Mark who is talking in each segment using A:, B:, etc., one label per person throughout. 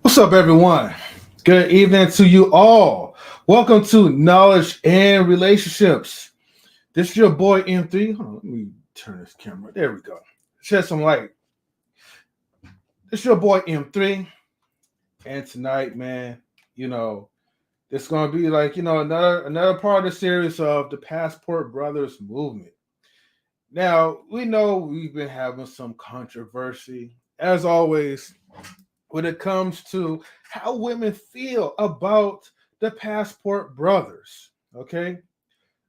A: What's up, everyone? Good evening to you all. Welcome to Knowledge and Relationships. This is your boy M3. Hold on, let me turn this camera. There we go. Shed some light. This is your boy M3. And tonight, man, this is gonna be like, another part of the series of the Passport Brothers movement. Now, we know we've been having some controversy, as always, when it comes to how women feel about the Passport Brothers. Okay,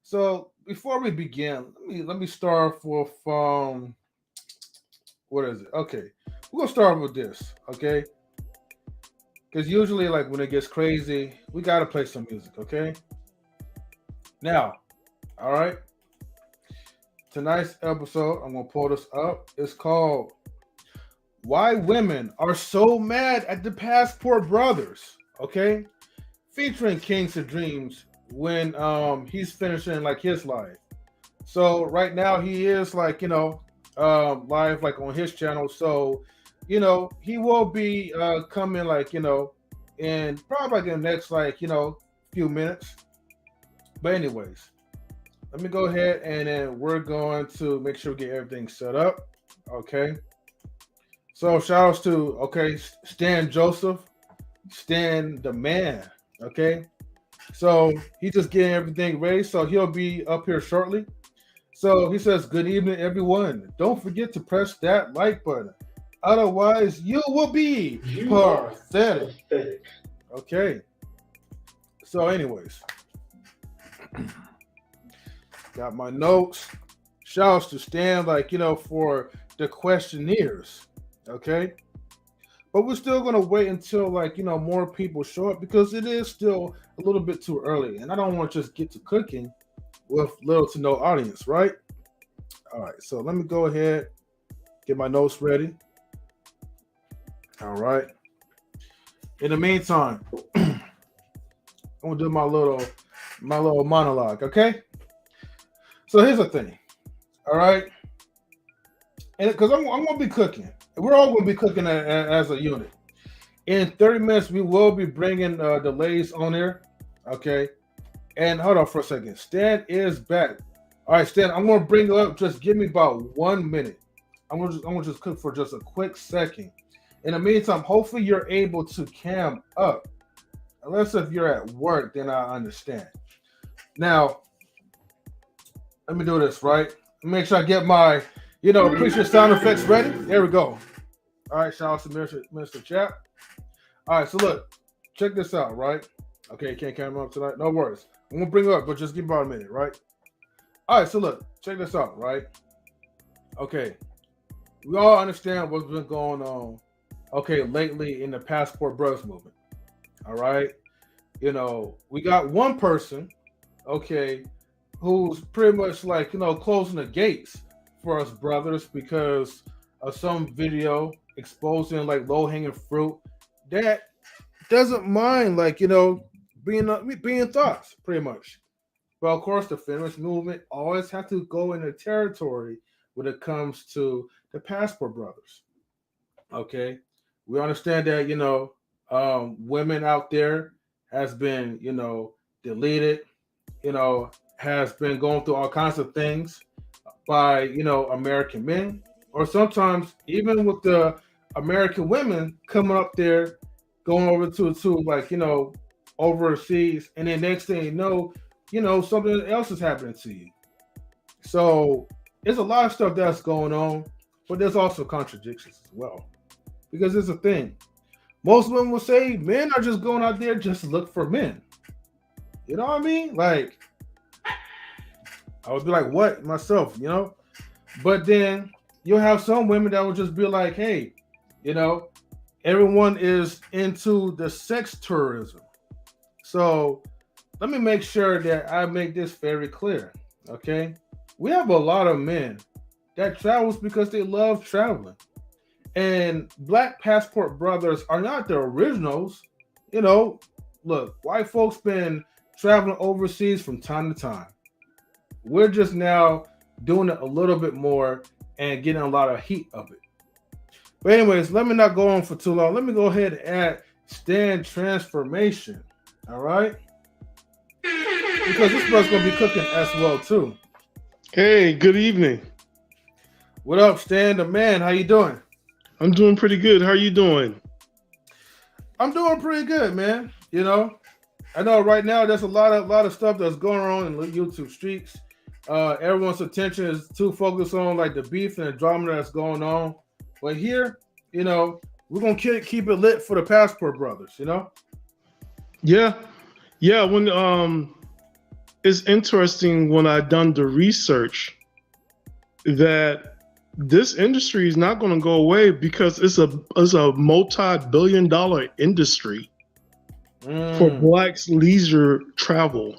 A: so before we begin, let me start with what is it? Okay, we're gonna start with this. Okay, because usually, like when it gets crazy, we gotta play some music. Okay, now, all right. Tonight's episode, I'm gonna pull this up. It's called "Why Women Are So Mad at the Passport Brothers." Okay, featuring KingzNDreamz when he's finishing like his life. So right now he is like live like on his channel. So he will be coming like in probably like in the next like few minutes. But anyways, let me go ahead and then we're going to make sure we get everything set up. Okay. So shout outs to Stan Joseph, Stan the man. Okay. So he's just getting everything ready. So he'll be up here shortly. So he says, "Good evening, everyone. Don't forget to press that like button. Otherwise, you will be pathetic." Okay. So, anyways, got my notes. Shouts to Stan, for the questionnaires. Okay. But we're still gonna wait until more people show up because it is still a little bit too early, and I don't want to just get to cooking with little to no audience, right? All right, so let me go ahead, get my notes ready. All right. In the meantime, I'm gonna do my little monologue, okay? So here's the thing, all right, and because I'm gonna be cooking, we're all gonna be cooking as a unit. In 30 minutes, we will be bringing the ladies on here, okay? And hold on for a second. Stan is back. All right, Stan, I'm gonna bring you up. Just give me about 1 minute. I'm gonna just cook for just a quick second. In the meantime, hopefully you're able to cam up. Unless if you're at work, then I understand. Now, let me do this, right? Make sure I get my, appreciate sound effects ready. There we go. All right, shout out to Mr. Chap. All right, so look, check this out, right? Okay, can't camera up tonight. No worries. I'm gonna bring it up, but just give me about a minute, right? All right, so look, check this out, right? Okay, we all understand what's been going on, lately in the Passport Brothers movement. All right, we got one person, who's pretty much like closing the gates for us brothers because of some video exposing like low-hanging fruit that doesn't mind being thoughts pretty much. But of course, the feminist movement always have to go into territory when it comes to the Passport Brothers. Okay, we understand that women out there has been deleted, has been going through all kinds of things by American men, or sometimes even with the American women coming up there, going over to overseas, and then next thing something else is happening to you. So there's a lot of stuff that's going on, but there's also contradictions as well. Because it's a thing. Most women will say men are just going out there just to look for men. You know what I mean? Like, I would be like, what? Myself, But then you'll have some women that will just be like, hey, everyone is into the sex tourism. So let me make sure that I make this very clear, okay? We have a lot of men that travels because they love traveling. And Black Passport Brothers are not the originals. Look, white folks been traveling overseas from time to time. We're just now doing it a little bit more and getting a lot of heat of it. But anyways, let me not go on for too long. Let me go ahead and add stand transformation. All right, because this brother's gonna be cooking as well too.
B: Hey, good evening.
A: What up, Stan the man? How you doing?
B: I'm doing pretty good. How are you doing?
A: I'm doing pretty good, man. You know, I know right now there's a lot of stuff that's going on in the YouTube streets. Everyone's attention is too focused on like the beef and the drama that's going on. But here, you know, we're gonna keep it lit for the Passport Brothers. You know.
B: Yeah, yeah. When it's interesting when I done the research that this industry is not going to go away because it's a multi-billion-dollar industry for Blacks leisure travel.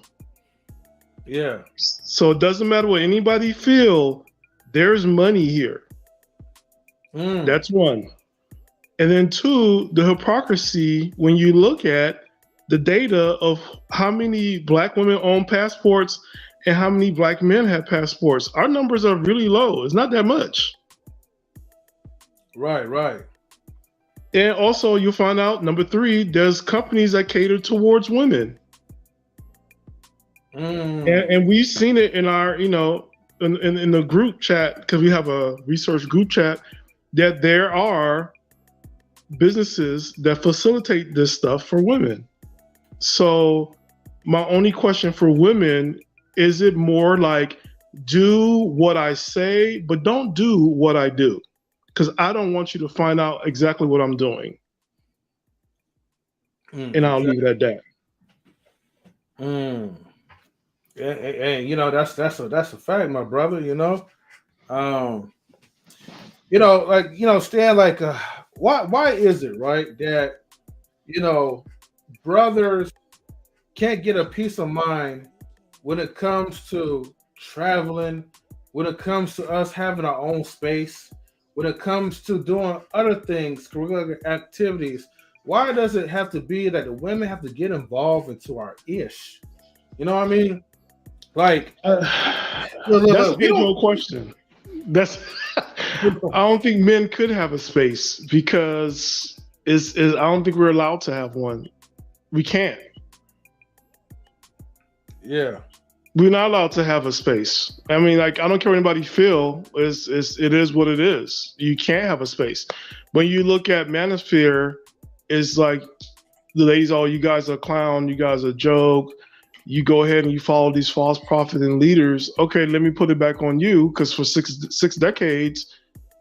A: Yeah.
B: So it doesn't matter what anybody feel. There's money here. That's one. And then two, the hypocrisy when you look at the data of how many Black women own passports and how many Black men have passports. Our numbers are really low. It's not that much.
A: Right.
B: And also you'll find out, number three, there's companies that cater towards women. And we've seen it in our, in the group chat, because we have a research group chat, that there are businesses that facilitate this stuff for women. So my only question for women, is it more like do what I say, but don't do what I do? Because I don't want you to find out exactly what I'm doing. And I'll leave it at that.
A: And that's a fact, my brother. Stan, like, why is it right that brothers can't get a peace of mind when it comes to traveling, when it comes to us having our own space, when it comes to doing other things, curricular activities? Why does it have to be that the women have to get involved into our ish? You know what I mean? Like,
B: that's an age-old question. I don't think men could have a space because I don't think we're allowed to have one. We can't.
A: Yeah.
B: We're not allowed to have a space. I mean, like, I don't care what anybody feel. It is what it is. You can't have a space. When you look at Manosphere, it's like the ladies, oh, you guys are a clown, you guys are a joke. You go ahead and you follow these false prophets and leaders. Okay, let me put it back on you, because for six decades,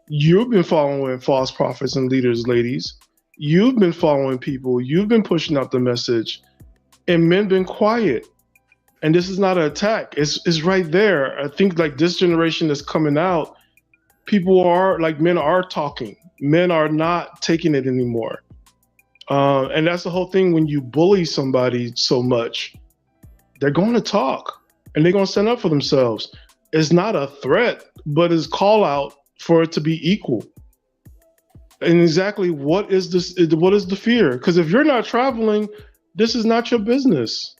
B: you've been following false prophets and leaders, ladies. You've been following people. You've been pushing out the message, and men been quiet. And this is not an attack. It's right there. I think like this generation that's coming out, people are like, men are talking. Men are not taking it anymore. And that's the whole thing. When you bully somebody so much, they're going to talk and they're going to stand up for themselves. It's not a threat, but it's call out for it to be equal. And exactly what is this? What is the fear? Because if you're not traveling, this is not your business.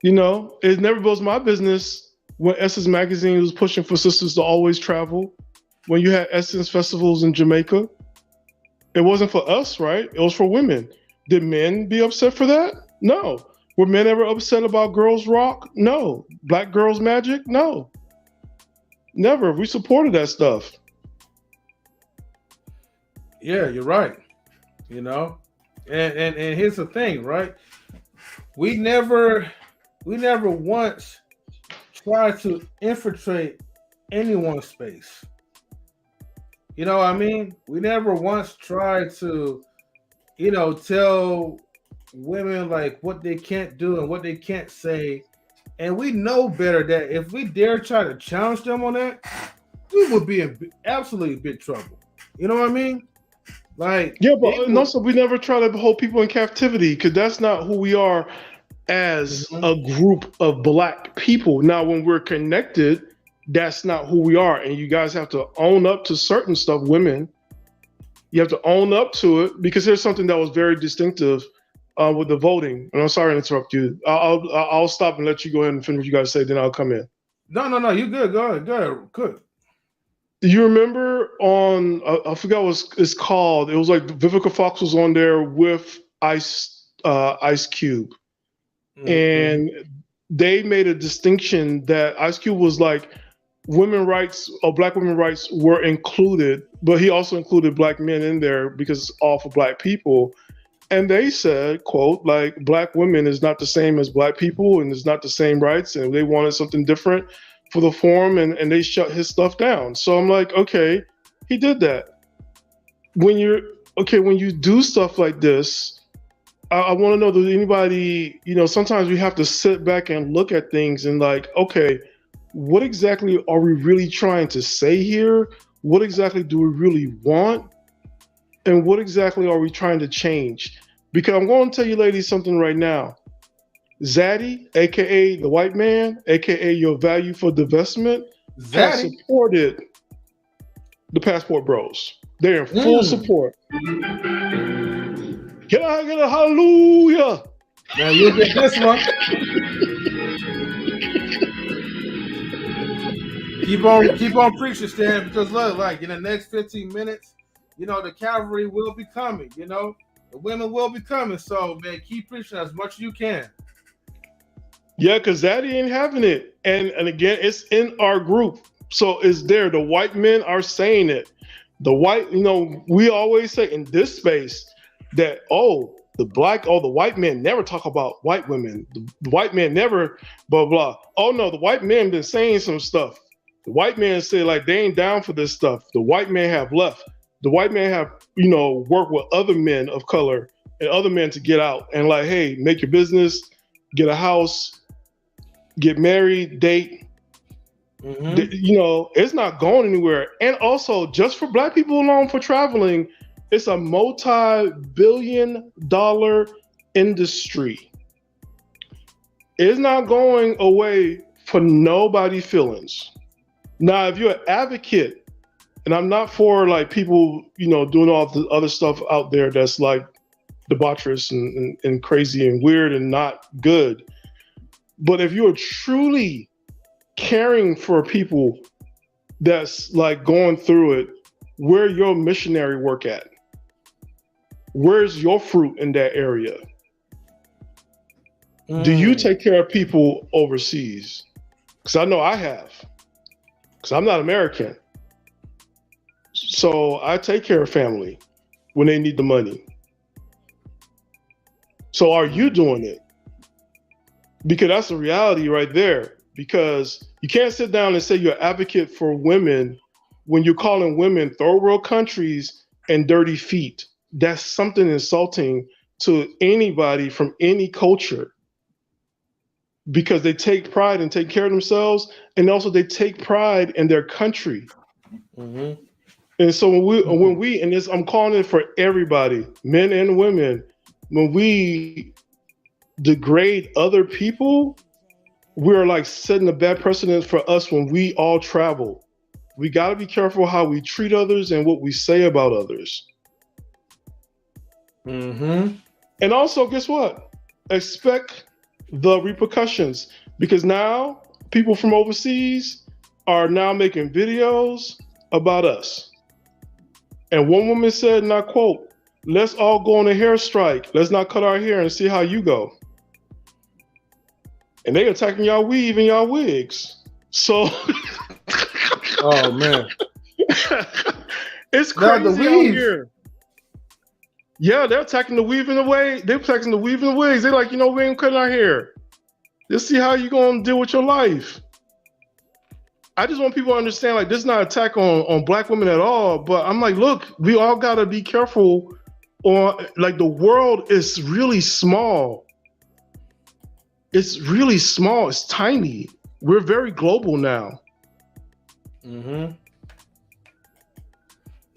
B: It never was my business when Essence Magazine was pushing for sisters to always travel. When you had Essence festivals in Jamaica, it wasn't for us, right? It was for women. Did men be upset for that? No. Were men ever upset about Girls Rock? No. Black Girls Magic? No. Never. We supported that stuff.
A: Yeah, you're right. And here's the thing, right? We never once tried to infiltrate anyone's space. You know what I mean? We never once tried to, tell women like what they can't do and what they can't say. And we know better that if we dare try to challenge them on that, we would be in absolutely big trouble. You know what I mean? Like,
B: yeah, but also we never try to hold people in captivity, because that's not who we are as a group of Black people. Now, when we're connected, that's not who we are. And you guys have to own up to certain stuff, women. You have to own up to it, because there's something that was very distinctive with the voting. And I'm sorry to interrupt you. I'll stop and let you go ahead and finish what you guys say, then I'll come in.
A: No, you good. Go ahead. Good.
B: Do you remember on I forgot what it's called? It was like Vivica Fox was on there with Ice Cube, and they made a distinction that Ice Cube was like women rights or black women rights were included, but he also included black men in there because it's all for black people. And they said, quote, like black women is not the same as black people and it's not the same rights, and they wanted something different for the forum, and they shut his stuff down. So I'm like, okay, he did that. When you do stuff like this, I want to know, does anybody, sometimes we have to sit back and look at things and like, okay, what exactly are we really trying to say here? What exactly do we really want? And what exactly are we trying to change? Because I'm going to tell you ladies something right now. Zaddy, aka the white man, aka your value for divestment, has supported the Passport Bros. They're in full support. Get a hallelujah.
A: Now you get this one. keep on preaching, Stan, because look, like in the next 15 minutes, the cavalry will be coming, the women will be coming. So man, keep preaching as much as you can.
B: Yeah, because Zaddy ain't having it. And again, it's in our group. So it's there. The white men are saying it. The white, we always say in this space that, the white men never talk about white women. The white men never, blah, blah. Oh no, the white men been saying some stuff. The white men say like they ain't down for this stuff. The white men have left. The white men have, worked with other men of color and other men to get out and like, hey, make your business, get a house, get married, date. It's not going anywhere. And also, just for black people alone for traveling, it's a multi-billion-dollar industry. It's not going away for nobody's feelings. Now, if you're an advocate, and I'm not for like people, doing all the other stuff out there that's like debaucherous and crazy and weird and not good. But if you're truly caring for people that's like going through it, where your missionary work at? Where's your fruit in that area? Do you take care of people overseas? Because I know I have. Because I'm not American. So I take care of family when they need the money. So are you doing it? Because that's the reality right there. Because you can't sit down and say you're an advocate for women when you're calling women third world countries and dirty feet. That's something insulting to anybody from any culture. Because they take pride and take care of themselves, and also they take pride in their country. And so when we, and this, I'm calling it for everybody, men and women, when we degrade other people, we're like setting a bad precedent for us when we all travel. We got to be careful how we treat others and what we say about others. And also, guess what? Expect the repercussions, because now people from overseas are now making videos about us. And one woman said, and I quote, "Let's all go on a hair strike. Let's not cut our hair and see how you go." And they attacking y'all weave and y'all wigs. So,
A: oh man,
B: it's crazy out here. Yeah, they're attacking the weave and the wig. They're attacking the weave and the wigs. They're like, we ain't cutting our hair. Let's see how you gonna deal with your life. I just want people to understand, like, this is not an attack on black women at all. But I'm like, look, we all gotta be careful. Like, the world is really small. It's really small. It's tiny. We're very global now.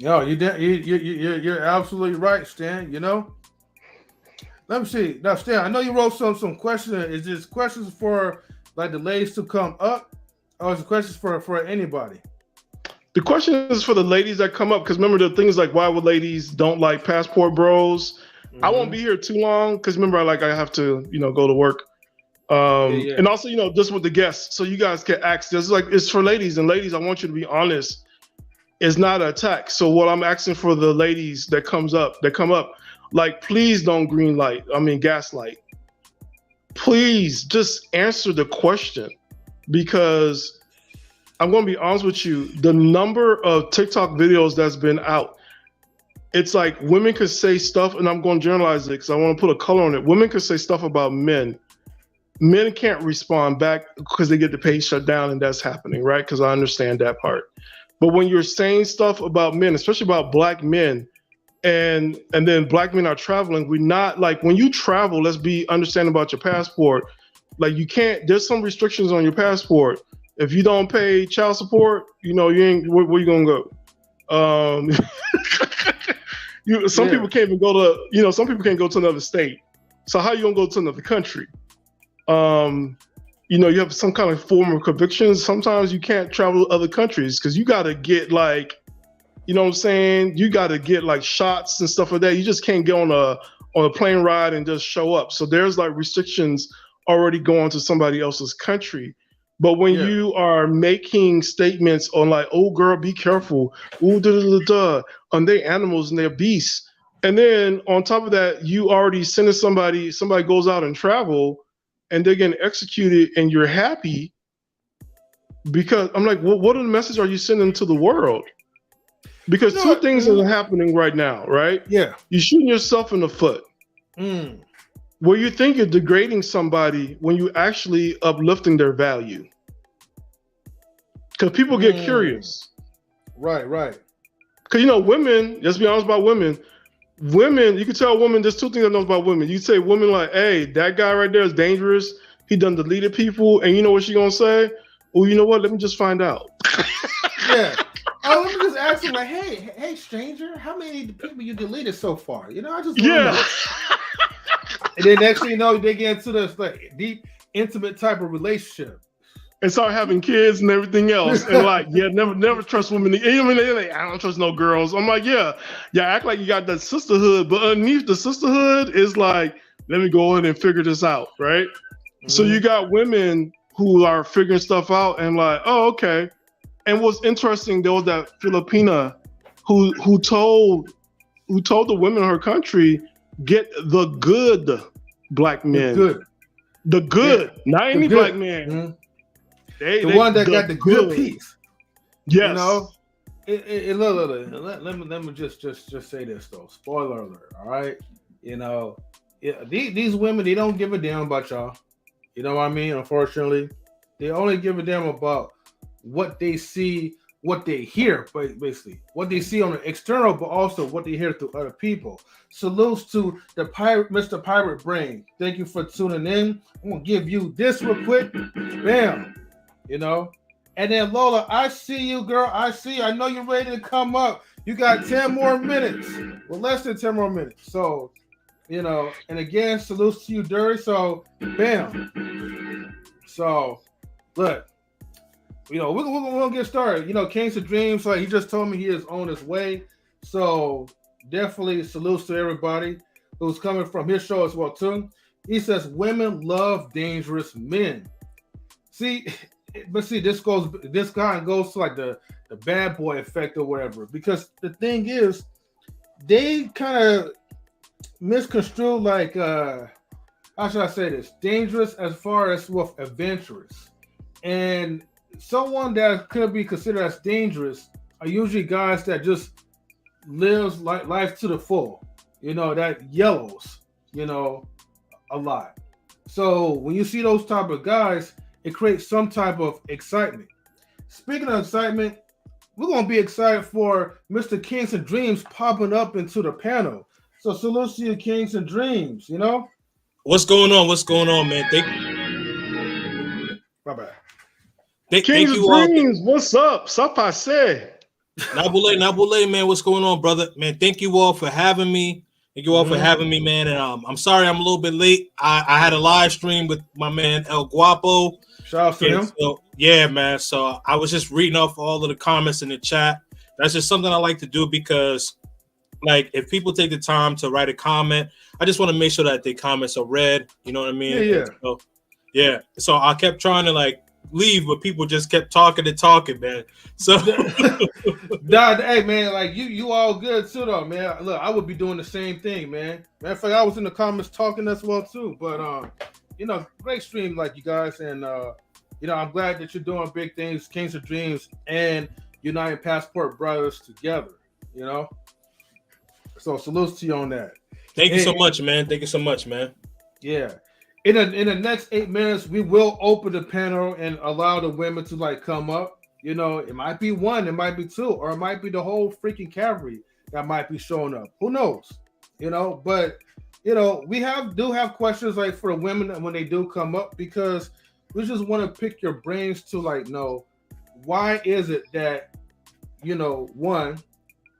A: No, you're absolutely right, Stan. Let me see. Now, Stan, I know you wrote some questions. Is this questions for like the ladies to come up, or is it questions for anybody?
B: The question is for the ladies that come up, because remember the things like why would ladies don't like Passport Bros. I won't be here too long because remember I have to go to work. And also just with the guests, so you guys can ask. It's for ladies, and ladies, I want you to be honest. is not an attack. So what I'm asking for the ladies that come up, like, please don't gaslight. Please just answer the question, because I'm going to be honest with you. The number of TikTok videos that's been out, it's like women could say stuff, and I'm going to generalize it because I want to put a color on it. Women could say stuff about men. Men can't respond back because they get the page shut down, and that's happening, right? Because I understand that part. But when you're saying stuff about men, especially about black men, and then black men are traveling, we're not like, when you travel, let's be understanding about your passport. Like, you can't, there's some restrictions on your passport. If you don't pay child support, you ain't, where you gonna go? Some people can't even go to, some people can't go to another state. So how you gonna go to another country? You have some kind of form of convictions. Sometimes you can't travel to other countries because you got to get like, you know what I'm saying? You got to get like shots and stuff like that. You just can't get on a plane ride and just show up. So there's like restrictions already going to somebody else's country. But when you are making statements on like, oh girl, be careful, and they're animals and they're beasts. And then on top of that, you already sending somebody goes out and travel, and they're getting executed, and you're happy, because I'm like, well, what are the message are you sending to the world? Because two things are happening right now, right? Yeah. You're shooting yourself in the foot. Where you think you're degrading somebody when you actually uplifting their value. Because people get curious.
A: Right.
B: Because, women, let's be honest about women, you can tell women, there's two things I know about women. You say women like, hey, that guy right there is dangerous. He done deleted people. And you know what she gonna say? Oh, you know what? Let me just find out.
A: Yeah. Oh, let me just ask him like, hey, stranger, how many people you deleted so far? I just want to know. And then next thing you know, they get into this like deep, intimate type of relationship.
B: And start having kids and everything else. And like, never trust women. They're like, I don't trust no girls. I'm like, yeah, act like you got that sisterhood, but underneath the sisterhood is like, let me go in and figure this out, right? So you got women who are figuring stuff out and like, oh, okay. And what's interesting, there was that Filipina who told the women in her country, get the good black men. The good, not any black man.
A: Mm-hmm. The one that got the good piece.
B: Yes.
A: Let me just say this though. Spoiler alert. All right. These women, they don't give a damn about y'all. You know what I mean? Unfortunately, they only give a damn about what they see, what they hear, basically what they see on the external, but also what they hear through other people. Salutes to the pirate, Mr. Pirate Brain. Thank you for tuning in. I'm gonna give you this real quick. Bam. And then Lola, I see you, girl. I see you. I know you're ready to come up. You got 10 more minutes. Well, less than 10 more minutes. So, and again, salutes to you, Dirty. So, bam. So, look, we're gonna get started. KingzNDreamz, like he just told me he is on his way. So definitely salutes to everybody who's coming from his show as well, too. He says women love dangerous men. This kind of goes to like the bad boy effect or whatever, because the thing is, they kind of misconstrue like how should I say this? Dangerous as far as with adventurous. And someone that could be considered as dangerous are usually guys that just lives life to the full, that yellows, a lot. So when you see those type of guys, it creates some type of excitement. Speaking of excitement, we're going to be excited for Mr. KingzNDreamz popping up into the panel. So salute to you, KingzNDreamz,
C: What's going on, man?
A: Bye-bye.
B: KingzNDreamz, what's up? I say.
C: Nabule, man, what's going on, brother? Man, thank you all for having me. Thank you all for having me, man. And I'm sorry I'm a little bit late. I had a live stream with my man El Guapo.
A: Shout out to him.
C: So, yeah, man. So I was just reading off all of the comments in the chat. That's just something I like to do because, like, if people take the time to write a comment, I just want to make sure that their comments are read. You know what I mean?
A: Yeah.
C: So I kept trying to, like, leave, but people just kept talking and talking, man. So,
A: nah, hey man, like you all good too, though, man. Look, I would be doing the same thing, man. Matter of fact, I was in the comments talking as well too. But great stream, like you guys, and I'm glad that you're doing big things, KingzNDreamz and United Passport Brothers together. So salutes to you on that.
C: Thank you so much, man. Thank you so much, man.
A: Yeah. In the next 8 minutes, we will open the panel and allow the women to like come up. It might be one, it might be two, or it might be the whole freaking cavalry that might be showing up. Who knows? But we do have questions like for the women when they do come up, because we just want to pick your brains to like know why is it that one,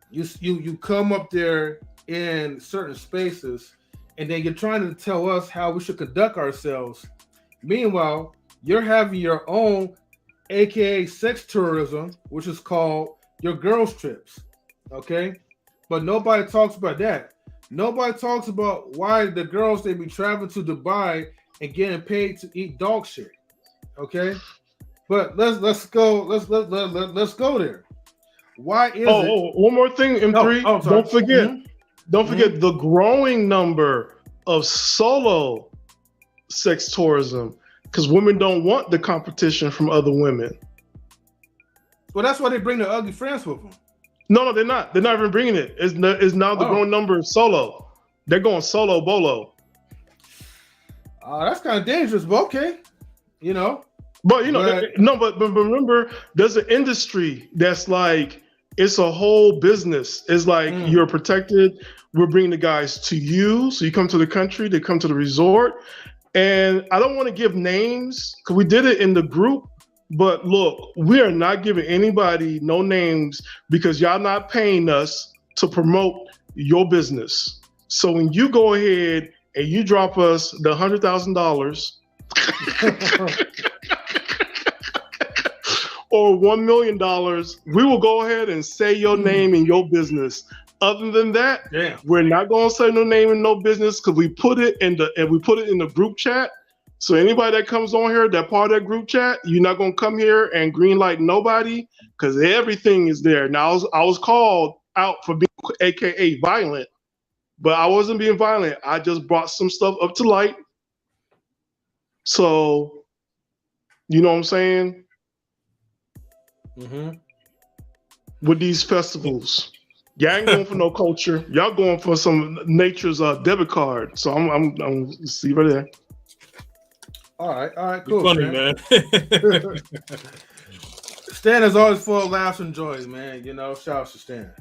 A: you come up there in certain spaces and then you're trying to tell us how we should conduct ourselves. Meanwhile, you're having your own, aka sex tourism, which is called your girls trips. Okay, but nobody talks about that. Nobody talks about why the girls, they be traveling to Dubai and getting paid to eat dog shit. Okay, but let's go there. Why is it?
B: One more thing, M3. Don't forget.
A: Mm-hmm.
B: Don't forget the growing number of solo sex tourism, because women don't want the competition from other women.
A: Well, that's why they bring the ugly friends with them.
B: No, they're not. They're not even bringing it. It's now the growing number of solo. They're going solo bolo.
A: That's kind of dangerous, but okay.
B: But but remember, there's an industry that's like, it's a whole business. It's like you're protected. We're bringing the guys to you. So you come to the country, they come to the resort. And I don't want to give names because we did it in the group. But look, we are not giving anybody no names because y'all not paying us to promote your business. So when you go ahead and you drop us the $100,000 or $1 million, we will go ahead and say your name and your business. Other than that, we're not going to say no name and no business because we put it in the group chat. So anybody that comes on here, that part of that group chat, you're not going to come here and green light nobody because everything is there. Now I was called out for being AKA violent, but I wasn't being violent. I just brought some stuff up to light. So, you know what I'm saying? With these festivals, y'all ain't going for no culture. Y'all going for some nature's debit card. So I'm see right there.
A: All right, cool.
C: Funny, man.
A: Stan is always full of laughs and joys, man. Shout out to Stan.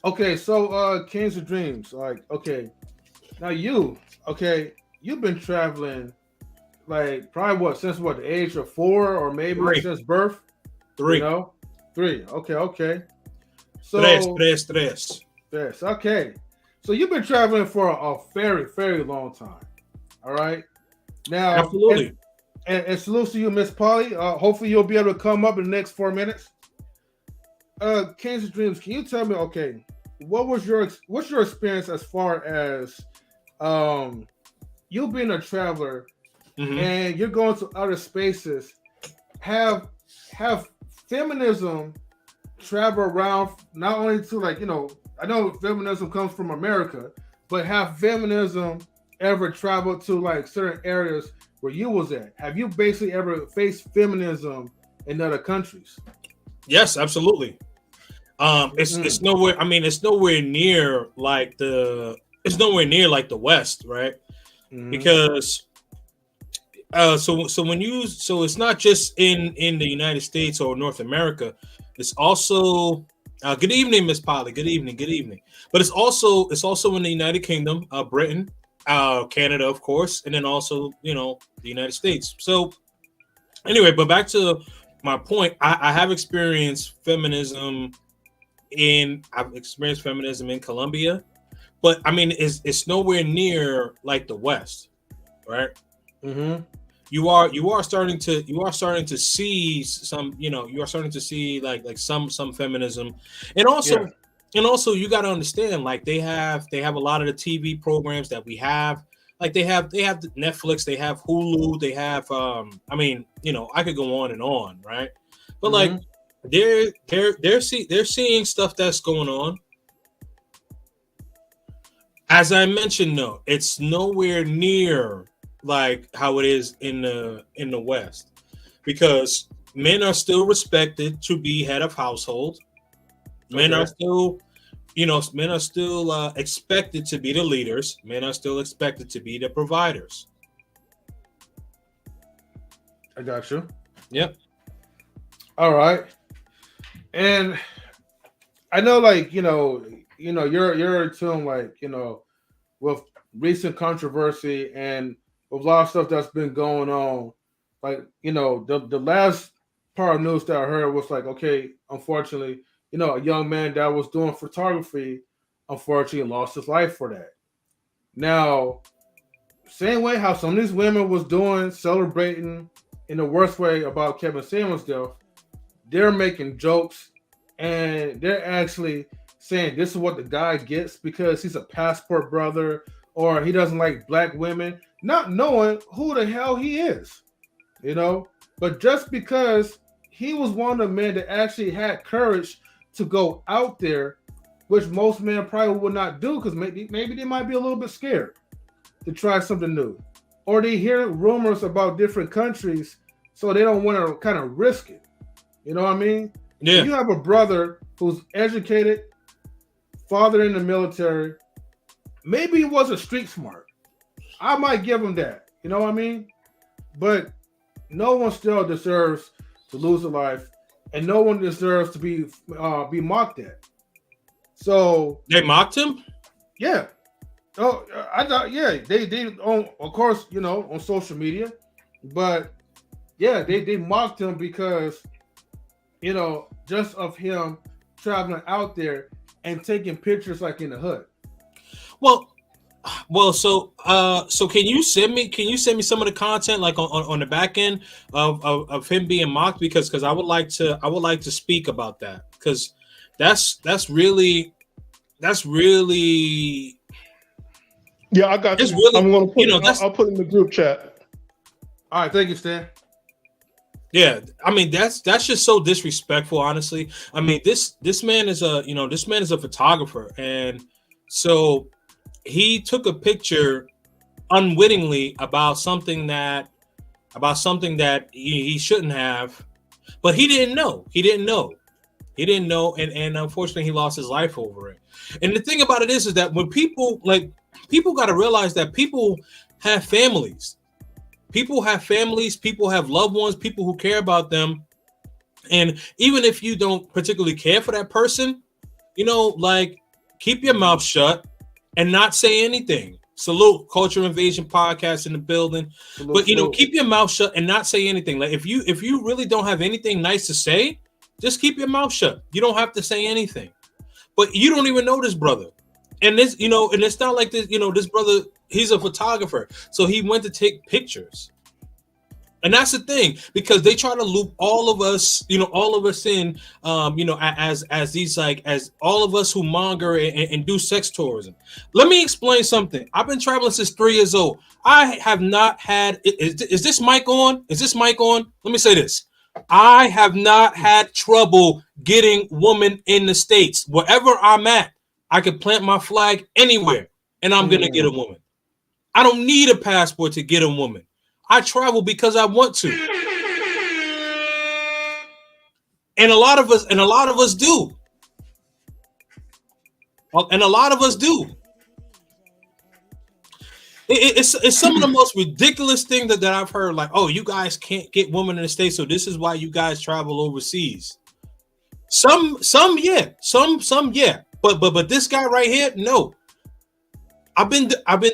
A: Okay, so KingzNDreamz, like, okay, now you've been traveling like probably since the age of 4 or maybe
C: 3.
A: Since birth?
C: 3.
A: 3. Okay. So
C: Tres.
A: Yes. Okay. So you've been traveling for a very, very long time. All right. Now,
C: absolutely.
A: And salute to you, Miss Polly. Hopefully you'll be able to come up in the next 4 minutes. KingzNDreamz, can you tell me, okay, what's your experience as far as you being a traveler and you're going to other spaces? Have feminism travel around not only to I know feminism comes from America, but have feminism ever traveled to like certain areas where you was at? Have you basically ever faced feminism in other countries?
C: Yes, absolutely. It's nowhere. I mean, it's nowhere near like the West, right? Because so it's not just in the United States or North America. It's also good evening, Miss Polly. Good evening. But it's also in the United Kingdom, Britain, Canada, of course, and then also the United States. So anyway, but back to my point, I have experienced feminism in Colombia, but I mean it's nowhere near like the West, right? You are starting to see some, you are starting to see like some feminism, and also you got to understand, like they have a lot of the TV programs that we have. like they have Netflix, they have Hulu, they have I mean, you know, I could go on and on, right? But like they're seeing stuff that's going on. As I mentioned, though, it's nowhere near like how it is in the West, because men are still respected to be head of household. Men are still, you know, men are still expected to be the leaders. Men are still expected to be the providers.
A: I got you.
C: Yep.
A: All right. And I know, like, you're in tune, like, with recent controversy and with a lot of stuff that's been going on. Like, the last part of news that I heard was like, okay, unfortunately, a young man that was doing photography, unfortunately, lost his life for that. Now, same way how some of these women was doing, celebrating in the worst way about Kevin Samuels' death, they're making jokes and they're actually saying this is what the guy gets because he's a passport brother or he doesn't like black women, not knowing who the hell he is, But just because he was one of the men that actually had courage to go out there, which most men probably would not do because maybe they might be a little bit scared to try something new. Or they hear rumors about different countries, so they don't want to kind of risk it. You know what I mean?
C: Yeah.
A: You have a brother who's educated, father in the military. Maybe he wasn't street smart. I might give him that. You know what I mean? But no one still deserves to lose a life, and no one deserves to be mocked at. So
C: they mocked him?
A: Yeah. Oh, I thought, yeah, they on, of course, on social media, but yeah, they mocked him because, just of him traveling out there and taking pictures like in the hood.
C: Well, so can you send me some of the content like on the back end of him being mocked, because I would like to speak about that, because that's really
B: yeah, I got you.
C: Really,
B: I'm gonna put I'll put it in the group chat.
A: All right, thank you, Stan.
C: Yeah, I mean that's just so disrespectful, honestly. I mean this man is a photographer, and so he took a picture unwittingly about something that he shouldn't have, but he didn't know, and unfortunately he lost his life over it. And the thing about it is that when people got to realize that people have families. People have loved ones, people who care about them. And even if you don't particularly care for that person, keep your mouth shut and not say anything. Salute, Culture Invasion Podcast in the building. Salute. Keep your mouth shut and not say anything. Like if you really don't have anything nice to say, just keep your mouth shut. You don't have to say anything. But you don't even know this brother. And this, and it's not like this, this brother, he's a photographer. So he went to take pictures. And that's the thing, because they try to loop all of us in, as these, like, as all of us who monger and do sex tourism. Let me explain something. I've been traveling since 3 years old. I have not had, is this mic on? Is this mic on? Let me say this. I have not had trouble getting women in the States. Wherever I'm at, I could plant my flag anywhere and I'm going to get a woman. I don't need a passport to get a woman. I travel because I want to. And a lot of us do. And a lot of us do. It's some of the most ridiculous things that I've heard. Like, oh, you guys can't get women in the States, so this is why you guys travel overseas. Some yeah. Some yeah. But this guy right here, no. I've been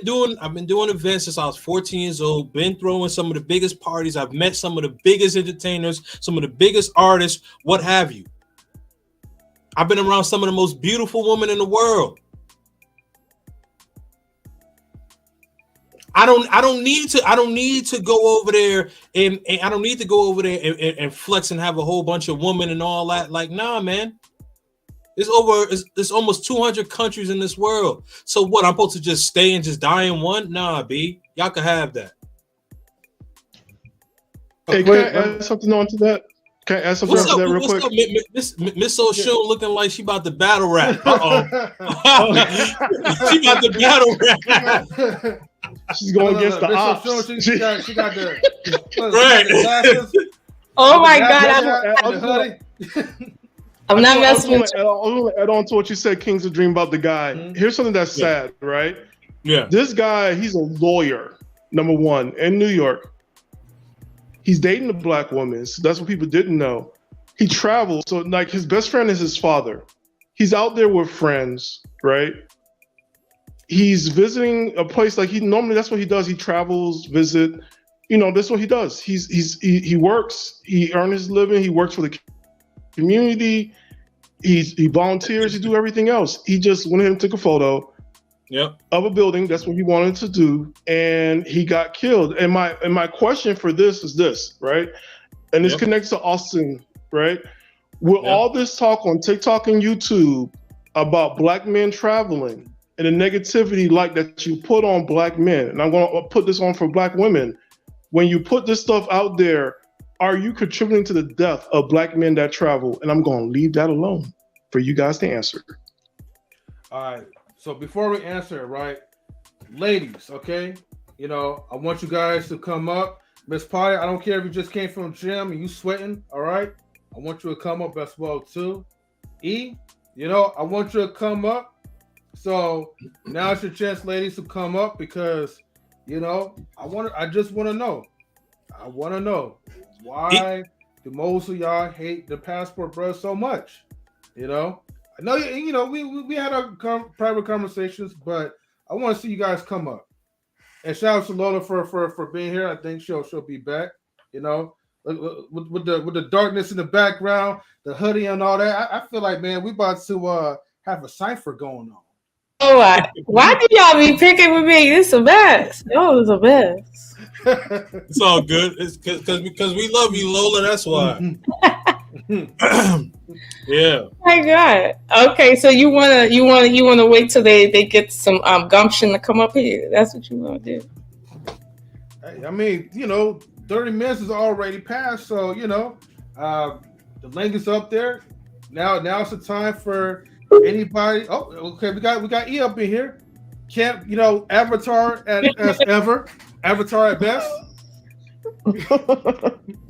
C: doing events since I was 14 years old. Been throwing some of the biggest parties. I've met some of the biggest entertainers, some of the biggest artists, what have you. I've been around some of the most beautiful women in the world. I don't need to go over there and I don't need to go over there and flex and have a whole bunch of women and all that. Like, nah, man. It's almost 200 countries in this world. So what? I'm supposed to just stay and just die in one? Nah, B. Y'all can have that.
B: Hey, can I add something on to that? Can I add something on to that real quick?
C: Up, Miss O'Shun looking like she about to battle rap. She about to battle rap.
B: She's going against the ops.
A: She got the
C: right.
A: glasses.
D: Oh my God! I'm not messing with you.
B: I'll add on to what you said, Kings of Dream, about the guy. Mm-hmm. Here's something that's sad, right?
C: Yeah.
B: This guy, he's a lawyer, number one, in New York. He's dating a black woman. So that's what people didn't know. He travels. So like his best friend is his father. He's out there with friends, right? He's visiting a place like normally that's what he does. He travels, visit, that's what he does. He works, he earns his living, he works for the community, he volunteers, he do everything else. He just went ahead and took a photo of a building. That's what he wanted to do, and he got killed. And my question for this is this, right? And this connects to Austin, right? With all this talk on TikTok and YouTube about black men traveling and the negativity like that you put on black men, and I'm going to put this on for black women. When you put this stuff out there, are you contributing to the death of black men that travel? And I'm going to leave that alone for you guys to answer.
A: All right. So before we answer, right, ladies, okay, I want you guys to come up. Miss Potty, I don't care if you just came from the gym and you sweating, all right? I want you to come up as well too. E, I want you to come up. So now it's your chance, ladies, to come up because, I just want to know. I want to know why do most of y'all hate the passport bro so much? I know we had our private conversations, but I want to see you guys come up. And shout out to Lola for being here. I think she'll be back. With the darkness in the background, the hoodie and all that. I feel like, man, we about to have a cipher going on.
D: Oh, why do y'all be picking with me? It's a mess. Y'all is a mess.
C: It's all good. It's because we love you, Lola. That's why. Yeah.
D: My God. Okay, so you wanna wait till they get some gumption to come up here. That's what you wanna do.
A: I mean, 30 minutes is already passed, so the link is up there. Now it's the time for anybody. Oh, okay, we got E up in here. Can't avatar as ever, avatar at best.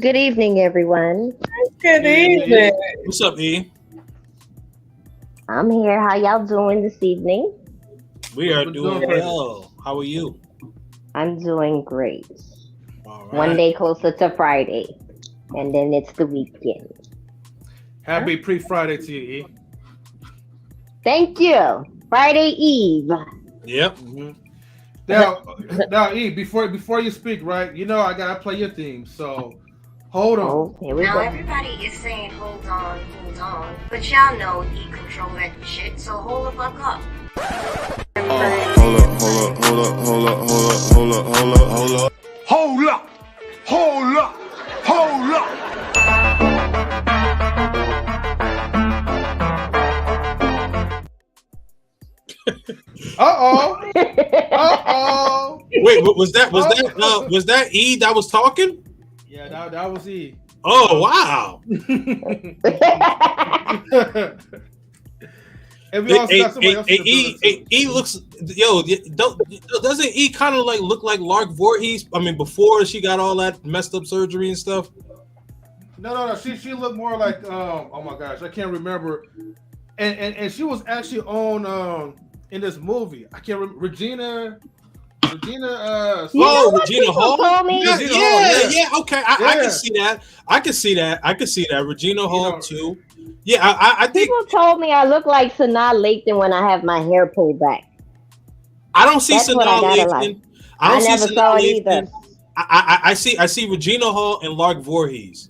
E: Good evening, everyone.
D: Good evening.
C: What's up, E?
E: I'm here. How y'all doing this evening?
C: We are doing well. How are you?
E: I'm doing great.
C: All right.
E: One day closer to Friday, and then it's the weekend.
A: Happy pre-Friday to you, E.
E: Thank you. Friday Eve.
C: Yep.
A: Mm-hmm. Now, E, before you speak, right? I gotta play your theme, so hold on.
E: Oh, here we
F: now
E: go.
F: Everybody is saying hold on, but y'all know E control that shit, so hold the fuck up.
G: Hold up.
A: Uh-oh.
C: Wait, was that E that was talking?
A: Yeah, that was E.
C: Oh wow.
A: And we also got somebody else
C: E looks doesn't E kind of like look like Lark Voorhees? I mean, before she got all that messed up surgery and stuff.
A: No. She looked more like oh my gosh, I can't remember. And she was actually on in this movie. I can't remember Regina. Regina
E: Hall.
C: Yeah. Okay, I can see that. I can see that. Regina Hall too. Yeah, I think
E: people told me I look like Sanaa Lathan when I have my hair pulled back.
C: I don't see Sanaa Lathan.
E: Like. I never saw it either.
C: I see Regina Hall and Lark Voorhees.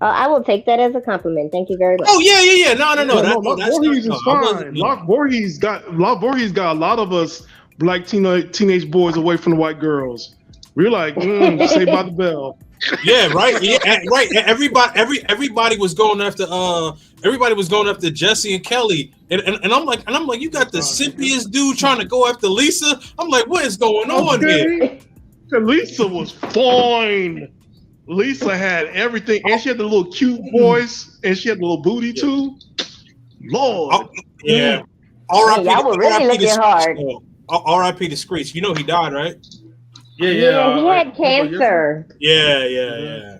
E: I will take that as a compliment. Thank you very much.
C: Oh yeah. No.
B: Lark Voorhees is fine. Lark Voorhees got a lot of us black teenage boys away from the white girls. We're like, Saved by the Bell.
C: Yeah, right. Yeah, right. Everybody was going after Jesse and Kelly, and I'm like, you got the simpiest dude trying to go after Lisa. I'm like, what is going on here?
B: Lisa was fine. Lisa had everything, and she had the little cute voice, and she had the little booty too. Lord,
C: yeah.
E: Y'all were really looking hard.
C: R.I.P. to Screech. You know he died, right?
E: Yeah, he had cancer.
C: Yeah.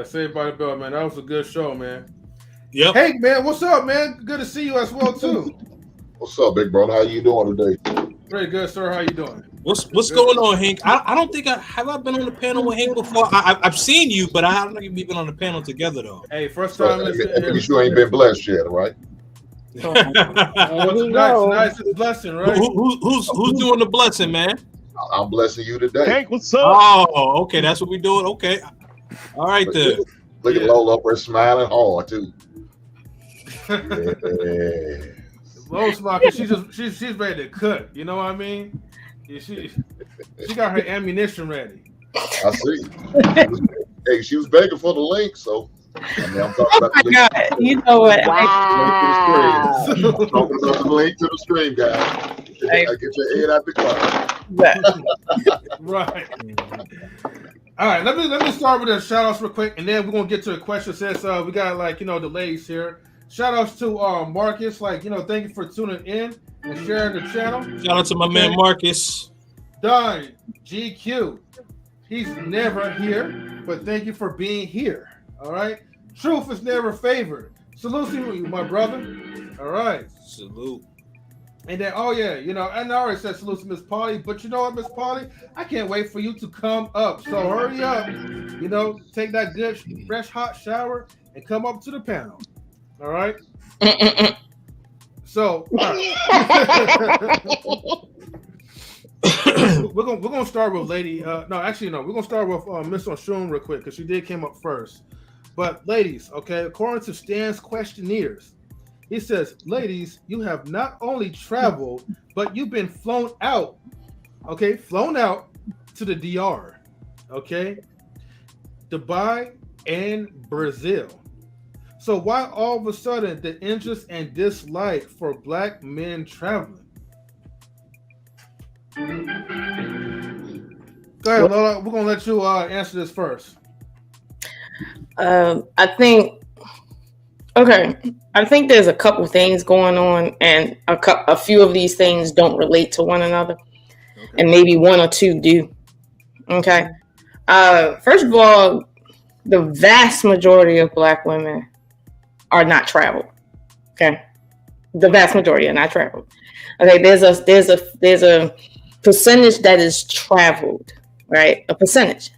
A: Saved by the Bell, man. That was a good show, man.
C: Yep.
A: Hey, man, what's up, man? Good to see you as well, too.
H: What's up, big brother? How you doing today?
A: Very good, sir. How you doing?
C: What's going on, Hank? I don't think I been on the panel with Hank before. I've seen you, but I don't think we've been on the panel together though.
A: Hey, first time.
H: You ain't been blessed yet, right?
A: Tonight's a blessing, right?
C: Who's doing the blessing, man?
H: I'm blessing you today.
B: Hank, what's up?
C: Oh, okay, that's what we're doing. Okay, all right then.
H: Look at Lola up there smiling hard too. Yeah.
A: Lola smiling. She's ready to cut. You know what I mean? Yeah, she got her ammunition ready.
H: I see. Hey, she was begging for the link, so I mean, I'm talking about the link.
D: God, you know what?
E: Wow.
H: I'm talking about the link to the stream, guys. Get your head out the closet.
A: Right. All right, let me start with the shout outs real quick, and then we're gonna get to the question. Since we got the ladies here. Shout outs to Marcus, thank you for tuning in and sharing the channel.
C: Shout out to my man Marcus.
A: Don GQ. He's never here, but thank you for being here. All right. Truth is never favored. Salute to you, my brother. All right.
C: Salute.
A: And then, and I already said salute to Miss Polly, but you know what, Miss Polly? I can't wait for you to come up. So hurry up, take that good, fresh, hot shower and come up to the panel. All right? So, all right. we're gonna start with Lady. We're gonna start with Miss Oshun real quick because she did came up first. But ladies, okay, according to Stan's questionnaires, he says, ladies, you have not only traveled, but you've been flown out to the DR, okay, Dubai and Brazil. So why all of a sudden the interest and dislike for Black men traveling? Go ahead, Lola. We're gonna let you answer this first.
D: I think there's a couple things going on, and a few of these things don't relate to one another, and maybe one or two do. Okay. First of all, the vast majority of Black women are not traveled. Okay. The vast majority are not traveled. Okay. There's a percentage that is traveled, right? A percentage.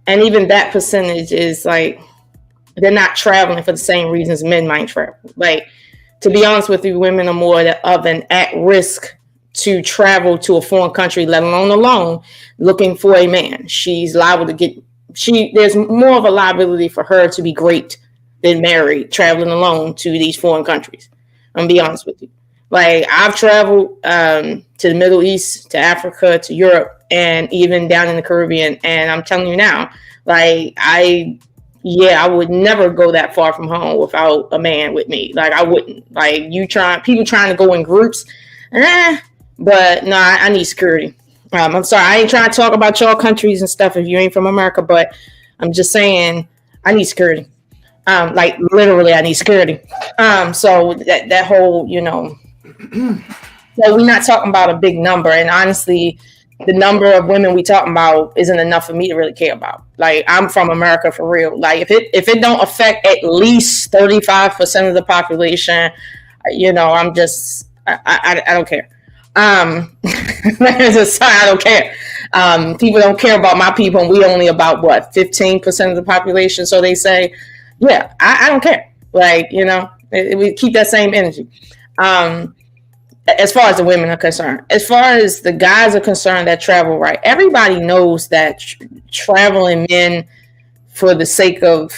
D: And even that percentage is they're not traveling for the same reasons men might travel. To be honest with you, women are more of an at risk to travel to a foreign country, let alone looking for a man. She's liable to there's more of a liability for her to be great than married, traveling alone to these foreign countries. I'm gonna be honest with you. I've traveled to the Middle East, to Africa, to Europe, and even down in the Caribbean. And I'm telling you now, I would never go that far from home without a man with me. I wouldn't. People trying to go in groups, but no, I need security. I'm sorry, I ain't trying to talk about y'all countries and stuff if you ain't from America, but I'm just saying I need security. Literally, I need security. So that whole, so we're not talking about a big number, and honestly, the number of women we talking about isn't enough for me to really care about. I'm from America for real. If it don't affect at least 35% of the population, I'm just I don't care. I don't care. People don't care about my people, and we only about 15% of the population. So they say, yeah, I don't care. We keep that same energy. As far as the women are concerned, as far as the guys are concerned that travel, right? Everybody knows that traveling men for the sake of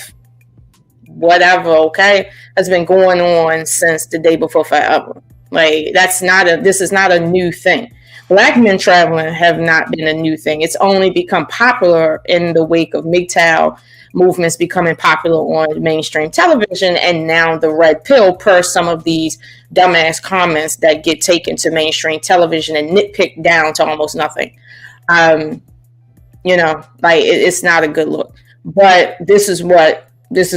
D: whatever, okay, has been going on since the day before forever. This is not a new thing. Black men traveling have not been a new thing. It's only become popular in the wake of MGTOW movements becoming popular on mainstream television, and now the red pill, per some of these dumbass comments that get taken to mainstream television and nitpicked down to almost nothing. It's not a good look. But this is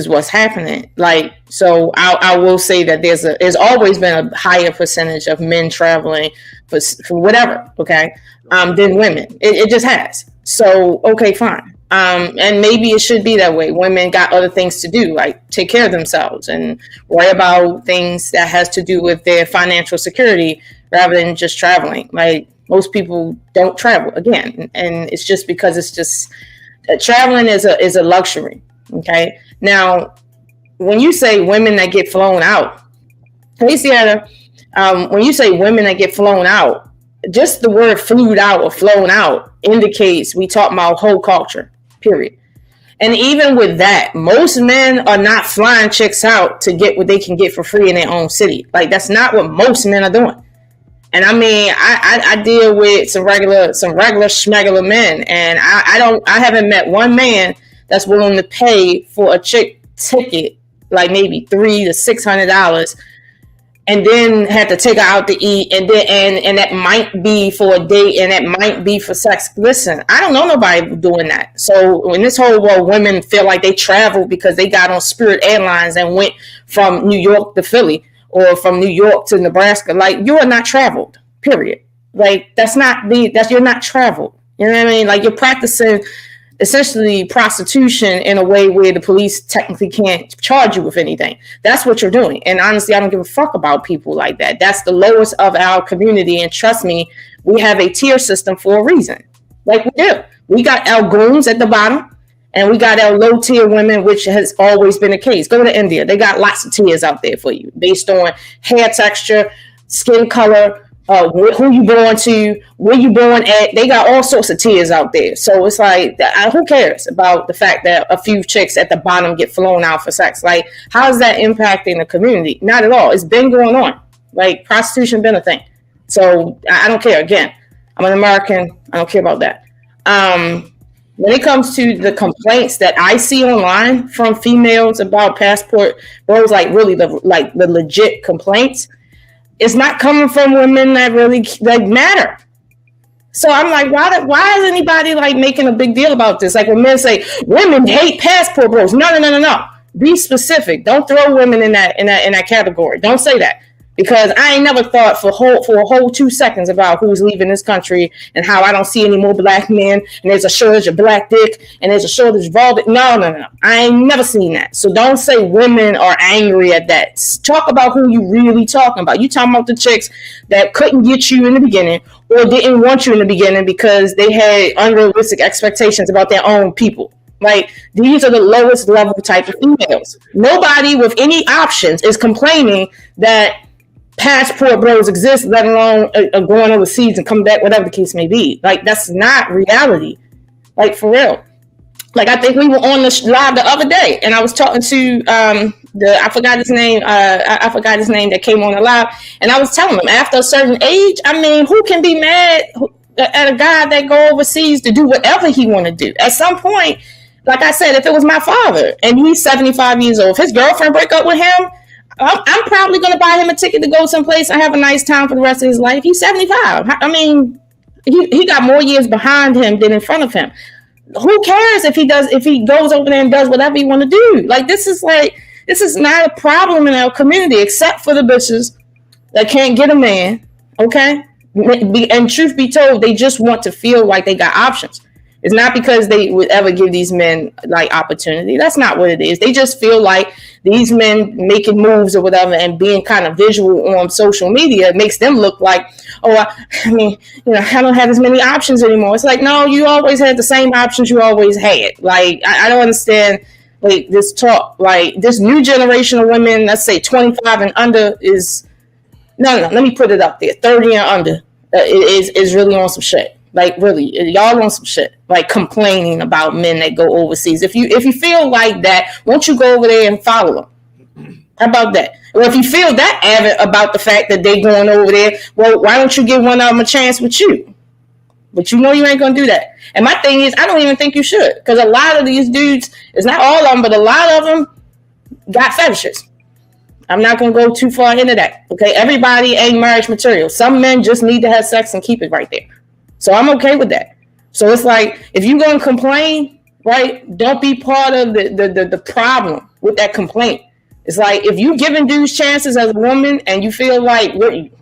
D: what's happening. Like, so I will say that there's always been a higher percentage of men traveling for whatever, okay, than women. It just has. So, okay, fine. And maybe it should be that way. Women got other things to do, like take care of themselves and worry about things that has to do with their financial security rather than just traveling. Like, most people don't travel again. And it's just because it's just traveling is a luxury. Okay. Now, when you say women that get flown out, hey, Sienna, when you say women that get flown out, just the word flued out or flown out indicates we talk about whole culture, period. And even with that, most men are not flying chicks out to get what they can get for free in their own city. Like, that's not what most men are doing. And I mean, I deal with some regular schmegular men, and I haven't met one man that's willing to pay for a chick ticket, like maybe $300 to $600, and then have to take her out to eat, and then and that might be for a date, and that might be for sex. Listen, I don't know nobody doing that. So when this whole world, women feel like they traveled because they got on Spirit Airlines and went from New York to Philly or from New York to Nebraska, like, you are not traveled, period. Like, you're not traveled. You know what I mean? Like, you're practicing essentially prostitution in a way where the police technically can't charge you with anything. That's what you're doing. And honestly, I don't give a fuck about people like that. That's the lowest of our community. And trust me, we have a tier system for a reason. Like, we do. We got our goons at the bottom, and we got our low tier women, which has always been the case. Go to India. They got lots of tiers out there for you based on hair texture, skin color, who you born to, where you born at. They got all sorts of tiers out there. So it's like, who cares about the fact that a few chicks at the bottom get flown out for sex? Like, how is that impacting the community? Not at all. It's been going on. Like, prostitution been a thing. So I don't care. Again, I'm an American. I don't care about that. When it comes to the complaints that I see online from females about passport bros, like really the legit complaints, it's not coming from women that really matter. So I'm like, why is anybody like making a big deal about this? Like, when men say women hate passport bros, no. Be specific. Don't throw women in that category. Don't say that. Because I ain't never thought for a whole 2 seconds about who's leaving this country and how I don't see any more black men, and there's a shortage of black dick, and there's a shortage of all that. No. I ain't never seen that. So don't say women are angry at that. Talk about who you really talking about. You talking about the chicks that couldn't get you in the beginning or didn't want you in the beginning because they had unrealistic expectations about their own people. Like, these are the lowest level type of females. Nobody with any options is complaining that passport bros exist, let alone going overseas and come back, whatever the case may be. Like, that's not reality. Like, for real. Like, I think we were on the live the other day, and I was talking to I forgot his name that came on the live, and I was telling him, after a certain age, I mean, who can be mad at a guy that go overseas to do whatever he want to do? At some point, like I said, if it was my father and he's 75 years old, if his girlfriend break up with him, I'm probably going to buy him a ticket to go someplace and have a nice time for the rest of his life. He's 75. I mean, he got more years behind him than in front of him. Who cares if he goes over there and does whatever he want to do? Like, this is not a problem in our community, except for the bitches that can't get a man. Okay. And truth be told, they just want to feel like they got options. It's not because they would ever give these men like opportunity. That's not what it is. They just feel like these men making moves or whatever and being kind of visual on social media makes them look like, I mean, I don't have as many options anymore. It's like, no, you always had the same options you always had. Like, I don't understand like this talk. Like, this new generation of women, let's say 25 and under is, no, let me put it up there. 30 and under is really on some shit. Like, really, y'all on some shit, like complaining about men that go overseas. If you feel like that, won't you go over there and follow them? How about that? Well, if you feel that avid about the fact that they going over there, well, why don't you give one of them a chance with you? But you know you ain't gonna do that. And my thing is, I don't even think you should, because a lot of these dudes, it's not all of them, but a lot of them got fetishes. I'm not gonna go too far into that. Okay, everybody ain't marriage material. Some men just need to have sex and keep it right there. So I'm okay with that. So it's like, if you gonna complain, right, don't be part of the problem with that complaint. It's like, if you giving dudes chances as a woman and you feel like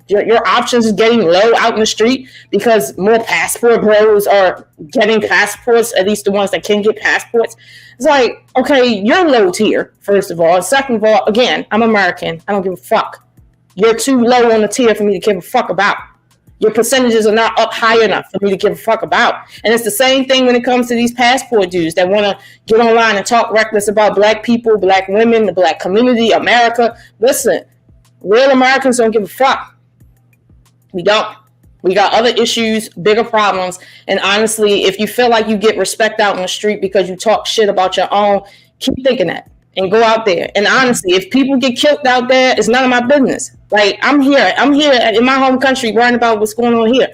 D: your options is getting low out in the street because more passport bros are getting passports, at least the ones that can get passports. It's like, okay, you're low tier, first of all. Second of all, again, I'm American. I don't give a fuck. You're too low on the tier for me to give a fuck about. Your percentages are not up high enough for me to give a fuck about. And it's the same thing when it comes to these passport dudes that want to get online and talk reckless about black people, black women, the black community, America. Listen, real Americans don't give a fuck. We don't. We got other issues, bigger problems. And honestly, if you feel like you get respect out in the street because you talk shit about your own, keep thinking that and go out there. And honestly, if people get killed out there, it's none of my business. Like, I'm here in my home country worrying about what's going on here.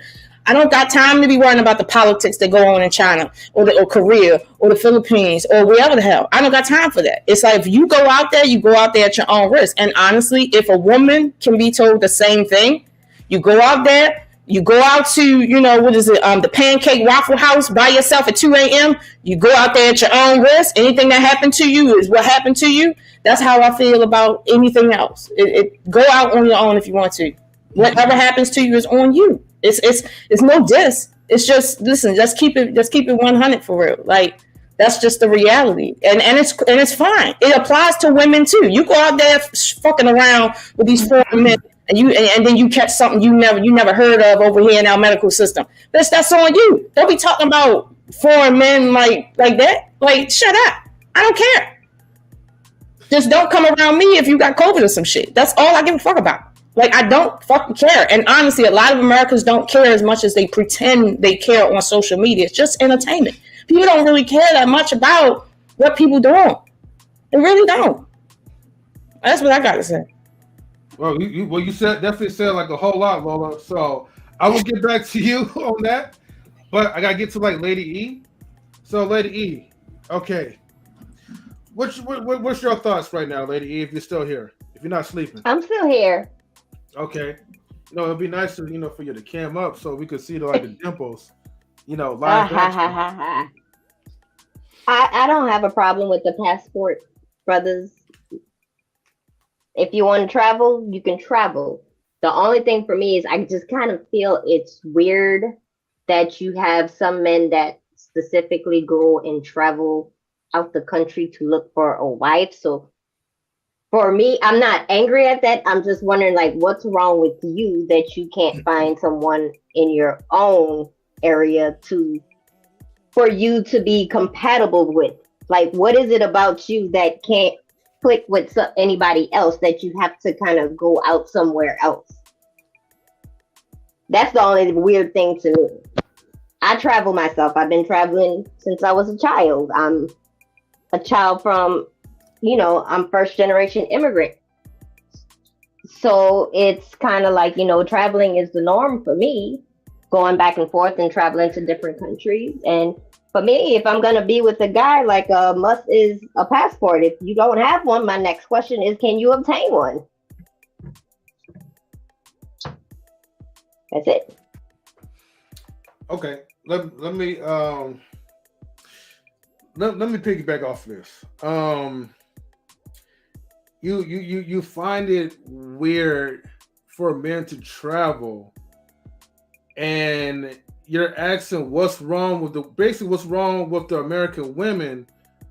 D: I don't got time to be worrying about the politics that go on in China or Korea or the Philippines or wherever the hell. I don't got time for that. It's like, if you go out there, you go out there at your own risk. And honestly, if a woman can be told the same thing, you go out there, you go out to, the Pancake Waffle House by yourself at 2 a.m. You go out there at your own risk. Anything that happened to you is what happened to you. That's how I feel about anything else. Go out on your own if you want to. Whatever happens to you is on you. It's no diss. It's just, listen, just keep it 100 for real. Like, that's just the reality. And it's fine. It applies to women too. You go out there fucking around with these foreign men. And then you catch something you never heard of over here in our medical system. That's on you. Don't be talking about foreign men like that. Like, shut up. I don't care. Just don't come around me if you got COVID or some shit. That's all I give a fuck about. Like, I don't fucking care. And honestly, a lot of Americans don't care as much as they pretend they care on social media. It's just entertainment. People don't really care that much about what people doing. They really don't. That's what I got to say.
A: Well, you definitely said like a whole lot, Lola. So I will get back to you on that, but I gotta get to like Lady E. So Lady E, okay, what's your thoughts right now, Lady E? If you're still here, if you're not sleeping,
E: I'm still here.
A: Okay, it'd be nice to for you to cam up so we could see the dimples, live.
E: I don't have a problem with the passport, brothers. If you want to travel, you can travel. The only thing for me is I just kind of feel it's weird that you have some men that specifically go and travel out the country to look for a wife. So for me, I'm not angry at that. I'm just wondering, like, what's wrong with you that you can't find someone in your own area for you to be compatible with? Like, what is it about you that can't click with anybody else that you have to kind of go out somewhere else? That's the only weird thing to me. I travel myself. I've been traveling since I was a child. I'm a child from, I'm first generation immigrant. So it's kind of like, traveling is the norm for me, going back and forth and traveling to different countries. And for me, if I'm going to be with a guy, like a must is a passport. If you don't have one, my next question is, can you obtain one? That's it.
A: Okay. Let me piggyback off of this. You find it weird for men to travel, and you're asking what's wrong with the American women,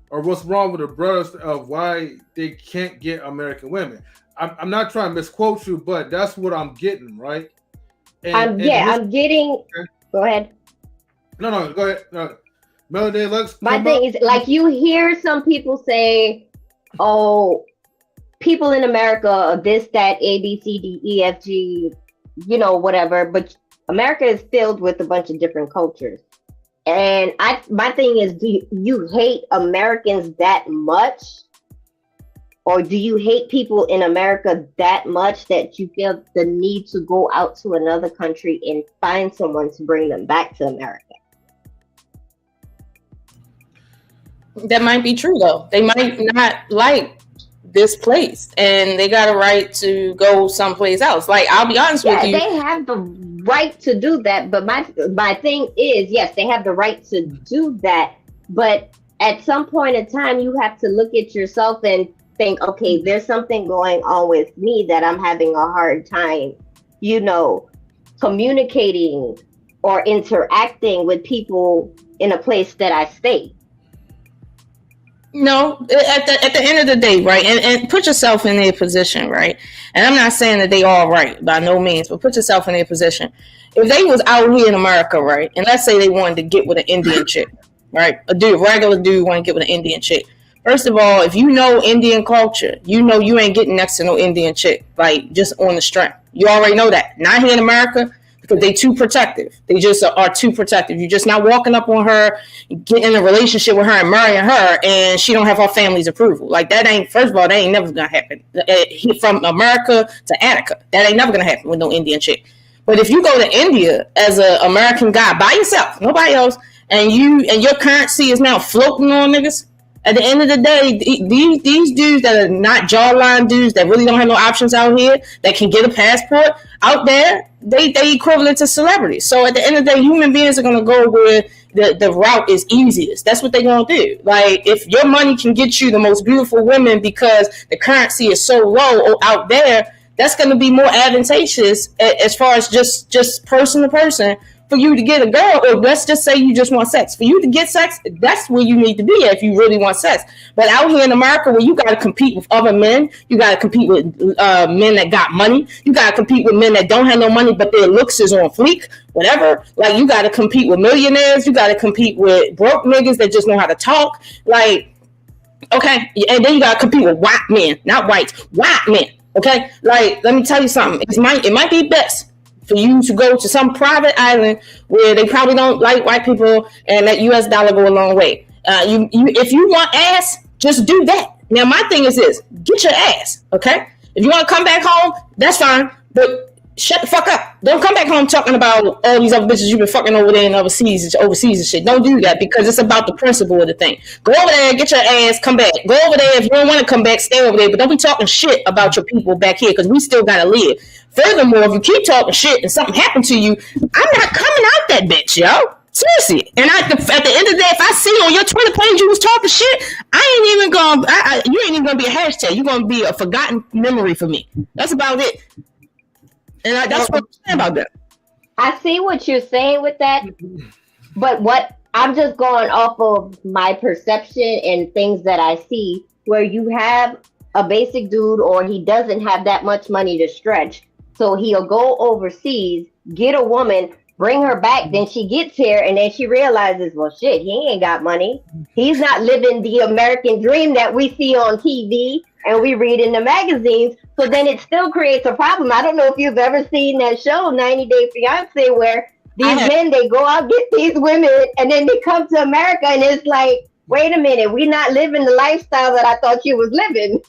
A: or what's wrong with the brothers of why they can't get American women. I'm not trying to misquote you, but that's what I'm getting, right? I'm
E: getting. Okay. Go ahead.
A: No, go ahead. No. Melody,
E: my thing is, like, you hear some people say, "Oh, people in America are this, that, A, B, C, D, E, F, G, whatever." But America is filled with a bunch of different cultures. And my thing is, do you hate Americans that much Or do you hate people in America that much that you feel the need to go out to another country and find someone to bring them back to America?
D: That might be true, though. They might not like this place, and they got a right to go someplace else. Like, I'll be honest with you.
E: They have the right to do that, but my thing is, yes, they have the right to do that, but at some point in time, you have to look at yourself and think, okay, there's something going on with me that I'm having a hard time, communicating or interacting with people in a place that I stay.
D: No, at the end of the day, right? And put yourself in their position, right? And I'm not saying that they all right by no means, but put yourself in their position. If they was out here in America, right, and let's say they wanted to get with an Indian chick, right? Regular dude want to get with an Indian chick. First of all, if you know Indian culture, you know you ain't getting next to no Indian chick, like just on the strength. You already know that. Not here in America, because they too protective. They just are too protective. You're just not walking up on her, getting in a relationship with her and marrying her, and she don't have her family's approval. Like, that ain't, first of all, that ain't never gonna happen. From America to Attica, that ain't never gonna happen with no Indian chick. But if you go to India as an American guy by yourself, nobody else, and your currency is now floating on niggas, at the end of the day, these dudes that are not jawline dudes that really don't have no options out here, that can get a passport out there, they equivalent to celebrities. So at the end of the day, human beings are gonna go where the route is easiest. That's what they're gonna do. Like, if your money can get you the most beautiful women because the currency is so low out there, that's gonna be more advantageous as far as just person to person. For you to get a girl, or let's just say you just want sex. For you to get sex, that's where you need to be if you really want sex. But out here in America, where you got to compete with other men, you got to compete with men that got money, you got to compete with men that don't have no money, but their looks is on fleek, whatever. Like, you got to compete with millionaires, you got to compete with broke niggas that just know how to talk. Like, okay, and then you got to compete with white men, not whites, white men. Okay, like, let me tell you something. It might be best for you to go to some private island where they probably don't like white people, and that US dollar go a long way. If you want ass, just do that. Now, my thing is this: get your ass, okay? If you want to come back home, that's fine, but shut the fuck up. Don't come back home talking about all these other bitches you've been fucking over there and overseas and shit. Don't do that, because it's about the principle of the thing. Go over there, get your ass, come back. Go over there. If you don't want to come back, stay over there, but don't be talking shit about your people back here, because we still gotta live. Furthermore, if you keep talking shit and something happened to you, I'm not coming out that bitch, yo. Seriously. And at the end of the day, if I see on your Twitter page you was talking shit, you ain't even gonna be a hashtag. You're gonna be a forgotten memory for me. That's about it. And that's what I'm saying about that.
E: I see what you're saying with that, but what I'm just going off of my perception and things that I see, where you have a basic dude, or he doesn't have that much money to stretch, so he'll go overseas, get a woman, bring her back, then she gets here, and then she realizes, well, shit, he ain't got money. He's not living the American dream that we see on TV and we read in the magazines. So then it still creates a problem. I don't know if you've ever seen that show, 90 Day Fiance, where these men, they go out, get these women, and then they come to America, and it's like, wait a minute, we're not living the lifestyle that I thought you was living.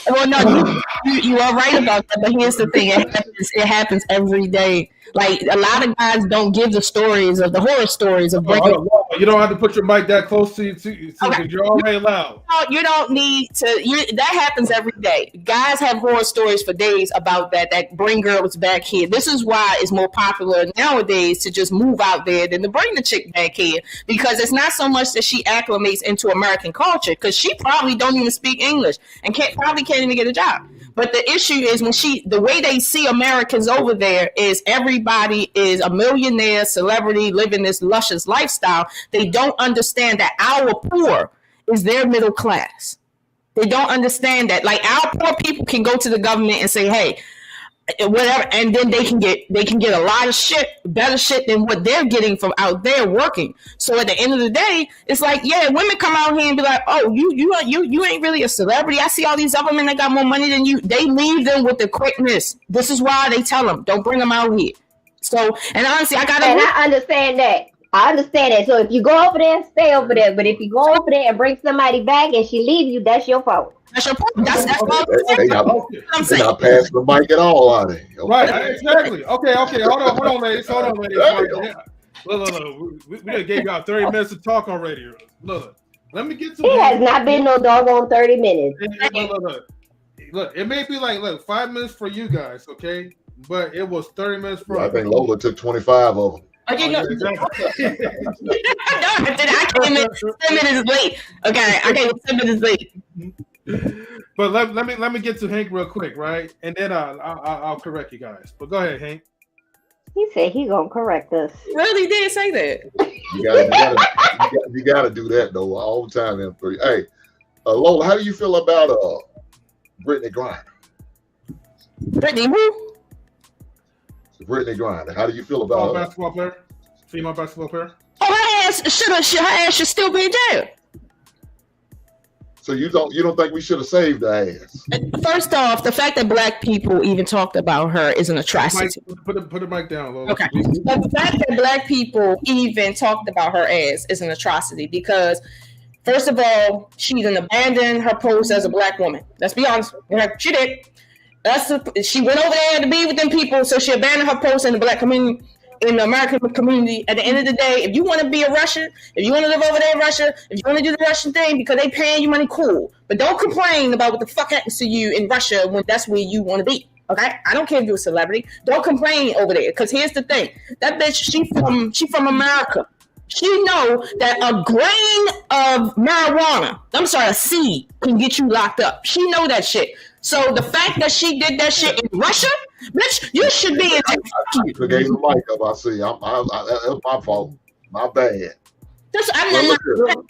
D: Well, no, you are right about that, but here's the thing. It happens every day. Like, a lot of guys don't give the stories of the horror stories of breaking.
A: You don't have to put your mic that close to you, because you're already loud.
D: You don't need to. That happens every day. Guys have horror stories for days about that bring girls back here. This is why it's more popular nowadays to just move out there than to bring the chick back here, because it's not so much that she acclimates into American culture, because she probably don't even speak English and probably can't even get a job. But the issue is the way they see Americans over there is everybody is a millionaire, celebrity, living this luscious lifestyle. They don't understand that our poor is their middle class. They don't understand that. Like, our poor people can go to the government and say, hey, whatever, and then they can get a lot of shit, better shit than what they're getting from out there working. So at the end of the day, it's like, yeah, women come out here and be like, oh, you ain't really a celebrity. I see all these other men that got more money than you. They leave them with the quickness. This is why they tell them, don't bring them out here. So, and honestly, I
E: understand that. I understand that. So if you go over there, stay over there. But if you go over there and bring somebody back and she leaves you, that's your fault.
D: That's your point. That's all
H: They
D: I'm saying.
H: not passing the mic at all, are they? Okay.
A: Right, exactly. Okay. Hold on, ladies. Look. We done gave y'all 30 minutes to talk already. Look, let me get to
E: It has not been no doggone 30 minutes.
A: Look, it may be like 5 minutes for you guys, okay? But it was 30 minutes for
H: I think Lola took 25 of them.
D: Okay, no,
A: exactly.
D: I came in 10 minutes late. Okay, I came in 10 minutes late.
A: But let me get to Hank real quick, right? And then I'll correct you guys. But go ahead, Hank.
E: He said he gonna correct us.
D: Really did say that.
H: You gotta do that though all the time. M3. Hey, Lola, how do you feel about Brittany Griner?
D: Brittany who?
H: Brittany Griner. How do you feel about her?
A: Basketball player? Female basketball player?
D: Oh, her ass should still be in jail.
H: So you don't think we should have saved her ass?
D: First off, the fact that black people even talked about her is an atrocity.
A: Put the mic down, Lola.
D: Okay. But the fact that black people even talked about her ass is an atrocity because, first of all, she didn't abandon her post as a black woman. Let's be honest. She did. She went over there to be with them people, so she abandoned her post in the black community, in the American community. At the end of the day, if you want to be a Russian, if you want to live over there in Russia, if you want to do the Russian thing because they paying you money, cool. But don't complain about what the fuck happens to you in Russia when that's where you want to be. Okay, I don't care if you're a celebrity. Don't complain over there because here's the thing: that bitch, she from America. She know that a grain of marijuana, a seed, can get you locked up. She know that shit. So the fact that she did that shit in Russia, bitch, you should be in jail.
H: I gave the mic up. I see. That's my fault. My bad.
D: I'm not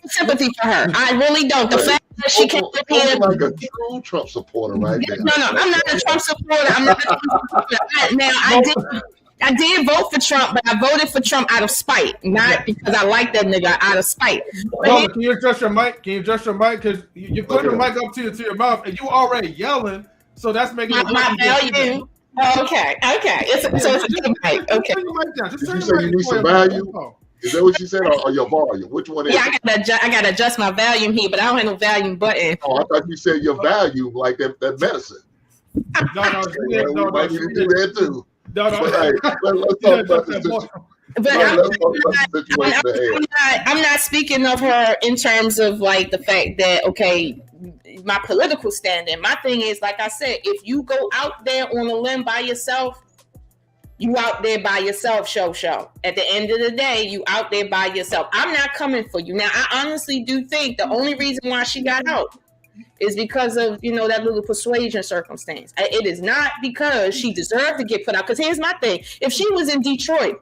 D: sympathy for her. I really don't. The fact that she came up here
H: like a true Trump supporter, right there.
D: No, I'm not a Trump supporter. I'm not a Trump supporter. Now, I did vote for Trump, but I voted for Trump out of spite, not because I like that nigga, out of spite.
A: Lola, can you adjust your mic? Because you're putting the mic up to your mouth, and you already yelling, so that's making it
D: my value. Okay. So it's a mic. Okay.
H: Did you say you need some value? Is that what you said, or your volume? Which one is it?
D: I gotta adjust my volume here, but I don't have no volume button.
H: Oh, I thought you said your volume, like that medicine.
A: No,
H: we might need to do that too.
A: No.
H: Hey, let's talk about this situation.
D: I'm not speaking of her in terms of like the fact that, okay, my political standing. My thing is, like I said, if you go out there on a limb by yourself, you out there by yourself, show. At the end of the day, you out there by yourself. I'm not coming for you. Now, I honestly do think the only reason why she got out is because of, that little persuasion circumstance. It is not because she deserved to get put out. Because here's my thing. If she was in Detroit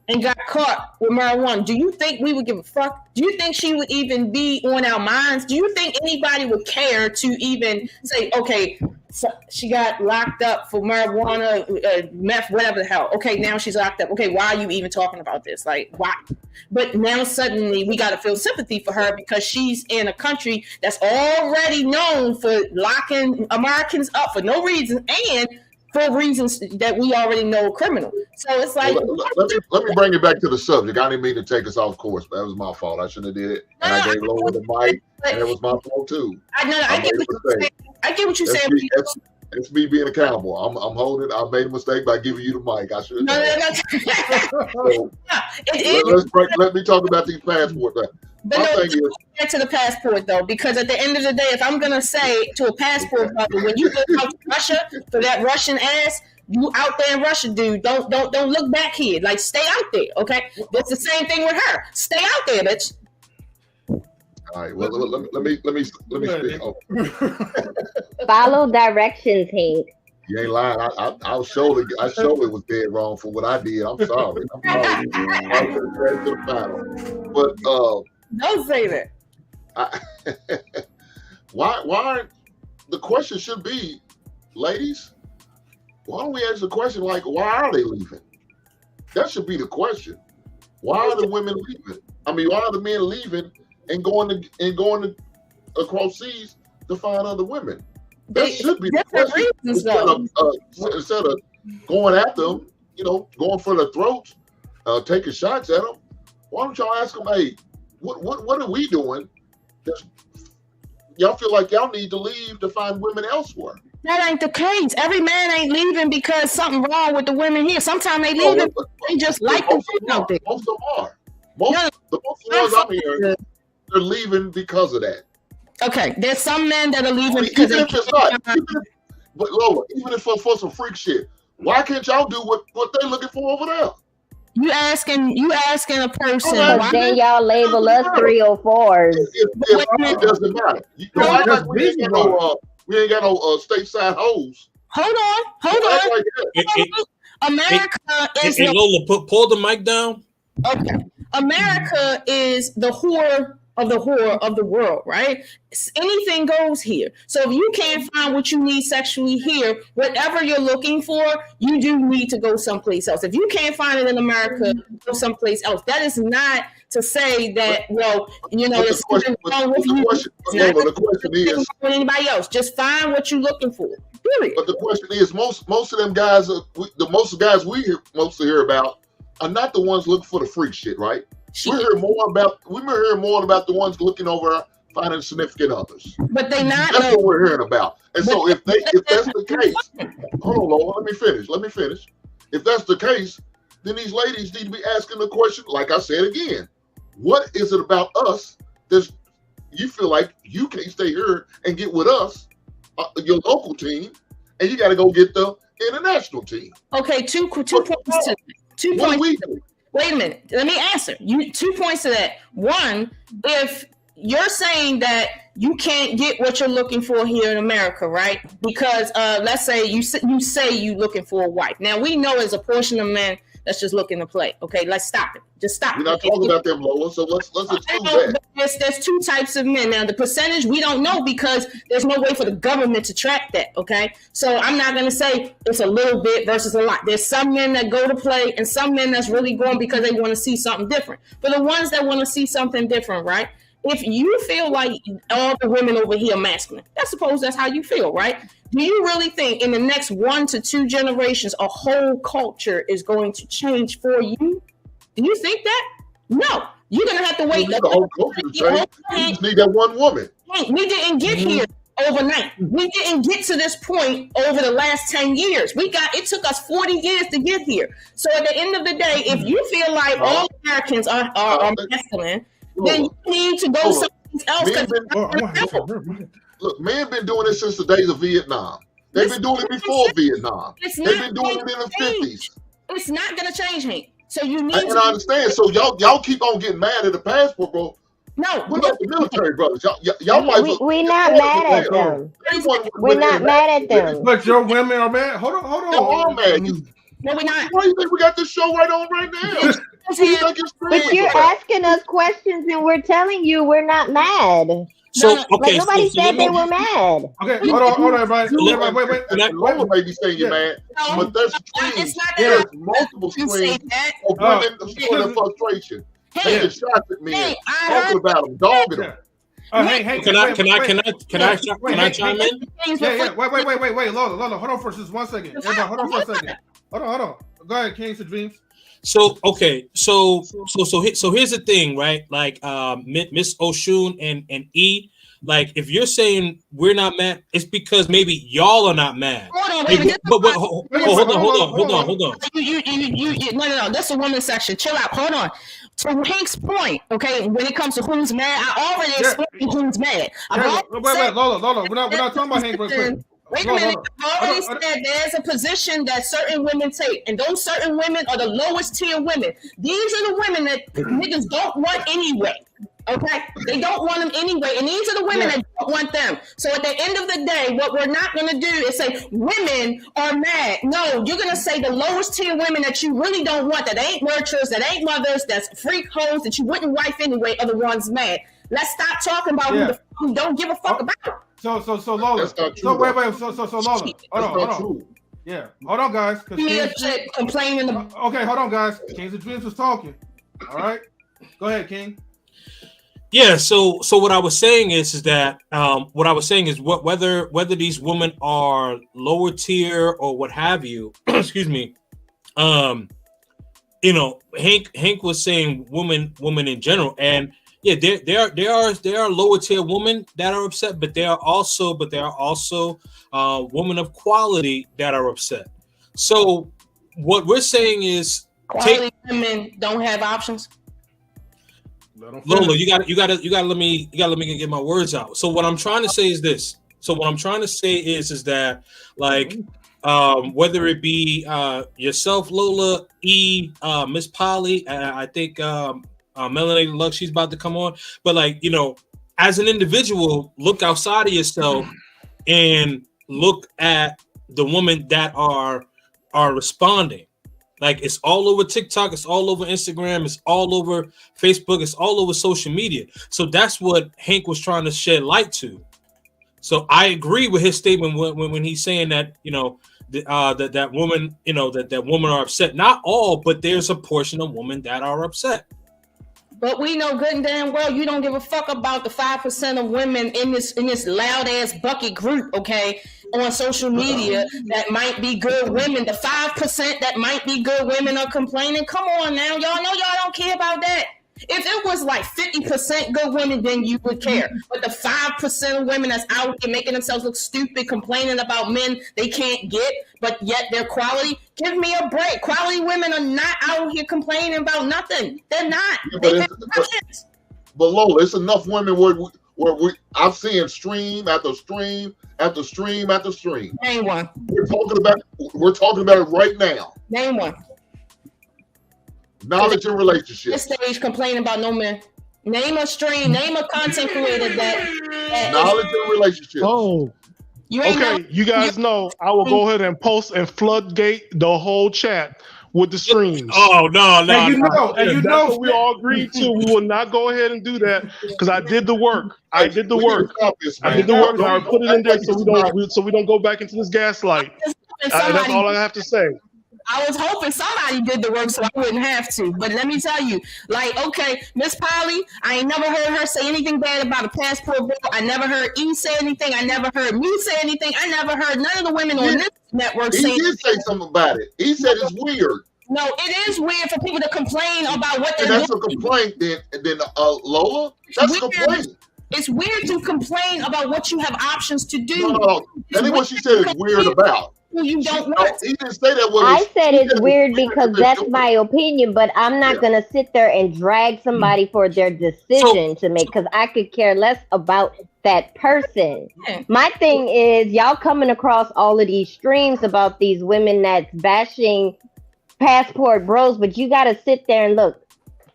D: and got caught with marijuana, do you think we would give a fuck? Do you think she would even be on our minds? Do you think anybody would care to even say, okay, so she got locked up for marijuana, meth, whatever the hell. Okay, now she's locked up. Okay, why are you even talking about this? Like, why? But now suddenly we got to feel sympathy for her because she's in a country that's already known for locking Americans up for no reason and for reasons that we already know are criminal. So it's like...
H: Let me bring it back to the subject. I didn't mean to take us off course, but that was my fault. I shouldn't have did it. And I gave Lola the mic, and it was my fault too.
D: I get what you're saying.
H: It's me being accountable. I'm holding. I made a mistake by giving you the mic. I should have. Let me talk about these passports.
D: Back to the passport though, because at the end of the day, if I'm gonna say to a passport holder, when you go out to Russia for that Russian ass, you out there in Russia, dude. Don't look back here. Like, stay out there, okay? That's the same thing with her. Stay out there, bitch.
H: All right. Well, let me speak.
E: Follow directions, Hank.
H: You ain't lying. I surely was dead wrong for what I did. I'm sorry. But
D: don't say
H: that. Why? The question should be, ladies, why don't we ask the question like, why are they leaving? That should be the question. Why are the women leaving? I mean, why are the men leaving and going to across seas to find other women? That should be the question. Instead of going after them, going for the throats, taking shots at them. Why don't y'all ask them, hey, what are we doing y'all feel like y'all need to leave to find women elsewhere.
D: That ain't the case. Every man ain't leaving because something wrong with the women here. Sometimes they leaving. They just like the women out there.
H: Most of them are. The most ones I'm hearing, they're leaving because of that.
D: Okay, there's some men that are leaving
H: because even if it's not. But Lola, even if for some freak shit, why can't y'all do what they're looking for over there?
D: You asking a person.
E: Because then y'all label us 304s.
H: It doesn't matter. We ain't got no stateside hoes.
D: Hold on. America is.
C: Hey, Lola, pull the mic down.
D: Okay. America is the whore of the world, right? Anything goes here. So if you can't find what you need sexually here, whatever you're looking for, you do need to go someplace else. If you can't find it in America, go someplace else. That is not to say that, there's something wrong with you.
H: The question is,
D: with anybody else. Just find what you're looking for. Period.
H: But the question is, most of them guys, most of the guys we mostly hear about are not the ones looking for the freak shit, right? We hear more about the ones looking over finding significant others.
D: But they not.
H: That's what we're hearing about. And so if that's the case, hold on, Lola, let me finish. If that's the case, then these ladies need to be asking the question, like I said again, what is it about us that you feel like you can't stay here and get with us, your local team, and you got to go get the international team?
D: Okay, two points to that. 2 points. Wait a minute. Let me answer. 2 points to that. One, if you're saying that you can't get what you're looking for here in America, right? Because let's say you say you're looking for a wife. Now we know there's a portion of men that's just looking to play. Okay, let's stop it. Just stop.
H: We're not talking about them, Lola. So let's exclude that.
D: There's two types of men. Now the percentage we don't know because there's no way for the government to track that. Okay, so I'm not gonna say it's a little bit versus a lot. There's some men that go to play and some men that's really going because they want to see something different. For the ones that want to see something different, right? If you feel like all the women over here are masculine, I suppose that's how you feel, right? Do you really think in the next 1 to 2 generations, a whole culture is going to change for you? Do you think that? No. You're going to have to wait.
H: The whole culture to change. You just need that one woman.
D: We didn't get here overnight. We didn't get to this point over the last 10 years. It took us 40 years to get here. So at the end of the day, if you feel like all Americans are masculine, then you need to go someplace else.
H: Look, men been doing this since the days of Vietnam. They've been doing it before Vietnam. They've been doing it in the 50s.
D: It's not going to change, Hank. So you need
H: to. I understand. So y'all keep on getting mad at the passport, bro.
D: No.
H: What about the military brothers? Y'all might.
E: We're not mad at them. We're not mad at them.
A: But your women are mad. Hold on.
H: Y'all are mad.
D: No, we're not.
H: Why do you think we got this show right now?
E: But you're asking us questions and we're telling you we're not mad.
C: So okay,
E: nobody said they were mad.
A: Okay, hold on, everybody. Wait.
H: Lola may be saying you're mad, but there's multiple streams of women showing their frustration. Taking shots at men, talking about them, dogging them.
A: Hey,
C: can I chime in?
A: Yeah. Wait, Lola, hold on for just 1 second. Everybody, hold on for a second. Hold on. Go ahead, KingzNDreamz.
C: So okay, so here's the thing, right? Like Miss Oshun and E, like if you're saying we're not mad, it's because maybe y'all are not mad.
D: Hold
C: on.
D: No. That's a women's section. Chill out. Hold on. To Hank's point, okay, when it comes to who's mad, I already explained who's mad.
A: Wait, Lola. We're not talking about Hank real quick.
D: Wait a minute. I already said there's a position that certain women take, and those certain women are the lowest tier women. These are the women that niggas don't want anyway. Okay, they don't want them anyway, and these are the women that don't want them. So at the end of the day, what we're not going to do is say women are mad. No, you're going to say the lowest tier women that you really don't want, that ain't nurturers, that ain't mothers, that's freak hoes, that you wouldn't wife anyway, are the ones mad. Let's stop talking about who don't give a fuck about.
A: So Lola. So wait. So Lola. Hold on. Yeah. Hold on, guys.
D: Complaining.
A: Okay, hold on, guys. KingzNDreamz was talking. All right. Go ahead, King.
C: Yeah. So what I was saying is that whether these women are lower tier or what have you. Excuse me. Hank was saying woman in general, and Yeah, there are lower tier women that are upset, but there are also women of quality that are upset. So what we're saying is
D: quality women don't have options.
C: Lola, you got to let me get my words out. So what I'm trying to say is this. So what I'm trying to say is that like whether it be yourself, Lola, Miss Polly, I think Melanie Lux, she's about to come on. But like, you know, as an individual, look outside of yourself and look at the women that are responding. Like, it's all over TikTok, it's all over Instagram, it's all over Facebook, it's all over social media. So that's what Hank was trying to shed light to. So I agree with his statement when he's saying that, you know, that women, you know, that women are upset. Not all, but there's a portion of women that are upset.
D: But we know good and damn well you don't give a fuck about the 5% of women in this loud ass bucket group, okay, on social media that might be good women. The 5% that might be good women are complaining. Come on now, y'all know y'all don't care about that. If it was like 50% good women, then you would care. But the 5% of women that's out here making themselves look stupid, complaining about men they can't get, but yet they're quality, give me a break. Quality women are not out here complaining about nothing. They're not.
H: Yeah, but Lola, it's enough women where I've seen stream after stream after stream after stream.
D: Name one.
H: We're talking about it right now.
D: Name one.
H: Knowledge and relationships.
D: This stage complaining about no men. Name a stream. Name a content creator that
H: knowledge and relationships.
B: Oh, you guys know I will go ahead and post and floodgate the whole chat with the streams.
C: Oh no!
A: And you know,
B: what we all agreed to. We will not go ahead and do that because I did the work. I did the work. I put it in there so we don't go back into this gaslight. That's all I have to say.
D: I was hoping somebody did the work so I wouldn't have to. But let me tell you, like, okay, Miss Polly, I ain't never heard her say anything bad about a passport bill. I never heard E say anything. I never heard me say anything. I never heard none of the women on this network say anything.
H: He did say something about it. He said it's weird.
D: No, it is weird for people to complain about what they're
H: doing. That's a complaint, then Lola. That's a complaint.
D: It's weird to complain about what you have options to do.
H: No. That ain't what she said it's weird about.
D: You don't want.
H: He didn't say that.
E: I said it's weird because that's my opinion, but I'm not going to sit there and drag somebody for their decision to make, because I could care less about that person. My thing is, y'all coming across all of these streams about these women that's bashing passport bros, but you got to sit there and look.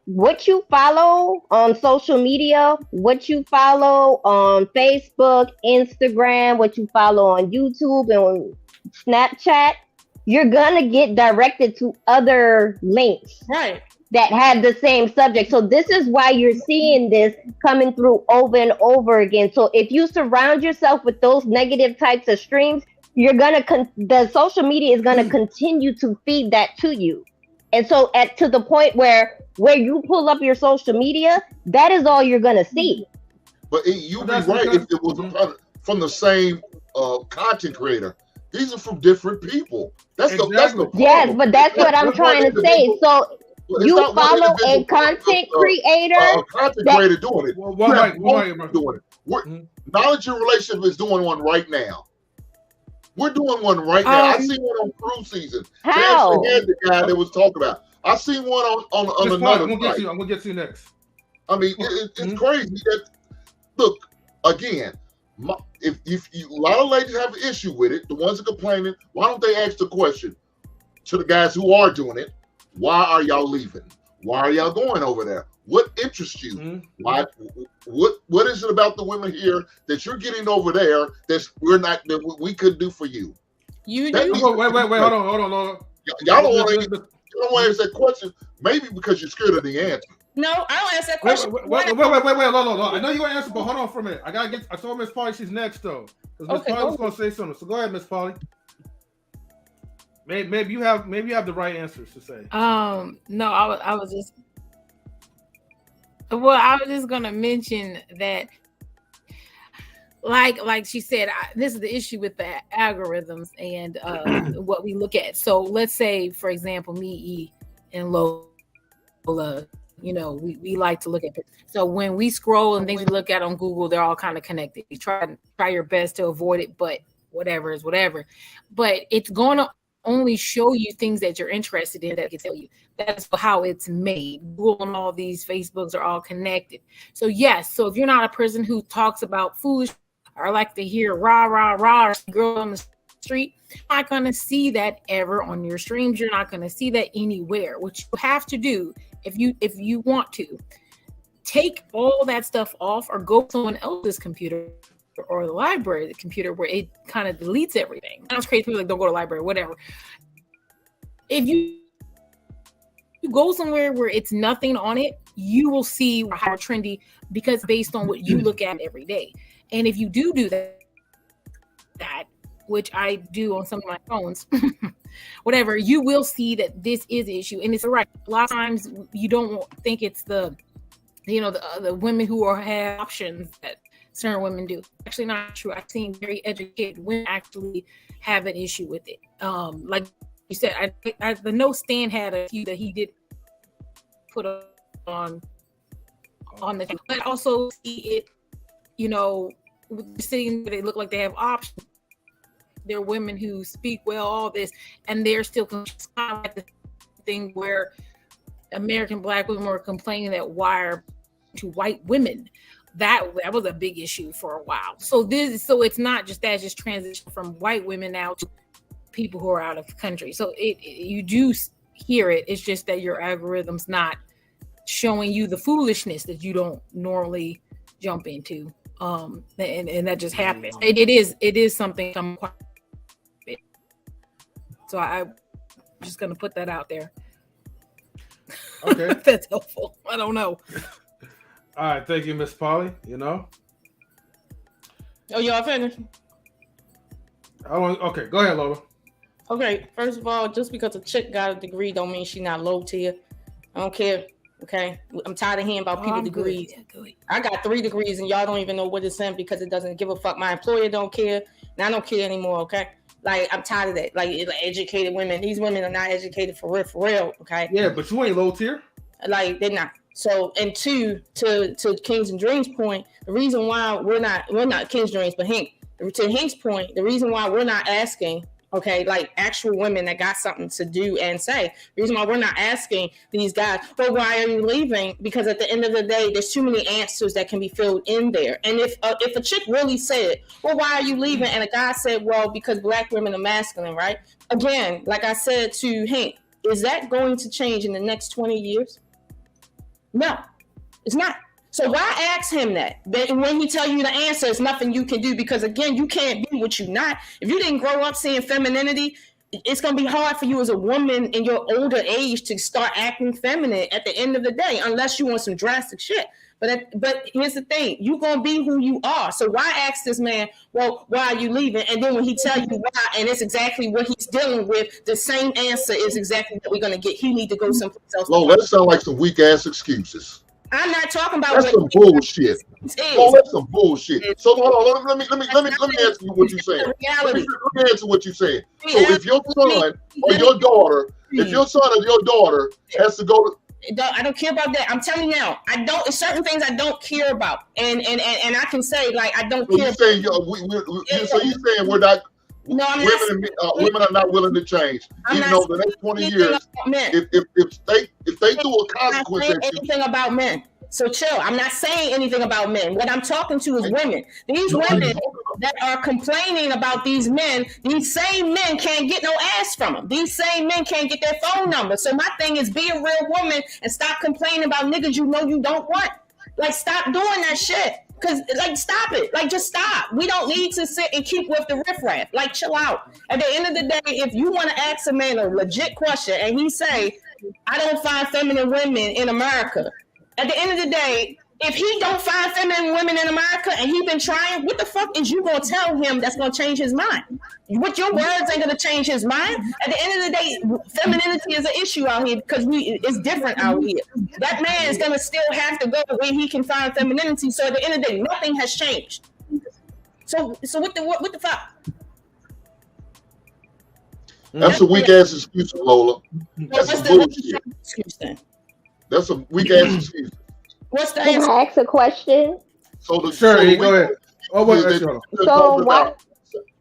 E: What you follow on social media, what you follow on Facebook, Instagram, what you follow on YouTube and Snapchat, you're gonna get directed to other links that have the same subject. So this is why you're seeing this coming through over and over again. So if you surround yourself with those negative types of streams, you're gonna the social media is gonna continue to feed that to you. And so to the point where you pull up your social media, that is all you're gonna see.
H: But you'd be right if it was from the same content creator. These are from different people. That's the problem.
E: Yes, but that's what I'm trying to say. So you follow a content creator.
H: A content creator doing it. Doing it. Knowledge and Relationship is doing one right now. We're doing one right now. I seen one on Cruise Season.
E: How?
H: Had the guy that was talking about. I seen one on another.
A: I'm gonna get to you next.
H: I mean, it's crazy. Look, again, if a lot of ladies have an issue with it, the ones that are complaining, why don't they ask the question to the guys who are doing it? Why are y'all leaving? Why are y'all going over there? What interests you?
A: Mm-hmm.
H: Why? What is it about the women here that you're getting over there that we couldn't do for you?
D: You
A: do. Wait, hold on.
H: Y'all don't want to answer that question. Maybe because you're scared of the answer.
D: No, I don't answer that question.
A: Wait, no. I know you're gonna answer, but hold on for a minute. I saw Miss Polly. She's next though, because Miss Polly was gonna say something. So go ahead, Miss Polly. Maybe you have the right answers to say.
I: No, I was just. Well, I was just gonna mention that, like she said, this is the issue with the algorithms and what we look at. So let's say, for example, me, E, and Lola You know, we like to look at it. So when we scroll and things we look at on Google, they're all kind of connected. You try your best to avoid it, but whatever is whatever. But it's going to only show you things that you're interested in that can tell you. That's how it's made. Google and all these Facebooks are all connected. So yes, so if you're not a person who talks about foolish or like to hear rah, rah, rah, girl on the street, you're not going to see that ever on your streams. You're not going to see that anywhere. What you have to do, if you want to, take all that stuff off or go to someone else's computer or the library, the computer where it kind of deletes everything. Sounds crazy. People like, don't go to the library, whatever. If you go somewhere where it's nothing on it, you will see how trendy, because based on what you look at every day. And if you do that, which I do on some of my phones, whatever, you will see that this is an issue. And it's right. A lot of times you don't think it's the women who have options that certain women do. Actually not true. I've seen very educated women actually have an issue with it. Like you said, the No Stand had a few that he did put on the, but also see it, you know, sitting there, they look like they have options. They're women who speak well, all this, and they're still kind of like the thing where American Black women were complaining that why are to white women. That was a big issue for a while. So it's not just that, it's just transition from white women now to people who are out of the country. So you do hear it. It's just that your algorithm's not showing you the foolishness that you don't normally jump into. And that just happens. It is something I'm quite. So I'm just gonna put that out there.
A: Okay.
I: If that's helpful. I don't know.
A: All right, thank you, Miss Polly. You know.
D: Oh, y'all finished?
A: Okay, go ahead, Lola.
D: Okay, first of all, just because a chick got a degree don't mean she's not low tier. I don't care. Okay, I'm tired of hearing about people degrees. Good. I got 3 degrees and y'all don't even know what it's in because it doesn't give a fuck. My employer don't care, and I don't care anymore. Okay, like I'm tired of that. Like educated women, these women are not educated for real. Okay.
A: Yeah, but you ain't low tier.
D: Like they're not. So, and 2, to KingzNDreamz point, the reason why we're not KingzNDreamz, but Hank, to Hank's point, the reason why we're not asking, okay, like actual women that got something to do and say, the reason why we're not asking these guys, well, why are you leaving? Because at the end of the day, there's too many answers that can be filled in there. And if a chick really said, well, why are you leaving? And a guy said, well, because Black women are masculine, right? Again, like I said to Hank, is that going to change in the next 20 years? No, it's not. So why ask him that? Then when he tell you the answer, it's nothing you can do, because again, you can't be what you're not. If you didn't grow up seeing femininity, it's gonna be hard for you as a woman in your older age to start acting feminine at the end of the day, unless you want some drastic shit. But here's the thing, you're gonna be who you are. So why ask this man, well, why are you leaving? And then when he tell you why, and it's exactly what he's dealing with, the same answer is exactly what we're gonna get. He need to go someplace else.
H: Well, that sounds like some weak ass excuses.
D: I'm not talking about
H: that's some bullshit. Oh, that's some bullshit. So hold on, let me ask you what you're saying. Let me answer what you're saying. So if your son or your daughter, has to go to,
D: I don't care about that. I'm telling you now. I don't. It's certain things I don't care about, and I can say like I don't care.
H: So you're saying we're not.
D: No, I'm
H: women are not willing to change. Even though the next 20 years, if they do a consequence,
D: I'm not saying anything about men. So chill. I'm not saying anything about men. What I'm talking to is women. These women that are complaining about these men, these same men can't get no ass from them. These same men can't get their phone number. So my thing is, be a real woman and stop complaining about niggas you know you don't want. Like, stop doing that shit. Cause like, stop it. Like, just stop. We don't need to sit and keep with the riffraff. Like, chill out. At the end of the day, if you want to ask a man a legit question and he say, I don't find feminine women in America. At the end of the day, if he don't find feminine women in America and he been trying, what the fuck is you gonna tell him that's gonna change his mind? What your words ain't gonna change his mind. At the end of the day, femininity is an issue out here because it's different out here. That man is gonna still have to go where he can find femininity. So at the end of the day, nothing has changed. So what the fuck?
H: That's a weak ass excuse, Lola. That's some bullshit.
D: Excuse then.
H: That's a weak ass excuse.
I: What's the
E: Can
I: answer?
E: I ask a question?
H: So the
A: Sure,
H: so
A: go ahead. Oh, wait,
H: they-
A: sure.
H: they're
E: So
H: talking
E: what?
H: about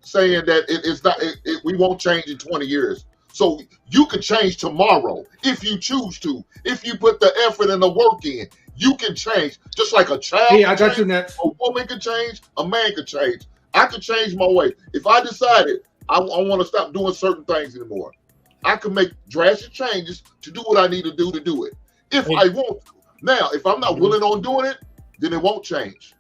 H: saying that it's not we won't change in 20 years. So you can change tomorrow if you choose to. If you put the effort and the work in, you can change. Just like a child.
A: Yeah, I
H: can
A: got you
H: change,
A: next.
H: a woman can change. A man can change. I could change my way. If I decided I want to stop doing certain things anymore, I can make drastic changes to do what I need to do it. If I want to. Now, if I'm not willing on doing it, then it won't change.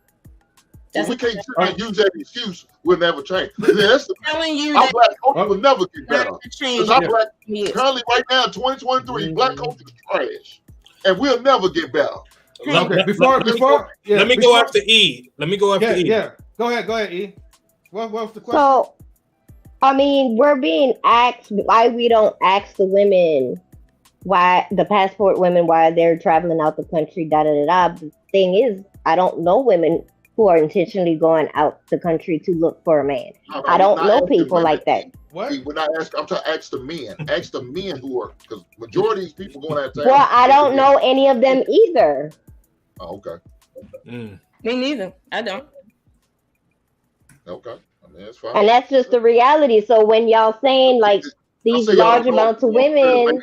H: If we can't use that excuse, we'll never change. That's
I: Telling you
H: our
I: that
H: black culture will never get better.
I: change.
H: Because our black, currently right now in 2023, black culture is trash. And we'll never get better.
A: Okay, before
C: let me go after E. Let me go after E.
A: Yeah, go ahead, E. What's the question?
E: So, I mean, we're being asked why we don't ask the women, why the passport women, why they're traveling out the country, da da da da. The thing is, I don't know women who are intentionally going out the country to look for a man. I don't know people like that.
A: What?
H: We're not asking. I'm trying to ask the men. Ask the men who are, because majority of these people going out there.
E: Well, I don't know any of them either.
H: Oh, okay.
D: Me neither. I don't.
H: Okay. I mean, that's fine.
E: And that's just the reality. So when y'all saying like these large amounts of women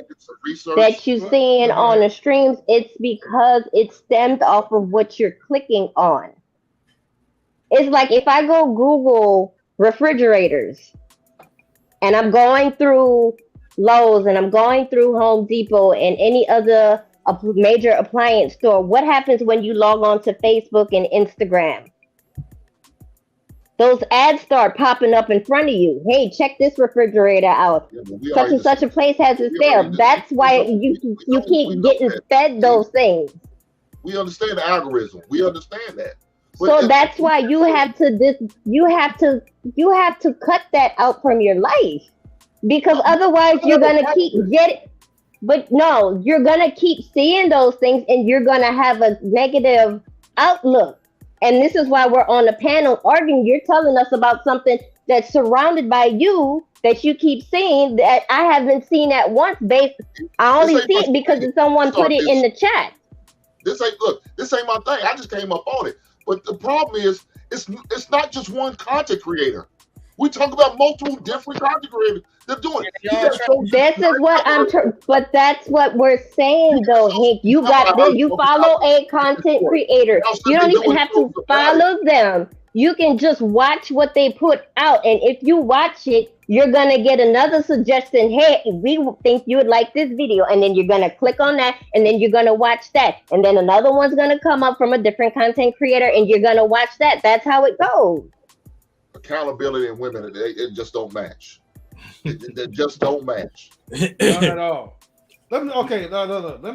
E: that you're seeing on the streams, it's because it stemmed off of what you're clicking on. It's like if I go Google refrigerators and I'm going through Lowe's and I'm going through Home Depot and any other major appliance store, what happens when you log on to Facebook and Instagram? Those ads start popping up in front of you. Hey, check this refrigerator out.
H: Yeah,
E: such and such a place has a sale. That's why you keep getting fed those things.
H: We understand the algorithm. We understand that.
E: So that's why you have to cut that out from your life, because otherwise you're gonna keep getting. But no, you're gonna keep seeing those things, and you're gonna have a negative outlook. And this is why we're on the panel arguing. You're telling us about something that's surrounded by you that you keep seeing that I haven't seen at once. I only see it because someone put it in the chat.
H: This ain't my thing. I just came up on it. But the problem is, it's not just one content creator. We talk about multiple different content creators. They're doing it.
E: This is what but that's what we're saying though, Hank. You got this. You follow a content creator. You don't even have to follow them. You can just watch what they put out. And if you watch it, you're gonna get another suggestion. Hey, we think you would like this video. And then you're gonna click on that, and then you're gonna watch that. And then another one's gonna come up from a different content creator, and you're gonna watch that. That's how it goes.
H: Accountability and women, it just don't match. They just don't match.
A: Not at all. Let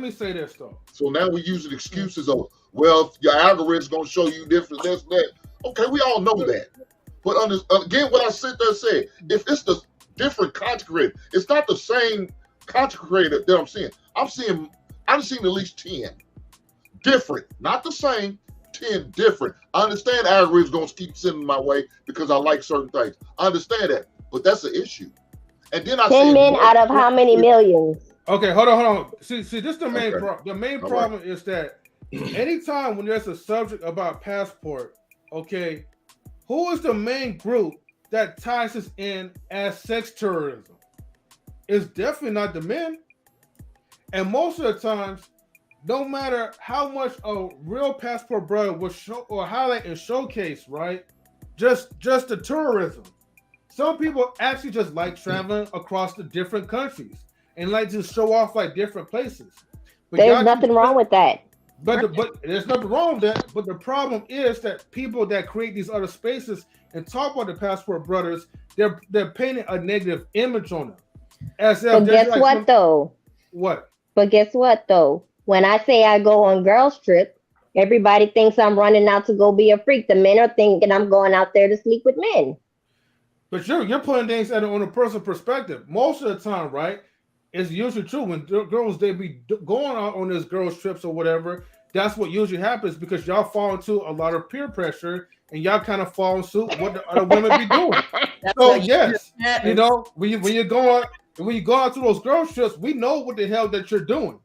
A: me say this though.
H: So now we're using excuses of, well, your algorithm's gonna show you different this and that. Okay, we all know that. But again, what I sit there and say, if it's the different content creator, it's not the same content creator that I'm seeing. I've seen at least 10 different, not the same. 10 different. I understand the algorithm's gonna keep sending my way because I like certain things. I understand that, but that's the issue. And then
E: 10 men out of how many millions?
A: Okay, hold on. See, this is the main problem. The main problem is that anytime when there's a subject about passport, okay, who is the main group that ties us in as sex tourism? It's definitely not the men. And most of the times, no matter how much a real passport brother will show or highlight and showcase, right? Just the tourism. Some people actually just like traveling across the different countries and like to show off like different places. But
E: there's nothing wrong with that.
A: But there's nothing wrong with that. But the problem is that people that create these other spaces and talk about the passport brothers, they're painting a negative image on them.
E: But guess what though?
A: What?
E: But guess what though? When I say I go on girls trip, everybody thinks I'm running out to go be a freak. The men are thinking I'm going out there to sleep with men.
A: But you're putting things on a personal perspective. Most of the time, right? It's usually true when girls they be going out on these girls trips or whatever. That's what usually happens because y'all fall into a lot of peer pressure and y'all kind of fall into what the other women be doing. So yes, you know when you go out to those girls trips, we know what the hell that you're doing.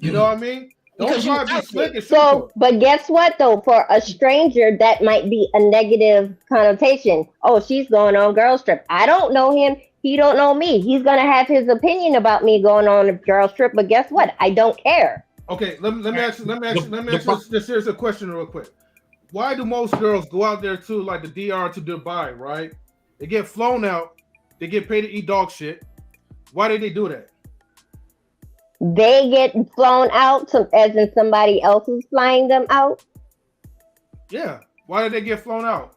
A: You know what I mean?
D: Because you
A: be slick and shoot
E: So, but guess what though? For a stranger, that might be a negative connotation. Oh, she's going on girls trip. I don't know him. He don't know me. He's gonna have his opinion about me going on a girls trip. But guess what? I don't care.
A: Okay, let me ask you this here's a question real quick. Why do most girls go out there to like the DR to Dubai, right? They get flown out, they get paid to eat dog shit. Why did they do that?
E: They get flown out, as in somebody else is flying them out.
A: Yeah. Why did they get flown out?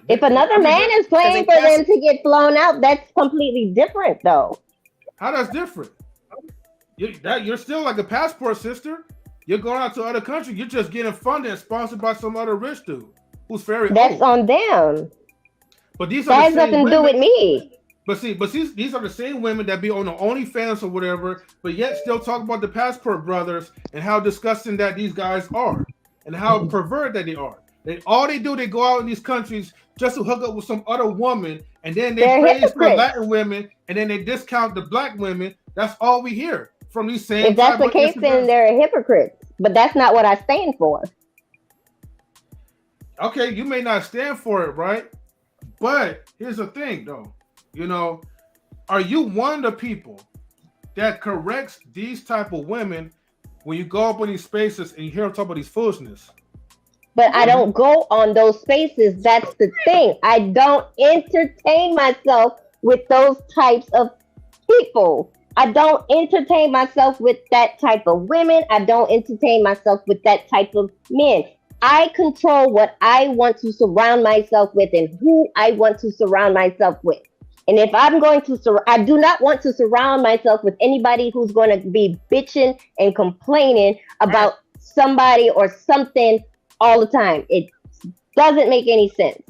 E: If another man is paying for them to get flown out, that's completely different, though.
A: How that's different? You're still like a passport, sister. You're going out to other countries. You're just getting funded and sponsored by some other rich dude who's very
E: That's
A: old.
E: on them.
A: But these
E: that has nothing to do with me.
A: But these are the same women that be on the OnlyFans or whatever, but yet still talk about the passport brothers and how disgusting that these guys are and how perverted that they are. They go out in these countries just to hook up with some other woman, and then they praise the Latin women, and then they discount the black women. That's all we hear from these same.
E: If that's the case, then they're hypocrites. But that's not what I stand for.
A: Okay, you may not stand for it, right? But here's the thing, though. You know, are you one of the people that corrects these type of women when you go up in these spaces and you hear them talk about these foolishness?
E: But I don't go on those spaces. That's the thing. I don't entertain myself with those types of people. I don't entertain myself with that type of women. I don't entertain myself with that type of men. I control what I want to surround myself with and who I want to surround myself with. And if I'm going to, I do not want to surround myself with anybody who's going to be bitching and complaining about somebody or something all the time. It doesn't make any sense.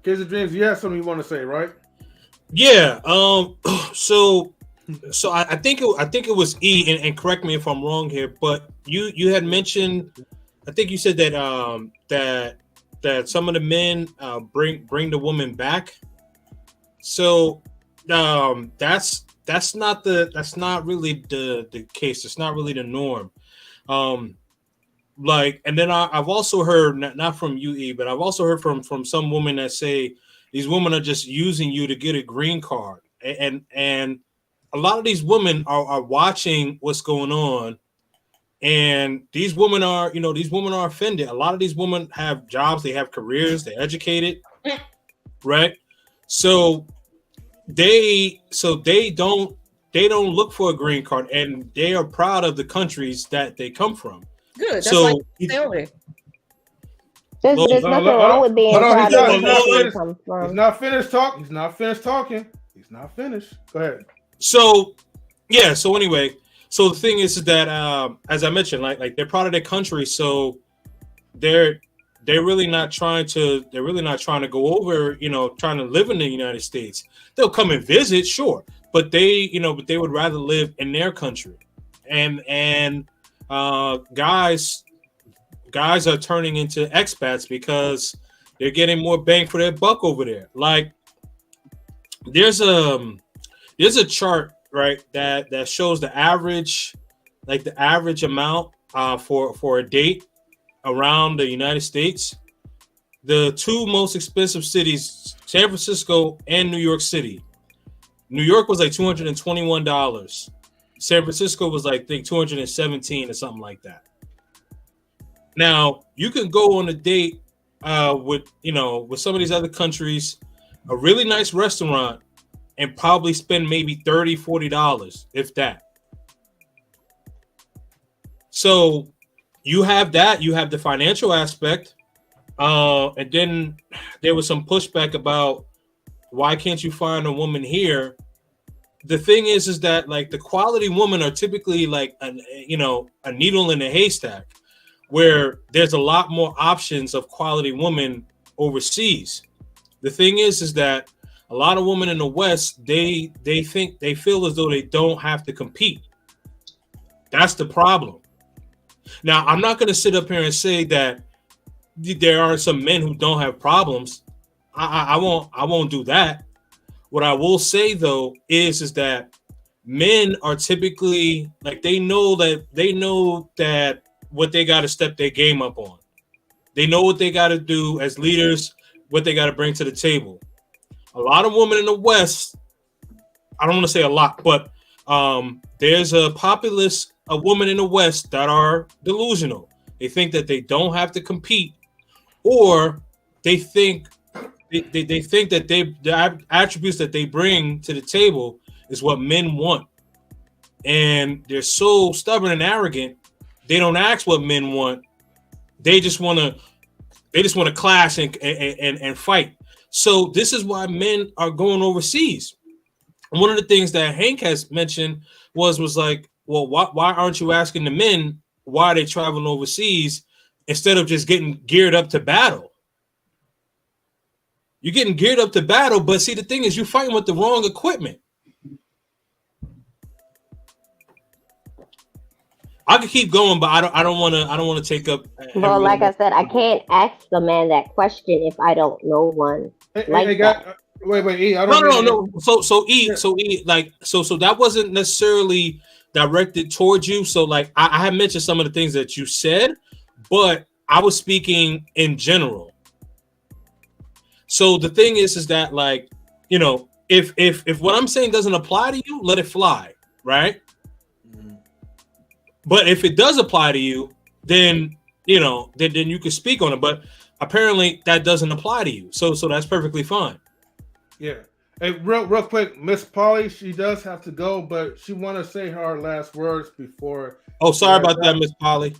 A: KingzNDreamz, you have something you want to say, right?
C: Yeah. So I think it was E, and correct me if I'm wrong here, but you had mentioned, I think you said that that some of the men bring the woman back. So that's not really the case. It's not really the norm. And then I've also heard, not from UE, but I've also heard from some women that say these women are just using you to get a green card, and a lot of these women are watching what's going on, and these women are offended. A lot of these women have jobs, they have careers, they're educated, right? So they don't look for a green card, and they are proud of the countries that they come from.
D: Good. That's
C: so
D: like stay over there.
E: There's nothing wrong with being proud of where you come from.
A: He's not finished talking. He's not finished. Go ahead.
C: So anyway, so the thing is that as I mentioned, like they're proud of their country, so they're really not trying to go over, trying to live in the United States. They'll come and visit, sure, but they would rather live in their country. And guys are turning into expats because they're getting more bang for their buck over there. Like there's a chart, right, that shows the average amount for a date around the United States. The two most expensive cities, San Francisco and New York City. New York was like $221. San Francisco was like, I think, $217 or something like that. Now you can go on a date with some of these other countries, a really nice restaurant, and probably spend maybe $30, $40, if that. So you have that, you have the financial aspect, and then there was some pushback about why can't you find a woman here? The thing is that like the quality women are typically like a needle in a haystack, where there's a lot more options of quality women overseas. The thing is that a lot of women in the West, they feel as though they don't have to compete. That's the problem. Now, I'm not going to sit up here and say that there are some men who don't have problems. I won't do that. What I will say though is that men are typically like they know that what they got to step their game up on. They know what they got to do as leaders, what they got to bring to the table. A lot of women in the West, I don't want to say a lot, but there's a populace of women in the West that are delusional. They think that they don't have to compete, or they think that the attributes that they bring to the table is what men want, and they're so stubborn and arrogant. They don't ask what men want. They just want to clash and fight. So this is why men are going overseas. And one of the things that Hank has mentioned was like, well, why aren't you asking the men why they traveling overseas instead of just getting geared up to battle? You're getting geared up to battle, but see, the thing is, you're fighting with the wrong equipment. I could keep going, but I don't want to take up.
E: Well, like I said, I can't ask the man that question if I don't know one.
A: Wait, E. I don't
C: no. So E, like, so that wasn't necessarily directed towards you. So like, I had mentioned some of the things that you said, but I was speaking in general. So the thing is that, like, you know, if what I'm saying doesn't apply to you, let it fly, right? Mm-hmm. But if it does apply to you, then you know, then you can speak on it. But apparently that doesn't apply to you, so that's perfectly fine.
A: Yeah. Hey, real quick, Miss Polly, she does have to go, but she want to say her last words before.
C: Oh, sorry about that, Miss Polly.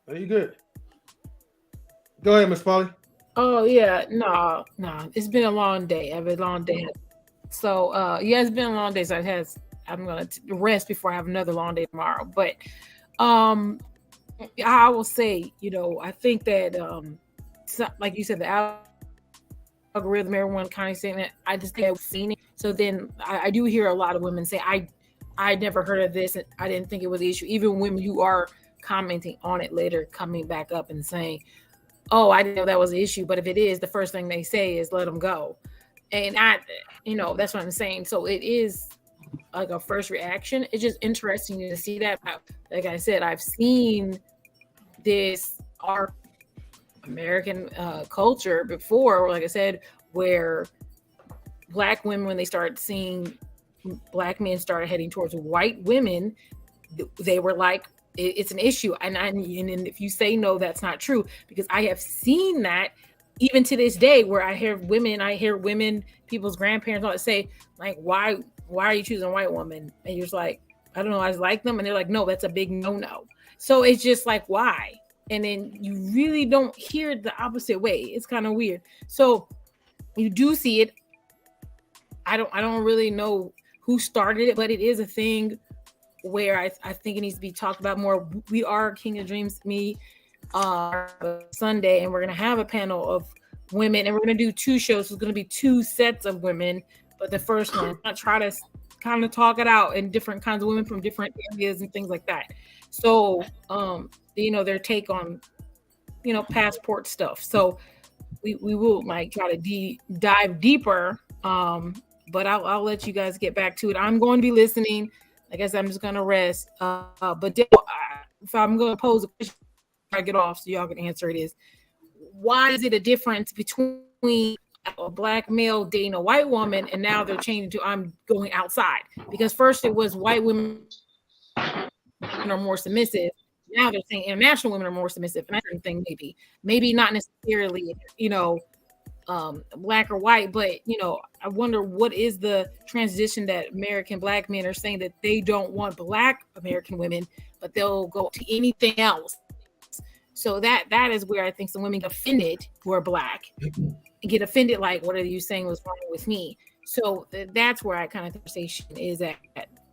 A: Are you good? Go ahead, Miss Polly.
I: Oh yeah, no. It's been a long day. I've been a long day. So yeah, it's been a long day. So I'm gonna rest before I have another long day tomorrow. But I will say, you know, I think that like you said, the algorithm, everyone kind of saying that. I just have seen it. So then I do hear a lot of women say, I never heard of this, and I didn't think it was an issue. Even women who are commenting on it later, coming back up and saying, oh, I didn't know that was an issue. But if it is, the first thing they say is let them go. And you know, that's what I'm saying. So it is like a first reaction. It's just interesting to see that. Like I said, I've seen our American culture before, like I said, where Black women, when they started seeing Black men started heading towards white women, they were like, it's an issue. And if you say no, that's not true, because I have seen that even to this day, where I hear women, people's grandparents all say, like, why are you choosing a white woman? And you're just like, I don't know, I just like them. And they're like, no, that's a big no. So it's just like, why? And then you really don't hear the opposite way. It's kind of weird. So you do see it. I don't really know who started it, but it is a thing where I think it needs to be talked about more. We are KingzNDreamz, me, Sunday, and we're going to have a panel of women, and we're going to do 2 shows. It's going to be 2 sets of women, but the first one, I try to kind of talk it out in different kinds of women from different areas and things like that. So, you know, their take on, you know, passport stuff. So we will like try to dive deeper, but I'll let you guys get back to it. I'm going to be listening. I guess I'm just going to rest. But if I'm going to pose a question before I get off so y'all can answer it, is why is it a difference between a Black male dating a white woman and now they're changing to I'm going outside? Because first it was white women are more submissive. Now they're saying international women are more submissive. And I think maybe not necessarily, you know, Black or white, but you know, I wonder what is the transition that American Black men are saying that they don't want Black American women, but they'll go to anything else. So that is where I think some women get offended who are Black and get offended, like, what are you saying was wrong with me? So that's where I kind of conversation is at,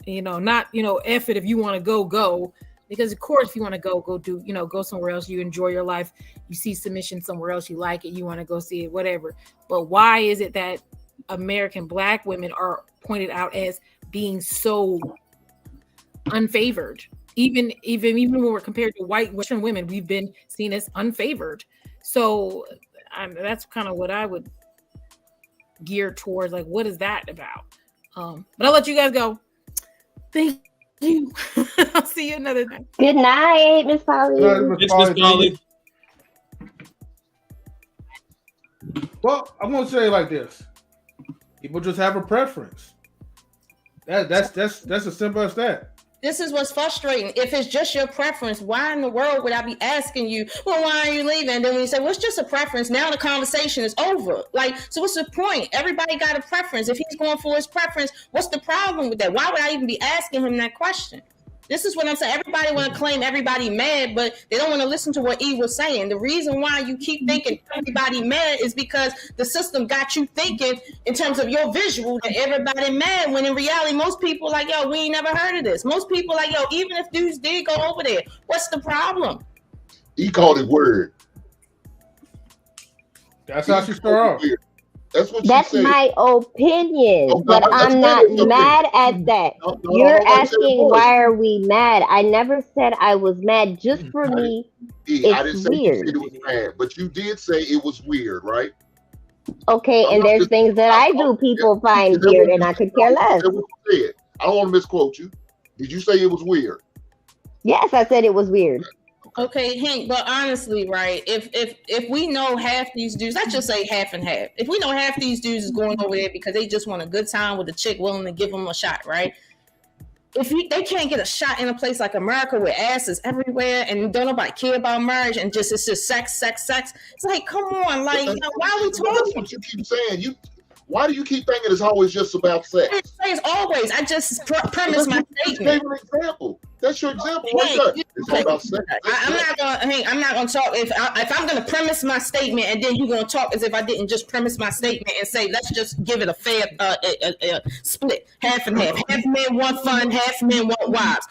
I: you know, not, you know, F it, if you want to go. Because of course, if you want to go do, you know, go somewhere else, you enjoy your life, you see submission somewhere else, you like it, you want to go see it, whatever. But why is it that American Black women are pointed out as being so unfavored? Even when we're compared to white Western women, we've been seen as unfavored. So that's kind of what I would geared towards like, what is that about? But I'll let you guys go. Thank you. I'll see you another time.
E: Good night, Miss Polly.
C: It's Miss Polly.
A: Well, I'm gonna say it like this: people just have a preference. That's as simple as that.
D: This is what's frustrating. If it's just your preference, why in the world would I be asking you, well, why are you leaving? And then when you say, well, it's just a preference, now the conversation is over. Like, so what's the point? Everybody got a preference. If he's going for his preference, what's the problem with that? Why would I even be asking him that question? This is what I'm saying. Everybody want to claim everybody mad, but they don't want to listen to what E was saying. The reason why you keep thinking everybody mad is because the system got you thinking in terms of your visual that everybody mad, when in reality, most people like, yo, we ain't never heard of this. Most people like, yo, even if dudes did go over there, what's the problem?
H: He called it weird.
A: That's how she start off.
H: That's what
E: That's
H: said.
E: my opinion,
H: Okay,
E: but I'm not
H: okay.
E: mad at that.
H: No,
E: You're
H: I said it
E: asking
H: was.
E: why are we mad? I never said I was mad. Just for me,
H: I didn't
E: it's
H: say you
E: weird.
H: said it was bad, but you did say it was weird, right?
E: Okay, and there's things that I do people find weird, and I could care less.
H: That's what you said. I don't want to misquote you. Did you say it was weird?
E: Yes, I said it was weird.
D: Okay, Hank, but honestly, right, if we know half these dudes, let's just say half and half. If we know half these dudes is going over there because they just want a good time with a chick willing to give them a shot, right? If they can't get a shot in a place like America where ass is everywhere and don't nobody care about marriage and just it's just sex, it's like, come on, like, you know, why are we talking?
H: That's what you keep saying. Why do you keep thinking it's always just about sex?
D: I didn't say it's always. I just premise my statement.
H: Gave an example. That's your example right there. It's all about sex.
D: I'm not gonna talk. If I'm gonna premise my statement and then you're gonna talk as if I didn't just premise my statement and say let's just give it a fair split, half and half. Half men want fun, half men want wives.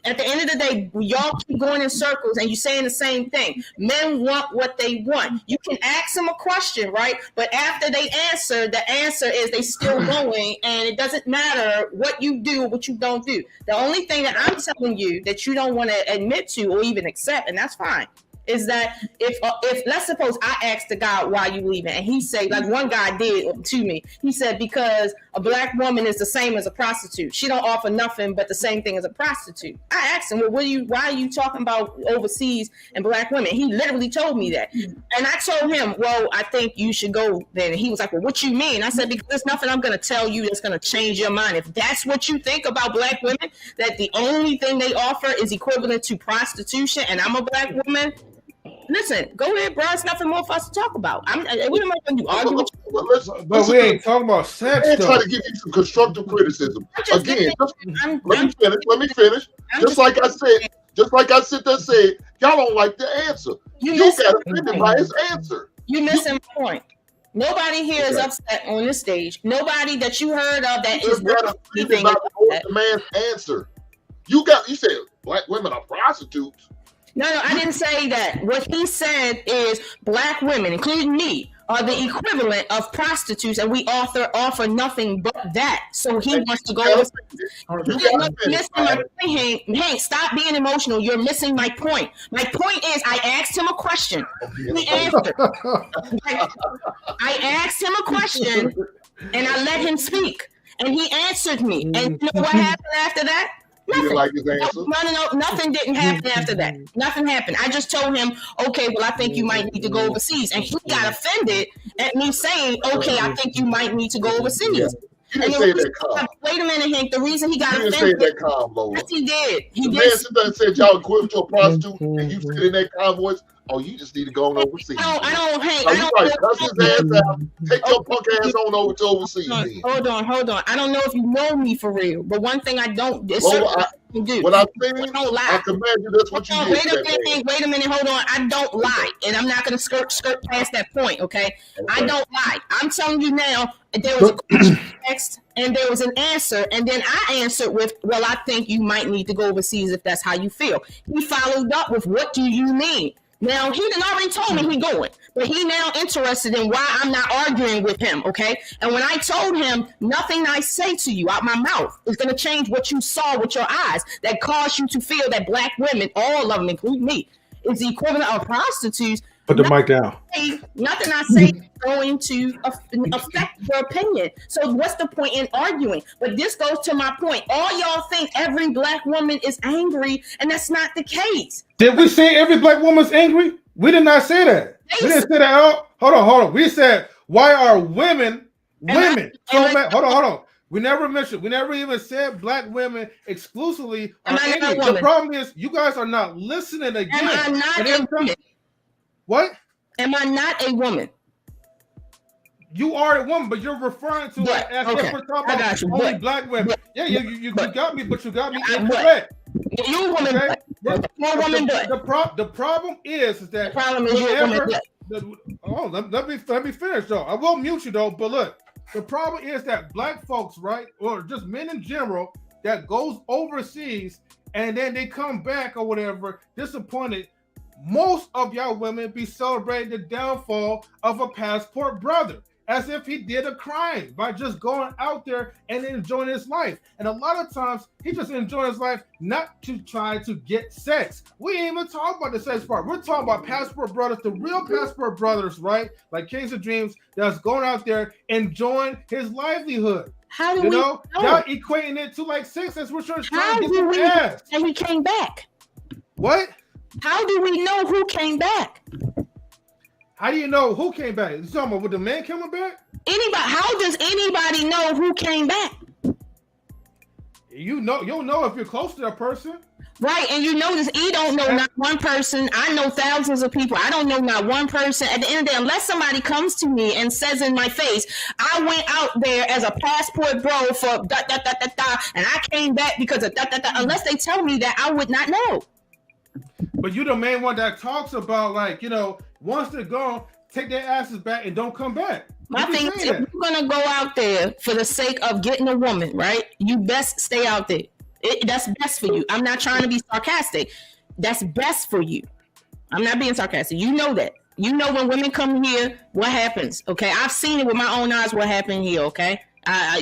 D: At the end of the day, y'all keep going in circles and you're saying the same thing. Men want what they want. You can ask them a question, right? But after they answer, the answer is they still going, and it doesn't matter what you do or what you don't do. The only thing that I'm telling you that you don't want to admit to or even accept, and that's fine, is that if let's suppose I asked the guy why you leaving, and he said, like one guy did to me, he said because a black woman is the same as a prostitute. She don't offer nothing but the same thing as a prostitute. I asked him, well, why are you talking about overseas and black women? He literally told me that, and I told him, well, I think you should go then. And he was like, well, what you mean? I said, because there's nothing I'm going to tell you that's going to change your mind. If that's what you think about black women, that the only thing they offer is equivalent to prostitution, and I'm a black woman. Listen, go ahead, bro. It's nothing more for us to talk about. What am I going to do? Argue with you?
A: But we ain't talking about sex.
H: I'm trying to give you some constructive criticism. Again, let me finish. Just like I said there said, y'all don't like the answer. You got offended by his answer.
D: You're missing my point. Nobody here is upset on this stage. Nobody that you heard of that is
H: offended by the man's answer. You said black women are prostitutes.
D: No, I didn't say that. What he said is black women, including me, are the equivalent of prostitutes, and we offer nothing but that. So he wants to go. You're missing my point, Hank. Stop being emotional. You're missing my point. My point is, I asked him a question. He answered. I asked him a question, and I let him speak, and he answered me. And you know what happened after that? Nothing.
H: You didn't like his answer?
D: No, nothing didn't happen after that. Nothing happened. I just told him, okay, well, I think you might need to go overseas. And he got offended at me saying, okay, I think you might need to go overseas.
H: You didn't say that calm.
D: Wait a minute, Hank. The reason he got offended.
H: You didn't say that calm, Lola.
D: Yes, he did.
H: The man sit there and said y'all equivalent to a prostitute, and you said in that calm voice, oh, you just need to go on overseas.
D: I don't, Hank.
H: I don't cuss his ass out. Take your punk ass on over to overseas.
D: Hold on. I don't know if you know me for real, but one thing I don't do.
H: What I'm saying, I command you, that's what you did.
D: Wait a minute, hold on. I don't lie, and I'm not going to skirt past that point, okay? I don't lie. I'm telling you now, there was a question text, and there was an answer, and then I answered with, well, I think you might need to go overseas if that's how you feel. He followed up with, what do you mean? Now, he done already told me he going, but he now interested in why I'm not arguing with him, okay? And when I told him, nothing I say to you out my mouth is going to change what you saw with your eyes that caused you to feel that black women, all of them, including me, is the equivalent of prostitutes.
A: Put the mic down.
J: Nothing I say is going to affect your opinion. So what's the point in arguing? But this goes to my point. All y'all think every black woman is angry, and that's not the case.
A: Did we say every black woman's angry? We did not say that. We didn't say that. Oh, hold on. We said, why are women? Hold on. We never even said black women exclusively are angry. The problem is you guys are not listening again.
J: Am I not a woman?
A: What?
J: Am I not a woman?
A: You are a woman, but you're referring to it as if we're talking about only black women. Yeah, you got me, but you got me incorrect.
J: You're a woman.
A: Okay?
J: The
A: problem is that
J: the problem is you're a woman.
A: Let me finish though. I will mute you though, but look, the problem is that black folks, right, or just men in general, that goes overseas and then they come back or whatever disappointed. Most of y'all women be celebrating the downfall of a passport brother as if he did a crime by just going out there and enjoying his life. And a lot of times he just enjoying his life not to try to get sex. We ain't even talking about the sex part. We're talking about passport brothers, the real passport brothers, right? Like KingzNDreamz that's going out there enjoying his livelihood.
J: How do we know?
A: Y'all equating it to like sex as we're trying to get
J: the
A: ass.
J: And he came back.
A: What?
J: How do we know who came back?
A: How do you know who came back? You talking about with the man coming back?
J: Anybody? How does anybody know who came back?
A: You'll know if you're close to that person.
J: Right, and you notice he don't know not one person. I know thousands of people. I don't know not one person. At the end of the day, unless somebody comes to me and says in my face, I went out there as a passport bro for and I came back because of unless they tell me that, I would not know.
A: But you're the main one that talks about, like, once they're gone, take their asses back and don't come back.
J: My thing is, if you're going to go out there for the sake of getting a woman, right, you best stay out there. That's best for you. I'm not trying to be sarcastic. That's best for you. I'm not being sarcastic. You know that. You know when women come here, what happens, okay? I've seen it with my own eyes what happened here, okay?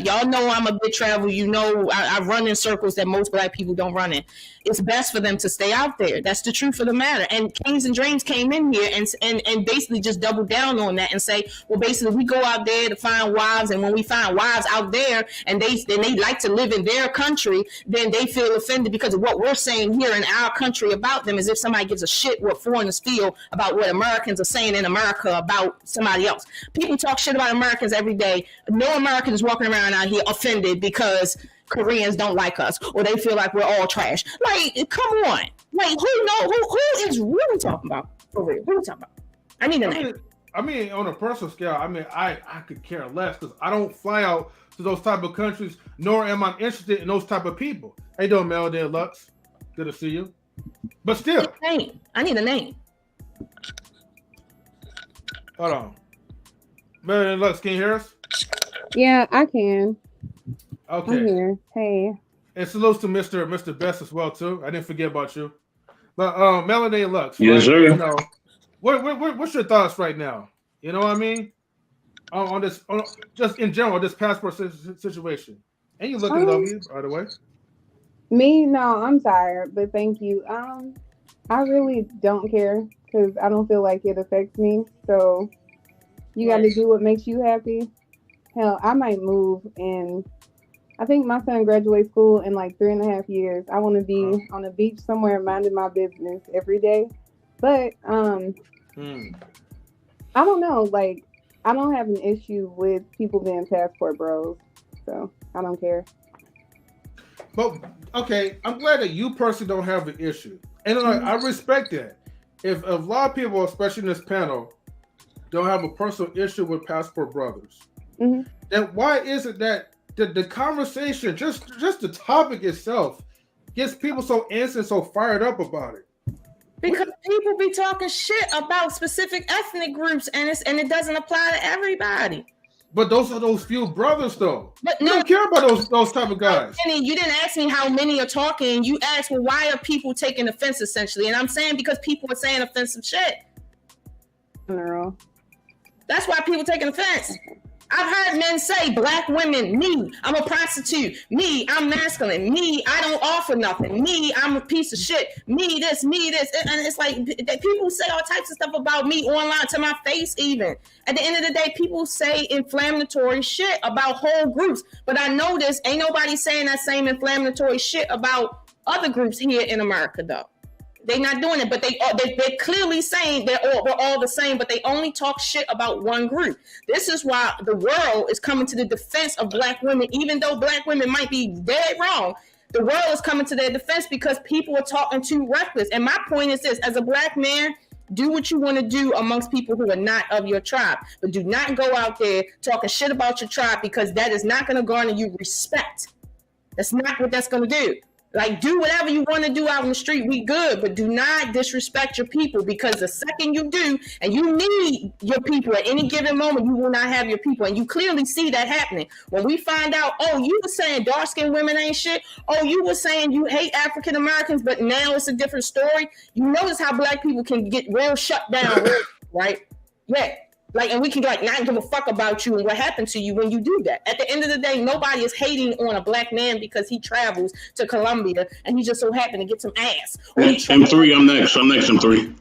J: Y'all know I'm a big traveler. You know I run in circles that most black people don't run in. It's best for them to stay out there. That's the truth of the matter. And KingzNDreamz came in here and basically just doubled down on that and say, well, basically we go out there to find wives, and when we find wives out there and they like to live in their country, then they feel offended because of what we're saying here in our country about them, as if somebody gives a shit what foreigners feel about what Americans are saying in America about somebody else. People talk shit about Americans every day. No Americans walking around out here offended because Koreans don't like us or they feel like we're all trash. Like, come on. Like, who is really talking about for real? Who are we talking about? I need a name.
A: I mean, on a personal scale, I could care less because I don't fly out to those type of countries, nor am I interested in those type of people. How you doing, Melody Lux? Good to see you. But still,
J: I need a name.
A: Hold on. Melody Lux, can you hear us?
K: Yeah, I can.
A: Okay.
K: I'm here. Hey.
A: And salutes to Mr. Best as well too. I didn't forget about you. But Melody Lux.
L: Yes,
A: right?
L: sir.
A: What's your thoughts right now? You know what I mean? On this, just in general, this passport situation. And you looking lovely, by the way.
K: Me? No, I'm tired, but thank you. I really don't care because I don't feel like it affects me. So you got to do what makes you happy. Hell, I might move, and I think my son graduates school in like 3.5 years. I want to be on the beach somewhere minding my business every day. But I don't know. Like, I don't have an issue with people being passport bros, so I don't care.
A: But okay, I'm glad that you personally don't have an issue, and I respect that. If a lot of people, especially in this panel, don't have a personal issue with passport brothers, then why is it that the conversation, just the topic itself, gets people so antsy, so fired up about it?
J: Because people be talking shit about specific ethnic groups, and it doesn't apply to everybody.
A: But those are those few brothers, though. But you don't care about those type of guys.
J: You didn't ask me how many are talking. You asked, well, why are people taking offense, essentially? And I'm saying because people are saying offensive shit.
K: Girl.
J: That's why people taking offense. I've heard men say, black women, me, I'm a prostitute. Me, I'm masculine. Me, I don't offer nothing. Me, I'm a piece of shit. Me, this. And it's like, people say all types of stuff about me online to my face even. At the end of the day, people say inflammatory shit about whole groups. But I notice ain't nobody saying that same inflammatory shit about other groups here in America, though. They're not doing it, but they're clearly saying we're all the same, but they only talk shit about one group. This is why the world is coming to the defense of black women, even though black women might be dead wrong. The world is coming to their defense because people are talking too reckless. And my point is this: as a black man, do what you want to do amongst people who are not of your tribe, but do not go out there talking shit about your tribe, because that is not going to garner you respect. That's not what that's going to do. Like, do whatever you want to do out in the street. We good, but do not disrespect your people, because the second you do, and you need your people at any given moment, you will not have your people. And you clearly see that happening. When we find out, oh, you were saying dark-skinned women ain't shit. Oh, you were saying you hate African Americans, but now it's a different story. You notice how black people can get real shut down, right? Yeah. Like, and we can like not give a fuck about you and what happened to you when you do that. At the end of the day, nobody is hating on a black man because he travels to Colombia and he just so happened to get some ass.
L: M3, I'm next. M3.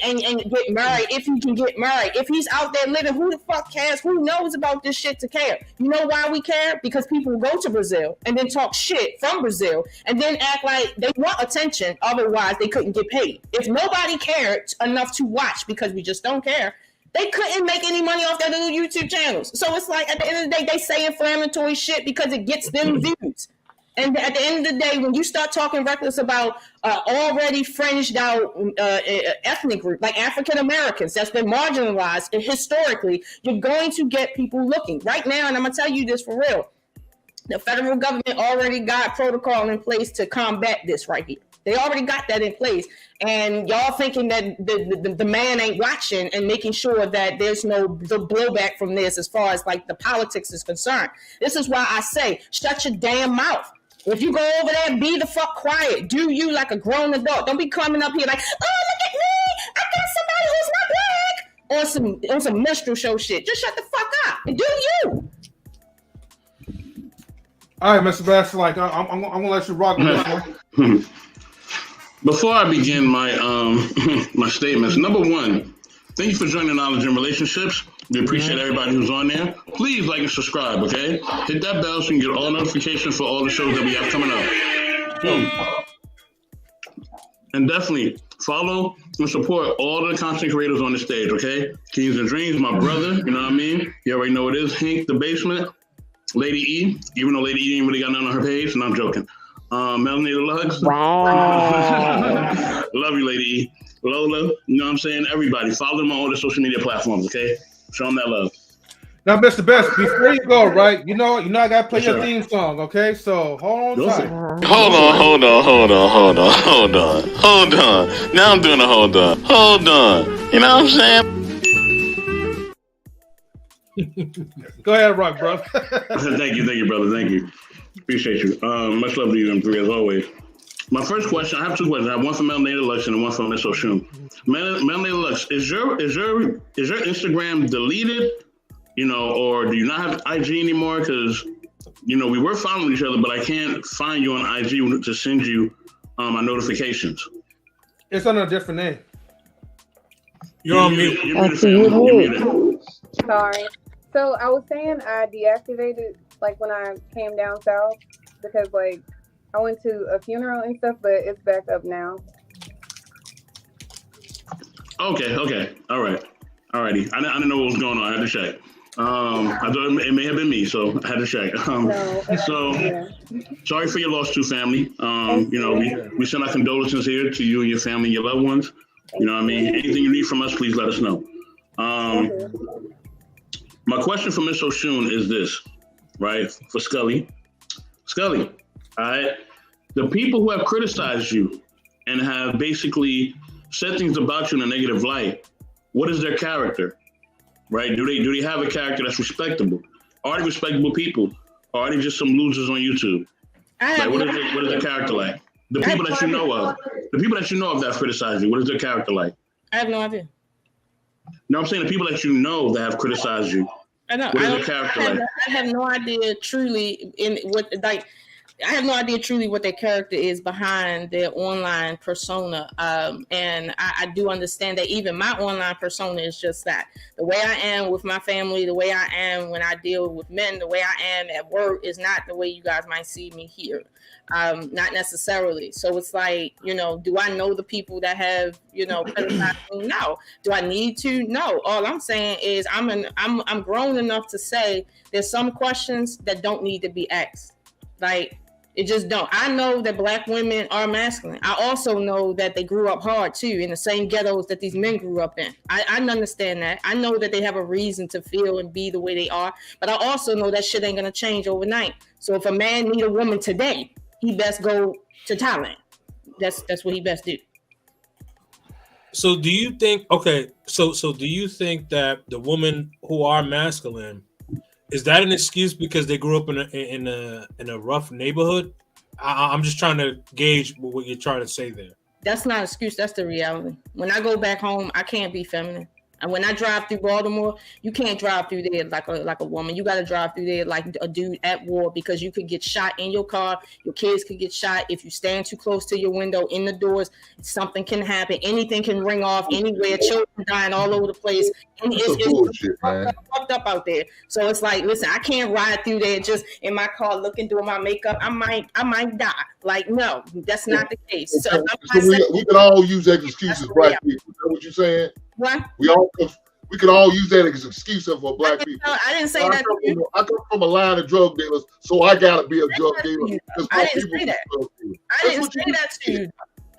J: And get married if he can get married. If he's out there living, who the fuck cares? Who knows about this shit to care? You know why we care? Because people go to Brazil and then talk shit from Brazil and then act like they want attention. Otherwise, they couldn't get paid. If nobody cared enough to watch, because we just don't care, they couldn't make any money off their little YouTube channels. So it's like, at the end of the day, they say inflammatory shit because it gets them views. And at the end of the day, when you start talking reckless about already fringed out ethnic group, like African Americans, that's been marginalized historically, you're going to get people looking. Right now, and I'm going to tell you this for real, the federal government already got protocol in place to combat this right here. They already got that in place. And y'all thinking that the man ain't watching and making sure that there's no the blowback from this as far as like the politics is concerned. This is why I say, shut your damn mouth. If you go over there, be the fuck quiet. Do you like a grown adult. Don't be coming up here like, oh, look at me. I got somebody who's not black. On some minstrel show shit. Just shut the fuck up and do you.
A: All right, Mr. Bass, like I'm gonna let you rock with this one.
L: Before I begin my my statements, number one, thank you for joining Knowledge and Relationships. We appreciate everybody who's on there. Please like and subscribe, okay? Hit that bell so you can get all notifications for all the shows that we have coming up. And definitely follow and support all the content creators on the stage, okay? KingzNDreamz, my brother, you know what I mean? You already know what it is. Hank, the basement. Lady E, even though Lady E ain't really got nothing on her page, and I'm joking. Melanated Lux.
D: Wow.
L: Love you, Lady E. Lola, you know what I'm saying? Everybody, follow them on all the social media platforms, okay? Show them that love.
A: Now, Mr. Best, before you go, right? You know, I gotta play your theme song, okay? So hold on tight.
L: Hold on. Now I'm doing a hold on. You know what I'm saying?
A: Go ahead, rock, bro.
L: Thank you, brother. Thank you. Appreciate you. Much love to you, M3, as always. My first question, I have two questions. I have one for Melanated Lux and one for Miss Oshun. Melanated Lux, is your Instagram deleted? You know, or do you not have IG anymore? Because, you know, we were following each other, but I can't find you on IG to send you my notifications.
A: It's under a different name.
C: You're on mute.
L: You're muted.
K: Sorry. So I was saying I deactivated like when I came down south because like I went to a funeral and stuff, but it's back up now.
L: Okay. All right. Alrighty. I didn't know what was going on. I had to check. I thought it may have been me, so I had to check. Sorry for your loss to family. You know, we send our condolences here to you and your family and your loved ones. You know what I mean? Anything you need from us, please let us know. My question for Miss Oshun is this, right? For Scully. Scully, all right? The people who have criticized you and have basically said things about you in a negative light, what is their character, right? Do they have a character that's respectable? Are they respectable people? Or are they just some losers on YouTube? Like, what is their character like? The people that you know of. The people that you know of that have criticized you, what is their character like?
J: I have no idea.
L: No, I'm saying the people that you know that have criticized you.
J: I know.
L: What is the character like?
J: I have no idea truly I have no idea truly what their character is behind their online persona. And I do understand that even my online persona is just that. The way I am with my family, the way I am when I deal with men, the way I am at work is not the way you guys might see me here. Not necessarily. So it's like, do I know the people that have, criticized me? No. Do I need to? No. All I'm saying is I'm grown enough to say there's some questions that don't need to be asked. Like, it just don't. I know that Black women are masculine. I also know that they grew up hard too, in the same ghettos that these men grew up in. I understand that. I know that they have a reason to feel and be the way they are, but I also know that shit ain't gonna change overnight. So if a man need a woman today, he best go to Thailand. That's what he best do.
C: So do you think? Okay, so do you think that the women who are masculine, is that an excuse because they grew up in a rough neighborhood? I'm just trying to gauge what you're trying to say there.
J: That's not an excuse. That's the reality. When I go back home, I can't be feminine. And when I drive through Baltimore, you can't drive through there like a woman. You got to drive through there like a dude at war, because you could get shot in your car. Your kids could get shot if you stand too close to your window in the doors. Something can happen. Anything can ring off anywhere. Children dying all over the place. And it's fucked up out there. So it's like, listen, I can't ride through there just in my car looking through my makeup. I might die. Like, no, that's not the case. So
H: we can all use that excuse as Black people. Is that what you're saying?
J: What?
H: We can all use that as an excuse for Black people.
J: I didn't say that.
H: I come from a line of drug dealers, so I gotta be a drug dealer.
J: I didn't say that. I didn't say that to you.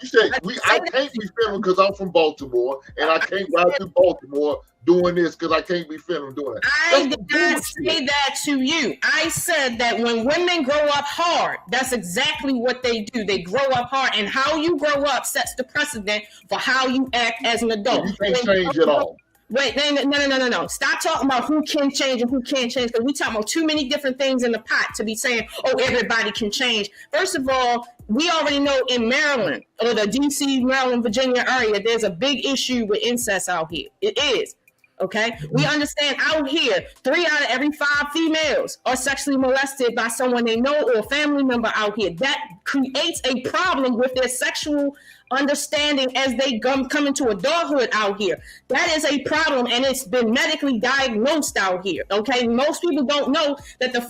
H: You said I can't be feminine because I'm from Baltimore, and I can't ride through Baltimore doing this because I can't be feminine doing it.
J: I did not say that to you. I said that when women grow up hard, that's exactly what they do. They grow up hard, and how you grow up sets the precedent for how you act as an adult.
H: You can't change at all.
J: Wait, no. Stop talking about who can change and who can't change, because we talking about too many different things in the pot to be saying, oh, everybody can change. First of all, we already know in Maryland, or the DC, Maryland, Virginia area, there's a big issue with incest out here. It is. Okay, we understand out here, 3 out of every 5 females are sexually molested by someone they know or a family member out here. That creates a problem with their sexual understanding as they come into adulthood out here. That is a problem, and it's been medically diagnosed out here. Okay, most people don't know that the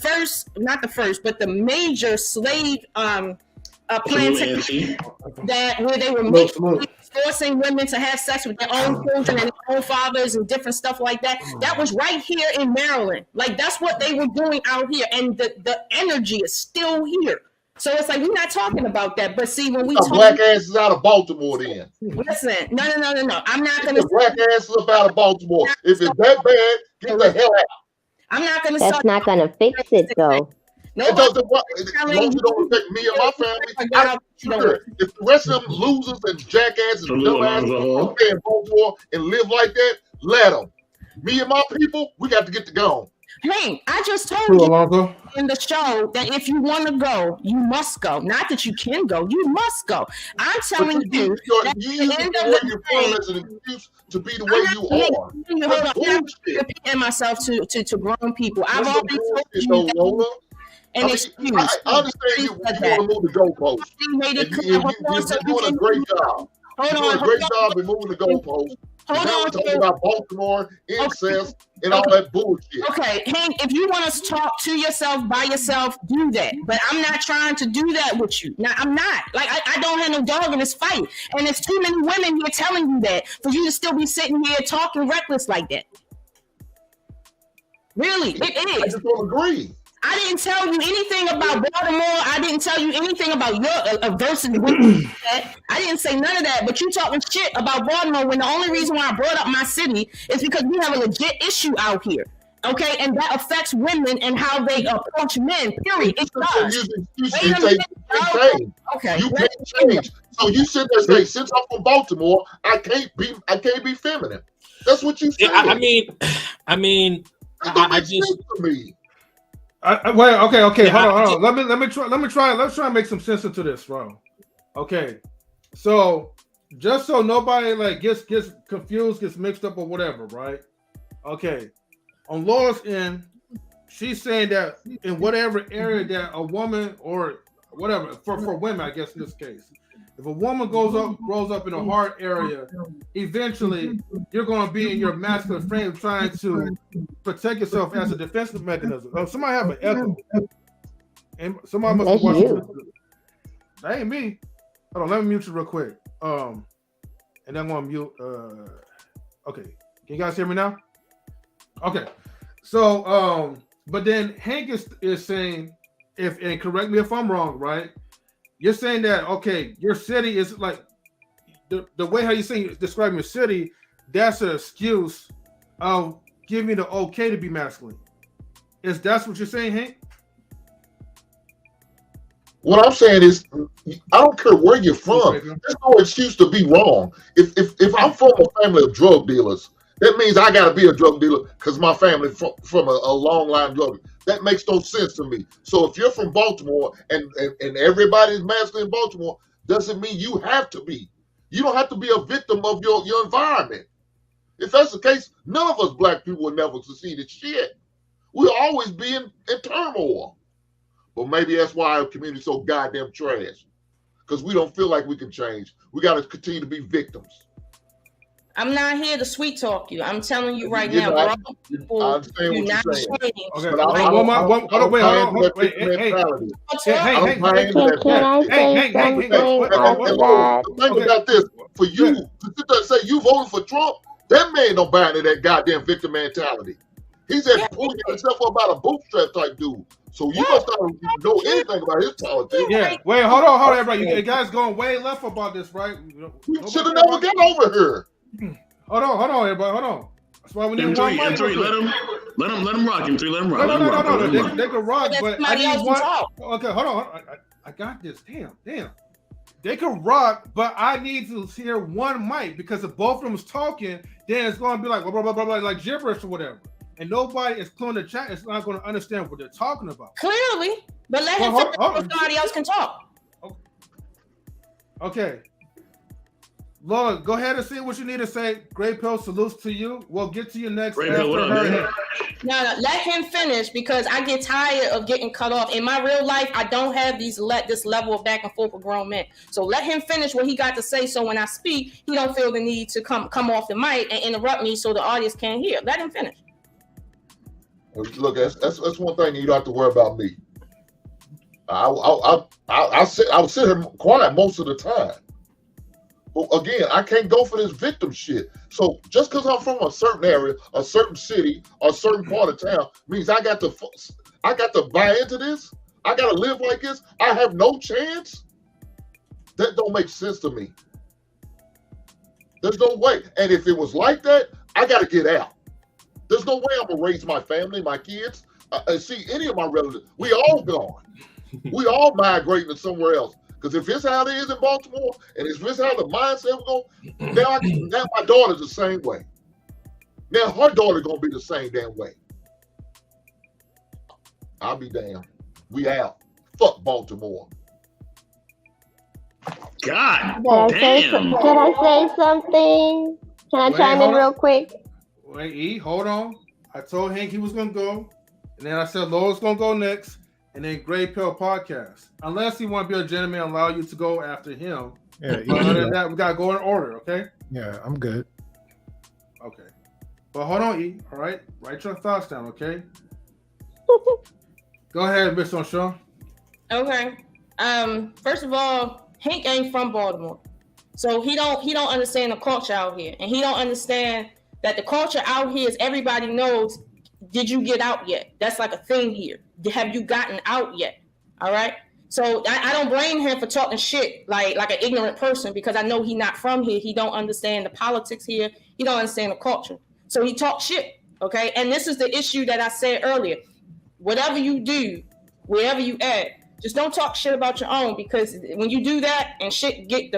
J: major slave plantation that where they were forcing women to have sex with their own children and their own fathers and different stuff like that. That was right here in Maryland. Like, that's what they were doing out here, and the energy is still here. So it's like, we're not talking about that. But see, when we talk,
H: black asses out of Baltimore, then
J: listen, no. I'm not gonna
H: black asses up out of Baltimore. If it's that bad, get the hell out.
J: I'm not gonna.
E: That's not gonna fix it, though.
H: No, it doesn't don't affect me and my family. I don't care. If the rest of them losers and jackasses and dumbasses stay in Baltimore and live like that, let them. Me and my people, we got to get to go.
J: Hey, I just told you in the show that if you want to go, you must go. Not that you can go, you must go. I'm telling you that
H: you use the way as an excuse to be the way you are.
J: Hold on, I'm repeating myself to grown people. I've already told you
H: Lola. I understand you want to move the goalpost. You're doing a great job. You're doing a great job in moving the goalpost. Hold on, talking about Baltimore, incest, and all that bullshit.
J: Okay, Hank, if you want to talk to yourself by yourself, do that. But I'm not trying to do that with you. Now, I'm not. Like, I don't have no dog in this fight. And there's too many women here telling you that for you to still be sitting here talking reckless like that. Really, it is.
H: I just don't agree.
J: I didn't tell you anything about Baltimore. I didn't tell you anything about your versus women. I didn't say none of that. But you talking shit about Baltimore when the only reason why I brought up my city is because we have a legit issue out here. Okay, and that affects women and how they approach men. Period. It does.
H: Okay, you can't change. So you sit there and say, since I'm from Baltimore, I can't be feminine. That's what you say.
C: I mean, I just.
H: To me.
A: Wait, okay. Hold on. Let's try and make some sense into this, bro. Okay, so just so nobody like gets confused, gets mixed up or whatever, right? Okay, on Laura's end, she's saying that in whatever area that a woman or whatever for women, I guess in this case, if a woman grows up in a hard area, eventually you're going to be in your masculine frame trying to protect yourself as a defensive mechanism. Somebody have an echo, and somebody must be watching. That ain't me. Hold on, let me mute you real quick. And then I'm gonna mute. Okay, can you guys hear me now? Okay, so but then Hank is saying, and correct me if I'm wrong, right? You're saying that okay, your city is like the way how you describe your city. That's an excuse of giving you the okay to be masculine. That's what you're saying, Hank?
H: What I'm saying is, I don't care where you're from. There's no excuse to be wrong. If I'm from a family of drug dealers, that means I got to be a drug dealer because my family from a long line of drug dealers. That makes no sense to me. So if you're from Baltimore and everybody's masculine in Baltimore, doesn't mean you have to be. You don't have to be a victim of your environment. If that's the case, none of us black people will never succeed at shit. We'll always be in turmoil. But maybe that's why our community's so goddamn trash. Because we don't feel like we can change. We got to continue to be victims.
J: I'm not here to sweet talk you. I'm telling you right now, bro. People do not change.
A: Okay, hold on, wait. Hey,
H: think about this. For you to say you voted for Trump, that man don't buy into that goddamn victim mentality. He's just pulling himself up about a bootstrap type dude. So you must not know anything about his politics.
A: Yeah. Wait, hold on, everybody. You guys going way left about this, right?
H: We should have never got over here.
A: Hold on, everybody. Hold on. That's why we need one mic.
L: Let him rock.
A: No. They can rock, but I need one. Okay, hold on. I got this. Damn. They can rock, but I need to hear one mic because if both of them is talking, then it's going to be like blah, blah, blah, blah, blah, like gibberish or whatever. And nobody is pulling the chat. It's not going to understand what they're talking about.
J: Clearly, but let him finish so somebody else can talk.
A: Okay. Lola, go ahead and say what you need to say. Great Pill, salutes to you. We'll get to you next.
J: No, let him finish because I get tired of getting cut off. In my real life, I don't have this level of back and forth with grown men. So let him finish what he got to say. So when I speak, he don't feel the need to come off the mic and interrupt me so the audience can't hear. Let him finish.
H: Look, that's one thing you don't have to worry about me. I'll sit here quiet most of the time. But again, I can't go for this victim shit. So just because I'm from a certain area, a certain city, a certain part of town means I got to buy into this. I got to live like this. I have no chance. That don't make sense to me. There's no way. And if it was like that, I got to get out. There's no way I'm gonna raise my family, my kids, see any of my relatives. We all gone. We all migrating to somewhere else. Because if it's how it is in Baltimore, and if it's how the mindset will go, now my daughter's the same way. Now her daughter gonna be the same damn way. I'll be damned. We out. Fuck Baltimore.
L: God
E: damn. Can I say something? Can I chime in real quick?
A: Wait, E, hold on. I told Hank he was going to go. And then I said Laura's going to go next. And then Gray Pill Podcast. Unless he want to be a gentleman and allow you to go after him.
M: Yeah,
A: other than that, we got to go in order, okay?
M: Yeah, I'm good.
A: Okay. But hold on, E. All right? Write your thoughts down, okay? Go ahead, Mr. O'Shaw.
J: Okay. First of all, Hank ain't from Baltimore. So he don't understand the culture out here. And he don't understand that the culture out here is everybody knows, did you get out yet? That's like a thing here. Have you gotten out yet? All right. So I don't blame him for talking shit like an ignorant person because I know he not from here. He don't understand the politics here. He don't understand the culture. So he talks shit. Okay. And this is the issue that I said earlier. Whatever you do, wherever you at, just don't talk shit about your own because when you do that and shit get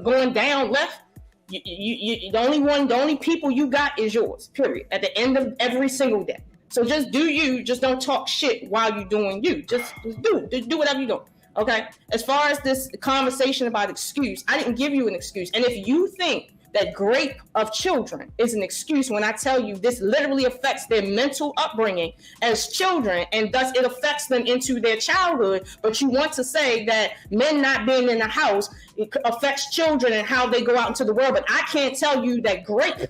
J: going down left, the only people you got is yours, period, at the end of every single day. So just do you, just don't talk shit while you're doing you. Just do whatever you're doing, okay? As far as this conversation about excuse, I didn't give you an excuse. And if you think that rape of children is an excuse when I tell you this literally affects their mental upbringing as children, and thus it affects them into their childhood. But you want to say that men not being in the house affects children and how they go out into the world. But I can't tell you that rape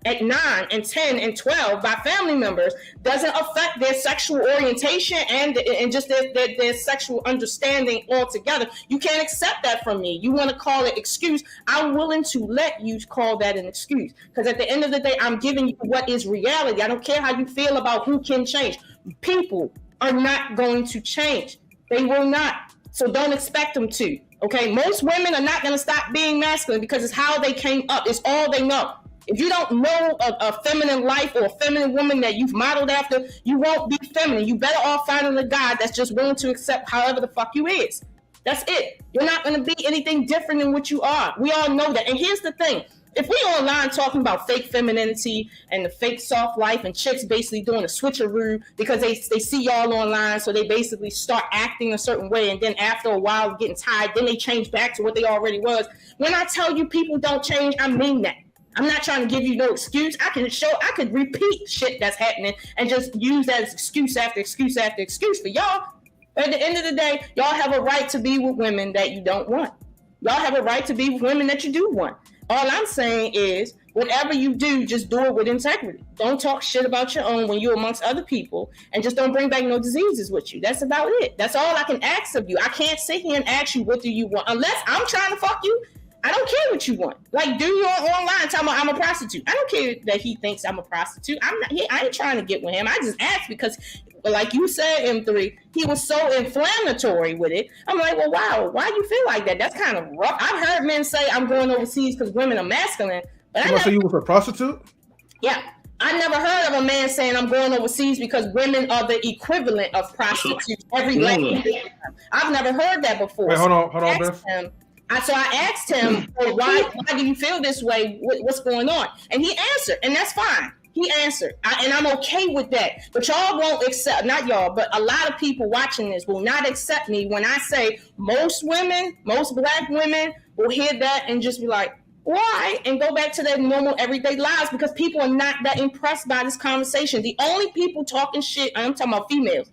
J: at 9 and 10 and 12 by family members doesn't affect their sexual orientation and just their sexual understanding altogether. You can't accept that from me. You want to call it excuse. I'm willing to let you call that an excuse, because at the end of the day, I'm giving you what is reality. I don't care how you feel about who can change. People are not going to change. They will not. So don't expect them to. Okay, most women are not going to stop being masculine because it's how they came up. It's all they know. If you don't know a feminine life or a feminine woman that you've modeled after, you won't be feminine. You better off finding a guy that's just willing to accept however the fuck you is. That's it. You're not going to be anything different than what you are. We all know that. And here's the thing. If we online talking about fake femininity and the fake soft life and chicks basically doing a switcheroo because they see y'all online, so they basically start acting a certain way, and then after a while getting tired, then they change back to what they already was. When I tell you people don't change, I mean that. I'm not trying to give you no excuse. I could repeat shit that's happening and just use that as excuse after excuse after excuse for y'all. But at the end of the day, y'all have a right to be with women that you don't want. Y'all have a right to be with women that you do want. All I'm saying is, whatever you do, just do it with integrity. Don't talk shit about your own when you're amongst other people, and just don't bring back no diseases with you. That's about it. That's all I can ask of you. I can't sit here and ask you what do you want unless I'm trying to fuck you. I don't care what you want. Like, do you online tell me I'm a prostitute? I don't care that he thinks I'm a prostitute. I ain't trying to get with him. I just asked because, like you said, M3, he was so inflammatory with it. I'm like, well, wow, why do you feel like that? That's kind of rough. I've heard men say I'm going overseas because women are masculine. But
A: you say you was a prostitute?
J: Yeah. I never heard of a man saying I'm going overseas because women are the equivalent of prostitutes every day. I've never heard that before.
A: Wait, hold on, Beth.
J: So I asked him, well, why do you feel this way? What's going on? And he answered, and that's fine. He answered, and I'm okay with that. But y'all won't accept, not y'all, but a lot of people watching this will not accept me when I say most black women will hear that and just be like, why? And go back to their normal everyday lives, because people are not that impressed by this conversation. The only people talking shit, I'm talking about females,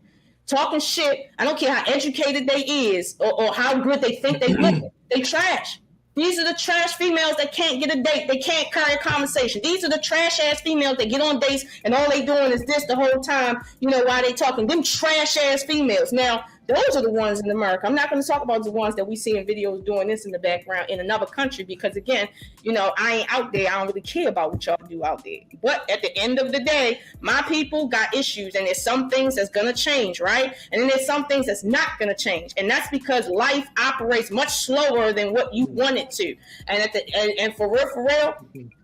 J: talking shit, I don't care how educated they is or how good they think they look. They trash. These are the trash females that can't get a date. They can't carry a conversation. These are the trash ass females that get on dates and all they doing is this the whole time, while they talking. Them trash ass females. Now, those are the ones in America. I'm not going to talk about the ones that we see in videos doing this in the background in another country because, again, I ain't out there. I don't really care about what y'all do out there. But at the end of the day, my people got issues, and there's some things that's going to change, right? And then there's some things that's not going to change. And that's because life operates much slower than what you want it to. And for real,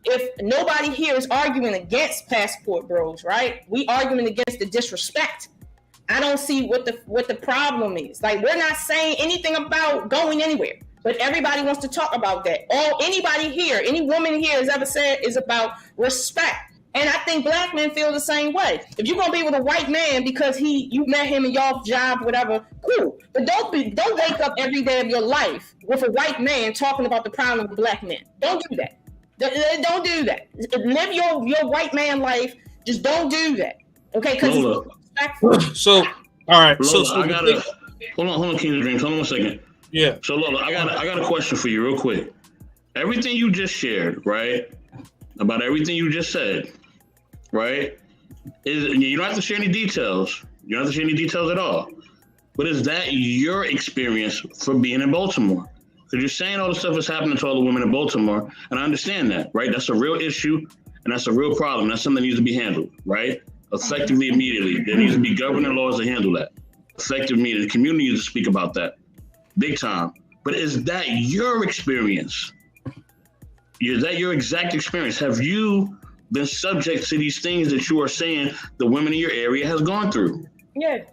J: if nobody here is arguing against passport bros, right? We arguing against the disrespect. I don't see what the problem is. Like, we're not saying anything about going anywhere, but everybody wants to talk about that. Anybody here, any woman here has ever said is about respect. And I think black men feel the same way. If you're gonna be with a white man because you met him in your job, whatever, cool. But don't wake up every day of your life with a white man talking about the problem with black men. Don't do that. Don't do that. Live your white man life. Just don't do that. Okay? Because
C: so, all right.
L: Lola, I gotta hold on, KingzNDreamz. Hold on 1 second.
C: Yeah.
L: So Lola, I got a question for you, real quick. Everything you just shared, right? About everything you just said, right? You don't have to share any details. You don't have to share any details at all. But is that your experience for being in Baltimore? Because you're saying all the stuff that's happening to all the women in Baltimore, and I understand that, right? That's a real issue, and that's a real problem. That's something that needs to be handled, right? Effectively, immediately. There needs to be governing laws to handle that. Effectively, the community needs to speak about that. Big time. But is that your experience? Is that your exact experience? Have you been subject to these things that you are saying the women in your area has gone through?
J: Yeah.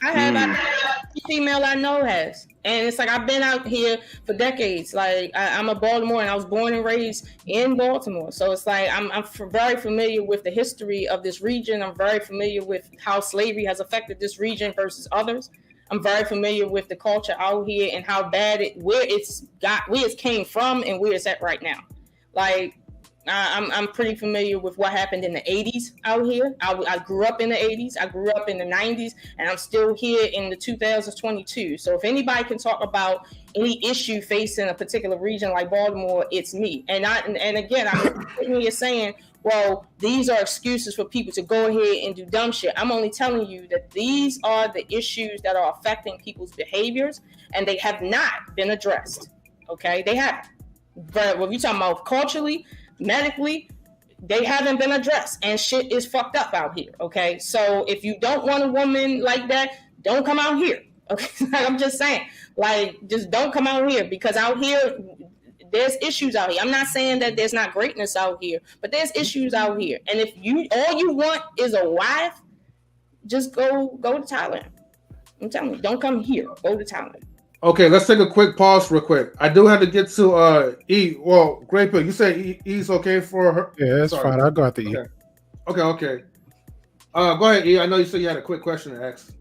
J: I have. Every female I know has. And it's like, I've been out here for decades. Like, I'm a Baltimore, and I was born and raised in Baltimore. So it's like, I'm very familiar with the history of this region. I'm very familiar with how slavery has affected this region versus others. I'm very familiar with the culture out here and how bad where it came from and where it's at right now. Like, I'm pretty familiar with what happened in the 80s out here. I grew up in the 80s. I grew up in the 90s, and I'm still here in the 2022. So if anybody can talk about any issue facing a particular region like Baltimore, it's me. And again, I'm sitting here saying, well, these are excuses for people to go ahead and do dumb shit. I'm only telling you that these are the issues that are affecting people's behaviors, and they have not been addressed. Okay, they haven't. But when we talking about culturally, medically, they haven't been addressed, and shit is fucked up out here. Okay, so if you don't want a woman like that, don't come out here. Okay, I'm just saying, like, just don't come out here, because out here there's issues out here. I'm not saying that there's not greatness out here, but there's issues out here. And if all you want is a wife, just go to Thailand. I'm telling you, don't come here. Go to Thailand.
A: Okay, let's take a quick pause real quick. I do have to get to E. Well, Great Pill, you say E's okay for her?
M: Yeah, that's fine. I'll go out to E.
A: Okay. Go ahead, E. I know you said you had a quick question to ask.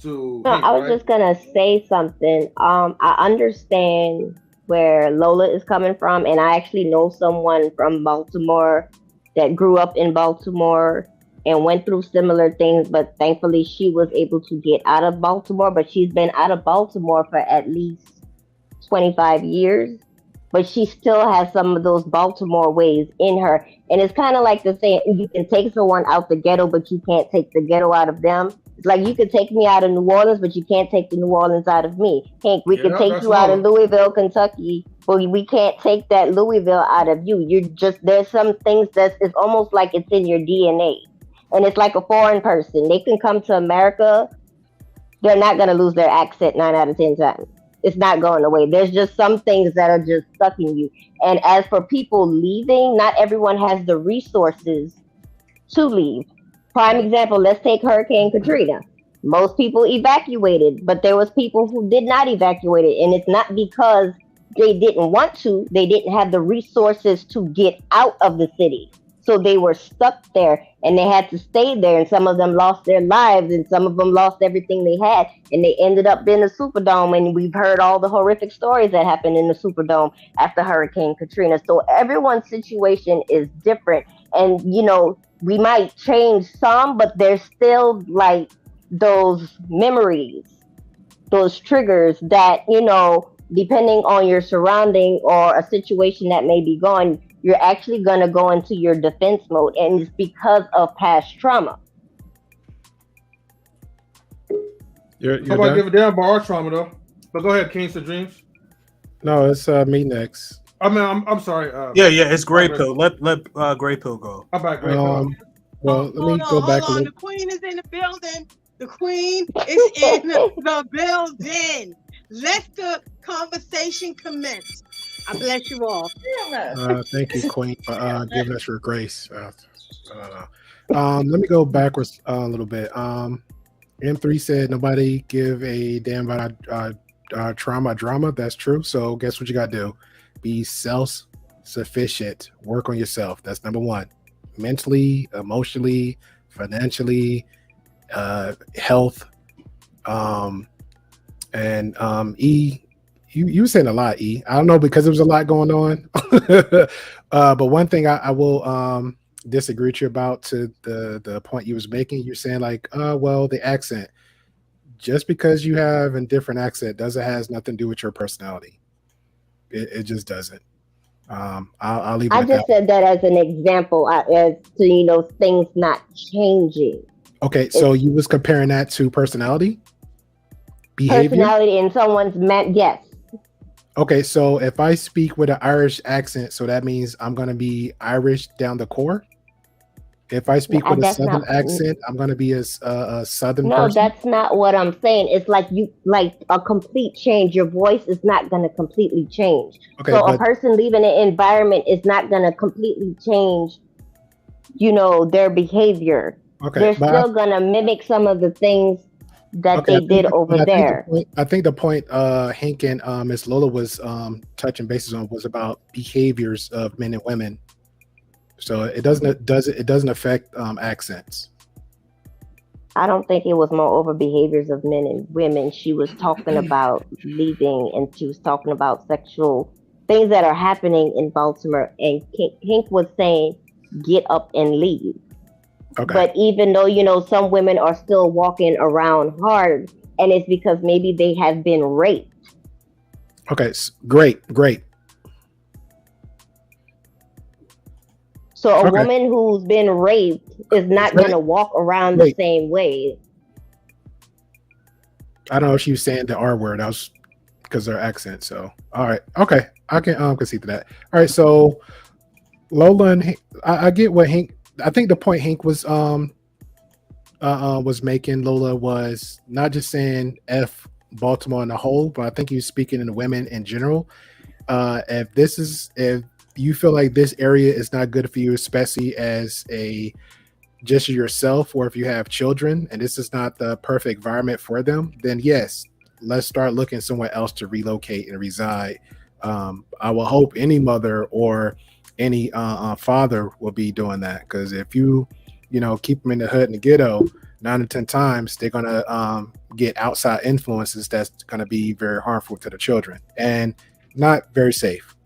E: I was just gonna say something. I understand where Lola is coming from, and I actually know someone from Baltimore that grew up in Baltimore and went through similar things, but thankfully she was able to get out of Baltimore. But she's been out of Baltimore for at least 25 years, but she still has some of those Baltimore ways in her. And it's kind of like the saying, you can take someone out the ghetto, but you can't take the ghetto out of them. It's like, you could take me out of New Orleans, but you can't take the New Orleans out of me. Hank, we can take you out of Louisville, Kentucky, but we can't take that Louisville out of you. There's some things it's almost like it's in your DNA. And it's like a foreign person. They can come to America. They're not going to lose their accent 9 out of 10 times. It's not going away. There's just some things that are just stuck in you. And as for people leaving, not everyone has the resources to leave. Prime example, let's take Hurricane Katrina. Most people evacuated, but there was people who did not evacuate it. And it's not because they didn't want to. They didn't have the resources to get out of the city. So they were stuck there, and they had to stay there, and some of them lost their lives, and some of them lost everything they had, and they ended up in the Superdome, and we've heard all the horrific stories that happened in the Superdome after Hurricane Katrina. So everyone's situation is different, and, we might change some, but there's still, like, those memories, those triggers that, depending on your surrounding or a situation that may be going, you're actually going to go into your defense mode, and it's because of past trauma.
M: You're
A: Nobody give a damn about our trauma, though. But go ahead, KingzNDreamz.
M: No, it's me next.
A: I mean, I'm sorry.
C: Yeah, it's Great Pill. Let Great Pill go.
A: How about Great Pill?
M: Well, let me go back a little.
N: The queen is in the building. The queen is in the building. Let the conversation commence. I bless you all.
M: Thank you, Queen, for giving us your grace. Let me go backwards a little bit. M3 said nobody give a damn about drama. That's true. So guess what you got to do? Be self-sufficient. Work on yourself. That's number one. Mentally, emotionally, financially, health. E, you were saying a lot, E. I don't know, because there was a lot going on. But one thing I will disagree with you about, to the point you was making. You're saying like, well, the accent. Just because you have a different accent has nothing to do with your personality. It just doesn't. I'll leave it
E: I just said that as an example, as to, things not changing.
M: Okay, so you was comparing that to personality? Behavior? Personality
E: in someone's yes.
M: Okay, so if I speak with an Irish accent, so that means I'm going to be Irish down the core? If I speak with a Southern accent, I'm going to be a Southern person?
E: No, that's not what I'm saying. It's like a complete change. Your voice is not going to completely change. Okay, so a person leaving an environment is not going to completely change, their behavior. Okay, they're still going to mimic some of the things that they did over there.
M: I think the point Hank and Miss Lola was touching bases on was about behaviors of men and women. So it doesn't affect accents.
E: I don't think it was moreover behaviors of men and women. She was talking about leaving, and she was talking about sexual things that are happening in Baltimore. And Hank was saying, "Get up and leave."
M: Okay.
E: But even though some women are still walking around hard, and it's because maybe they have been raped.
M: Okay, great.
E: So a woman who's been raped is not going to walk around the same way.
M: I don't know if she was saying the R word. That was because of her accent. So, all right. Okay. I can concede to that. All right. So Lola and Hank, I get what Hank, I think the point Hank was making, Lola, was not just saying F Baltimore in the whole, but I think he was speaking in the women in general. If you feel like this area is not good for you, especially as just yourself, or if you have children and this is not the perfect environment for them, then yes, let's start looking somewhere else to relocate and reside. I will hope any mother or any father will be doing that, because if you keep them in the hood and the ghetto, 9 to 10 times they're gonna get outside influences that's gonna be very harmful to the children and not very safe.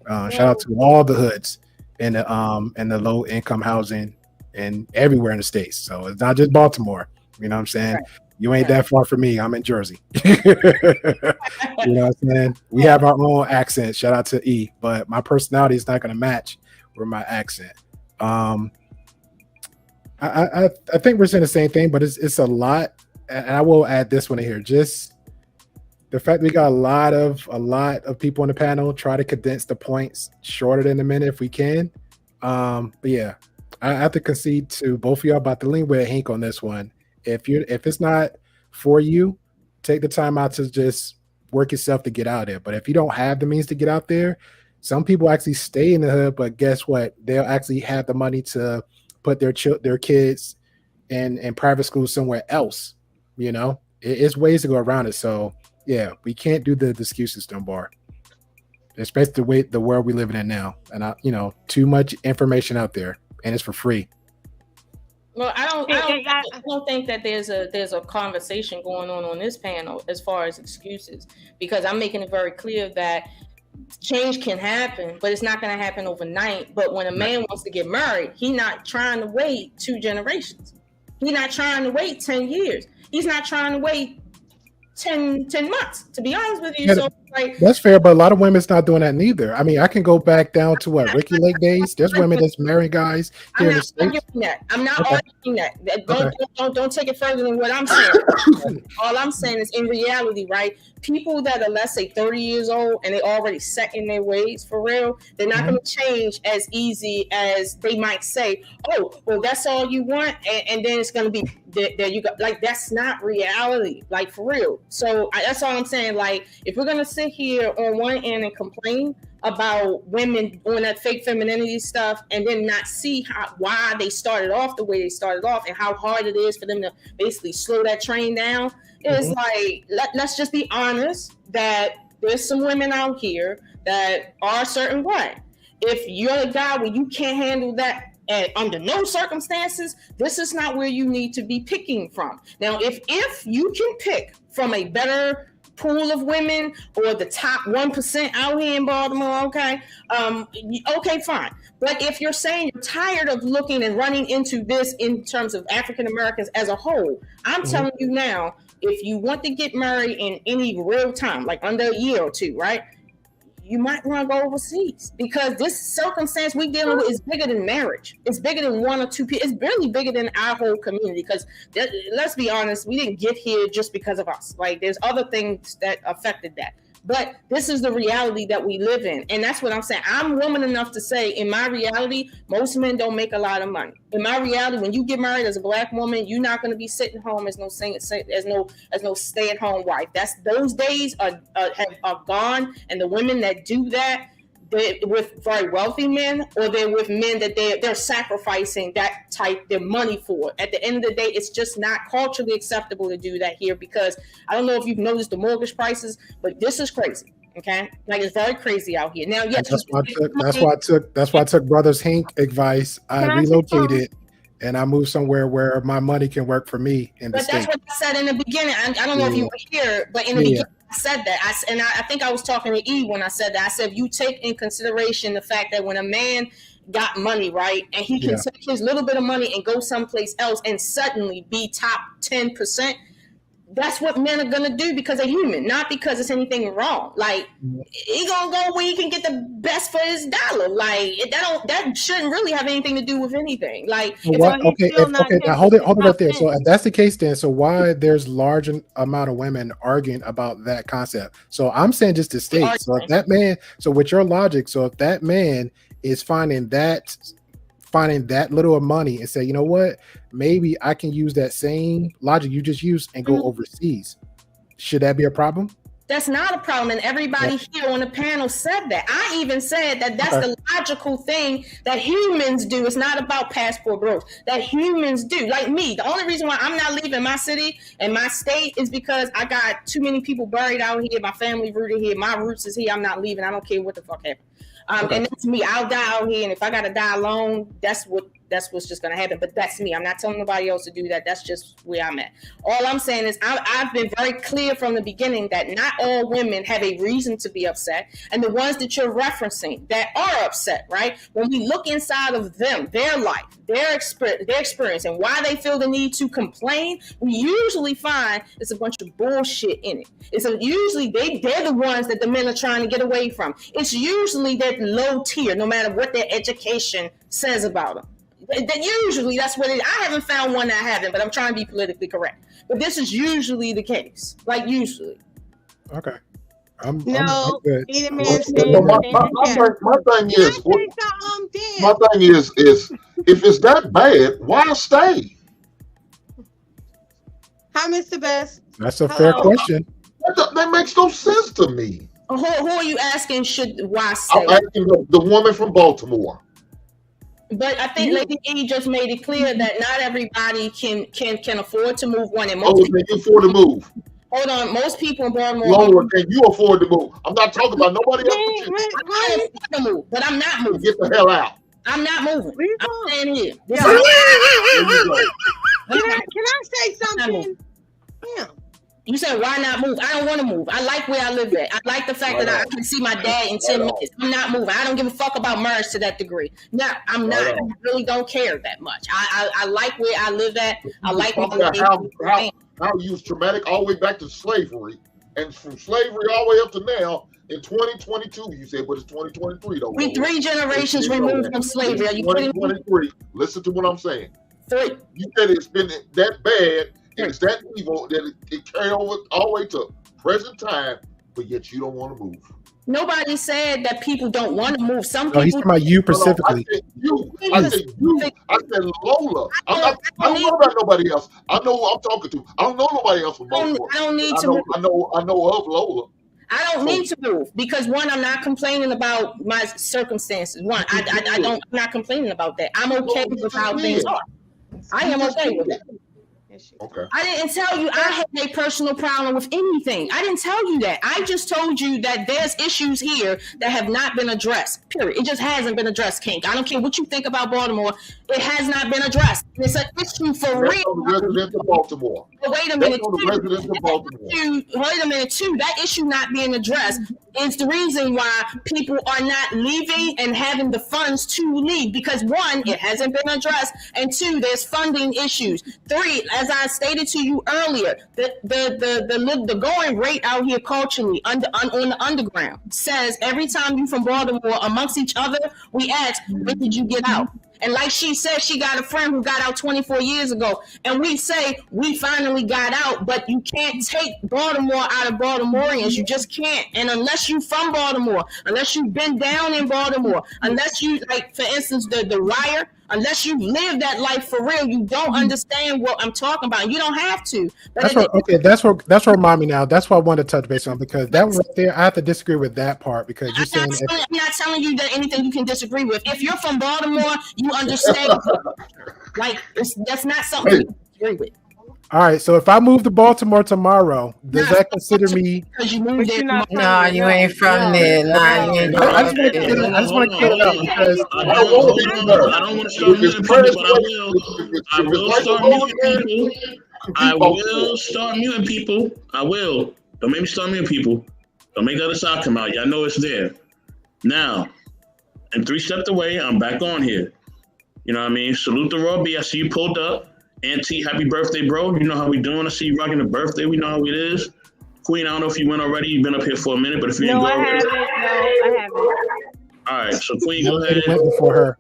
M: Shout out to all the hoods and the low income housing and everywhere in the States. So it's not just Baltimore. You know what I'm saying? Right. You ain't that far from me. I'm in Jersey. You know what I'm saying? We have our own accent. Shout out to E, but my personality is not going to match with my accent. I think we're saying the same thing, but it's a lot. And I will add this one in here. Just the fact we got a lot of people on the panel, try to condense the points shorter than a minute if we can. But yeah, I have to concede to both of y'all about the lean with Hank on this one. If it's not for you, take the time out to just work yourself to get out there. But if you don't have the means to get out there, some people actually stay in the hood, but guess what? They'll actually have the money to put their kids in private school somewhere else. It's ways to go around it. So yeah, we can't do the excuses, Dunbar, especially the world we live in now. And too much information out there, and it's for free.
J: Well, I don't think that there's a conversation going on this panel as far as excuses, because I'm making it very clear that change can happen, but it's not going to happen overnight. But when a man wants to get married, he's not trying to wait 2 generations. He's not trying to wait 10 years. He's not trying to wait 10 months, to be honest with you. So
M: that's fair, but a lot of women's not doing that neither. I mean, I can go back down to Ricky Lake days. There's women that's marrying guys here in the States.
J: I'm not arguing that. Don't take it further than what I'm saying. All I'm saying is, in reality, right? People that are, let's say, 30 years old and they already set in their ways for real, they're not going to change as easy as they might say. Oh, well, that's all you want, and then it's going to be there. You go. Like, that's not reality. Like, for real. So that's all I'm saying. Like, if we're going to sit here on one end and complain about women doing that fake femininity stuff and then not see why they started off the way they started off and how hard it is for them to basically slow that train down, it's like, let's just be honest that there's some women out here that are a certain way. If you're a guy where you can't handle that under no circumstances, this is not where you need to be picking from. Now, if you can pick from a better pool of women or the top 1% out here in Baltimore, okay, fine. But if you're saying you're tired of looking and running into this in terms of African Americans as a whole, I'm telling you now, if you want to get married in any real time, like under a year or 2, right, you might want to go overseas, because this circumstance we dealing with is bigger than marriage. It's bigger than 1 or 2 people. It's barely bigger than our whole community, because let's be honest, we didn't get here just because of us. Like, there's other things that affected that. But this is the reality that we live in. And that's what I'm saying. I'm woman enough to say, in my reality, most men don't make a lot of money. In my reality, when you get married as a Black woman, you're not going to be sitting home as no stay-at-home wife. Those days are gone. And the women that do that, they're with very wealthy men, or they're with men that they're sacrificing their money for. At the end of the day, it's just not culturally acceptable to do that here, because I don't know if you've noticed the mortgage prices, but this is crazy. Okay, like, it's very crazy out here now. Yes,
M: that's why I took Brothers Hank advice. I relocated and I move somewhere where my money can work for me in the
J: But
M: state.
J: that's what I said in the beginning. I don't know if you were here, but in the beginning I said that. I think I was talking to E when I said that. I said, if you take in consideration the fact that when a man got money, right, and he can take his little bit of money and go someplace else and suddenly be top 10%, that's what men are gonna do because they're human, not because it's anything wrong. Like he gonna go where he can get the best for his dollar. Like that shouldn't really have anything to do with anything. Like
M: Now hold it right there. So if that's the case, then so why there's large amount of women arguing about that concept? So I'm saying just to state. So if that man, so with your logic, so if that man is finding that little money and say, you know what, maybe I can use that same logic you just used and go overseas. Should that be a problem?
J: That's not a problem. And everybody here on the panel said that. I even said that that's the logical thing that humans do. It's not about passport bros. That humans do. Like me, the only reason why I'm not leaving my city and my state is because I got too many people buried out here. My family rooted here. My roots is here. I'm not leaving. I don't care what the fuck happened. And that's me. I'll die out here, and if I gotta die alone, that's what's just gonna happen. But that's me. I'm not telling nobody else to do that. That's just where I'm at. All I'm saying is I've been very clear from the beginning that not all women have a reason to be upset, and the ones that you're referencing that are upset, right? When we look inside of them, their life, their experience, and why they feel the need to complain, we usually find it's a bunch of bullshit in it. It's usually they're the ones that the men are trying to get away from. It's usually that low tier, no matter what their education says about them. Usually that's what it is. I haven't found one that haven't, but I'm trying to be politically correct. But this is usually the case. Like usually.
M: Okay.
H: My thing is, if it's that bad, why stay?
N: Hi, Mr. Best.
M: That's a fair question.
H: That makes no sense to me.
J: Who are you asking? Why stay?
H: I'm asking the woman from Baltimore.
J: But I think Lady E just made it clear that not everybody can afford to move one. And most
H: people can afford to move.
J: Hold on, most people in Baltimore.
H: Lola, can you afford to move? I'm not talking about nobody else.
J: I can afford to move, but I'm not moving.
H: Get the hell out.
J: I'm not moving. I'm staying here.
N: Can I say something? Yeah.
J: You said, why not move? I don't want to move. I like where I live at. I like the fact that I can see my dad in 10 minutes. I'm not moving. I don't give a fuck about marriage to that degree. No, I'm not. I really don't care that much. I like where I live at. I like what
H: how you was traumatic all the way back to slavery. And from slavery all the way up to now, in 2022, you said, but it's 2023 though.
J: We 3 generations removed from slavery. Are you kidding me?
H: 2023. Listen to what I'm saying.
J: 3.
H: You said it's been that bad. It's that evil that it carry over all the way to present time, but yet you don't want to move.
J: Nobody said that people don't want to move. Some
M: people. He's talking about you specifically.
H: I said you. I said Lola. I don't know about nobody else. I know who I'm talking to. I don't know nobody else from Baltimore.
J: I don't need to move.
H: I know of Lola.
J: I don't need to move because one, I'm not complaining about my circumstances. One, I'm not complaining about that. I'm okay with how things are. I am okay with it.
H: Okay.
J: I didn't tell you I had a personal problem with anything. I didn't tell you that. I just told you that there's issues here that have not been addressed. Period. It just hasn't been addressed, King. I don't care what you think about Baltimore. It has not been addressed. It's an issue for real.
H: Residents of Baltimore.
J: But wait a minute. Wait a minute, too. That issue not being addressed is the reason why people are not leaving and having the funds to leave. Because one, it hasn't been addressed, and 2, there's funding issues. 3, as I stated to you earlier, the going rate out here culturally on the underground says every time you from Baltimore amongst each other, we ask, when did you get out? And like she said, she got a friend who got out 24 years ago. And we say, we finally got out, but you can't take Baltimore out of Baltimoreans. You just can't. And unless you from Baltimore, unless you've been down in Baltimore, unless you, like, for instance, the Wire, unless you live that life for real, you don't understand what I'm talking about. You don't have to. But
M: that's what remind me now. That's what I wanted to touch base on, because that right there, I have to disagree with that part, because you're saying
J: I'm not telling you that anything you can disagree with. If you're from Baltimore, you understand. Like, that's not something you disagree with.
M: All right. So if I move to Baltimore tomorrow, does that consider me?
J: Because you moved there.
D: No, you ain't from there. Nah, you ain't
M: I
D: from
M: just want to
D: there.
M: clear it. I just want to clear it up because
L: I don't want to start muting people, but I will start muting people. I will start muting people. I will. Don't make me start muting people. Don't make the other side come out. Y'all know it's there. Now, and 3 steps away, I'm back on here. You know what I mean? Salute the Raw B. I see you pulled up. Auntie, happy birthday, bro. You know how we doing. I see you rocking the birthday. We know how it is. Queen, I don't know if you went already. You've been up here for a minute, but if you didn't go already.
N: No, I haven't.
L: All right, so Queen, go ahead.
M: Went before her.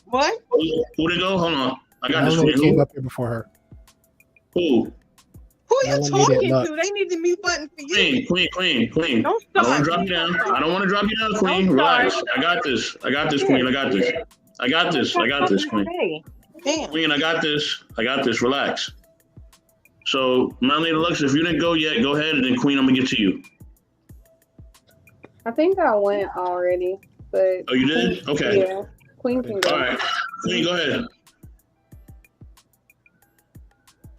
N: What?
L: Who did go? Hold on. I got this
M: Melanie
L: Queen.
M: came
L: Who?
M: up here before her.
L: Who?
N: Who you
M: Melanie
N: talking
M: didn't look.
N: to? They need the mute button for you.
L: Queen.
N: Don't
L: I don't want
N: start.
L: to drop you down. I don't want to drop you down, Queen.
N: Don't
L: Relax.
N: start.
L: I got this, Queen. I got this, Queen.
N: Damn.
L: Queen, I got this. Relax. So, Melanie Deluxe, if you didn't go yet, go ahead, and then Queen, I'm gonna get to you.
K: I think I went already, but
L: Oh, you did? Okay.
K: Yeah, Queen can go.
L: All right, Queen, go ahead.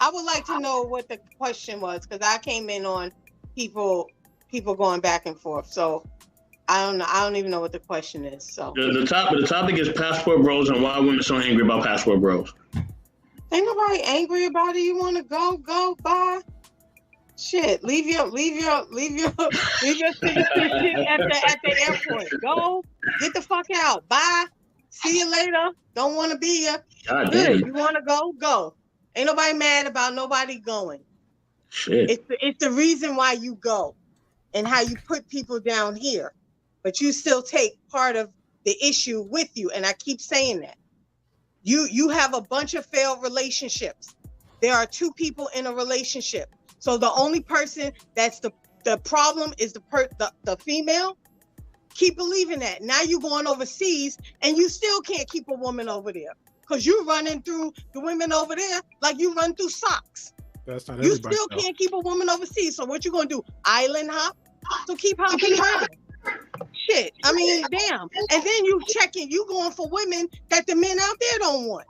N: I would like to know what the question was because I came in on people going back and forth. So I don't know. I don't even know what the question is. So
L: The topic is passport bros and why women so angry about passport bros.
N: ain't nobody angry about it. You want to go, bye. Shit, leave your citizenship at the airport. Go, get the fuck out. Bye. See you later. Don't want to be here.
L: God
N: Good.
L: damn.
N: You want to go. Ain't nobody mad about nobody going.
L: Shit.
N: It's the reason why you go and how you put people down here, but you still take part of the issue with you. And I keep saying that. You have a bunch of failed relationships. There are 2 people in a relationship. So the only person that's the problem is the female. Keep believing that. Now you're going overseas and you still can't keep a woman over there because you're running through the women over there like you run through socks.
M: That's not
N: You
M: everybody.
N: still
M: though.
N: can't keep a woman overseas. So what you gonna do? Island hop? So keep hopping around. Shit. I mean, damn. And then you going for women that the men out there don't want.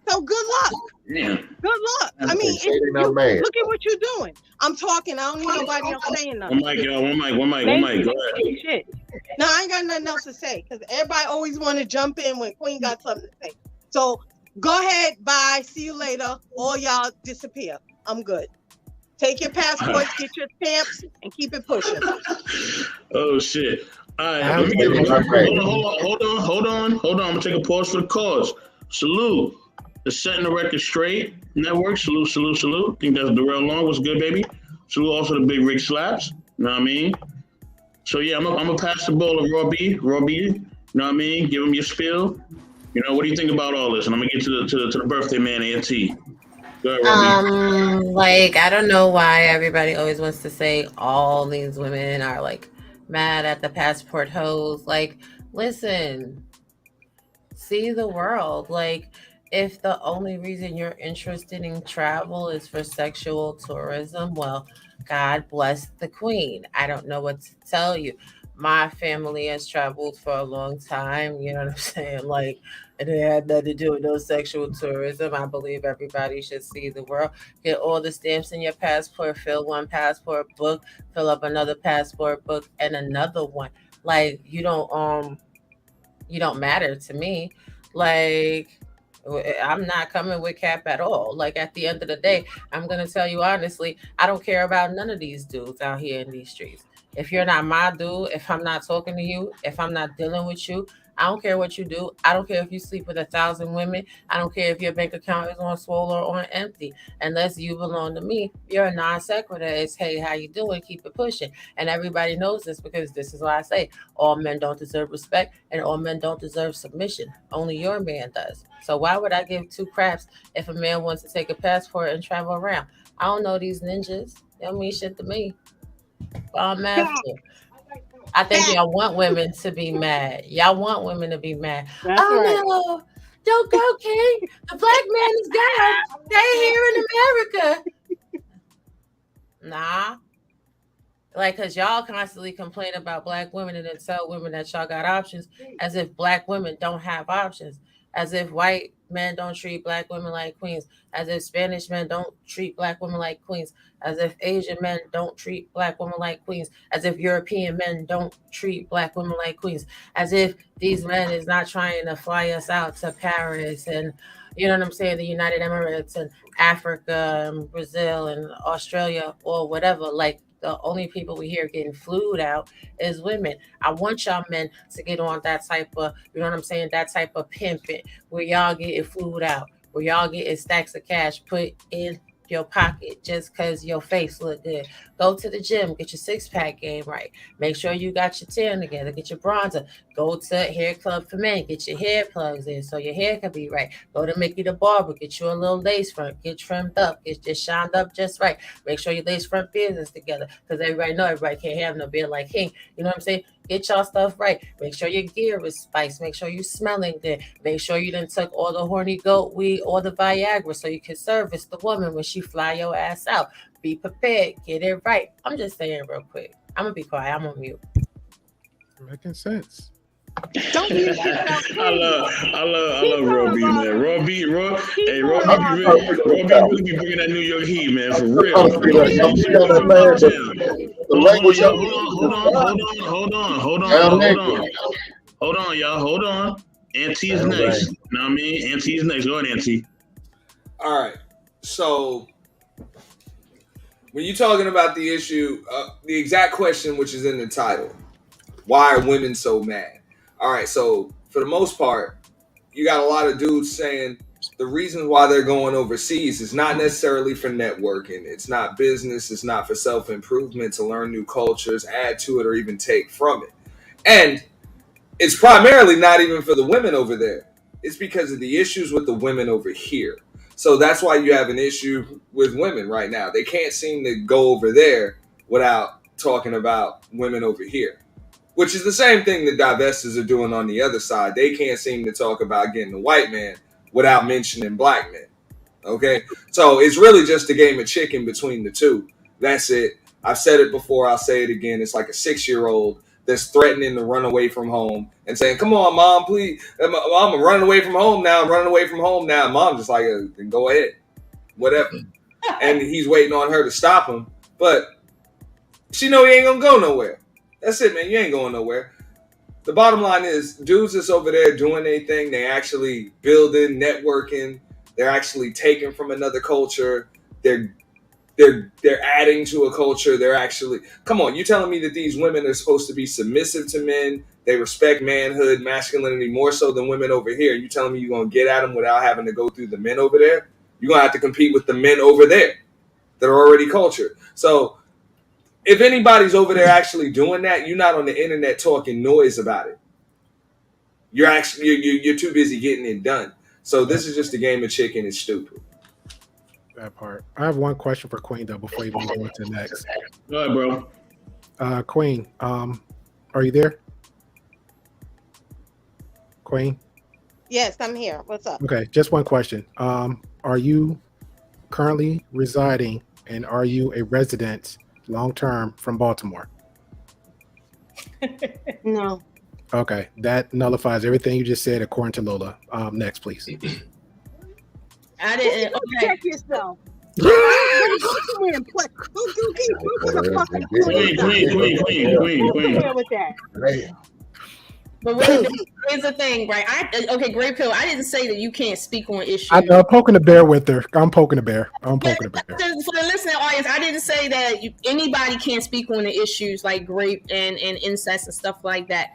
N: So good luck.
L: Yeah.
N: Good luck. I mean, look at what you're doing. I'm talking. I don't need nobody else saying nothing.
L: One mic, y'all. One mic. Go ahead.
N: Shit. No, I ain't got nothing else to say because everybody always want to jump in when Queen got something to say. So go ahead. Bye. See you later. All y'all disappear. I'm good. Take your passports, get your stamps, and keep it pushing.
L: Oh shit! All right, let me get hold on. I'm gonna take a pause for the cause. Salute the Setting the Record Straight Network. Salute. Think that's Darrell Long. What's good, baby? Salute also the Big Rig Slaps. You know what I mean? So yeah, I'm gonna pass the ball to Raw B. You know what I mean? Give him your spiel. You know, what do you think about all this? And I'm gonna get to the birthday man, Auntie.
D: Like, I don't know why everybody always wants to say all these women are like mad at the passport hoes. Like, listen, see the world. Like, if the only reason you're interested in travel is for sexual tourism, well, God bless the queen. I don't know what to tell you. My family has traveled for a long time. You know what I'm saying? Like, and it had nothing to do with no sexual tourism. I believe everybody should see the world. Get all the stamps in your passport, fill one passport book, fill up another passport book, and another one. Like, you don't matter to me. Like, I'm not coming with cap at all. Like, at the end of the day, I'm gonna tell you honestly, I don't care about none of these dudes out here in these streets. If you're not my dude, if I'm not talking to you, if I'm not dealing with you, I don't care what you do. I don't care if you sleep with 1,000 women. I don't care if your bank account is on swole or on empty. Unless you belong to me, you're a non sequitur. It's, hey, how you doing? Keep it pushing. And everybody knows this because this is why I say all men don't deserve respect and all men don't deserve submission. Only your man does. So why would I give 2 craps if a man wants to take a passport and travel around? I don't know these ninjas. They don't mean shit to me. I'm mad for. I think y'all want women to be mad. Y'all want women to be mad.
N: That's right.
D: No, don't go, King. The black man is gone. Stay here in America. Nah. Like, because y'all constantly complain about black women and then tell women that y'all got options as if black women don't have options. As if white
J: men don't treat black women like queens, as if Spanish men don't treat black women like queens, as if Asian men don't treat black women like queens, as if European men don't treat black women like queens, as if these men is not trying to fly us out to Paris and, you know what I'm saying, the United Emirates and Africa and Brazil and Australia or whatever. Like, the only people we hear getting flued out is women. I want y'all men to get on that type of, you know what I'm saying, that type of pimping where y'all getting flued out, where y'all getting stacks of cash put in your pocket just because your face look good. Go to the gym, get your six-pack game right. Make sure you got your tan together, get your bronzer. Go to Hair Club for Men, get your hair plugs in so your hair can be right. Go to Mickey the Barber, get you a little lace front, get trimmed up, get just shined up just right. Make sure your lace front beard is together, because everybody know everybody can't have no beard like King. You know what I'm saying? Get y'all stuff right. Make sure your gear is spiced. Make sure you smelling good. Make sure you done took all the horny goat weed or the Viagra so you can service the woman when she fly your ass out. Be prepared. Get it right. I'm just saying real quick. I'm going to be quiet. I'm on mute.
M: Making sense.
N: Don't use yourself.
L: I love Raw B, man. Raw B really be bringing that New York heat, man, for real. Hold on, y'all. Hold on. Auntie is next. Know what I mean? Auntie is next. Go ahead, Auntie.
O: All right. So when you're talking about the issue, the exact question which is in the title, why are women so mad? All right, so for the most part, you got a lot of dudes saying the reason why they're going overseas is not necessarily for networking. It's not business. It's not for self-improvement, to learn new cultures, add to it, or even take from it. And it's primarily not even for the women over there. It's because of the issues with the women over here. So that's why you have an issue with women right now. They can't seem to go over there without talking about women over here. Which is the same thing the divestors are doing on the other side. They can't seem to talk about getting a white man without mentioning black men. Okay? So it's really just a game of chicken between the two. That's it. I've said it before. I'll say it again. It's like a 6-year-old that's threatening to run away from home and saying, come on, Mom, please. Mom, I'm running away from home now. I'm running away from home now. And Mom's just like, go ahead. Whatever. And he's waiting on her to stop him. But she know he ain't going to go nowhere. That's it, man. You ain't going nowhere. The bottom line is, dudes that's over there doing their thing, they actually building, networking. They're actually taking from another culture. They're adding to a culture. They're actually, come on, you telling me that these women are supposed to be submissive to men? They respect manhood, masculinity more so than women over here. You telling me you're going to get at them without having to go through the men over there? You're going to have to compete with the men over there that are already cultured. So if anybody's over there actually doing that, you're not on the internet talking noise about it. You're actually you're too busy getting it done. So this is just a game of chicken. It's stupid.
M: That part. I have one question for Queen though before you move on to next.
L: Go ahead, bro.
M: Queen, are you there? Queen?
N: Yes, I'm here. What's up?
M: Okay, just one question. Are you currently residing and are you a resident long-term from Baltimore?
N: No.
M: Okay, that nullifies everything you just said according to Lola. Next, please.
J: I didn't. Okay.
N: Check yourself.
L: Queen.
J: But here's the thing, right? Okay, Great Pill. I didn't say that you can't speak on issues.
M: I know, I'm poking the bear with her. I'm poking the bear. For
J: the listening audience, I didn't say that anybody can't speak on the issues like rape and incest and stuff like that.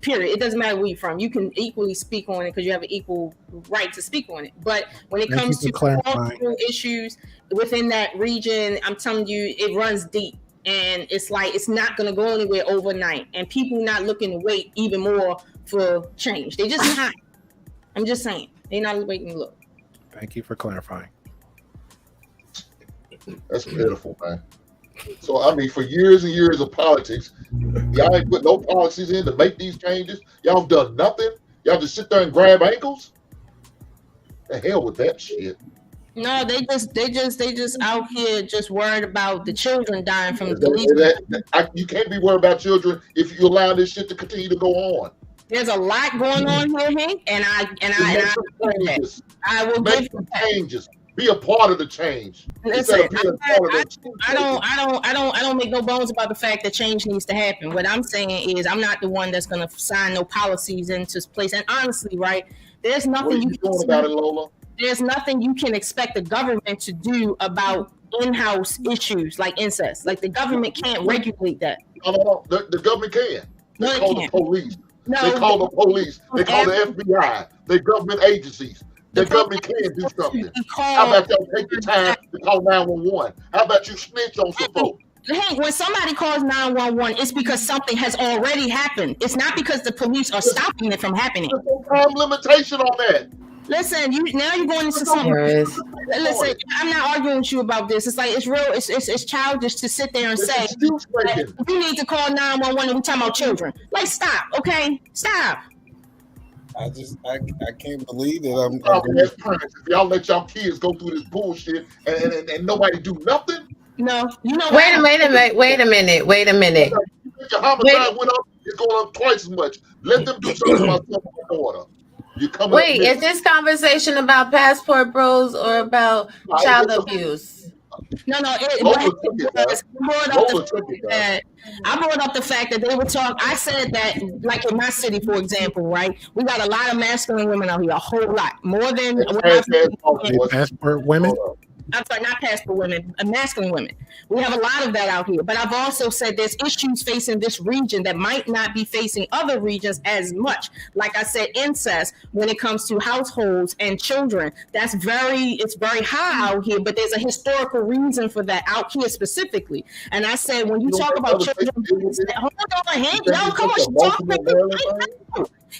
J: Period. It doesn't matter where you're from. You can equally speak on it because you have an equal right to speak on it. But when it comes to cultural issues within that region, I'm telling you, it runs deep. And it's like, it's not going to go anywhere overnight. And people not looking to wait even more for change. They just not. I'm just saying. They're not waiting to look.
M: Thank you for clarifying.
H: That's pitiful, man. So, I mean, for years and years of politics, y'all ain't put no policies in to make these changes. Y'all have done nothing. Y'all just sit there and grab ankles. The hell with that shit.
J: No, they just out here just worried about the children dying from
H: you can't be worried about children if you allow this shit to continue to go on.
J: There's a lot going on here, Hank, and I will
H: make some changes. Be a part of the change.
J: Listen, I don't make no bones about the fact that change needs to happen. What I'm saying is, I'm not the one that's going to sign no policies into place. And honestly, right, there's nothing you can do about it, Lola. There's nothing you can expect the government to do about in-house issues like incest. Like the government can't regulate that.
H: No, the government can. They call the police. They call the police. They call the FBI. They government agencies. The government can do something. How about y'all take the time to call 911? How about you snitch on some folks?
J: Hey, when somebody calls 911, it's because something has already happened. It's not because the police are stopping it from happening.
H: There's no time limitation on that.
J: Listen, now you're going into something. Listen, I'm not arguing with you about this. It's like it's real. It's childish to sit there and say you need to call 911 and we talking about children. Like, stop, okay? Stop.
P: I can't believe that I'm
H: as parents, if y'all let y'all kids go through this bullshit and nobody do nothing.
J: No, you know.
D: Wait a minute.
H: Your homicide went up, it's going up twice as much. Let them do something about something in order.
D: Wait, is this conversation about passport bros or about child abuse?
J: No. I brought up the fact that they were talking. I said that, like in my city, for example, right? We got a lot of masculine women out here, a whole lot more than
M: passport women.
J: I'm sorry, not passport women, masculine women. We have a lot of that out here. But I've also said there's issues facing this region that might not be facing other regions as much. Like I said, incest when it comes to households and children. It's very high out here, but there's a historical reason for that out here specifically. And I said, when you talk about children, hold on, Hank, no, come on, she's talking.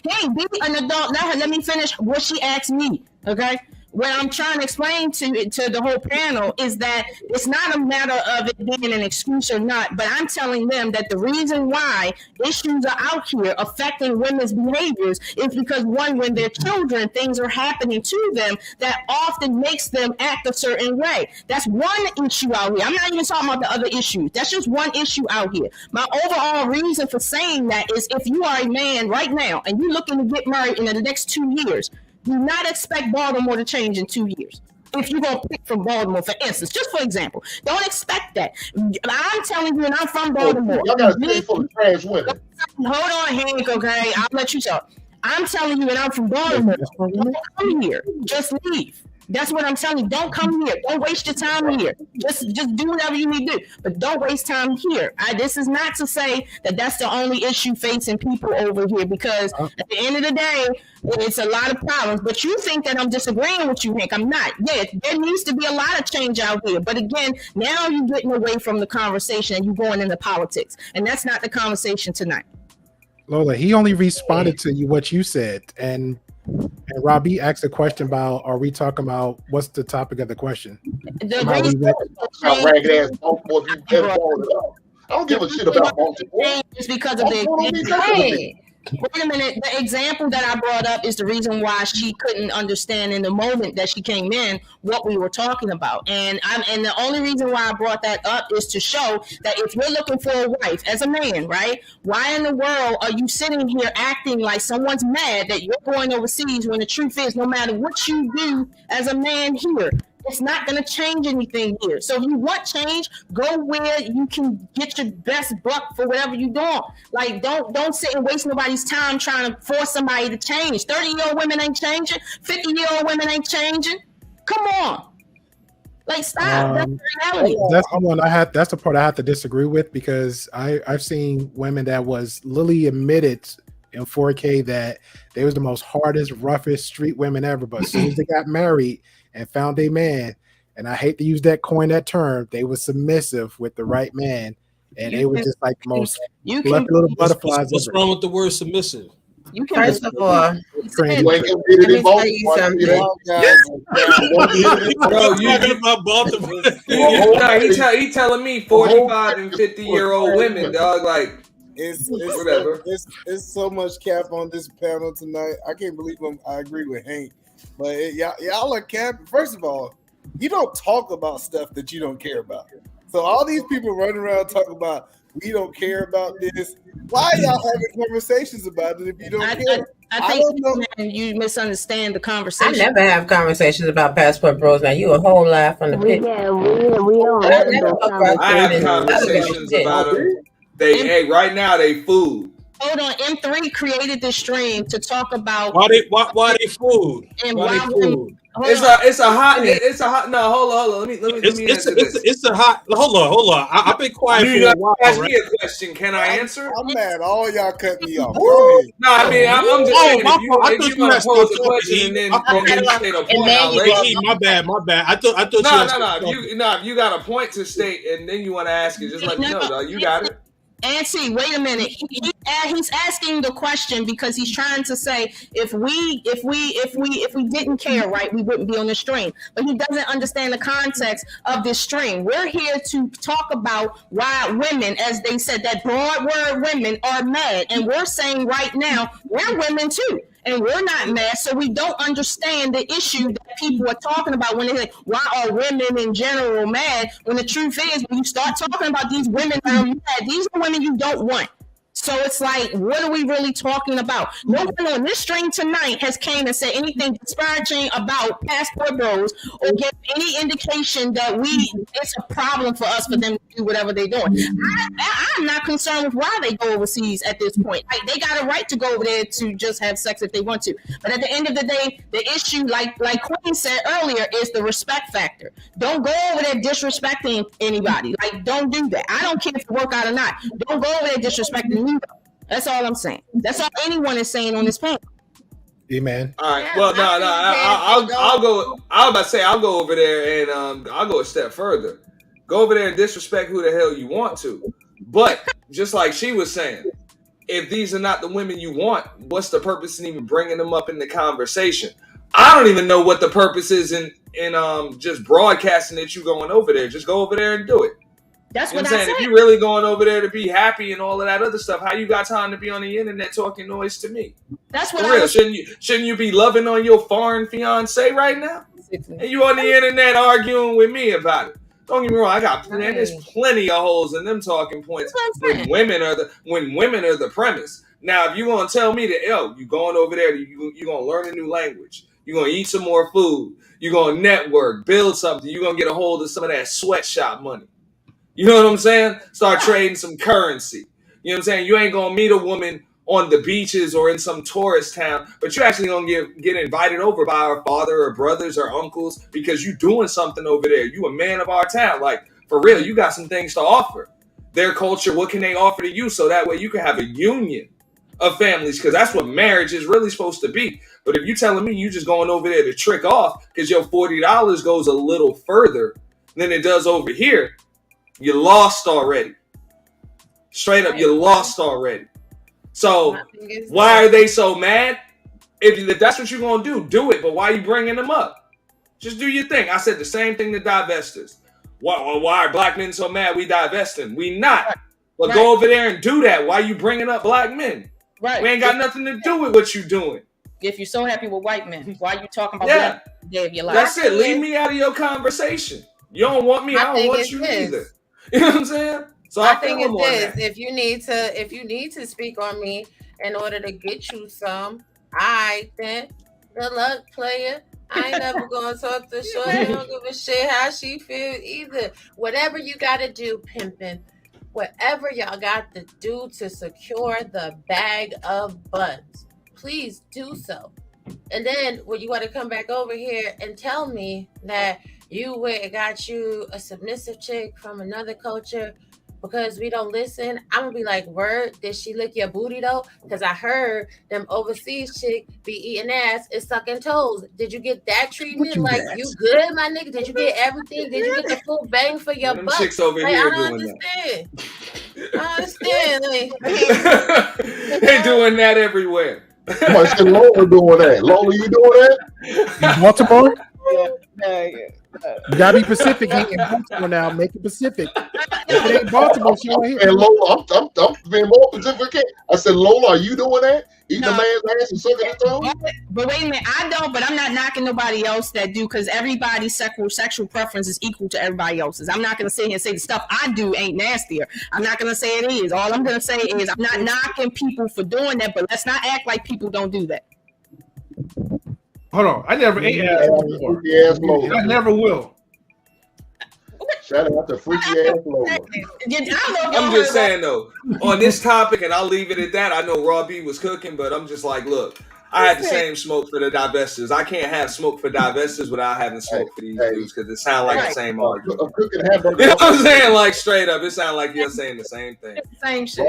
J: Hey, be an adult. Let me finish what she asked me, okay? What I'm trying to explain to the whole panel is that it's not a matter of it being an excuse or not, but I'm telling them that the reason why issues are out here affecting women's behaviors is because, one, when they're children, things are happening to them that often makes them act a certain way. That's one issue out here. I'm not even talking about the other issues. That's just one issue out here. My overall reason for saying that is if you are a man right now and you're looking to get married in the next 2 years, do not expect Baltimore to change in 2 years. If you're going to pick from Baltimore, for instance, just for example, don't expect that. I'm telling you, and I'm from Baltimore.
H: Y'all got a city full of trans women.
J: Hold on, Hank, okay? I'll let you talk. I'm telling you, and I'm from Baltimore. Don't come here. Just leave. That's what I'm telling you. Don't come here. Don't waste your time here. Just do whatever you need to do, but don't waste time here. This is not to say that that's the only issue facing people over here, because at the end of the day, it's a lot of problems. But you think that I'm disagreeing with you, Hank. I'm not. Yeah, there needs to be a lot of change out here. But again, now you're getting away from the conversation and you're going into politics, and that's not the conversation tonight.
M: Lola, he only responded to you what you said, and Robbie asked a question about, are we talking about, what's the topic of the question?
H: I don't give a shit about Baltimore.
J: It's because of the wait a minute. The example that I brought up is the reason why she couldn't understand in the moment that she came in what we were talking about. And the only reason why I brought that up is to show that if you're looking for a wife as a man, right? Why in the world are you sitting here acting like someone's mad that you're going overseas when the truth is, no matter what you do as a man here, it's not going to change anything here. So if you want change, go where you can get your best buck for whatever you're doing. Like, don't sit and waste nobody's time trying to force somebody to change. 30-year-old women ain't changing. 50-year-old women ain't changing. Come on. Like, stop. That's the reality.
M: That's the part I have to disagree with, because I've seen women that was literally admitted in 4K that they was the most hardest, roughest street women ever. But as soon as they got married and found a man, and I hate to use that term, they were submissive with the right man, and they were just like the most little butterflies.
C: What's wrong with the word submissive?
D: You can first of all, let me tell you something.
O: He telling me 45 and 50-year-old women, dog. Like, whatever.
P: It's so much cap on this panel tonight. I can't believe I agree with Hank. But y'all are capping. First of all, you don't talk about stuff that you don't care about. So all these people running around talking about We don't care about this. Why are y'all having conversations about it if you don't care?
J: I think you misunderstand the
Q: I
J: conversation.
Q: never have conversations about passport bros. Now you a whole lot from the pit.
E: Yeah, we don't
Q: I
E: have
Q: never
E: those
Q: talk about
O: I have
Q: food and
O: conversations
Q: shit.
O: about them. Hey, right now they food.
J: Hold on, M3 created this stream to talk about
C: why they food.
J: And
C: Why they food?
O: It's a hot. No, hold on. Let me answer this.
C: It's a hot. Hold on. I've been quiet
O: You
C: for a while.
O: ask
C: Right?
O: me a question. Can I answer?
P: I'm mad. All y'all cut me off.
O: No, I mean I'm just saying.
C: my
O: If
C: fault. I
O: you
C: thought
O: want
C: you
O: to pose a
C: had
O: question and then you state a point, I'll let you.
C: My bad. I thought
O: No. If you got a point to state and then you want to ask it, just let me know. Though. You got it.
J: Nancy, wait a minute. He's asking the question because he's trying to say if we didn't care, right, we wouldn't be on the stream. But he doesn't understand the context of this stream. We're here to talk about why women, as they said, that broad word women are mad, and we're saying right now we're women too. And we're not mad, so we don't understand the issue that people are talking about when they say, why are women in general mad? When the truth is, when you start talking about these women that are mad, these are women you don't want. So it's like, what are we really talking about? No one on this stream tonight has came and said anything disparaging about passport bros or give any indication that it's a problem for us for them to do whatever they're doing. I'm not concerned with why they go overseas at this point. Like, they got a right to go over there to just have sex if they want to. But at the end of the day, the issue, like Queen said earlier, is the respect factor. Don't go over there disrespecting anybody. Like, don't do that. I don't care if you work out or not. Don't go over there disrespecting me. That's all I'm saying. That's all anyone is saying on this panel.
M: Amen.
O: All right. Well, I'll go. I was about to say I'll go over there and I'll go a step further. Go over there and disrespect who the hell you want to. But just like she was saying, if these are not the women you want, what's the purpose in even bringing them up in the conversation? I don't even know what the purpose is in just broadcasting that you going over there. Just go over there and do it.
J: That's
O: what
J: I'm
O: saying. If you're really going over there to be happy and all of that other stuff, how you got time to be on the internet talking noise to me?
J: That's what
O: For real. Shouldn't you be loving on your foreign fiance right now? And you on the internet arguing with me about it? Don't get me wrong. There's plenty of holes in them talking points when women are the premise. Now, if you gonna tell me that you going over there, you gonna learn a new language, you gonna eat some more food, you gonna network, build something, you gonna get a hold of some of that sweatshop money. You know what I'm saying? Start trading some currency. You know what I'm saying? You ain't gonna meet a woman on the beaches or in some tourist town, but you're actually gonna get invited over by our father or brothers or uncles because you doing something over there. You a man of our town. Like, for real, you got some things to offer. Their culture, what can they offer to you? So that way you can have a union of families, because that's what marriage is really supposed to be. But if you're telling me you just going over there to trick off because your $40 goes a little further than it does over here, you lost already. Straight up, you lost already. So why are they so mad? If that's what you're going to do it. But why are you bringing them up? Just do your thing. I said the same thing to divestors. Why are black men so mad we divesting? We not. But go over there and do that. Why are you bringing up black men?
J: Right.
O: We ain't got nothing to do with what you doing.
J: If you're so happy with white men, why are you talking about black men day of your life?
O: That's it. Leave me out of your conversation. You don't want me. I don't want you either. You know what I'm saying? So
R: I think it's this. If you need to speak on me in order to get you some, then good luck, player. I ain't never gonna talk to Shorty. I don't give a shit how she feels either. Whatever you gotta do, pimping. Whatever y'all got to do to secure the bag of buns, please do so. And then when you want to come back over here and tell me that you went and got you a submissive chick from another culture because we don't listen, I'm gonna be like, word, did she lick your booty though? Because I heard them overseas chick be eating ass and sucking toes. Did you get that treatment? Like, you good, my nigga? Did you get everything? Did you get the full bang for your butt?
O: Chicks over
R: like,
O: here
R: I don't
O: doing
R: understand. I understand.
O: They doing that everywhere.
H: Somebody said Lola doing that. Lola, you doing that?
M: In Baltimore?
N: Yeah.
M: You gotta be Pacific. He in Baltimore now. Make it Pacific. If it ain't Baltimore, she don't hear.
H: And Lola, I'm being more Pacific. I said, Lola, are you doing that? Eating a man's ass and sucking his toe?
J: But wait a minute, I don't, but I'm not knocking nobody else that do, because everybody's sexual preference is equal to everybody else's. I'm not going to sit here and say the stuff I do ain't nastier. I'm not going to say it is. All I'm going to say is I'm not knocking people for doing that, but let's not act like people don't do that.
A: Hold on. I never ate ass before. I never will.
H: Shout out to freaky ass Lola.
O: I'm just saying though, on this topic, and I'll leave it at that. I know Raw B was cooking, but I'm just like, look, I had the same smoke for the divestors. I can't have smoke for divestors without having smoke for these dudes, because it sounds like the same argument. You know what I'm saying? Like straight up, it sounds like you're saying the same thing.
R: Same shit.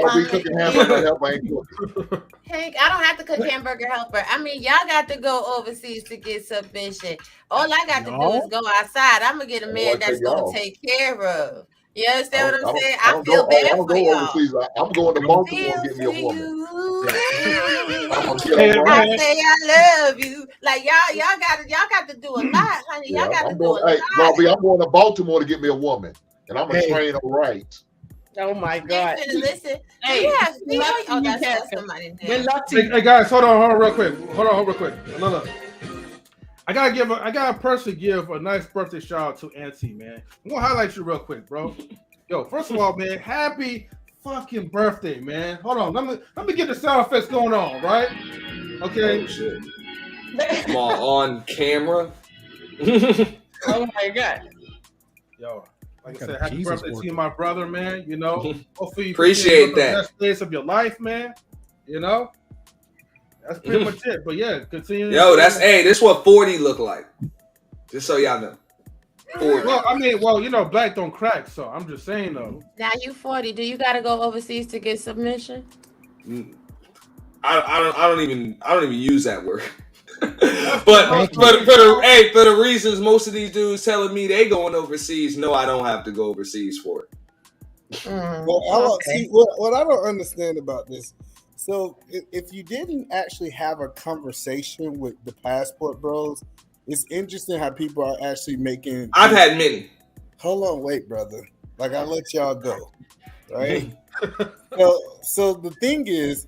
R: Hank, I don't have to cook hamburger helper. I mean, y'all got to go overseas to get submission. All I got to do is go outside. I'm gonna get a man that's gonna take care of. You understand what I'm saying? I feel bad for y'all.
H: I'm going to Baltimore to get me a woman.
R: I say I love you. Like y'all got to do a lot, honey. Y'all got to do a lot.
H: Bobby, I'm going to Baltimore to get me a woman, and I'm gonna train her right.
J: Oh my God!
R: Listen,
J: hey,
R: that's somebody there.
A: Hey guys, hold on real quick. Hold on real quick. Look. I gotta personally give a nice birthday shout out to Auntie, man. I'm gonna highlight you real quick, bro. Yo, first of all, man, happy fucking birthday, man. Hold on, let me get the sound effects going on, right? Okay.
O: Oh, shit. Come on camera.
J: Oh my God.
A: Yo, like I said, happy birthday to you, my brother, man. You know, hopefully you
O: appreciate
A: the
O: that.
A: best days of your life, man. You know. That's pretty much it. But yeah, continue.
O: Yo, this is what 40 look like. Just so y'all know.
A: 40. Well, I mean, you know, black don't crack, so I'm just saying though.
R: Now you 40. Do you gotta go overseas to get submission?
O: I don't even use that word. but for the reasons most of these dudes telling me they going overseas, no, I don't have to go overseas for it.
P: Well, see, what I don't understand about this. So if you didn't actually have a conversation with the passport bros, it's interesting how people are actually making.
O: I've had many.
P: Hold on, wait, brother. Like I let y'all go, right? so the thing is,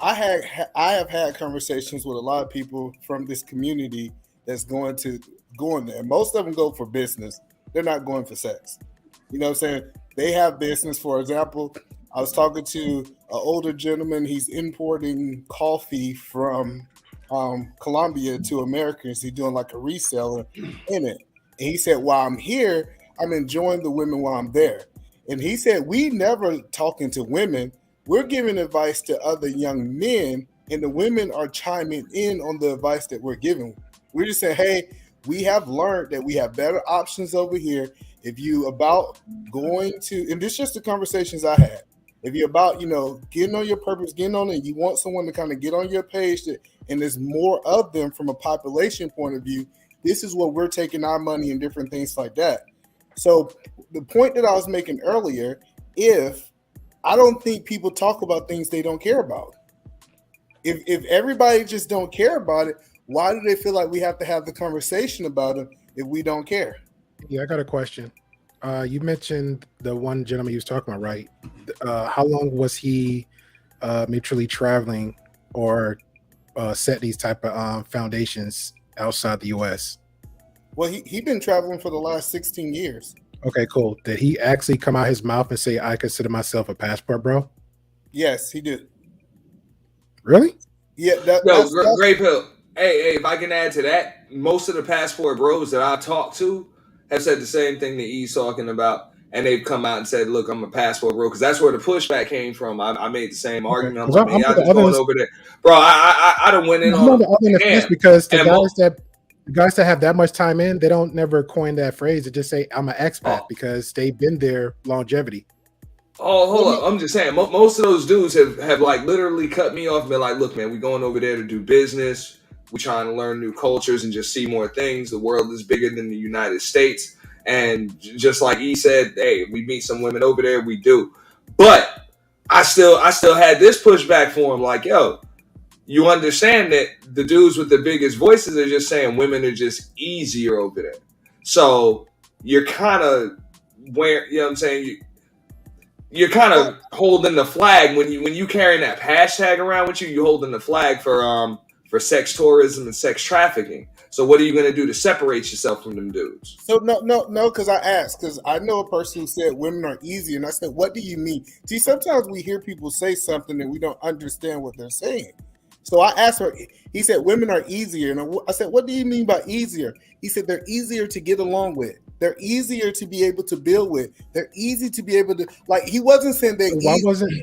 P: I have had conversations with a lot of people from this community that's going there. Most of them go for business. They're not going for sex. You know what I'm saying? They have business. For example, I was talking to an older gentleman. He's importing coffee from Colombia to Americans. He's doing like a reseller in it. And he said, while I'm here, I'm enjoying the women while I'm there. And he said, we never talking to women. We're giving advice to other young men, and the women are chiming in on the advice that we're giving. We're just saying, hey, we have learned that we have better options over here. If you about going to, and this is just the conversations I had. If you're about, getting on your purpose, getting on it, you want someone to kind of get on your page, and there's more of them from a population point of view, this is what we're taking our money and different things like that. So the point that I was making earlier, I don't think people talk about things they don't care about. If everybody just don't care about it, why do they feel like we have to have the conversation about it if we don't care?
M: Yeah, I got a question. You mentioned the one gentleman you was talking about, right? How long was he mutually traveling or set these type of foundations outside the U.S.?
P: Well, he been traveling for the last 16 years.
M: Okay, cool. Did he actually come out his mouth and say, I consider myself a passport bro?
P: Yes, he did.
M: Really?
P: Yeah.
O: That's great pill. Hey, if I can add to that, most of the passport bros that I talked to have said the same thing that he's talking about. And they've come out and said, look, I'm a passport bro. Because that's where the pushback came from. I made the same argument. I'm like, man, y'all just going over there. Bro, I done went in on
M: the because the guys that have that much time in, they don't never coin that phrase. They just say, I'm an expat because they've been there longevity.
O: Oh, hold up. I'm just saying, most of those dudes have like literally cut me off and been like, look, man, we going over there to do business. We trying to learn new cultures and just see more things. The world is bigger than the United States. And just like he said, hey, we meet some women over there, we do. But I still had this pushback for him, like, yo, you understand that the dudes with the biggest voices are just saying women are just easier over there. So you're kind of where, you know what I'm saying? you're kind of holding the flag when you carrying that hashtag around with you. You holding the flag for sex tourism and sex trafficking. So what are you gonna do to separate yourself from them dudes?
P: So no, because I asked, because I know a person who said women are easier, and I said, what do you mean? See, sometimes we hear people say something and we don't understand what they're saying. So I asked her, he said women are easier, and I said, what do you mean by easier? He said they're easier to get along with. They're easier to be able to build with. They're easy to be able to, like, he wasn't saying that.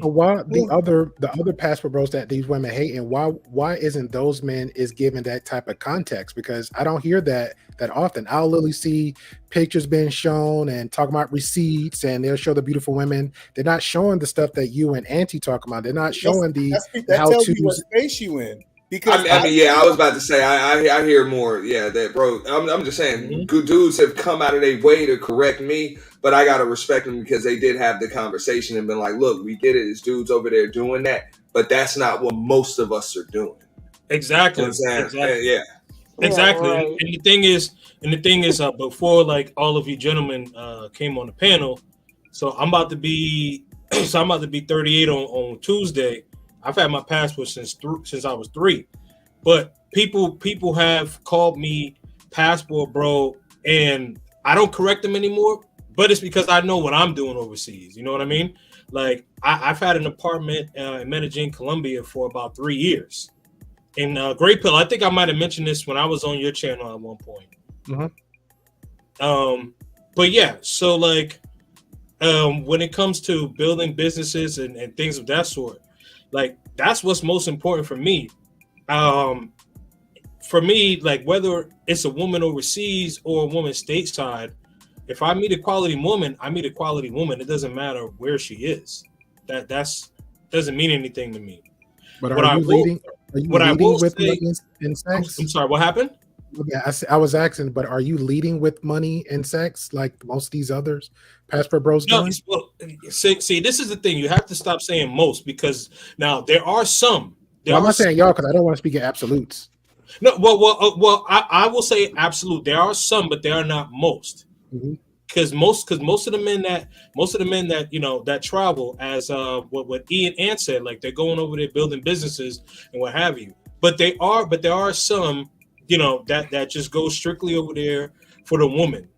M: Why the other passport bros that these women hate, and why isn't those men is given that type of context? Because I don't hear that often. I'll literally see pictures being shown and talking about receipts, and they'll show the beautiful women. They're not showing the stuff that you and Auntie talk about. They're not showing
P: that tells you what space you in. Because
O: I mean, I was about to say, I hear more. Yeah, that bro. I'm just saying, good dudes have come out of their way to correct me, but I gotta respect them because they did have the conversation and been like, look, we get it. It's dudes over there doing that, but that's not what most of us are doing.
C: Exactly.
O: You know
C: Exactly.
O: Yeah.
C: Exactly.
E: right.
C: And the thing is, before like all of you gentlemen came on the panel, so I'm about to be 38 on Tuesday. I've had my passport since I was 3, but people have called me passport bro, and I don't correct them anymore. But it's because I know what I'm doing overseas. You know what I mean? Like I've had an apartment in Medellin, Colombia, for about 3 years. In Great Pill, I think I might have mentioned this when I was on your channel at one point. But yeah, so like when it comes to building businesses and things of that sort, like that's what's most important for me. For me, like whether it's a woman overseas or a woman stateside, if I meet a quality woman, I meet a quality woman. It doesn't matter where she is. That's doesn't mean anything to me.
M: But are you leading with money and sex?
C: I'm sorry, what happened?
M: Yeah, I was asking, but are you leading with money and sex like most of these others passport bros
C: No,
M: doing?
C: well, see, this is the thing. You have to stop saying most, because now there are some.
M: I'm not saying y'all because I don't want to speak in absolutes.
C: No, well, I will say absolute. There are some, but they are not most. Because most of the men that you know that travel, as what E and Ant said, like they're going over there building businesses and what have you. But there are some, you know, that just go strictly over there for the woman.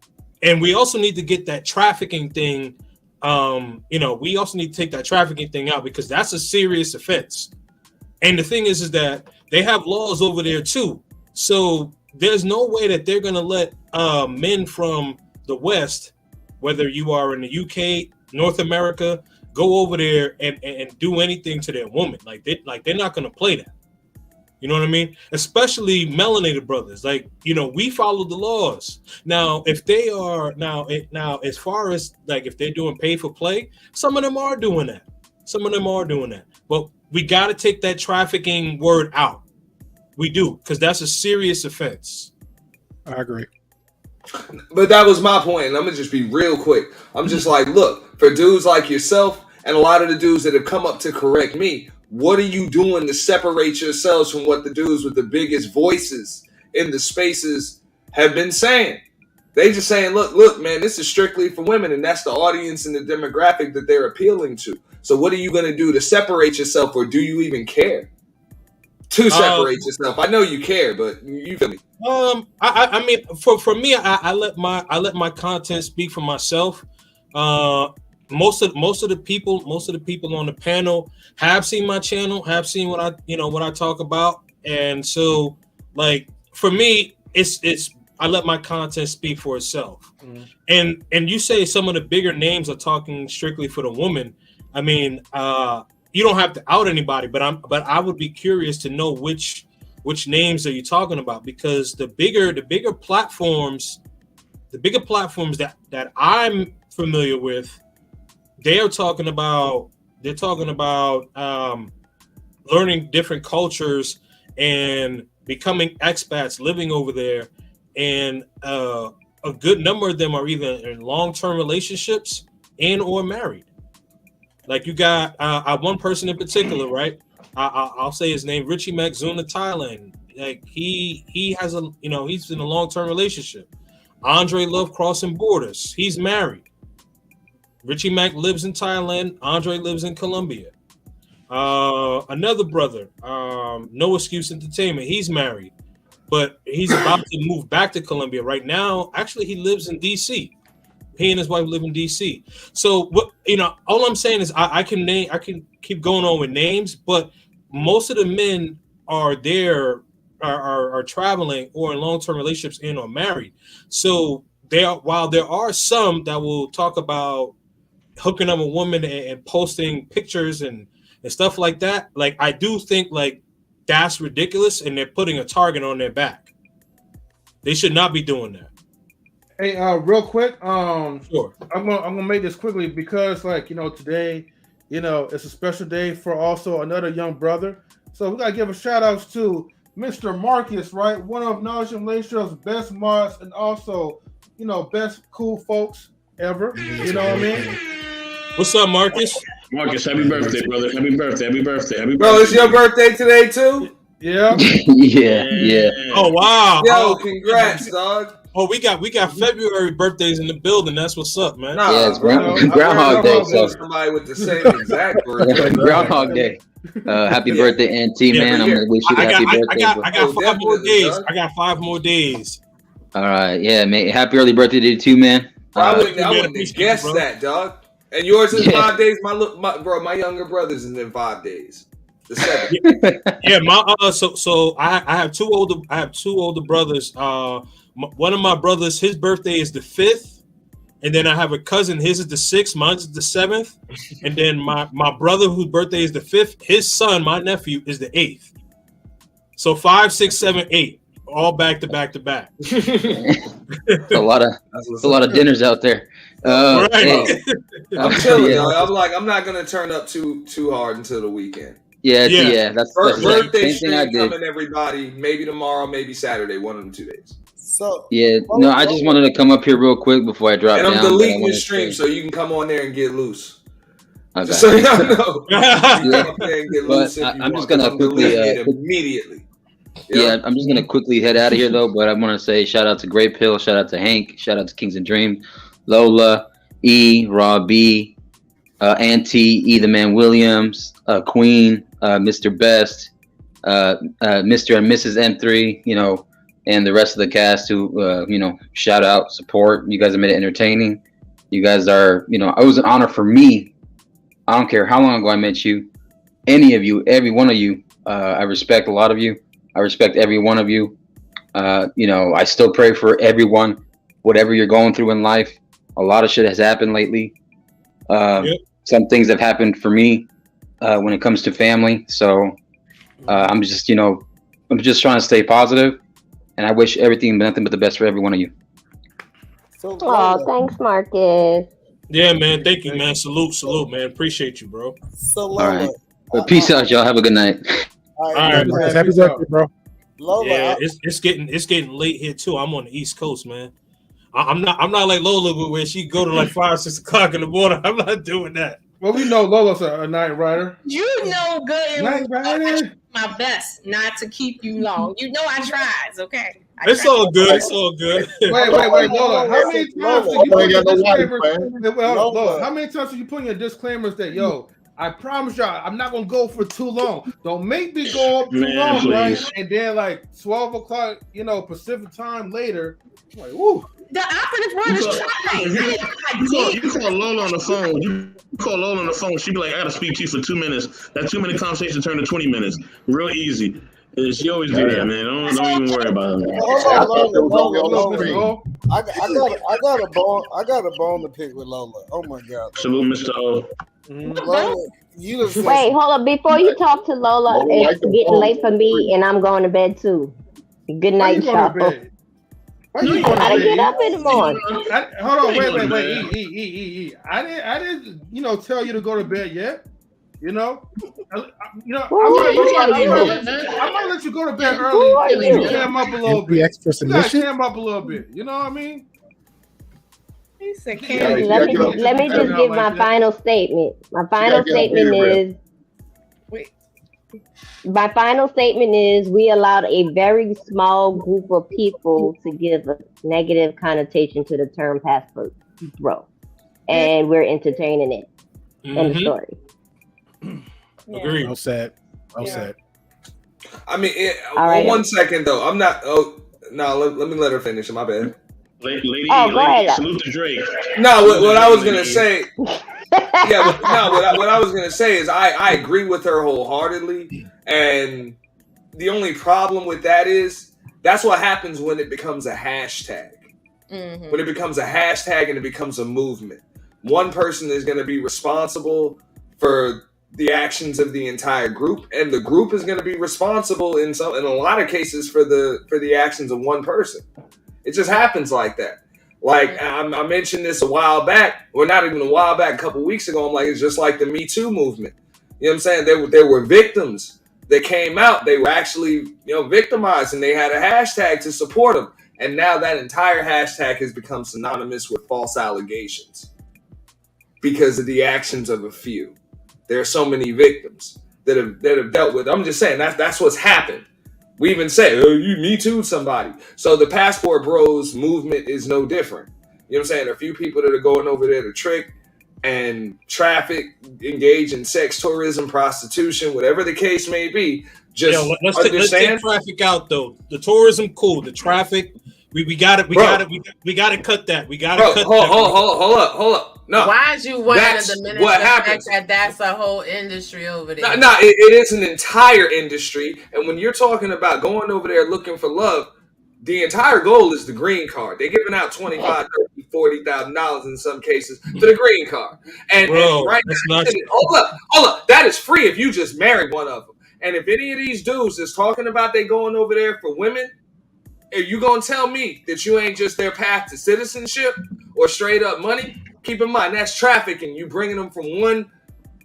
C: And we also need to get that trafficking thing. You know, we also need to take that trafficking thing out, because that's a serious offense. And the thing is that they have laws over there too. So there's no way that they're gonna let men from the West, whether you are in the UK, North America, go over there and do anything to their woman. Like they're not gonna play that. You know what I mean? Especially melanated brothers. Like, you know, we follow the laws. Now, if they are now as far as like if they're doing pay for play, some of them are doing that. But we got to take that trafficking word out. We do, because that's a serious offense.
M: I agree.
O: But that was my point, and I'm gonna just be real quick. I'm just like, look, for dudes like yourself and a lot of the dudes that have come up to correct me, what are you doing to separate yourselves from what the dudes with the biggest voices in the spaces have been saying? They just saying, look, man, this is strictly for women, and that's the audience and the demographic that they're appealing to. So what are you going to do to separate yourself, or do you even care to separate yourself? I know you care, but you feel me?
C: I mean, for me, I let my content speak for myself. Most of the people on the panel have seen my channel, have seen what I talk about, and so like for me, it's I let my content speak for itself. And you say some of the bigger names are talking strictly for the woman. I mean, you don't have to out anybody, but I would be curious to know which names are you talking about, because the bigger platforms that I'm familiar with, they're talking about learning different cultures and becoming expats living over there, and a good number of them are either in long-term relationships and or married. Like you got one person in particular, right? I'll say his name, Richie Magzuna, Thailand. Like he has he's in a long-term relationship. Andre Love Crossing Borders, he's married. Richie Mack lives in Thailand. Andre lives in Colombia. Another brother, No Excuse Entertainment. He's married, but he's about to move back to Colombia right now. Actually, he lives in DC. He and his wife live in DC. So what all I'm saying is I can keep going on with names, but most of the men are traveling or in long-term relationships and are married. So while there are some that will talk about hooking up a woman and posting pictures and stuff like that, like I do think like that's ridiculous, and they're putting a target on their back. They should not be doing that.
A: Hey, real quick,
C: sure.
A: I'm gonna make this quickly because, like, today, it's a special day for also another young brother. So we gotta give a shout out to Mr. Marcus, right? One of Knowledge and Relationship's best mods and also, best cool folks ever. You know what I mean?
C: What's up, Marcus?
L: Marcus, happy birthday, brother! Happy birthday! Happy birthday! Happy birthday!
O: Bro, it's your birthday today too?
A: Yeah.
S: yeah.
C: Oh wow!
O: Yo, congrats, dog.
C: Oh, we got February birthdays in the building. That's what's up, man.
O: Nah,
S: yeah, it's Groundhog Day. So
O: somebody with the same exact birthday.
S: Groundhog Day. Happy birthday, Auntie, man. I'm gonna wish you happy birthday.
C: I got 5 more days. I got 5 more days.
S: All right, yeah, man. Happy early birthday to you too, man.
O: I wouldn't have guessed that, dog. And yours is 5 days. My younger brother's in 5 days. The 7th.
C: Yeah, my so I have two older brothers. One of my brothers, his birthday is the 5th, and then I have a cousin. His is the 6th, mine is the 7th, and then my brother whose birthday is the 5th, his son, my nephew, is the 8th. So 5, 6, 7, 8, all back to back to back.
S: a lot of dinners out there.
C: Right.
S: Hey,
O: I'm chilling, dog. I'm not gonna turn up too hard until the weekend.
S: Yeah. That's
O: birthday
S: same thing I
O: stream
S: did.
O: coming, everybody. Maybe tomorrow, maybe Saturday. One of them 2 days.
P: So
S: I just wanted to come up here real quick before I drop
O: and
S: down.
O: I'm deleting the stream so you can come on there and get loose.
S: Okay.
O: Just so y'all know.
S: I'm just gonna quickly
O: immediately.
S: Yeah, I'm just gonna quickly head out of here though. But I want to say shout out to Great Pill, shout out to Hank, shout out to KingzNDreamz, Lola, Raw B, Auntie, E the Man Williams, Queen, Mr. Best, Mr. and Mrs. M3, and the rest of the cast who, shout out, support. You guys have made it entertaining. You guys are, it was an honor for me. I don't care how long ago I met you. Any of you, every one of you, I respect a lot of you. I respect every one of you. I still pray for everyone, whatever you're going through in life. A lot of shit has happened lately. Some things have happened for me when it comes to family. So I'm just trying to stay positive. And I wish everything, nothing but the best for every one of you.
E: Oh, thanks, Marcus.
C: Yeah, man. Thank you, man. Salute, man. Appreciate you, bro.
P: So,
S: all right. But peace out, y'all. Have a good night.
C: All right, man.
M: Happy birthday, bro.
P: Lola,
C: yeah, it's getting late here too. I'm on the East Coast, man. I'm not like Lola where she go to like 5, 6 o'clock in the morning. I'm not doing that.
A: Well, we know Lola's a night rider.
J: You know good.
A: Night rider.
J: My best not to keep you long. I tries, okay?
C: It's all good. It's all good.
A: Wait, Lola. How many times do you put your disclaimers?
P: Lola,
A: how many times are you putting your disclaimers that I promise y'all I'm not gonna go for too long. Don't make me go up too long, please. Right? And then like 12 o'clock, Pacific time later, like, woo.
J: The operative word is trying.
L: You call Lola on the phone. You call Lola on the phone. She be like, I gotta speak to you for 2 minutes. That 2-minute conversation turned to 20 minutes. Real easy. She always do that, man. Don't even worry about it.
P: I got a bone to pick with Lola. Oh my God.
L: Salute, Mr. O.
P: Lola,
E: wait, hold on. Before you talk to Lola, it's getting late for me, and I'm going to bed too. Good night, y'all. I gotta get up in the morning.
A: Hold on, wait. E. I didn't, tell you to go to bed yet. I might let you go to bed early. Cam up a little bit.
M: Extra submission.
A: Cam up a little bit. You know what I mean?
E: Let me just give my final statement. My final statement is we allowed a very small group of people to give a negative connotation to the term passport bro. and we're entertaining it. End of story.
C: Agreed.
M: Well said. Well said.
O: I mean,
E: All right.
O: 1 second though. I'm not. Oh no, let me let her finish. My bad.
L: Lady,
E: go ahead.
L: salute to Drake.
O: No, what I was gonna
L: Lady.
O: say. Yeah, what I was gonna say is I agree with her wholeheartedly, and the only problem with that is that's what happens when it becomes a hashtag.
R: Mhm.
O: When it becomes a hashtag and it becomes a movement, one person is going to be responsible for the actions of the entire group, and the group is going to be responsible in a lot of cases for the actions of one person. It just happens like that. Like I mentioned this a while back, or not even a while back, a couple weeks ago. I'm like, it's just like the Me Too movement. You know what I'm saying? There were victims that came out. They were actually victimized, and they had a hashtag to support them. And now that entire hashtag has become synonymous with false allegations because of the actions of a few. There are so many victims that have dealt with. I'm just saying that's what's happened. We even say, "Oh, you Me Too somebody." So the Passport Bros movement is no different. You know what I'm saying? There are a few people that are going over there to trick and traffic, engage in sex tourism, prostitution, whatever the case may be. Just
C: let's
O: understand.
C: take traffic out though. The tourism, cool. The traffic, we got it. We got to cut that. We got to cut that.
O: Hold up. No,
R: why is you wanting
O: that's
R: to diminish
O: what
R: the
O: happens.
R: fact that that's a whole industry over there?
O: No, it is an entire industry. And when you're talking about going over there looking for love, the entire goal is the green card. They're giving out $25,000, $30,000, $40,000 in some cases for the green card. And right now, hold up. That is free if you just marry one of them. And if any of these dudes is talking about they going over there for women, are you gonna tell me that you ain't just their path to citizenship or straight up money? Keep in mind that's trafficking. You bringing them from one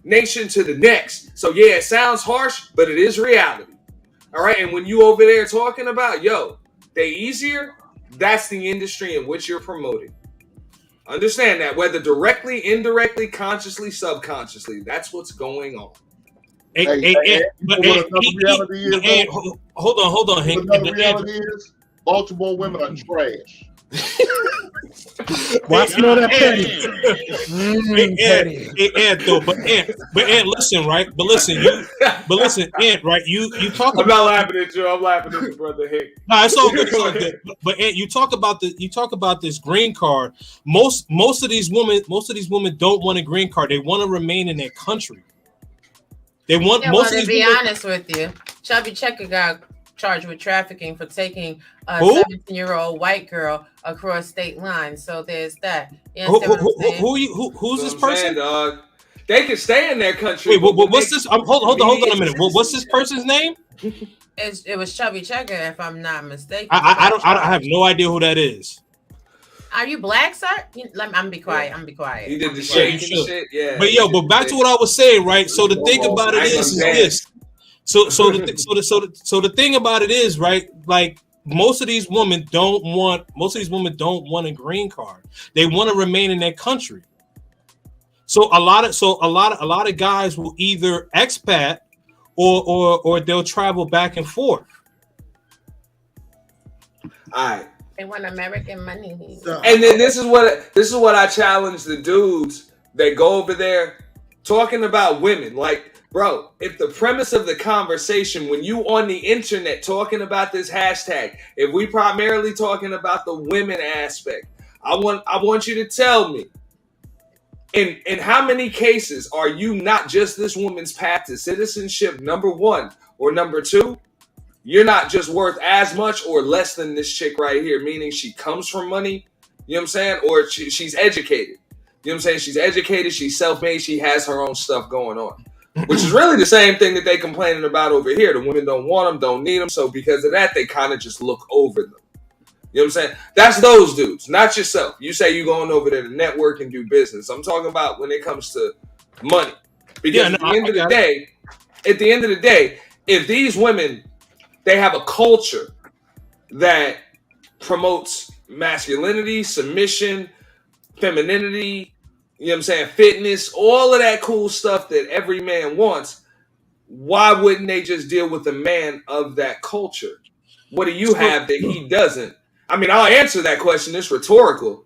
O: nation to the next. So yeah, it sounds harsh, but it is reality. All right. And when you over there talking about they easier, that's the industry in which you're promoting. Understand that, whether directly, indirectly, consciously, subconsciously, that's what's going on.
C: Hold on, Hank.
H: Another reality is Baltimore women are trash.
M: Watch that petty.
C: Listen, right? But listen, Ant, right? You talk.
O: I'm not laughing at you. I'm laughing at you, brother Hank.
C: No, it's all good. It's all good. But Ant, you talk about this green card. Most of these women don't want a green card. They want to remain in their country. They want most of these.
R: To be
C: women,
R: honest with you, Chubby Checker got charged with trafficking for taking a
C: Who?
R: 17-year-old white girl across state lines. So there's that. You understand what I'm saying?
C: Who's this person?
O: Dog. They can stay in their country.
C: Wait, what's this? Hold on a minute. What's this person's name?
R: It was Chubby Checker, if I'm not mistaken.
C: I have no idea who that is.
R: Are you black, sir? I'm be quiet. I'm be quiet.
O: He did the shake and shit. Yeah.
C: But back to what I was saying, right? So the thing about it is this. So the thing about it is, right? Like most of these women don't want a green card. They want to remain in their country. So a lot of guys will either expat or they'll travel back and forth.
O: All right.
R: They want American money.
O: And then this is what I challenge the dudes that go over there talking about women. Like, bro, if the premise of the conversation, when you on the internet talking about this hashtag, if we primarily talking about the women aspect, I want you to tell me, in how many cases are you not just this woman's path to citizenship, number one, or number two? You're not just worth as much or less than this chick right here, meaning she comes from money, you know what I'm saying? Or she's educated. You know what I'm saying? She's educated, she's self-made, she has her own stuff going on. Which is really the same thing that they complaining about over here. The women don't want them, don't need them. So because of that, they kind of just look over them. You know what I'm saying? That's those dudes, not yourself. You say you going over there to network and do business. I'm talking about when it comes to money. Because at the end of the day, if these women, they have a culture that promotes masculinity, submission, femininity, you know what I'm saying, fitness, all of that cool stuff that every man wants, why wouldn't they just deal with a man of that culture? What do you have that he doesn't? I mean, I'll answer that question. It's rhetorical.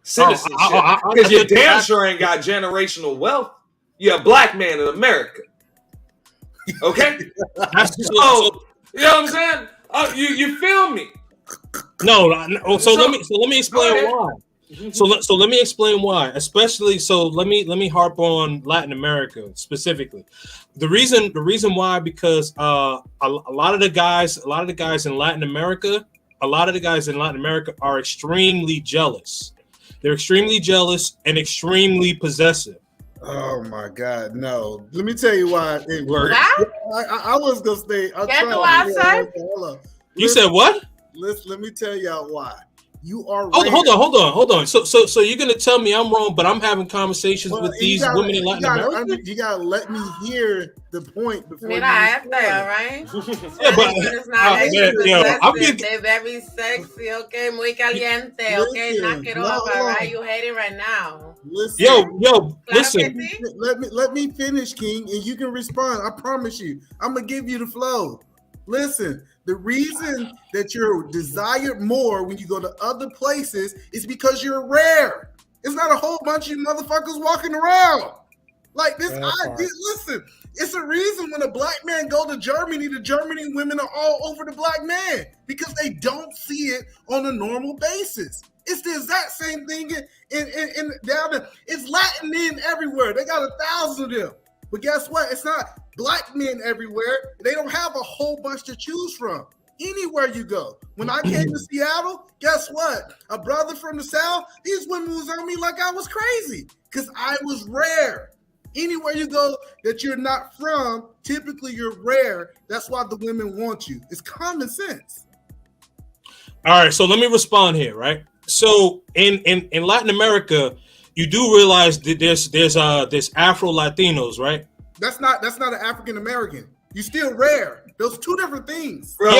O: citizenship. Because you damn sure ain't got generational wealth. You're a black man in America. Okay? So, you know what I'm saying? You feel me?
C: No. So let me explain why. So let me explain why. Especially, so let me harp on Latin America specifically. The reason why, because a lot of the guys in Latin America, are extremely jealous. They're extremely jealous and extremely possessive.
P: Oh my God, no. Let me tell you why it worked. I was gonna stay.
C: You said what?
P: Let me tell y'all why. You are
C: hold on. So you're gonna tell me I'm wrong, but I'm having conversations with these women in Latin America.
P: You gotta let me hear the point before.
R: Mira, right?
C: Yeah, but
R: they're very sexy, okay, muy caliente, okay, knock it off, all right? You hate it right now.
P: Listen,
C: yo, listen.
P: Let me finish, King, and you can respond. I promise you, I'm gonna give you the flow. Listen. The reason that you're desired more when you go to other places is because you're rare. It's not a whole bunch of you motherfuckers walking around like this. Listen, it's a reason when a black man go to Germany, the German women are all over the black man because they don't see it on a normal basis. It's the exact same thing in down there. It's Latin men everywhere. They got 1,000 of them. But guess what? It's not black men everywhere. They don't have a whole bunch to choose from. Anywhere you go. When I came to Seattle, guess what? A brother from the South, these women was on me like I was crazy because I was rare. Anywhere you go that you're not from, typically you're rare. That's why the women want you. It's common sense.
C: All right, so let me respond here, right? So in Latin America, you do realize that there's Afro Latinos, right?
P: That's not an African American. You're still rare. Those two different things,
O: bro. I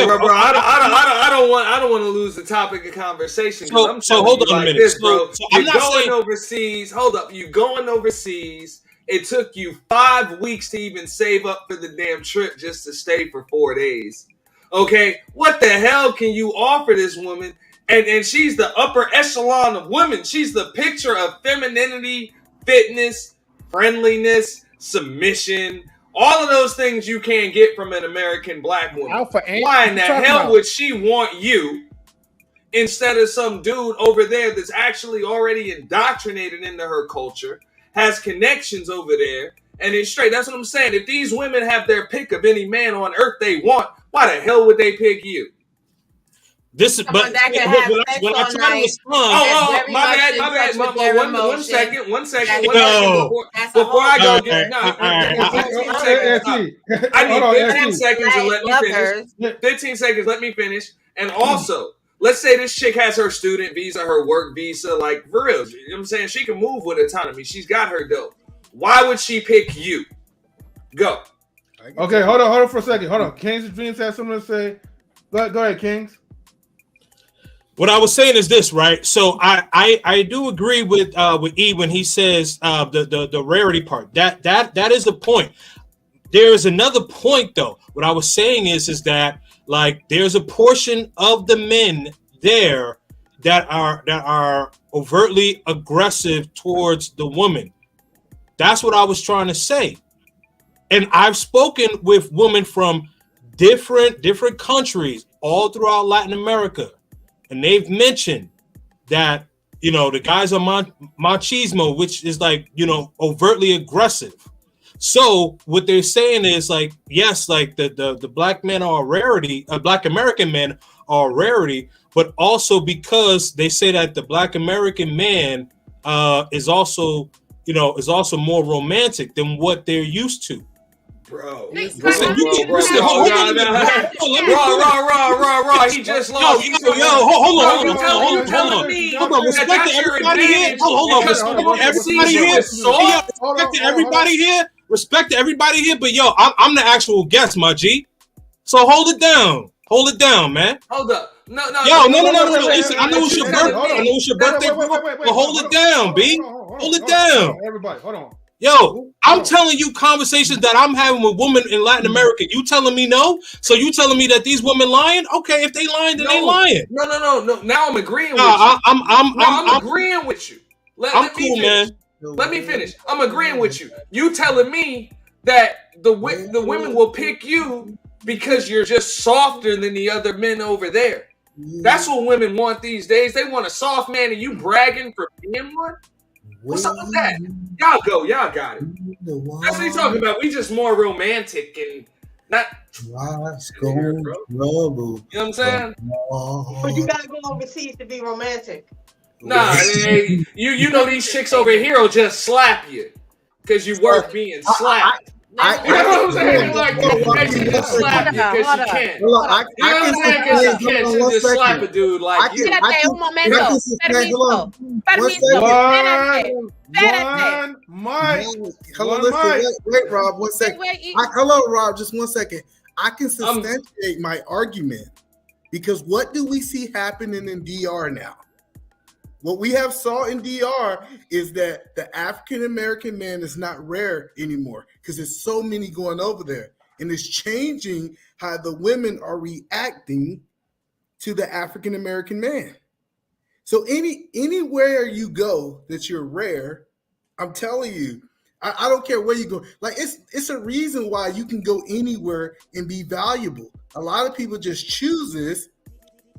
O: don't want to lose the topic of conversation.
C: So hold on a minute,
O: bro. You're going overseas. Hold up, you going overseas. It took you 5 weeks to even save up for the damn trip just to stay for 4 days. Okay, what the hell can you offer this woman? And she's the upper echelon of women. She's the picture of femininity, fitness, friendliness, submission, all of those things you can't get from an American black woman. Why in the hell would she want you instead of some dude over there that's actually already indoctrinated into her culture, has connections over there, and is straight? That's what I'm saying. If these women have their pick of any man on earth they want, why the hell would they pick you?
C: This is, but when I try to respond,
O: my bad. One second. Before I go, I need 15 seconds to let me finish. 15 seconds, let me finish. And also, let's say this chick has her student visa, her work visa, like for real. You know what I'm saying? She can move with autonomy. She's got her dough. Why would she pick you? Go.
A: Okay, hold on for a second. Hold on. KingzNDreamz has something to say. Go ahead, Kings.
C: What I was saying is this, right? So I do agree with E when he says the rarity part. That is the point. There is another point though. What I was saying is that like there's a portion of the men there that are overtly aggressive towards the woman. That's what I was trying to say. And I've spoken with women from different countries all throughout Latin America. And they've mentioned that, you know, the guys are machismo, which is like, you know, overtly aggressive. So what they're saying is like, yes, like the black men are a rarity, black American men are a rarity, but also because they say that the black American man is also more romantic than what they're used to.
O: Bro,
C: Raw. He
O: just lost.
C: Hold on. Respect to everybody here. Hold on. Respect to everybody here. But yo, I'm the actual guest, my G. So hold it down, man.
O: Hold up. No.
C: Listen, I know it's your birthday. But hold it down, B. Hold it down.
A: Everybody, hold on.
C: Yo, I'm telling you conversations that I'm having with women in Latin America. You telling me no? So you telling me that these women lying? Okay, if they lying, then they lying.
O: No. Now I'm agreeing with you. I'm agreeing with you. Let me finish. Let me finish. I'm agreeing with you. You telling me that the women will pick you because you're just softer than the other men over there. That's what women want these days. They want a soft man, and you bragging for being one. What's up with that? Y'all got it. That's what he's talking about. We just more romantic and not. You know what I'm saying?
N: But you gotta go overseas to be romantic.
O: Nah, you know these chicks over here will just slap you because you work being slapped. You know what I'm saying? Like, they just slap you because you can. You know what I'm saying? Because you can. She just slap a dude like you.
P: Wait, Rob, 1 second. Hello, Rob, just 1 second. I can substantiate my argument because what do we see happening in DR now? What we have saw in DR is that the African American man is not rare anymore because there's so many going over there, and it's changing how the women are reacting to the African American man. So anywhere you go that you're rare, I'm telling you, I don't care where you go. Like it's a reason why you can go anywhere and be valuable. A lot of people just choose this.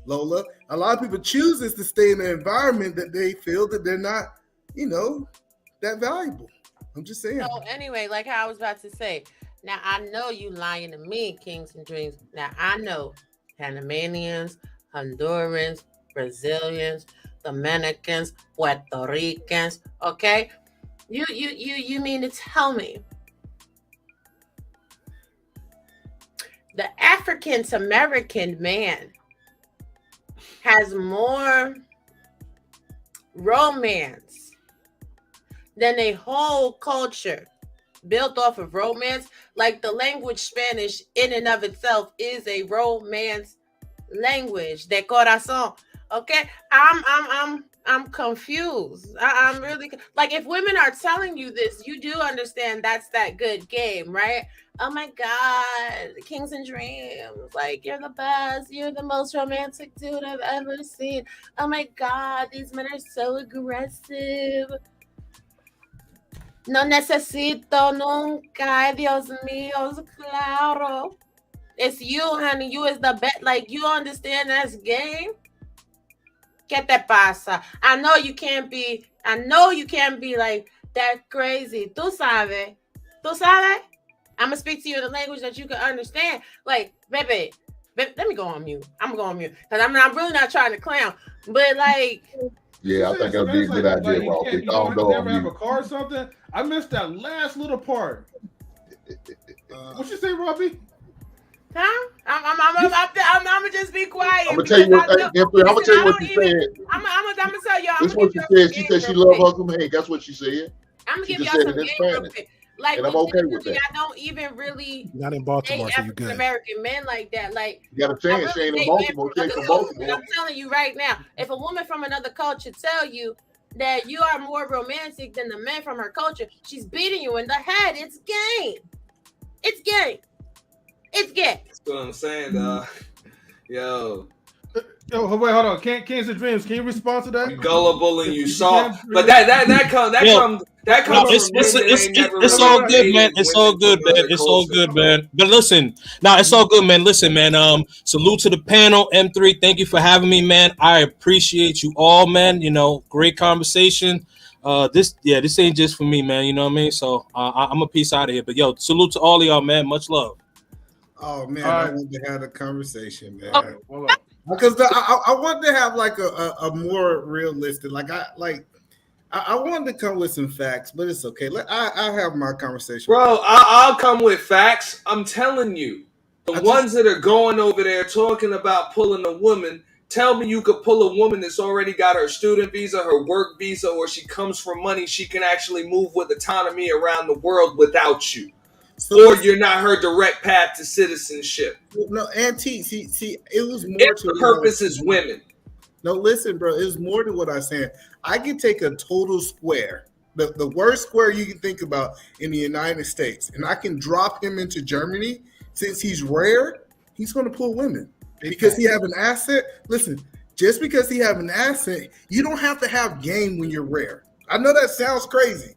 P: Lola, a lot of people choose to stay in an environment that they feel that they're not, that valuable. I'm just saying.
R: So anyway, like how I was about to say, now I know you lying to me, KingzNDreamz. Now I know Panamanians, Hondurans, Brazilians, Dominicans, Puerto Ricans. Okay, you mean to tell me the African American man has more romance than a whole culture built off of romance? Like the language Spanish in and of itself is a romance language. De corazón. Okay, I'm confused. I'm really like, if women are telling you this, you do understand that's that good game, right? Oh my God, KingzNDreamz, like you're the best. You're the most romantic dude I've ever seen. Oh my God, these men are so aggressive. No necesito nunca. Dios mío, claro. It's you, honey. You is the best. Like, you understand that's game? ¿Qué te pasa? I know you can't be like that crazy. Tú sabes? I'm gonna speak to you in a language that you can understand. Like, baby, let me go on mute. I'm gonna go on mute because I'm really not trying to clown, but like.
H: Yeah, I think that'd be a good idea, Rob.
A: You never have a car or something. I missed that last little part. What you say, Robbie?
R: Huh? I'm gonna just be quiet.
H: I'm gonna tell you what. I'm gonna tell you what she said.
R: I'm gonna tell y'all.
H: This is what she said. She said she loved Husband Hank. That's what she said.
R: I'm gonna give y'all some game real quick. Like,
H: and I'm okay with that.
R: I don't even really
M: not in Baltimore, so you good.
R: American men like that. Like,
H: you got a chance. She ain't in Baltimore. She ain't from Baltimore.
R: I'm telling you right now, if a woman from another culture tell you that you are more romantic than the men from her culture, she's beating you in the head. It's game. It's game. It's game.
O: That's what I'm saying, dog. Yo,
A: wait, hold on. KingzNDreamz, can you respond to that?
O: You gullible and you soft, but that comes.
C: It's all good, man. It's all good, man. It's all good, man. But listen, it's all good, man. Listen, man. Salute to the panel, M3. Thank you for having me, man. I appreciate you all, man. Great conversation. This ain't just for me, man. You know what I mean? So I'm a piece out of here. But yo, salute to all of y'all, man. Much love.
P: Oh man, I want to have a conversation, man. Because I want to have like a more realistic, I wanted to come with some facts, but it's okay. I'll have my conversation.
O: Bro, I'll come with facts. I'm telling you. The ones that are going over there talking about pulling a woman, tell me you could pull a woman that's already got her student visa, her work visa, or she comes from money. She can actually move with autonomy around the world without you. Or you're not her direct path to citizenship.
P: No, Auntie, see, it was more
O: its purpose is women.
P: No, listen, bro, it's more than what I said. I can take a total square, the worst square you can think about in the United States, and I can drop him into Germany, since he's rare, he's going to pull women because he have an asset. Listen, just because he have an asset, you don't have to have game when you're rare. I know that sounds crazy.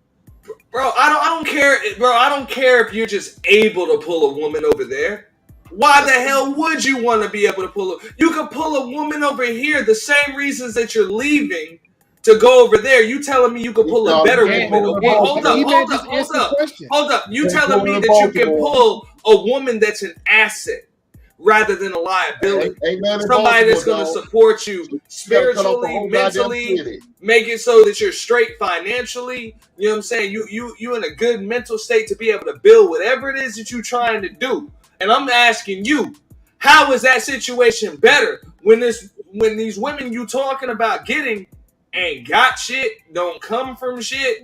O: Bro, I don't care, bro. I don't care if you're just able to pull a woman over there. Why the hell would you want to be able to pull her? You could pull a woman over here the same reasons that you're leaving to go over there. You telling me you could pull a better woman over here? Hold up. You telling me that you can pull a woman that's an asset rather than a liability? Somebody that's going to support you spiritually, mentally, make it so that you're straight financially. You know what I'm saying? You in a good mental state to be able to build whatever it is that you're trying to do. And I'm asking you, how is that situation better when these women you talking about getting ain't got shit, don't come from shit,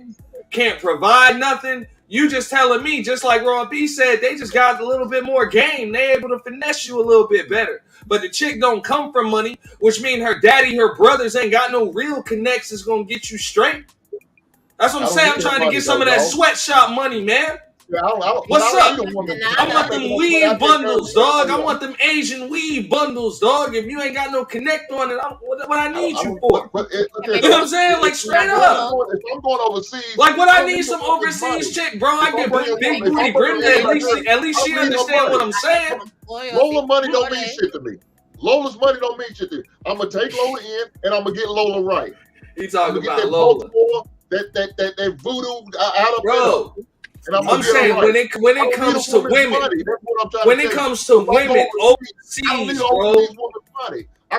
O: can't provide nothing? You just telling me, just like Raw B said, they just got a little bit more game. They able to finesse you a little bit better. But the chick don't come from money, which means her daddy, her brothers ain't got no real connections gonna get you straight. That's what I'm saying. I'm trying to get some of that sweatshop money, man. What's up? I want them weed bundles, dog. I want them Asian weed bundles, dog. If you ain't got no connect on it, what I need you for? You know what I'm saying? Like straight up.
H: If I'm going overseas,
O: like what I need some overseas chick, bro. I get big booty Brenda. At least she understand what I'm saying.
H: Lola money don't mean shit to me. Lola's money don't mean shit to me. I'm gonna take Lola in and I'm gonna get Lola right.
O: He talking about Lola.
H: That voodoo out of
O: bro. I'm saying when it comes to women, when it comes to women overseas,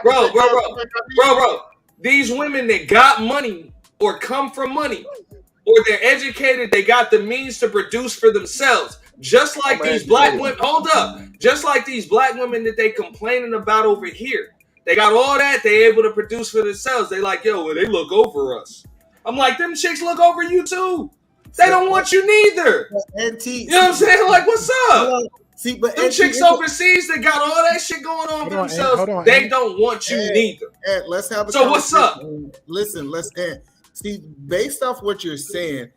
O: bro, these women that got money or come from money or they're educated, they got the means to produce for themselves. Just like these black women, hold up, just like these black women that they complaining about over here. They got all that, they able to produce for themselves. They like, yo, well, they look over us. I'm like, them chicks look over you too. They don't want you neither. You know what I'm saying? Like, what's up?
P: See, but
O: them chicks overseas, they got all that shit going on for themselves. They don't want you neither.
P: Let's have a
O: so what's up?
P: Listen, see, based off what you're saying,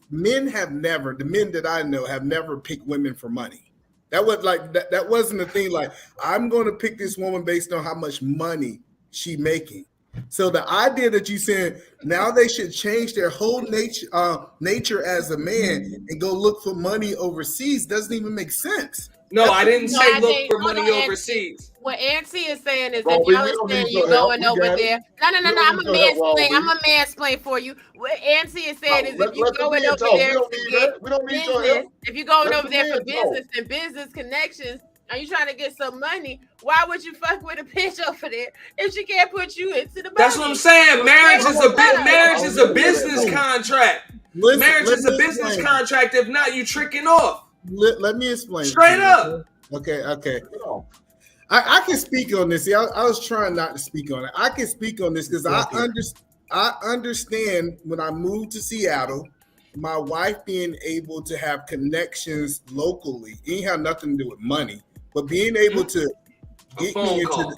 P: the men that I know have never picked women for money. That was like that wasn't a thing. Like, I'm going to pick this woman based on how much money she making. So the idea that you said now they should change their whole nature as a man and go look for money overseas doesn't even make sense.
O: No, I didn't say look for money overseas.
R: What Auntie is saying is that y'all saying you going over there. No. I'm a mansplain for you. What Auntie is saying is if you going over there to get business, if you going over there for business and business connections, and you trying to get some money, why would you fuck with a bitch over there if she can't put you into the money?
O: That's what I'm saying. Marriage is a business contract. Marriage is a business contract. If not, you tricking off.
P: Let me explain.
O: Straight up.
P: Okay. I can speak on this. See, I was trying not to speak on it. I can speak on this because I understand when I moved to Seattle, my wife being able to have connections locally. It ain't have nothing to do with money. But being able to get me into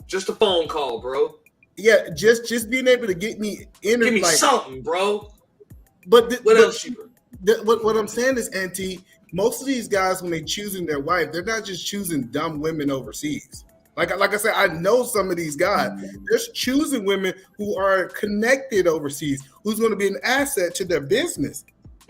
O: just a phone call, bro.
P: Yeah, just being able to get me in.
O: Give me something, bro.
P: But what I'm saying is, Auntie, most of these guys, when they're choosing their wife, they're not just choosing dumb women overseas. Like I said, I know some of these guys. They're choosing women who are connected overseas, who's going to be an asset to their business.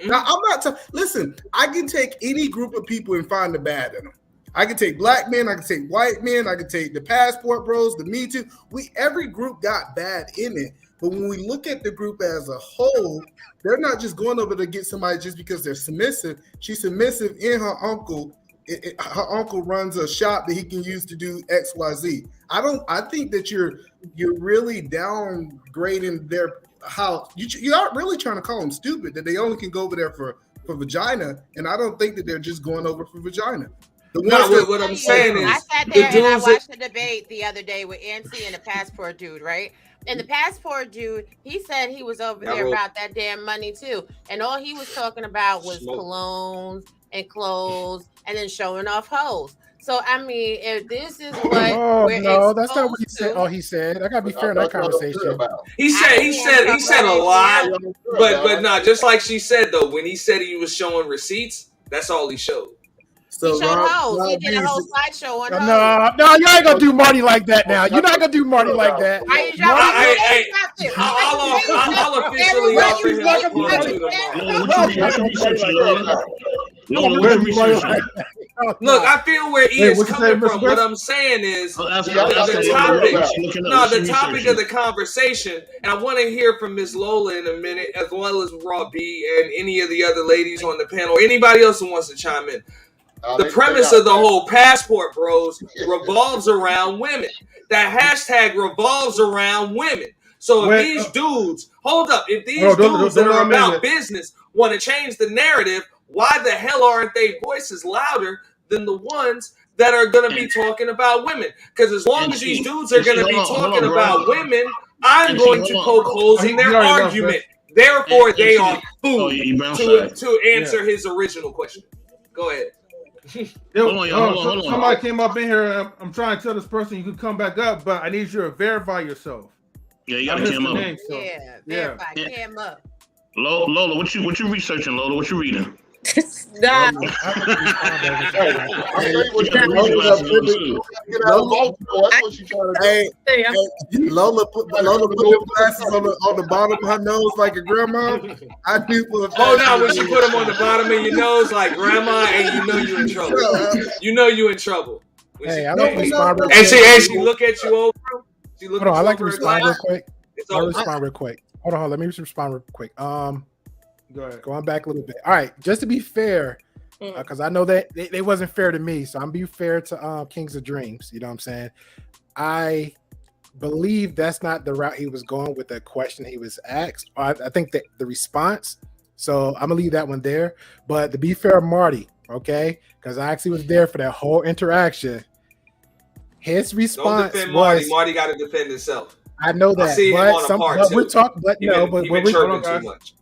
P: Now, I'm not listen, I can take any group of people and find the bad in them. I can take black men, I can take white men, I can take the passport bros, the Me Too. Every group got bad in it. But when we look at the group as a whole, they're not just going over to get somebody just because they're submissive. She's submissive in her uncle. Her uncle runs a shop that he can use to do XYZ. I think that you're really downgrading their how you aren't really trying to call them stupid that they only can go over there for vagina, and I don't think that they're just going over for vagina.
O: What I'm saying is,
R: I sat there and I watched the debate the other day with Auntie and the passport dude, right? And the passport dude, he said he was over there about that damn money too, and all he was talking about was colognes and clothes, and then showing off hoes. So I mean, if this is what
M: Oh
R: we're
M: no, that's not what he
R: exposed
M: said.
R: to,
M: Oh, he said. I gotta be fair in that conversation.
O: He said a lot, but no, just like she said though, when he said he was showing receipts, that's all he showed.
R: he showed hoes. He did a whole slideshow on hoes.
M: No, you ain't gonna do Marty like that now. You're not gonna do Marty like that.
O: I'll officially offer him a Look, I feel where E is coming from. What I'm saying is the topic of the conversation, and I want to hear from Miss Lola in a minute, as well as Raw B and any of the other ladies on the panel, anybody else who wants to chime in. The premise of the whole passport, bros, revolves around women. That hashtag revolves around women. So if these dudes, if these dudes that are about business want to change the narrative, why the hell aren't they voices louder than the ones that are going to be talking about women? Because as long as these dudes are going to be talking about women, I'm going to poke holes in their argument. Therefore, they are food to answer his original question. Go ahead.
A: Hold on. Somebody came up in here. I'm trying to tell this person you can come back up, but I need you to verify yourself.
L: Yeah, you gotta come up.
R: Verify. Cam up.
L: Lola, what you researching, Lola? What you reading?
R: Nah.
P: Lola put the glasses on the bottom of her nose like a grandma. I do put.
O: Now when she put them on the bottom of your nose like grandma, and you know you're in trouble. You know you're in trouble.
M: Hey, I like to respond real
O: quick. And she look at you over.
M: Hold on, I like to respond real quick. I'll respond real quick. Hold on, let me respond real quick. Go ahead. Going back a little bit. All right, just to be fair, because I know that they wasn't fair to me, so I'm being fair to KingzNDreamz. You know what I'm saying? I believe that's not the route he was going with the question he was asked. I think that the response. So I'm gonna leave that one there. But to be fair, Marty, okay, because I actually was there for that whole interaction. His response
O: Don't defend
M: was,
O: Marty got to defend himself.
M: I know that, but we're talking. But no, but we're
O: chirping too much.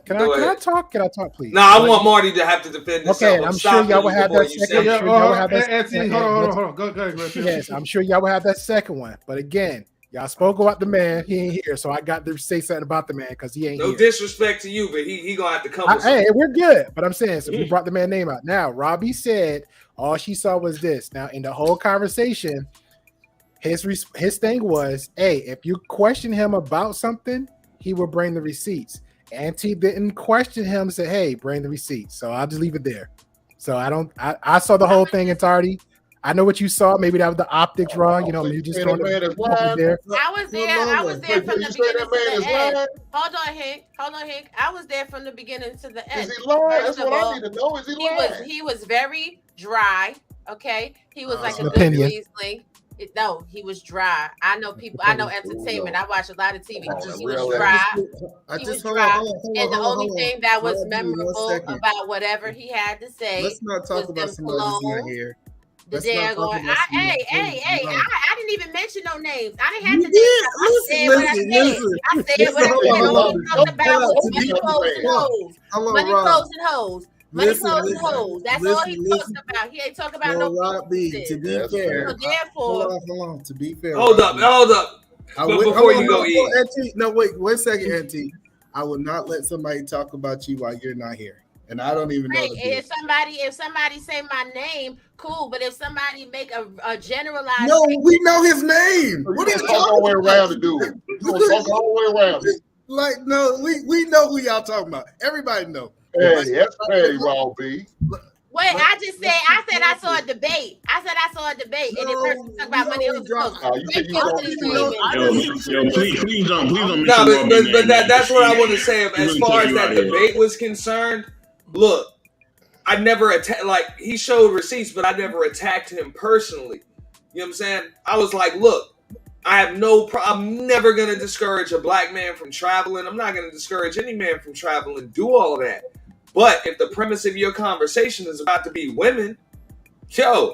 M: Can I talk? Can I talk, please?
O: No, I want Marty to have to defend himself.
M: Okay, I'm sure y'all will have that second.
A: Hold on. Go ahead.
M: Yes, I'm sure y'all will have that second one. But again, y'all spoke about the man. He ain't here, so I got to say something about the man because he ain't here.
O: No disrespect to you, but he gonna have to come.
M: Hey, we're good. But I'm saying, so we brought the man name out. Now, Robbie said all she saw was this. Now, in the whole conversation, his thing was, hey, if you question him about something, he will bring the receipts. Auntie didn't question him, said, hey, bring the receipts. So I'll just leave it there. So I saw the whole thing entirety. I know what you saw. Maybe that was the optics wrong. You know, you just throwing it there.
R: I was there from the beginning to the end. Hold on, Hank. I was there from the beginning to the end.
H: Is he lying? That's what I need to know. Is he lying?
R: He was very dry. Okay, he was like a good Riesling. No, he was dry. I know people. I know entertainment. I watch a lot of TV. He was dry. He was dry. And the only thing that was memorable about whatever he had to say.
P: Let's not talk about somebody who's not here.
R: The damn going. Hey! I didn't even mention no names. I didn't have to. I said what I said. I said what I said. All he talked about was money, clothes, and hoes. Money, clothes, and hoes. Money, clothes, and hoes. That's all he talks about. He ain't talking about no bullshit.
P: To be fair,
R: so therefore,
P: hold on. To be fair,
O: hold up. Before you go,
P: Auntie, no, wait 1 second, Auntie. I will not let somebody talk about you while you're not here. And I don't even know.
R: If somebody say my name, cool. But if somebody make a generalized,
P: no, we know his name. What are you talking
H: all the way around to do? You talk all the way around.
P: Like, no, we know who y'all talking about. Everybody know.
H: Hey, that's petty, Raw B.
R: Wait, I said I saw a debate. And the person talk about money on the
L: Please don't.
O: No, but that's what I want to say. As far as that debate was concerned, look, I never attacked. Like, he showed receipts, but I never attacked him personally. You know what I'm saying? I was like, look, I'm never gonna discourage a black man from traveling. I'm not gonna discourage any man from traveling. Do all of that. But if the premise of your conversation is about to be women, I'm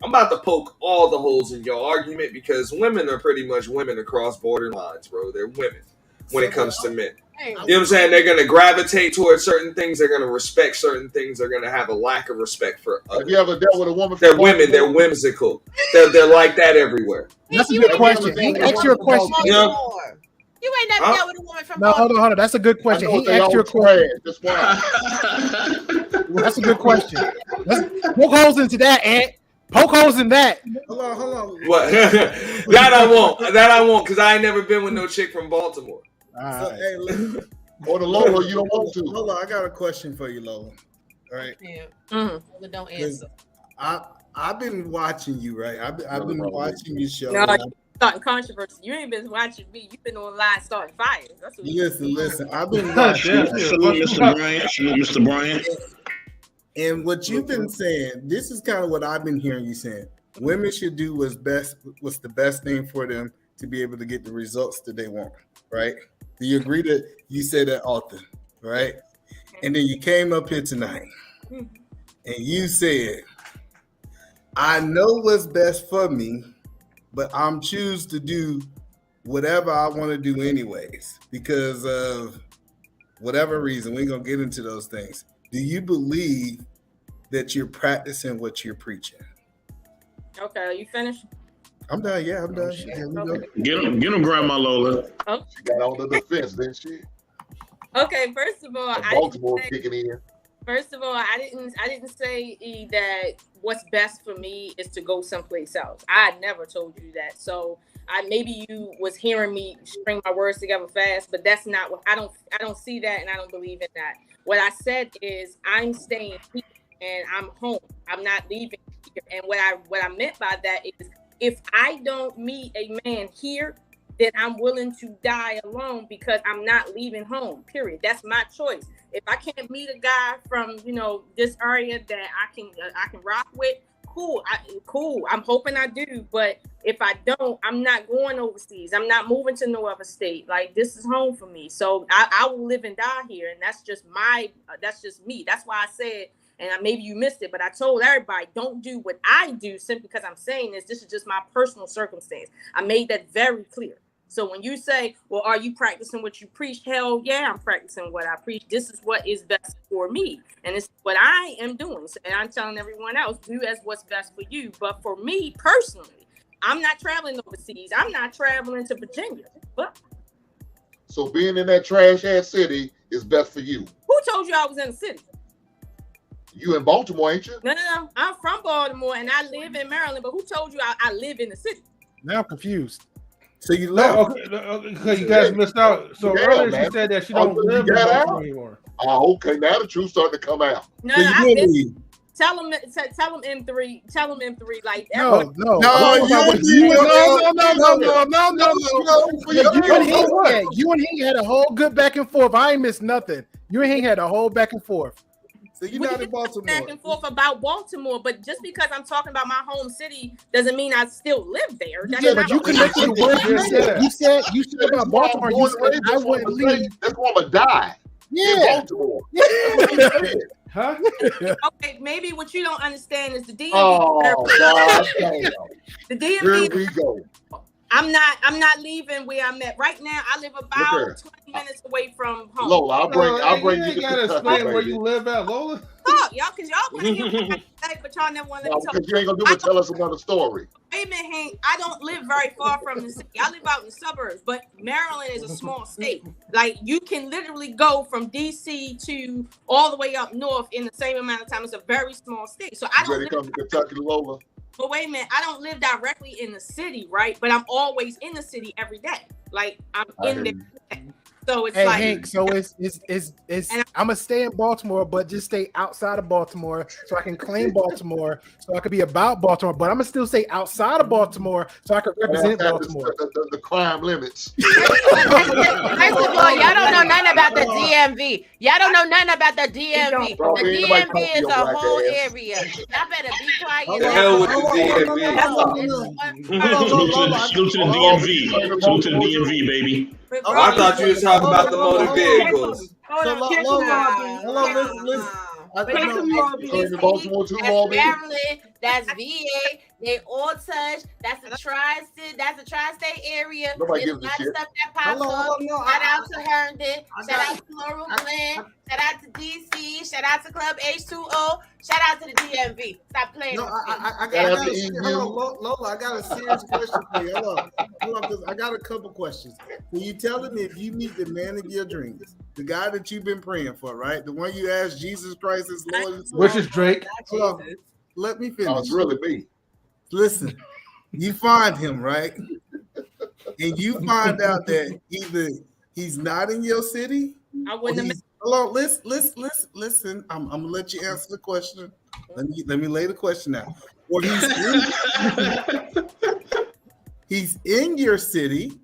O: about to poke all the holes in your argument because women are pretty much women across border lines, bro. They're women when it comes to men. You know what I'm saying? They're going to gravitate towards certain things. They're going to respect certain things. They're going to have a lack of respect for others.
H: Have you ever dealt with a woman?
O: They're women. They're whimsical. They're like that everywhere.
M: That's a good question. He asked you a question.
O: You know?
R: You ain't never dealt with a woman from
M: No, hold on. That's a good question. He asked you a question. That's a good question. Poke holes into that, Ant. Poke holes in that.
P: Hold on.
O: What? That I won't, because I ain't never been with no chick from Baltimore.
P: So, hey, listen.
H: Or the Lola, you don't want to.
P: Lola, I got a question for you, Lola. All right.
R: Yeah. Lola, don't answer.
P: I've been watching you, right? I've been watching your show.
D: No, you're starting controversy. You ain't been watching me. You've been online starting fires. That's what
P: Listen. I've been watching.
L: Salute, Mr. Bryant. Salute, Mr. Bryant.
P: And what you've been saying, this is kind of what I've been hearing you saying. Women should do what's the best thing for them to be able to get the results that they want, right? Do you agree that you say that often, right? And then you came up here tonight and you said, I know what's best for me, but I'm choose to do whatever I want to do anyways because of whatever reason. We're going to get into those things. Do you believe that you're practicing what you're preaching?
D: Okay, are you finished?
P: I'm done. Yeah, I'm done.
L: Get him, Grandma Lola.
D: Oh.
H: She got on the defense, didn't she?
D: Okay, first of all,
H: Baltimore kicking in.
D: First of all, I didn't say that what's best for me is to go someplace else. I never told you that. So maybe you was hearing me string my words together fast, but that's not what I don't see that, and I don't believe in that. What I said is I'm staying here and I'm home. I'm not leaving here. And what I meant by that is if I don't meet a man here, then I'm willing to die alone because I'm not leaving home, period. That's my choice. If I can't meet a guy from, this area that I can rock with, cool. I'm hoping I do. But if I don't, I'm not going overseas. I'm not moving to no other state. Like, this is home for me. So I will live and die here. And that's just me. That's why I said, and maybe you missed it, but I told everybody, don't do what I do simply because I'm saying this. This is just my personal circumstance. I made that very clear. So when you say, well, are you practicing what you preach? Hell yeah, I'm practicing what I preach. This is what is best for me. And it's what I am doing. And I'm telling everyone else, do as what's best for you. But for me personally, I'm not traveling overseas. I'm not traveling to Virginia. But
H: so being in that trash ass city is best for you.
D: Who told you I was in the city?
H: You in Baltimore, ain't you?
D: No. I'm from Baltimore and I live in Maryland. But who told you I live in the city?
M: Now I'm confused.
P: So you left.
A: Okay, you guys missed out. So earlier she said that she don't live in Baltimore anymore.
H: Oh, okay. Now the truth's starting to come out.
D: No, I've been. Tell him M3. Tell him M3. Like
M: no. You and he had a whole good back and forth. I ain't missed nothing. You and he had a whole back and forth.
P: So you're not in Baltimore.
D: Back and forth about Baltimore, but just because I'm talking about my home city doesn't mean I still live there.
M: Yeah, but you connected the word you said about Baltimore. You said I wouldn't leave.
H: This woman died.
M: Yeah.
H: In Baltimore.
A: Huh?
D: Okay, maybe what you don't understand is the DMV.
H: Oh, God.
D: The DMV.
H: Here we go.
D: I'm not leaving where I'm at right now. I live about 20 minutes away from home.
H: Lola, I'll bring you.
A: You gotta explain where you live at, Lola.
D: Oh, y'all, because y'all want to hear what I say, but y'all never want to let me talk.
H: Because you ain't gonna do it. Tell us another story.
D: Wait a minute, Hank. I don't live very far from the city. I live out in the suburbs, but Maryland is a small state. Like, you can literally go from DC to all the way up north in the same amount of time. It's a very small state. So I don't
H: ready to come to Kentucky, Lola.
D: But wait a minute, I don't live directly in the city, right? But I'm always in the city every day. Like, I'm in there. So it's like,
M: Hank, so it's I'm gonna stay in Baltimore, but just stay outside of Baltimore so I can claim Baltimore, so I could be about Baltimore, but I'm gonna still stay outside of Baltimore so I can represent Baltimore.
H: The crime limits.
R: First of all, y'all don't know nothing about the DMV. Y'all don't know nothing about the DMV. The DMV is a whole area. Y'all better be quiet.
O: The hell with the
L: DMV. Salute to the DMV. Salute to the DMV, baby.
O: I thought you were talking about the motor vehicles.
P: So, Lola,
R: But
P: I
R: that's
P: know.
H: Baltimore too, Ball
R: that's Maryland, that's VA. They all touch. That's the tri-state. That's the tri-state area.
H: Nobody
R: There's a
H: gives a
R: lot of
H: shit.
R: stuff that pops up. Shout out to Herndon. Shout out to Laurel Glen. Shout out to DC. Shout out to Club H2O. Shout out to the DMV. Stop playing.
P: No,
R: with
P: I
R: me.
P: got Lola, I got a serious question for you. Hold on, because I got a couple questions. Can you tell me if you meet the man of your dreams, the guy that you've been praying for, right? The one you asked Jesus Christ as Lord and Savior.
A: Which is Drake.
P: Hold on, let me finish.
H: Oh, it's really me.
P: Listen, you find him, right? And you find out that either he's not in your city.
D: I wouldn't have.
P: Hold on, listen. I'm gonna let you answer the question. Let me lay the question out. Or he's in your city,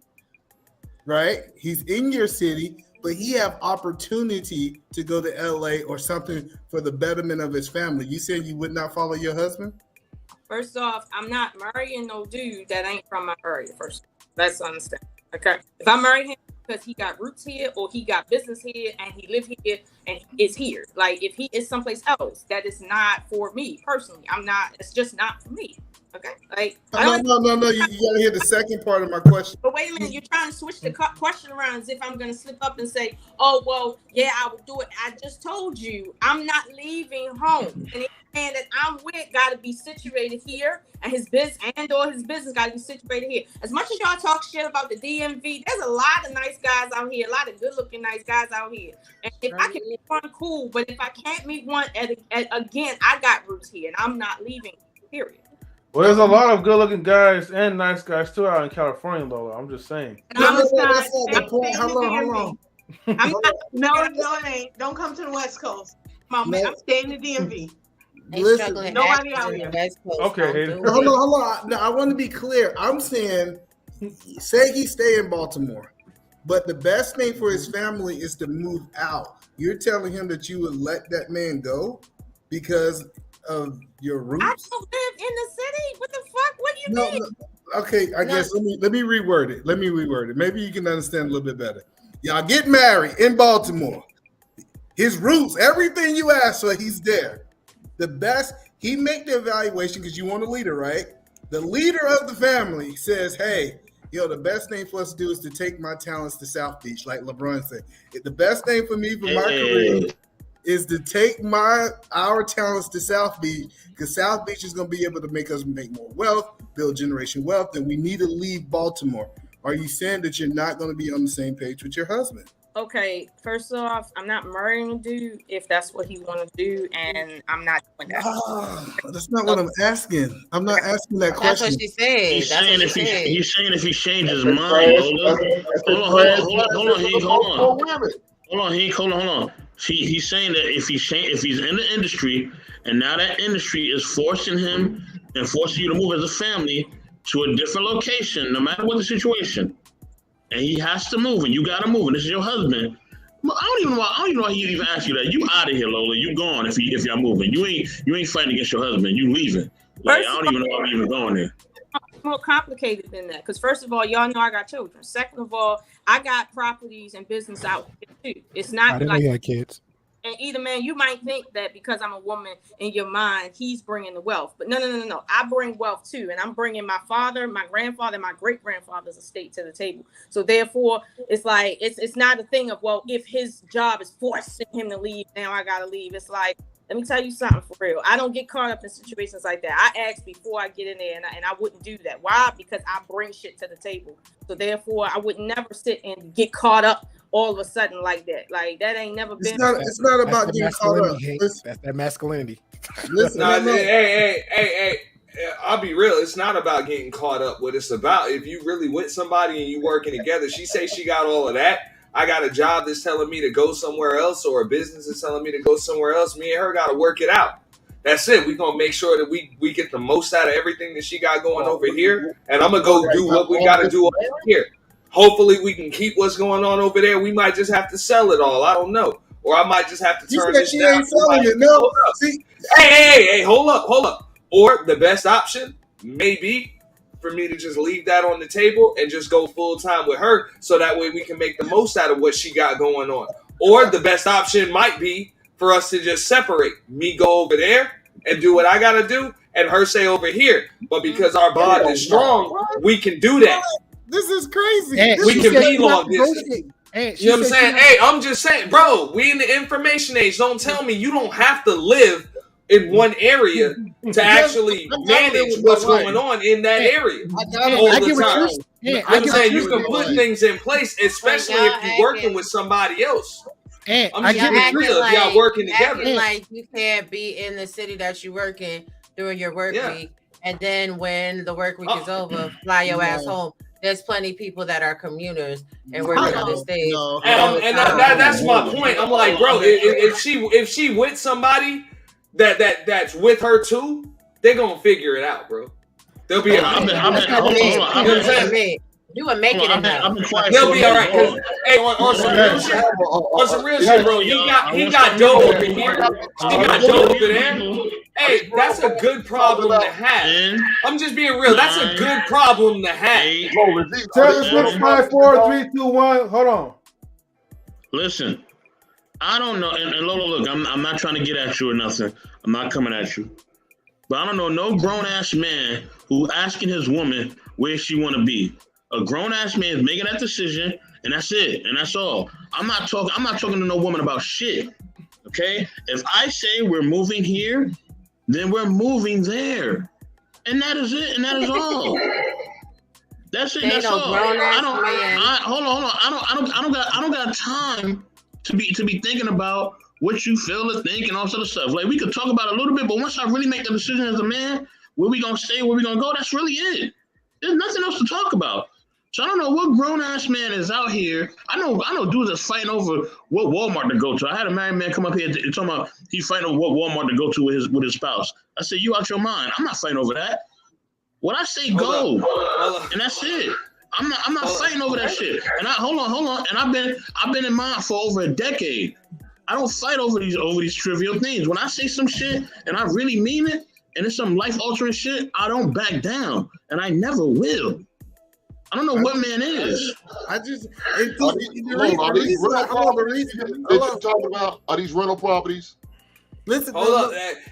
P: right? He's in your city, but he have opportunity to go to LA or something for the betterment of his family. You said you would not follow your husband?
D: First off, I'm not marrying no dude that ain't from my area. First, let's understand. Okay, if I marry him because he got roots here or he got business here and he live here and he is here, like if he is someplace else, that is not for me personally. I'm not. It's just not for me. Okay, like
P: No. You gotta hear the second part of my question.
D: But wait a minute, you're trying to switch the question around as if I'm going to slip up and say, oh, well, yeah, I would do it. I just told you I'm not leaving home. And the man that I'm with got to be situated here, and his business got to be situated here. As much as y'all talk shit about the DMV, there's a lot of nice guys out here, a lot of good-looking nice guys out here. And if I can meet one, cool. But if I can't meet one, again, I got roots here, and I'm not leaving, period.
A: Well, there's a lot of good-looking guys and nice guys too out in California, Lola. I'm just saying.
N: Hold
P: on.
N: No, it ain't. Don't come to the West Coast. I'm staying in the DMV.
P: Listen,
N: nobody out here.
A: Okay.
P: Hold on. Now, I want to be clear. I'm saying, say he stay in Baltimore, but the best thing for his family is to move out. You're telling him that you would let that man go because of your roots?
D: I don't live in the city. What the fuck? What do you mean?
P: No. Okay, I guess let me reword it. Maybe you can understand a little bit better. Y'all get married in Baltimore. His roots, everything you asked for, he's there. The best, he make the evaluation because you want a leader, right? The leader of the family says, hey, the best thing for us to do is to take my talents to South Beach, like LeBron said. The best thing for me for my career is to take our talents to South Beach, because South Beach is going to be able to make us make more wealth, build generation wealth, and we need to leave Baltimore. Are you saying that you're not going to be on the same page with your husband?
D: Okay, first off, I'm not marrying a dude if that's what he want to do, and I'm not doing that.
P: That's not what I'm asking. I'm not asking that question.
R: That's what she said.
L: He's saying if he changes his mind. Hold on. He's saying that if he's in the industry and now that industry is forcing him and forcing you to move as a family to a different location, no matter what the situation, and he has to move and you got to move, and this is your husband. I don't even know why he even asked you that. You out of here, Lola. You gone if y'all moving. You ain't fighting against your husband. You leaving. Like, I don't even know why we even going there.
D: More complicated than that, because first of all, y'all know I got children. Second of all, I got properties and business out here too. It's not
M: I didn't
D: like
M: know you had kids.
D: And either man, you might think that because I'm a woman in your mind, he's bringing the wealth, but no. I bring wealth too, and I'm bringing my father, my grandfather, and my great grandfather's estate to the table. So therefore, it's like it's not a thing of, well, if his job is forcing him to leave, now I gotta leave. It's like, let me tell you something for real. I don't get caught up in situations like that. I ask before I get in there, and I wouldn't do that. Why? Because I bring shit to the table. So therefore, I would never sit and get caught up all of a sudden like that. Like, that ain't never been.
P: It's not about getting caught up.
M: That's that masculinity.
P: Listen,
O: hey, I'll be real. It's not about getting caught up. What it's about, if you really with somebody and you working together, she say she got all of that. I got a job that's telling me to go somewhere else, or a business that's telling me to go somewhere else. Me and her got to work it out. That's it. We're going to make sure that we get the most out of everything that she got going over here. And I'm going to go do what we got to do over here. Hopefully we can keep what's going on over there. We might just have to sell it all. I don't know. Or I might just have to turn this down.
P: Ain't selling it. No. See,
O: hey, hold up. Or the best option may be for me to just leave that on the table and just go full time with her, so that way we can make the most out of what she got going on. Or the best option might be for us to just separate. Me go over there and do what I gotta do, and her say over here. But because our bond is strong, we can do that.
P: This is crazy.
O: We can be long distance. You know what I'm saying? Hey, I'm just saying, bro, we in the information age. Don't tell me you don't have to live in one area to actually manage what's going on in that area all the time. I'm saying you can put things in place, especially if you're working with somebody else. I'm just being real if y'all working together.
R: Like you can't be in the city that you work in during your work week, and then when the work week is over, fly your ass home. There's plenty of people that are commuters and work on this stage.
O: And that's my point. I'm like, bro, if she with somebody that's with her too, they're gonna figure it out, bro. They'll be all right.
R: You would make it in there.
O: They'll be all right. Hey, on some real shit, bro. He got dough over here. He got dough over there. Hey, that's a good problem to have. I'm just being real. That's a good problem to have.
A: 7, 6, 5, 4, 3, 2, 1. Hold on.
L: Listen, I don't know. And Lola, look, I'm not trying to get at you or nothing. I'm not coming at you. But I don't know no grown ass man who asking his woman where she want to be. A grown ass man is making that decision, and that's it, and that's all. I'm not talking to no woman about shit. Okay? If I say we're moving here, then we're moving there, and that is it, and that is all. That's it. That's all. Hold on. I don't got time to be thinking about what you feel or think and all sort of stuff. Like we could talk about it a little bit, but once I really make the decision as a man, where we gonna stay, where we gonna go, that's really it. There's nothing else to talk about. So I don't know what grown ass man is out here. I know dudes that's fighting over what Walmart to go to. I had a married man come up here and talking about he's fighting over what Walmart to go to with his spouse. I said, you out your mind. I'm not fighting over that. What I say, go. And that's it. I'm not fighting over that shit. And hold on. And I've been in mine for over a decade. I don't fight over these trivial things. When I say some shit and I really mean it, and it's some life altering shit, I don't back down, and I never will. I don't know what man is.
H: Are these rental properties?
P: Listen,
O: hold up.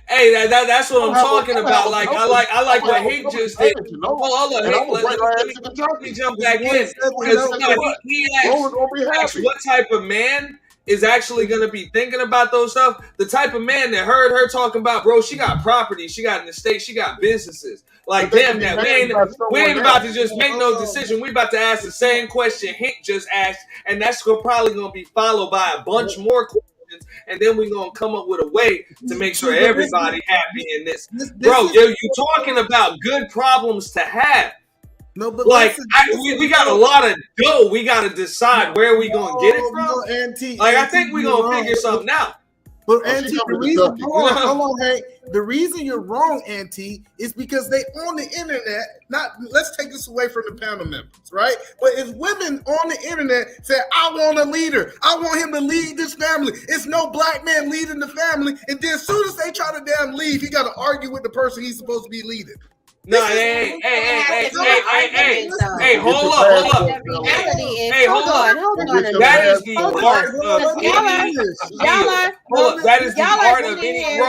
O: Hey, that's what I'm talking about. Like I like what Hank just did. Hold on, let me jump back in. He asked what type of man is actually going to be thinking about those stuff. The type of man that heard her talking about, bro, she got property, she got an estate, she got businesses. Like, damn that. We ain't about to just make no decision. We about to ask the same question Hank just asked, and that's probably going to be followed by a bunch more questions, and then we're going to come up with a way to make sure everybody happy in this. Bro, you talking about good problems to have.
P: No, but
O: like we got a lot of dough. We got to decide where we gonna get it from. I think we gonna figure something out.
P: But Auntie, the reason, hold on, hey, the reason you're wrong, Auntie, is because they on the internet. Let's take this away from the panel members, right? But if women on the internet say, "I want a leader, I want him to lead this family," it's no black man leading the family, and then as soon as they try to damn leave, he got to argue with the person he's supposed to be leading.
O: No, hey, hold up. Hey, hold on. That is the art of any. Hold up. That is the art of any.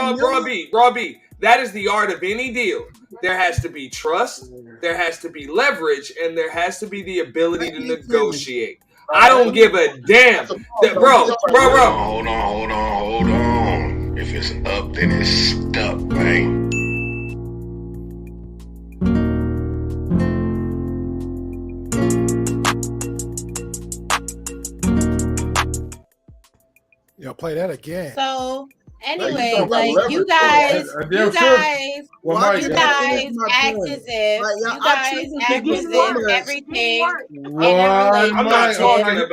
O: Raw B. That is the art of any deal. There has to be trust. There has to be leverage, and there has to be the ability to negotiate. I don't give a damn, bro.
G: Hold on. If it's up, then it's stuck, man.
M: Yo, play that again.
R: So anyway, like you guys act as if everything in a relationship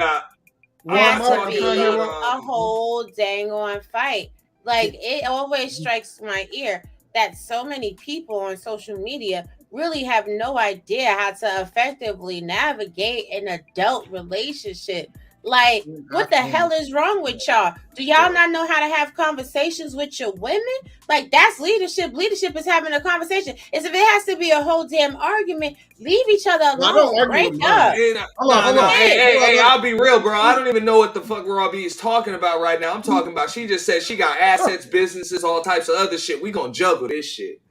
R: has to be a whole dang on fight. Like it always strikes my ear that so many people on social media really have no idea how to effectively navigate an adult relationship.
J: Like, what the hell is wrong with y'all? Do y'all not know how to have conversations with your women? Like, that's leadership. Leadership is having a conversation. If it has to be a whole damn argument, leave each other alone. Break up.
O: Hold on. Hey, I'll be real, bro. I don't even know what the fuck Robbie is talking about right now. I'm talking about, she just said she got assets, businesses, all types of other shit. We gonna juggle this shit.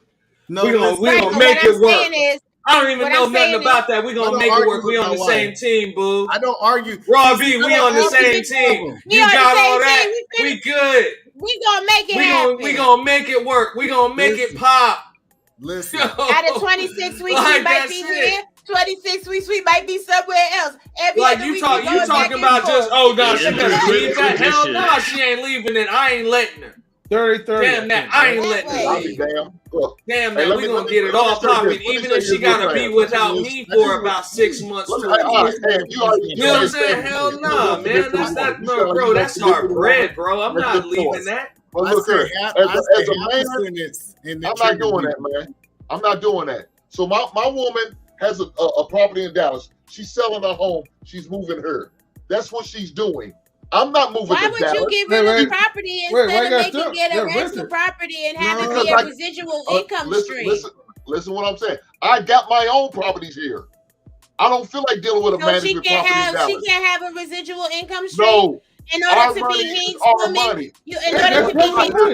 P: No,
O: we gonna make it work. I don't even know nothing about that. We're going to make it work. We on the same team, boo.
P: I don't argue.
O: Robbie, we on the same team. You got all that. We good.
J: We going to make it happen.
O: We going to make it work. We going to make it pop.
P: Listen.
J: Out of 26 weeks, we might be here. 26 weeks, we might be somewhere else. Every
O: like
J: other
O: you
J: week
O: talking about just, oh, no, she better leave that. Hell no, she ain't leaving it. I ain't letting her.
A: 30.
O: Damn that. I ain't letting her leave. Damn that, we gonna get it all popping, even if she gotta be without me for about 6 months. You know what I'm saying? Hell no, man. That's bro. That's our bread, bro. I'm not leaving that.
H: Well, look here. As a man, I'm not doing that, man. I'm not doing that. So my woman has a property in Dallas. She's selling her home. She's moving her. That's what she's doing. I'm not moving.
J: Why would you get rid of the property instead of making it a rental property and have it be a residual income stream?
H: Listen what I'm saying. I got my own properties here. I don't feel like dealing with a management property in Dallas.
J: She can't have a residual income stream?
H: No.
J: In order to be Hank's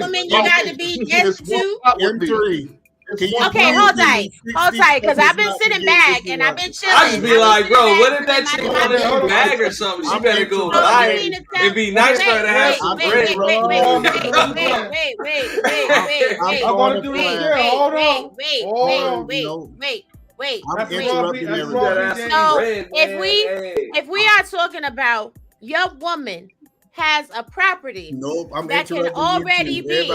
J: woman, you got to be yes too.
P: M3.
J: Okay, hold tight, because I've been sitting back and I've been chilling.
O: I just be like, bro, what if that chick want in her bag or something? She better go buy it. It'd be nice for her to have some bread.
J: Wait.
A: I want to do this here. Hold on.
J: Wait.
A: So
J: if we are talking about your woman has a property that can already be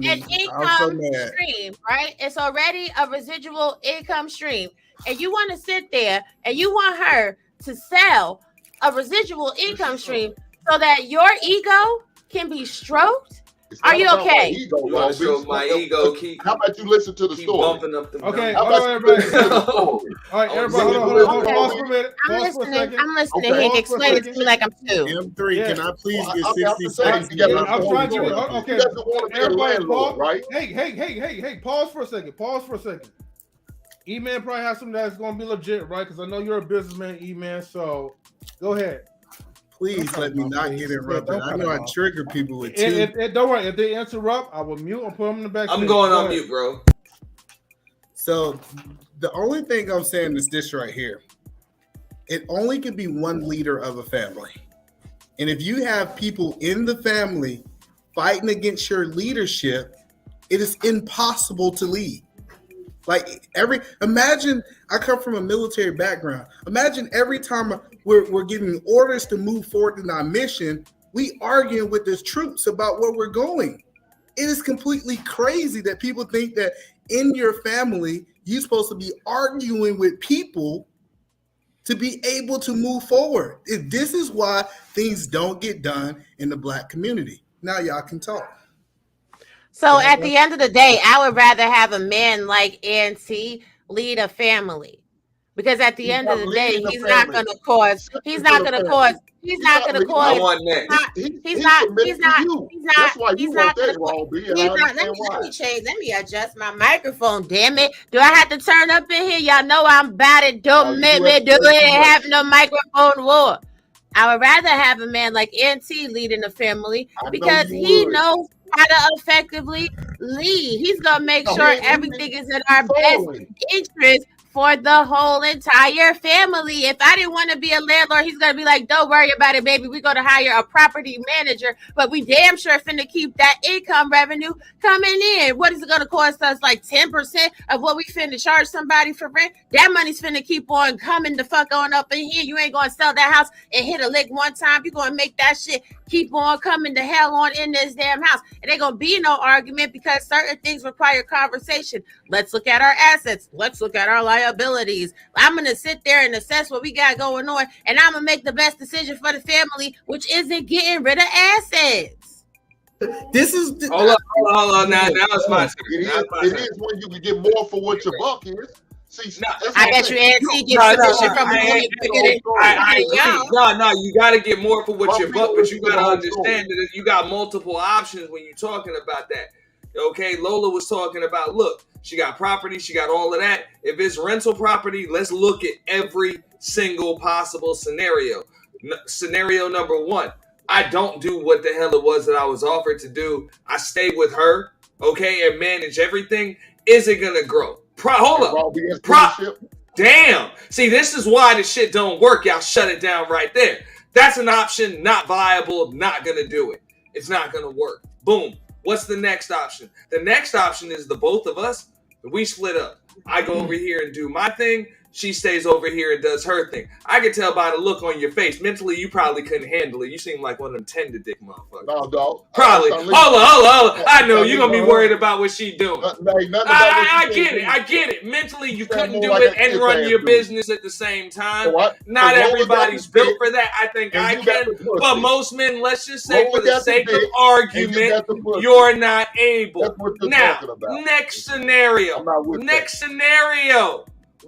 J: an income stream, right? It's already a residual income stream. And you want to sit there and you want her to sell a residual income stream so that your ego can be stroked? Are you okay?
O: My ego.
H: How about you listen to the story?
O: Bumping up the
A: okay, hold on, everybody. All right, everybody, hold on. Pause for a minute.
J: I'm listening. He explain it to me like I'm two.
P: M3, can I please get 60 seconds?
A: I'm trying to. Okay, everybody, pause. Right? Hey, pause for a second. E-Man probably has something that's going to be legit, right? Because I know you're a businessman, E-Man. So go ahead.
P: Please let me not get interrupted. I know I trigger people with two.
A: Don't worry. If they interrupt, I will mute and put them in the back.
O: I'm going on mute, bro.
P: So the only thing I'm saying is this right here. It only can be one leader of a family. And if you have people in the family fighting against your leadership, it is impossible to lead. Like imagine I come from a military background. Imagine every time we're giving orders to move forward in our mission, we arguing with the troops about where we're going. It is completely crazy that people think that in your family, you're supposed to be arguing with people to be able to move forward. This is why things don't get done in the Black community. Now y'all can talk.
J: So at the end of the day, I would rather have a man like Auntie lead a family. Because at the end of the day, he's not going to cause. He's not going to cause. He's not going to cause. Let me adjust my microphone. Damn it! Do I have to turn up in here? Y'all know I'm bad at don't make me do it. Have no microphone war. I would rather have a man like Auntie leading the family because he knows how to effectively lead. He's gonna make sure everything is in our best interest for the whole entire family. If I didn't want to be a landlord, he's going to be like, don't worry about it, baby. We're going to hire a property manager, but we damn sure finna keep that income revenue coming in. What is it going to cost us? Like 10% of what we finna charge somebody for rent? That money's finna keep on coming the fuck on up in here. You ain't going to sell that house and hit a lick one time. You're going to make that shit keep on coming the hell on in this damn house. It ain't going to be no argument because certain things require conversation. Let's look at our assets. Let's look at our liabilities. I'm going to sit there and assess what we got going on, and I'm going to make the best decision for the family, which isn't getting rid of assets.
P: This is
O: hold on. Now it's my turn.
H: It is when you can get more for what your buck is.
R: I bet you Auntie gets submission from a woman quicker than
O: I agree. No, you got to get more for what you're buck, but you got to understand that you got multiple options when you're talking about that. Okay, Lola was talking about, look, she got property, she got all of that. If it's rental property, let's look at every single possible scenario. Scenario number one, I don't do what the hell it was that I was offered to do. I stay with her, okay, and manage everything. Is it going to grow? Hold up. Damn. See, this is why the shit don't work. Y'all shut it down right there. That's an option, not viable, not going to do it. It's not going to work. Boom. What's the next option? The next option is the both of us, we split up. I go over here and do my thing. She stays over here and does her thing. I can tell by the look on your face. Mentally, you probably couldn't handle it. You seem like one of them tender dick motherfuckers.
H: No, dog.
O: Probably. Hold on. I know you're going to be worried about what she doing. I get it. Mentally, you couldn't do it and run your business at the same time. Not everybody's built for that. I think I can. But most men, let's just say for the sake of argument, you're not able. Now, next scenario.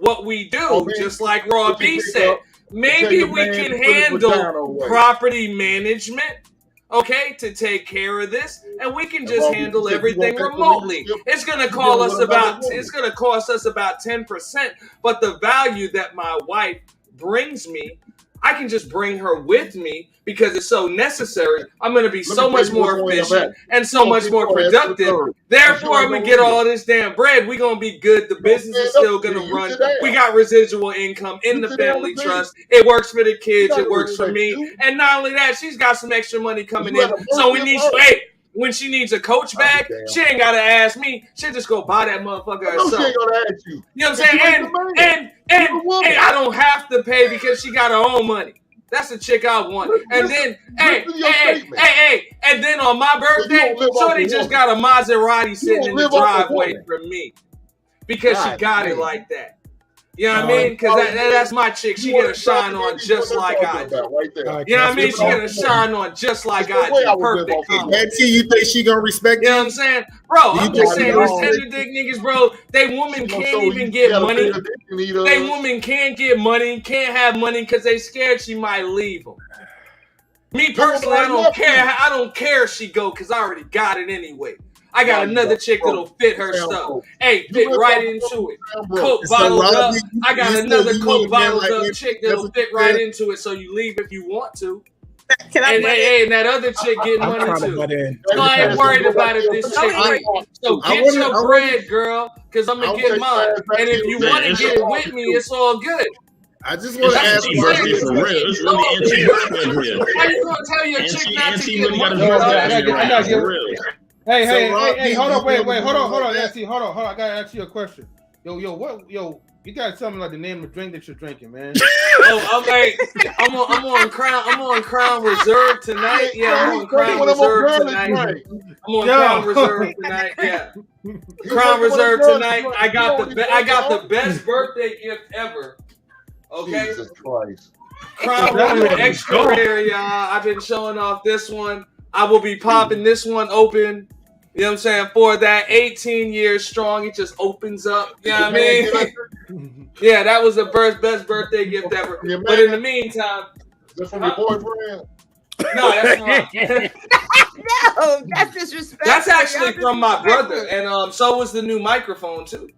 O: What we do, just like Raw B said, maybe we can handle property management, okay, to take care of this, and we can just handle everything remotely. It's gonna cost us about 10%, but the value that my wife brings me, I can just bring her with me because it's so necessary. I'm going to be so much more efficient and so much more productive. Therefore, we get all this damn bread. We're going to be good. The business is still going to run. We got residual income in the family trust. It works for the kids. It works for me. And not only that, she's got some extra money coming in. So when she needs a Coach bag, she ain't got to ask me. She'll just go buy that motherfucker herself.
H: She ain't going to ask you.
O: You know what I'm saying? And I don't have to pay because she got her own money. That's the chick I want. And then, and then on my birthday, Shorty just got a Maserati sitting in the driveway for me because she got it like that. You know what I mean? Because that's my chick. She get a shine on just like I do. You know what I mean? She get a shine on just like I do. Perfect.
P: Auntie, you think she gonna respect
O: you? You know what I'm saying? Bro, I'm just saying these tender dick niggas, bro, they women can't even get money. They women can't get money, can't have money because they scared she might leave them. Me personally, I don't care. I don't care if she go because I already got it anyway. I got another chick that'll fit her stuff. Hey, fit right into it. Coke bottled up. I got another Coke bottled up chick that'll fit right into it. So you leave if you want to. And that other chick getting money too. So I ain't worried about it. This chick. So get your bread, girl, because I'm gonna get mine. And if you want to get it with me, it's all good.
P: I just want to ask you
L: for real. It's really anti-birthday.
O: How you gonna tell your chick not to get money?
L: For real.
A: Hey, hold on, wait, hold on, Nancy, hold on, I gotta ask you a question. Yo, you gotta tell me like the name of the drink that you're drinking, man.
O: I'm on Crown Reserve tonight. Yeah, I'm on Crown Reserve tonight. Crown Reserve tonight. Yeah, Crown Reserve tonight. I got the best birthday gift ever. Okay,
H: Jesus Christ.
O: Crown Royal Extra Rare, y'all. I've been showing off this one. I will be popping this one open. You know what I'm saying? For that 18 years strong, it just opens up. You know what I mean? Yeah, that was the best birthday gift ever. But in the meantime,
H: that's from your boyfriend.
O: No, that's not.
R: No, that's disrespectful.
O: That's actually from my brother, and so was the new microphone too.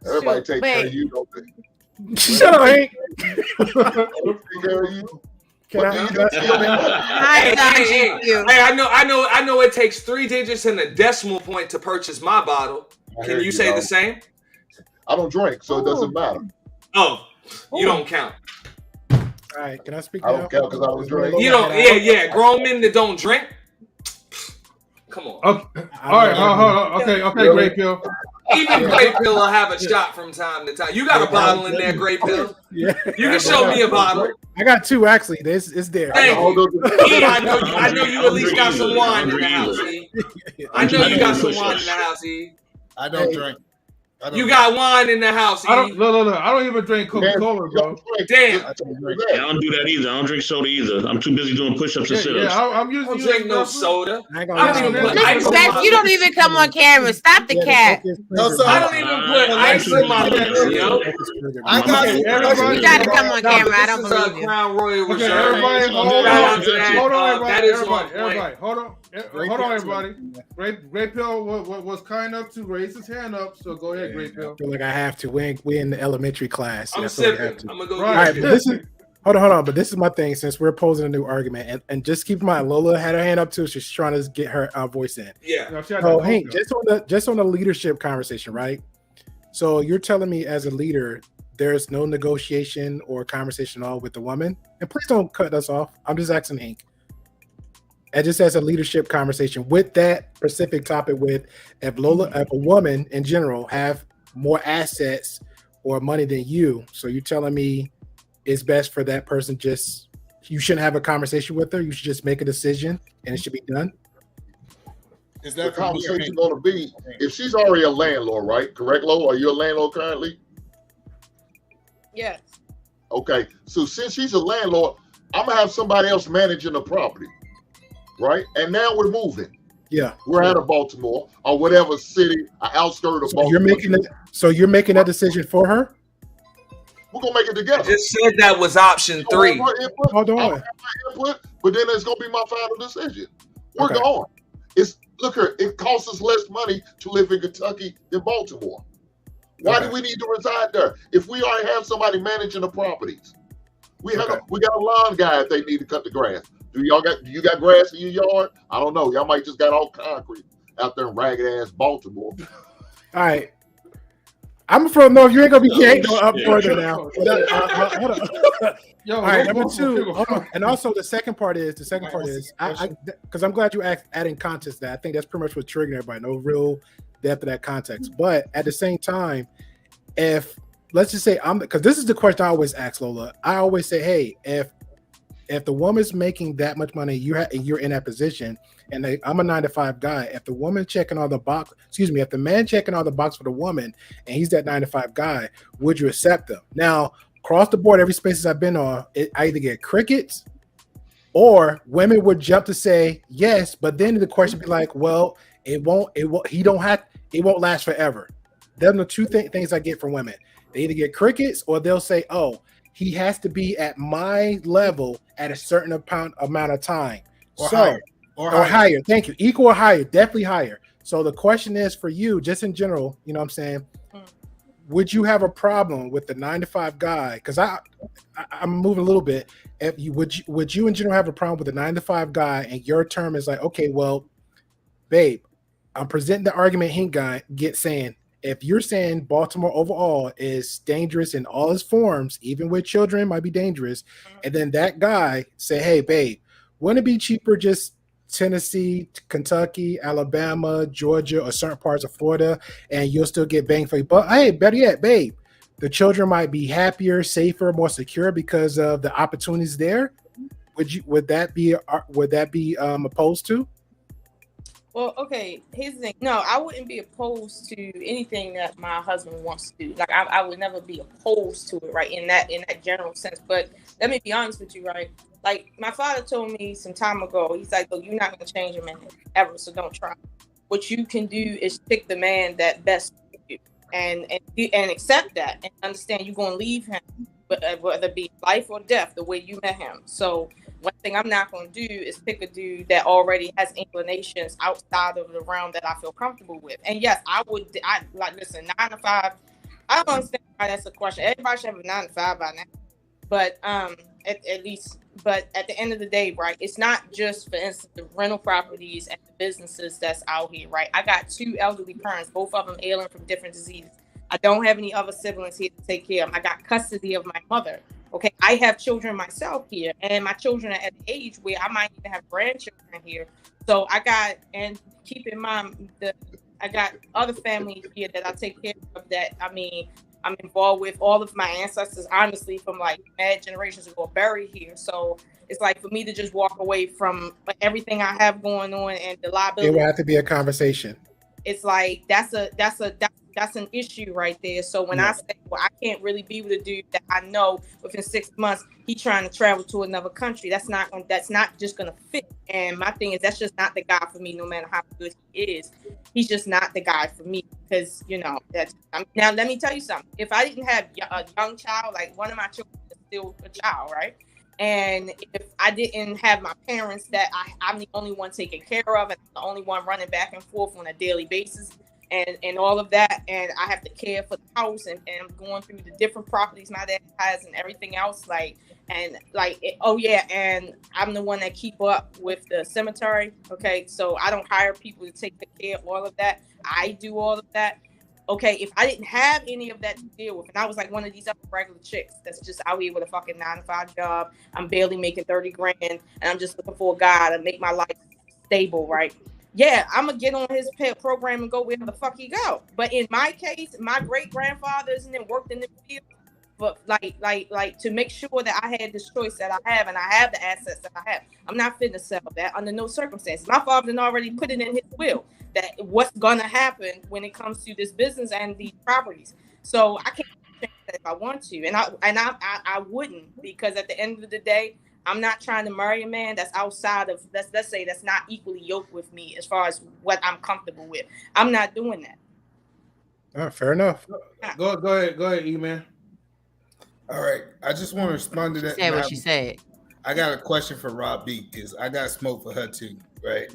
H: Everybody take care of you, don't they?
M: Shut up, Hank.
H: Take care of you.
O: Hey, I know it takes 3 digits and a decimal point to purchase my bottle. Can you say the same?
H: I don't drink, so it doesn't matter.
O: Oh, you don't count.
M: All right, can I speak?
H: I don't count because I don't drink.
O: You don't. Yeah. Grown men that don't drink. Come on.
A: Okay. All right. Okay. Great Pill.
O: Even Great Pill will have a shot from time to time. You got a bottle in there, Great Pill. Yeah. You can show me a bottle.
M: I got 2 actually. It's there.
O: Thank you. I know you at least got some wine in the house. I know you got some wine in the house.
P: I don't drink.
O: You got wine in the house.
A: I don't. No. I don't even drink Coca-Cola, bro.
O: Damn.
L: I don't do that either. I don't drink soda either. I'm too busy doing push-ups and sit-ups.
A: Yeah, I'm used to
O: drink no soda.
I: You don't even come on camera. Stop the cat.
O: I don't even put ice in my liquor, yo.
I: You gotta come on camera. I don't believe you.
O: Crown Royal
A: Okay,
O: Reserve.
A: everybody, hold on, everybody. Great Pill was kind enough to raise his hand up, so go ahead, Great Pill.
M: I feel like I have to. We're in the elementary class.
O: I'm
M: I feel like I have
O: sipping.
M: to.
O: I'm gonna go.
M: All right, but this is hold on. But this is my thing. Since we're posing a new argument, and just keep in mind, Lola had her hand up too. She's trying to get her voice in.
O: Yeah.
M: So Hank, just on the leadership conversation, right? So you're telling me as a leader, there's no negotiation or conversation at all with the woman, and please don't cut us off. I'm just asking Hank. And just as a leadership conversation with that specific topic, with if a woman in general have more assets or money than you, so you're telling me it's best for that person you shouldn't have a conversation with her, you should just make a decision and it should be done?
H: Is that conversation going to be, if she's already a landlord, right? Correct, Lo? Are you a landlord currently?
I: Yes.
H: Okay, so since she's a landlord, I'm going to have somebody else managing the property, right? And now we're moving.
M: Yeah.
H: We're out of Baltimore or whatever city, outskirt of Baltimore.
M: You're making that decision for her?
H: We're going to make it together.
O: I just said that was option 3.
M: Hold on.
H: But then it's going to be my final decision. We're
M: Okay.
H: gone. Look here, it costs us less money to live in Kentucky than Baltimore. Why do we need to reside there? If we already have somebody managing the properties, we got a lawn guy if they need to cut the grass. Do you got grass in your yard? I don't know. Y'all might just got all concrete out there in ragged ass Baltimore.
M: All right. I'm afraid no, you ain't gonna be up further now. Hold on. All right, number 2. Hold on. And also the second part is because I'm glad you adding context to that. I think that's pretty much what triggered everybody. No real depth of that context. But at the same time, if let's just say because this is the question I always ask Lola. I always say, hey, if the woman's making that much money, you're in that position, and I'm a 9-to-5 guy. If the woman checking all the box, if the man checking all the box for the woman, and he's that 9-to-5 guy, would you accept them? Now, across the board, every spaces I've been on, I either get crickets, or women would jump to say yes, but then the question be like, well, it won't last forever. Those are the two things I get from women. They either get crickets, or they'll say, oh, he has to be at my level at a certain amount of time. Or higher. Thank you. Equal or higher. Definitely higher. So the question is for you, just in general, you know what I'm saying? Would you have a problem with the 9-to-5 guy? Because I'm moving a little bit. Would you in general have a problem with the 9-to-5 guy, and your term is like, okay, well, babe, I'm presenting the argument Hank guy saying, if you're saying Baltimore overall is dangerous in all its forms, even with children might be dangerous, and then that guy say, hey, babe, wouldn't it be cheaper just Tennessee, Kentucky, Alabama, Georgia, or certain parts of Florida, and you'll still get bang for your buck? Hey, better yet, babe, the children might be happier, safer, more secure because of the opportunities there. Would that be opposed to?
I: Well, okay, here's the thing. No, I wouldn't be opposed to anything that my husband wants to do. Like I would never be opposed to it, right? In that general sense. But let me be honest with you, right? Like my father told me some time ago, he's like, look, you're not gonna change a man ever, so don't try. What you can do is pick the man that best for you and accept that and understand you're gonna leave him, whether it be life or death, the way you met him. So one thing I'm not going to do is pick a dude that already has inclinations outside of the realm that I feel comfortable with. And yes, listen, 9-to-5. I don't understand why that's a question. Everybody should have a 9-to-5 by now. But at least, but at the end of the day, right, it's not just, for instance, the rental properties and the businesses that's out here, right? I got 2 elderly parents, both of them ailing from different diseases. I don't have any other siblings here to take care of them. I got custody of my mother. Okay, I have children myself here, and my children are at the age where I might even have grandchildren here. So and keep in mind I got other families here that I take care of that, I'm involved with. All of my ancestors, honestly, from like mad generations ago, buried here. So it's like for me to just walk away from everything I have going on and the liability.
M: It would have to be a conversation.
I: It's like that's a
T: that's an issue right there. So when I say, well, I can't really be with a dude that I know within 6 months he's trying to travel to another country, that's not just gonna fit. And my thing is, that's just not the guy for me. No matter how good he is, he's just not the guy for me. Because now let me tell you something. If I didn't have a young child, like one of my children is still a child, right? And if I didn't have my parents that I'm the only one taking care of, and I'm the only one running back and forth on a daily basis, and all of that, and I have to care for the house, and I'm going through the different properties my dad has and everything else, and I'm the one that keep up with the cemetery. Okay, so I don't hire people to take care of all of that. I do all of that. Okay, if I didn't have any of that to deal with, and I was like one of these other regular chicks that's just out here with a fucking 9-to-5 job, I'm barely making 30 grand, and I'm just looking for a guy to make my life stable, right? Yeah, I'm gonna get on his program and go wherever the fuck he go. But in my case, my great grandfather isn't it worked in the field, but like to make sure that I had this choice that I have, and I have the assets that I have. I'm not fit to sell that under no circumstances. My father had already put it in his will that what's gonna happen when it comes to this business and these properties. So I can't change that if I want to, and I wouldn't, because at the end of the day, I'm not trying to marry a man that's outside of let's say that's not equally yoked with me as far as what I'm comfortable with. I'm not doing that.
M: Fair enough.
A: Go ahead, E-Man.
P: All right, I just want to respond to that.
Q: Say what she said.
P: I got a question for Rob B, because I got smoke for her too, right?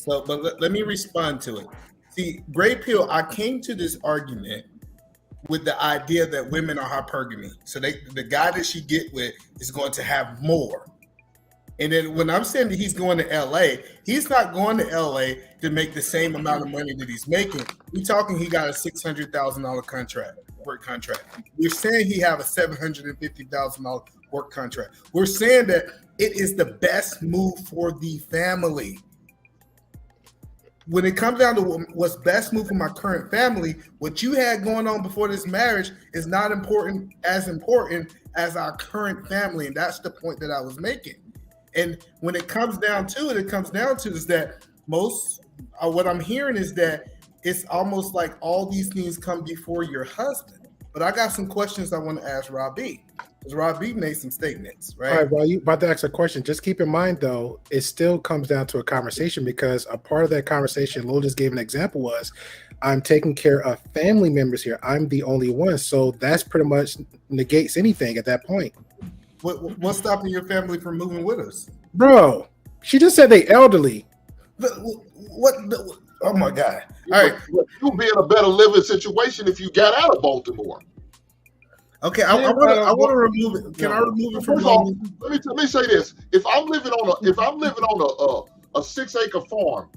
P: But let me respond to it. See, Great Pill, I came to this argument with the idea that women are hypergamy. So the guy that she get with is going to have more. And then when I'm saying that he's going to LA, he's not going to LA to make the same amount of money that he's making. We're talking he got a $600,000 work contract. We're saying he have a $750,000 work contract. We're saying that it is the best move for the family. When it comes down to what's best move for my current family, what you had going on before this marriage is not important as our current family. And that's the point that I was making. And when it comes down to it, is that most, what I'm hearing is that it's almost like all these things come before your husband. But I got some questions I want to ask Rob B. Because Rob B made some statements, right?
M: All right, well, you about to ask a question. Just keep in mind, though, it still comes down to a conversation, because a part of that conversation, Lola just gave an example, was I'm taking care of family members here. I'm the only one. So that's pretty much negates anything at that point.
P: What's stopping your family from moving with us?
M: Bro, she just said they elderly.
P: Oh, my God. All right.
H: You'll be in a better living situation if you got out of Baltimore.
P: Okay, I want to remove it. Can I remove it from?
H: First off, let me say this: if I'm living on a 6-acre farm,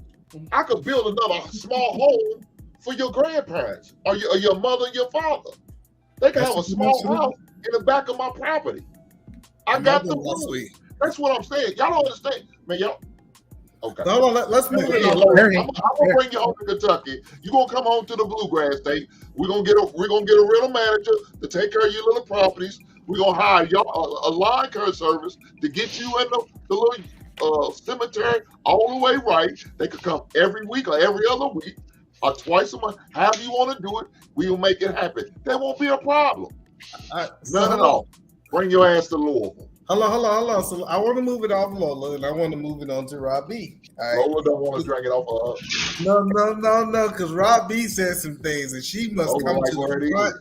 H: I could build another small home for your grandparents or your mother and your father. They can have a small house in the back of my property. I got the room. That's what I'm saying. Y'all don't understand, man. Y'all. Okay.
P: No, let's move it.
H: I'm gonna bring you home to Kentucky. You're gonna come home to the Bluegrass State. We're gonna get a rental manager to take care of your little properties. We're gonna hire y'all a lawn care service to get you in the little cemetery all the way right. They could come every week or every other week or twice a month. However you want to do it, we will make it happen. There won't be a problem. None at all. Bring your ass to Louisville.
P: Hold on. So I want to move it off Lola, and I want to move it on to Rob B. Right?
H: Lola don't want to drag it off of her.
P: No, because Rob B said some things, and she must come to the front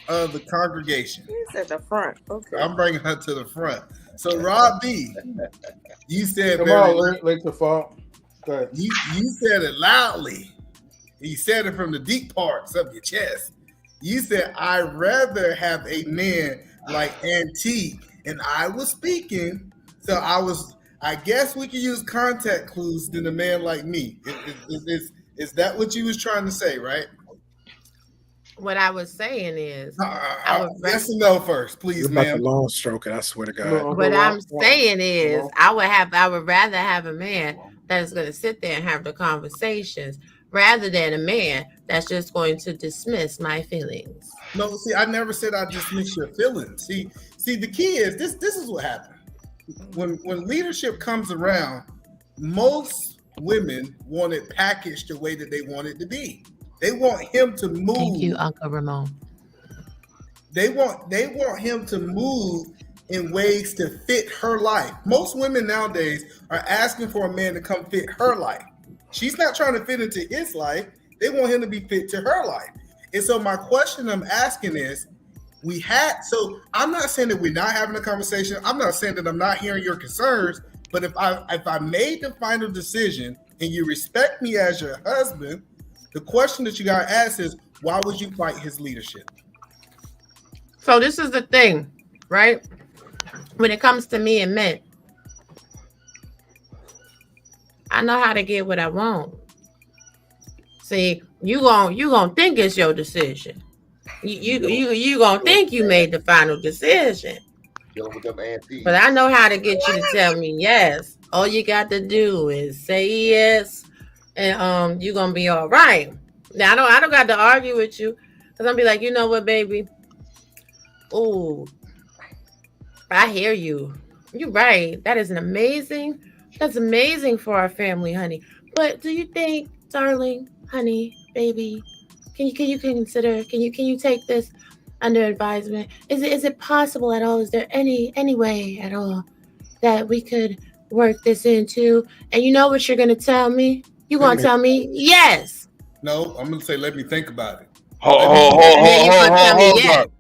P: of the congregation.
T: He's at the front. Okay.
P: I'm bringing her to the front. So Rob B, you said
A: come on, late to fall. Go ahead.
P: You said it loudly. You said it from the deep parts of your chest. You said, I'd rather have a man like Auntie. And I was speaking, so I guess we can use contact clues than a man like me. Is that what you was trying to say, right?
R: What I was saying is,
P: yes or no first, please,
M: You're
P: ma'am.
M: About the long stroke, I swear to God.
R: What I'm saying is, I would rather have a man that is going to sit there and have the conversations rather than a man that's just going to dismiss my feelings.
P: No, see, I never said I dismiss your feelings. See, the key is this is what happened. When leadership comes around, most women want it packaged the way that they want it to be. They want him to move.
Q: Thank you, Uncle Ramon.
P: They want him to move in ways to fit her life. Most women nowadays are asking for a man to come fit her life. She's not trying to fit into his life. They want him to be fit to her life. And so my question I'm asking is, so I'm not saying that we're not having a conversation. I'm not saying that I'm not hearing your concerns, but if I made the final decision and you respect me as your husband, the question that you gotta ask is, why would you fight his leadership?
Q: So this is the thing, right? When it comes to me and men, I know how to get what I want. See, you gonna think it's your decision. You gonna think you made the final decision. But I know how to get you to tell me yes. All you got to do is say yes, and you're gonna be all right. Now I don't got to argue with you, because I'm be like, you know what, baby? Oh, I hear you. You're right. That's amazing for our family, honey. But do you think, darling, honey, baby, can you consider, can you take this under advisement? Is it possible at all? Is there any way at all that we could work this into? And you know what you're gonna tell me? You gonna tell me yes.
P: No, I'm gonna say, let me think about it.
U: Hold up.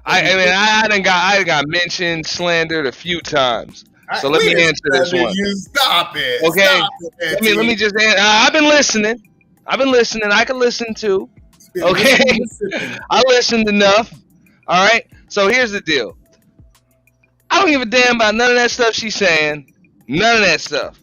U: I done got mentioned, slandered a few times. So let me answer this one.
P: You stop it.
U: Okay.
P: Stop it,
U: Let me just answer. I've been listening. I can listen too. Okay. I listened enough. All right. So here's the deal. I don't give a damn about none of that stuff she's saying. None of that stuff.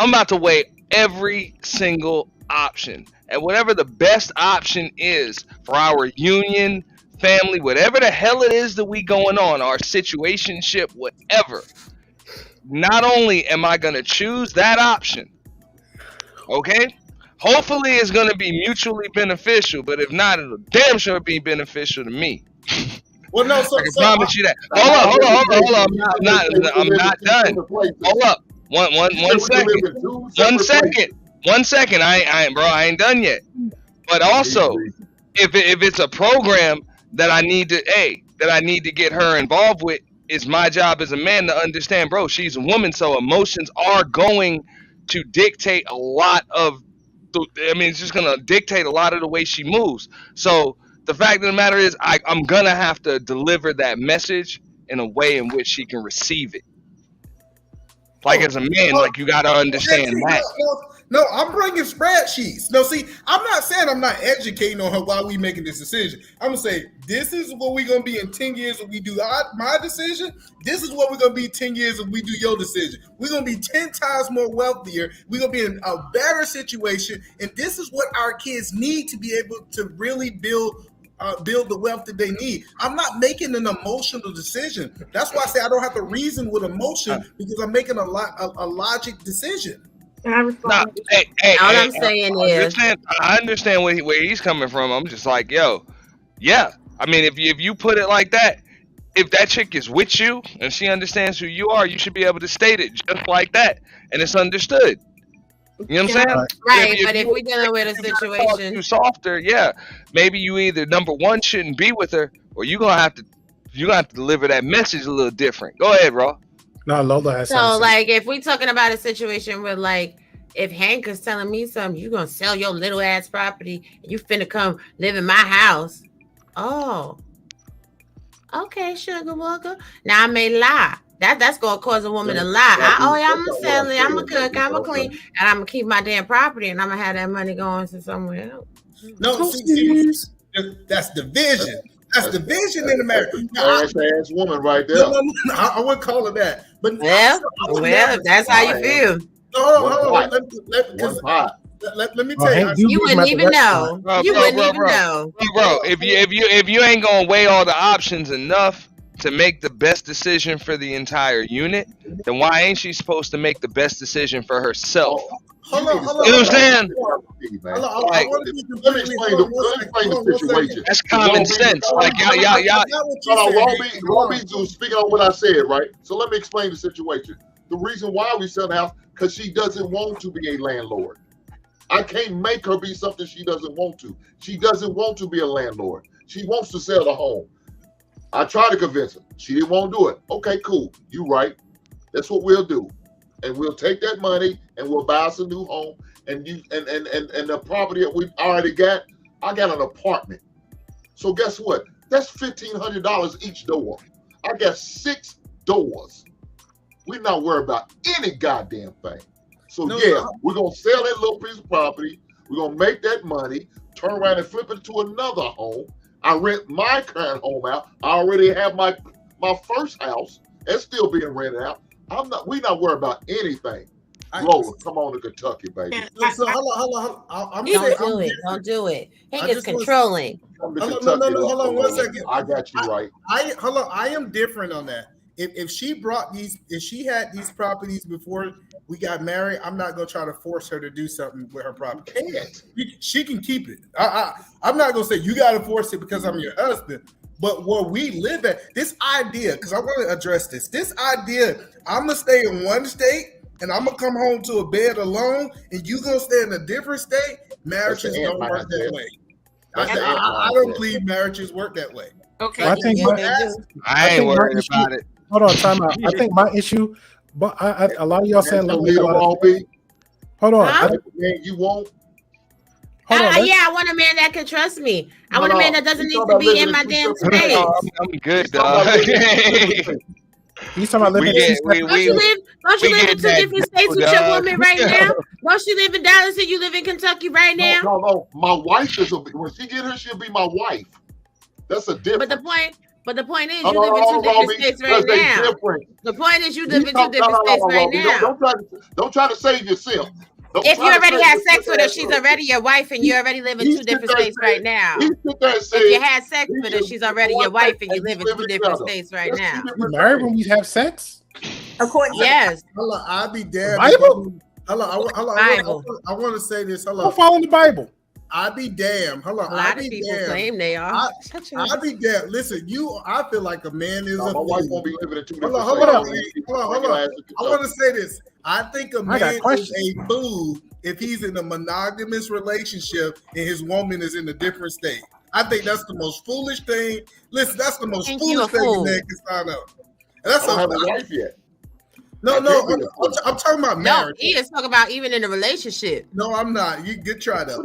U: I'm about to weigh every single option. And whatever the best option is for our union, family, whatever the hell it is that we going on, our situationship, whatever. Not only am I going to choose that option, okay? Hopefully it's going to be mutually beneficial, but if not, it'll damn sure be beneficial to me.
P: Well, no,
U: I can promise you that. Hold on. I'm not done. Hold up. One second. I ain't done yet. But also, if it's a program that I need to get her involved with, it's my job as a man to understand, bro, she's a woman, so emotions are going to dictate a lot of it's just gonna dictate a lot of the way she moves. So the fact of the matter is, I'm gonna have to deliver that message in a way in which she can receive it. Like as a man, like you gotta understand that.
P: No, I'm bringing spreadsheets. No, see, I'm not saying I'm not educating on her while we making this decision. I'm gonna say this is what we're gonna be in 10 years when we do my decision. This is what we're gonna be 10 years when we do your decision. We're gonna be 10 times more wealthier. We're gonna be in a better situation, and this is what our kids need to be able to really build the wealth that they need. I'm not making an emotional decision. That's why I say I don't have to reason with emotion, because I'm making a logic decision.
U: I'm saying is, I understand where he's coming from. I'm just like, yo, yeah. I mean, if you put it like that, if that chick is with you and she understands who you are, you should be able to state it just like that, and it's understood. You know what I'm saying?
Q: Right, but if we're dealing with a situation
U: too softer, yeah, maybe you either number one shouldn't be with her, or you're gonna have to deliver that message a little different. Go ahead, bro.
M: No, Lola has
Q: so
M: something.
Q: Like if we talking about a situation where like if Hank is telling me something, you gonna sell your little ass property and you finna come live in my house. Oh, okay, sugar walker. Now I may lie. That's gonna cause a woman to lie. I'm gonna sell it. I'm gonna cook. I'm gonna clean, and I'm gonna keep my damn property, and I'm gonna have that money going to somewhere else.
P: No, see, that's division. That's division in America.
H: Ass woman right there.
P: No, I wouldn't call it that. But
Q: well, if that's how you feel.
P: Hold on. Let me tell you.
Q: You wouldn't even know. You wouldn't even know,
U: bro. If you ain't gonna weigh all the options enough to make the best decision for the entire unit, then why ain't she supposed to make the best decision for herself?
P: Hold on.
U: You know what I'm saying?
H: Let me explain the situation.
U: That's common sense. Like y'all.
H: Won't be speaking on what I said, right? So let me explain the situation. The reason why we sell the house, because she doesn't want to be a landlord. I can't make her be something she doesn't want to. She doesn't want to be a landlord. She wants to sell the home. I tried to convince her. She didn't want to do it. Okay, cool. You right. That's what we'll do. And we'll take that money and we'll buy us a new home. And the property that we already got, I got an apartment. So guess what? That's $1,500 each door. I got 6 doors. We're not worried about any goddamn thing. So we're gonna sell that little piece of property. We're gonna make that money, turn around and flip it to another home. I rent my current home out. I already have my first house. It's still being rented out. We're not worried about anything. Lola, come on to Kentucky, baby.
P: So hold on.
Q: Don't do it. He gets controlling.
P: Hold on 1 second.
H: I got you right.
P: I am different on that. If she had these properties before we got married, I'm not gonna try to force her to do something with her property. She can keep it. I'm not gonna say you gotta force it because I'm your husband. But where we live at, this idea, because I want to address this idea, I'm gonna stay in one state and I'm gonna come home to a bed alone, and you gonna stay in a different state. Marriages don't work that way. I don't believe marriages work that way.
I: Okay.
M: Well,
U: I ain't worried about it.
M: Hold on, time out. I think my issue, but a lot of y'all saying, hold on.
H: You won't.
Q: I want a man that can trust me. I want a man that doesn't need to be in my damn space.
U: I'm good, dog.
M: He's talking about living in
Q: Don't you live in 2 different states with your woman right now? Don't you live in Dallas and you live in Kentucky right now?
H: No. My wife when she get her, she'll be my wife. That's a difference.
Q: But the point is, you live in 2 different states right now. The point is, you live in 2 different states right now.
H: Don't try to save yourself.
Q: If you already had sex with her, she's already your wife, and you already live in 2 different states right now. If you had sex with her, she's already your wife, and you live in 2 different states right now.
M: We married when we have sex?
Q: Yes.
P: Hold on, I'll be damned.
M: Bible?
P: I want to say this. Hold on.
M: Who following the Bible?
P: I'll be damned. Hold on.
Q: A lot of people claim they are.
P: I'll be damned. Listen, I feel like a man is a
H: my wife won't be living in 2 different
P: Hold on. I want to say this. I think a man is a fool if he's in a monogamous relationship and his woman is in a different state. I think that's the most foolish thing. Listen, that's the most foolish thing a man can sign up. And that's
H: I don't have a wife yet.
P: No, I'm talking about marriage.
Q: No, he is talking about even in a relationship.
P: No, I'm not. You get tried up.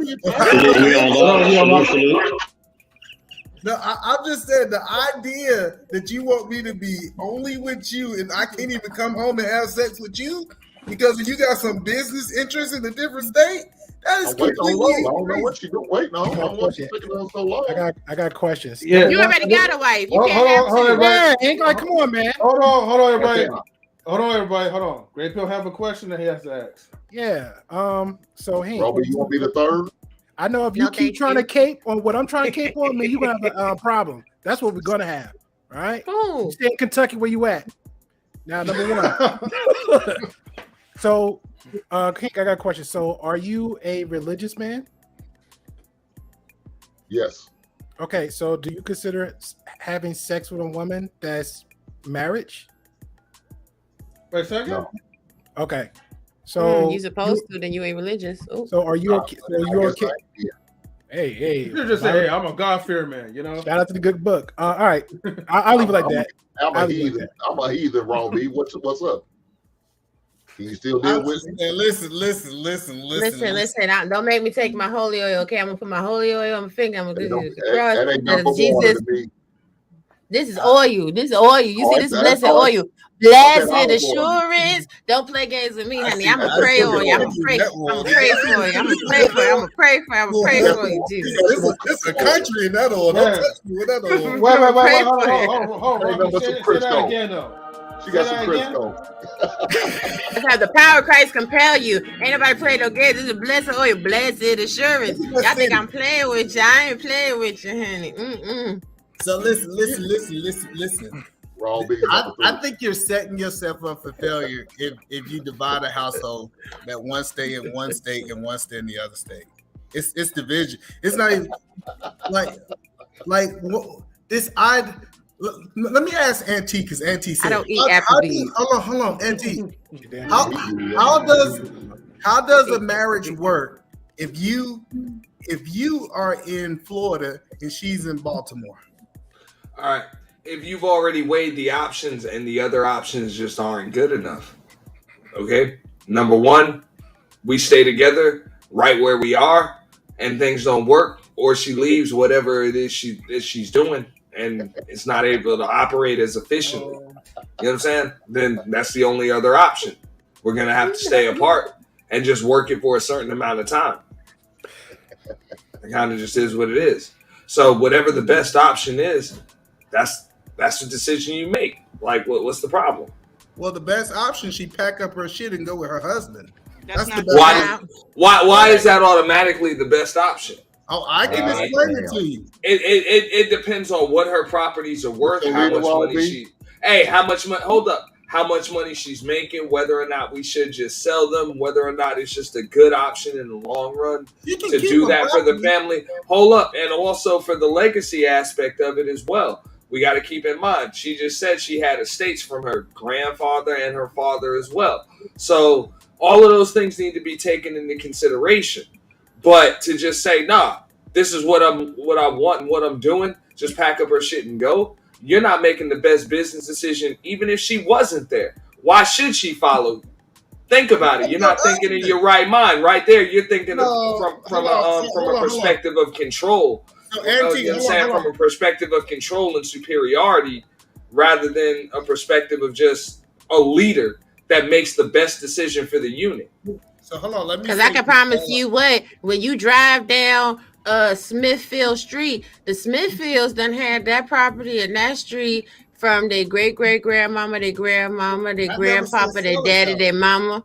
P: No, I'm just saying the idea that you want me to be only with you and I can't even come home and have sex with you because you got some business interest in a different state. That is completely.
H: I don't know what you do. Wait, no, I don't want you taking on so long.
M: I got questions.
Q: Yeah. You already got a wife. You can't
A: hold on,
M: everybody. Come on, man.
A: Hold on, everybody. Hold on. Great Pill have a question that he has to ask.
M: Yeah. So Hank,
H: Robbie, you want to be the third?
M: I know if you keep trying to cape on what I'm trying to cape on, man, you're gonna have a problem. That's what we're gonna have. All right. You stay in Kentucky where you at. Now, number one. So, Hank, I got a question. So, are you a religious man?
H: Yes.
M: Okay. So, do you consider having sex with a woman that's marriage?
A: Wait a second.
H: No.
M: Okay. So
Q: you supposed to, then you ain't religious. Ooh.
M: So are you okay? So you're okay? Hey.
A: You just say, hey, I'm a God-fearing man, you know?
M: Shout out to the good book. All right. I'll leave it like that.
H: I'm a heathen. I'm a heathen, Robbie. What's up? Can you still deal with me?
P: Listen.
Q: Don't make me take my holy oil, okay? I'm gonna put my holy oil on my finger. I'm gonna do the cross.
H: That ain't number
Q: Jesus.
H: one to me.
Q: This is oil. You see, this is blessed oil. Blessed assurance. Don't play games with me, honey. I'm gonna pray on you. I'm gonna pray for you, Jesus.
P: This is a country in that oil. Don't touch me with that oil.
A: Wait. Say that again, though.
H: She got some Crisco.
Q: Let's have the power of Christ compel you. Ain't nobody playing no games. This is blessed oil, blessed assurance. Y'all think I'm playing with you? I ain't playing with you, honey.
P: So listen. I think you're setting yourself up for failure if you divide a household that one stay in one state and one stay in the other state. It's division. It's not even like this. Let me ask Auntie because Auntie said
Q: I don't eat Applebee's.
P: Hold on, Auntie. How does a marriage work if you are in Florida and she's in Baltimore.
O: All right. If you've already weighed the options and the other options just aren't good enough. Okay. Number one, we stay together right where we are and things don't work, or she leaves whatever it is she's doing and it's not able to operate as efficiently. You know what I'm saying? Then that's the only other option. We're going to have to stay apart and just work it for a certain amount of time. It kind of just is what it is. So whatever the best option is, that's the decision you make. Like, what's the problem?
P: Well, the best option, she pack up her shit and go with her husband.
T: That's
P: the
T: not
P: best.
O: Why is that automatically the best option?
P: Oh, I can explain it to you.
O: It depends on what her properties are worth, how much money how much money? Hold up. How much money she's making, whether or not we should just sell them, whether or not it's just a good option in the long run to do that for the family. Hold up. And also for the legacy aspect of it as well. We got to keep in mind, she just said she had estates from her grandfather and her father as well. So all of those things need to be taken into consideration. But to just say, nah, this is what I want and what I'm doing, just pack up her shit and go. You're not making the best business decision, even if she wasn't there. Why should she follow? Think about it. You're not thinking in your right mind. Right there, you're thinking from a perspective of control. You know what I'm saying? From a perspective of control and superiority, rather than a perspective of just a leader that makes the best decision for the unit.
P: So hold on, let me.
Q: Because I can promise you what, when you drive down Smithfield Street, the Smithfields done had that property in that street from their great grandmama, their grandmama, their grandpapa, their daddy, their mama.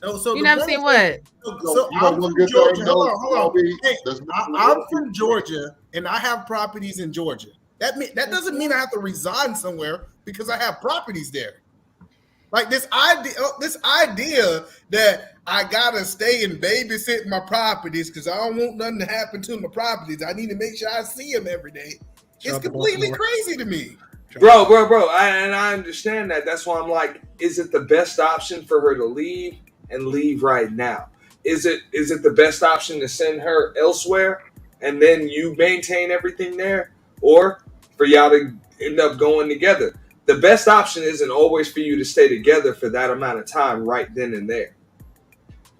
P: No, so
Q: you never seen what?
P: So I'm from Georgia. Hold on. Hey, I'm from Georgia, and I have properties in Georgia. That doesn't mean I have to reside somewhere because I have properties there. Like this idea that I gotta stay and babysit my properties because I don't want nothing to happen to my properties. I need to make sure I see them every day. It's completely crazy to me.
O: Bro. I understand that. That's why I'm like, is it the best option for her to leave and leave right now? Is it the best option to send her elsewhere and then you maintain everything there? Or for y'all to end up going together? The best option isn't always for you to stay together for that amount of time right then and there.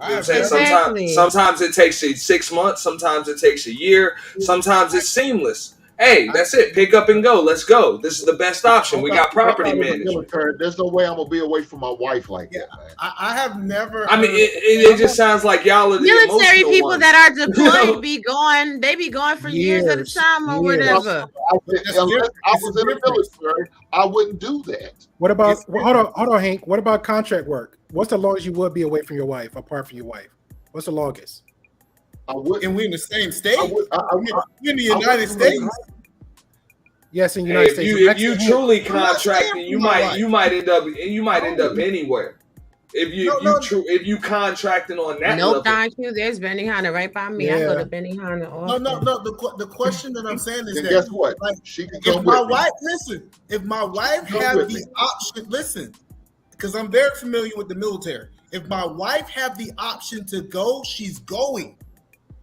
O: You know what I'm saying? Sometimes it takes you 6 months. Sometimes it takes a year. Sometimes it's seamless. Hey, that's it. Pick up and go. Let's go. This is the best option. We got property management.
H: There's no way I'm going to be away from my wife like that, man.
P: I have never.
O: I mean, it just sounds like y'all are the
Q: military people
O: ones.
Q: that are deployed be going for years at a time or whatever.
H: Unless I was in the military, I wouldn't do that.
M: What about hold on, Hank? What about contract work? What's the longest you would be away from your wife, apart from your wife? What's the longest?
P: I would, and we in the same state. We in the United States.
M: Yes, in the United States.
O: If you truly contracting, you might end up anywhere. If you contracting on that level.
Q: Thank you. There's Benihana right by me. I go to Benihana often.
P: No. The question that I'm saying is that
H: guess what?
P: Like,
H: she can
P: if my wife have the option, listen, because I'm very familiar with the military. If my wife have the option to go, she's going.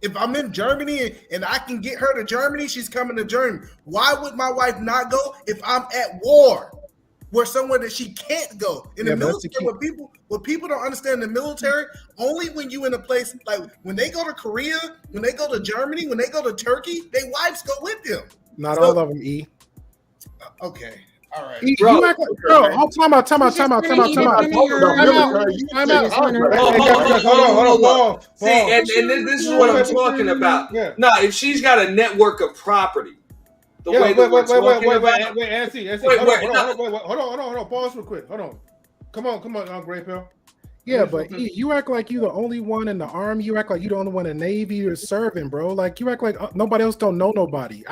P: If I'm in Germany and I can get her to Germany, she's coming to Germany. Why would my wife not go if I'm at war? Where somewhere that she can't go. In the military, what people don't understand in the military, only when you in a place like when they go to Korea, when they go to Germany, when they go to Turkey, their wives go with them.
M: Not all of them, E.
P: Okay. All right.
M: Time out.
O: Hold on. See, and this is what I'm talking about. Yeah. No, if she's got a network of property,
A: wait, Nancy. Hold on. Pause real quick. Hold on. Come on, Gray Pill.
M: Yeah, but you act like you're the only one in the army. You act like you're the only one in the Navy you're serving, bro. Like you act like nobody else don't know nobody.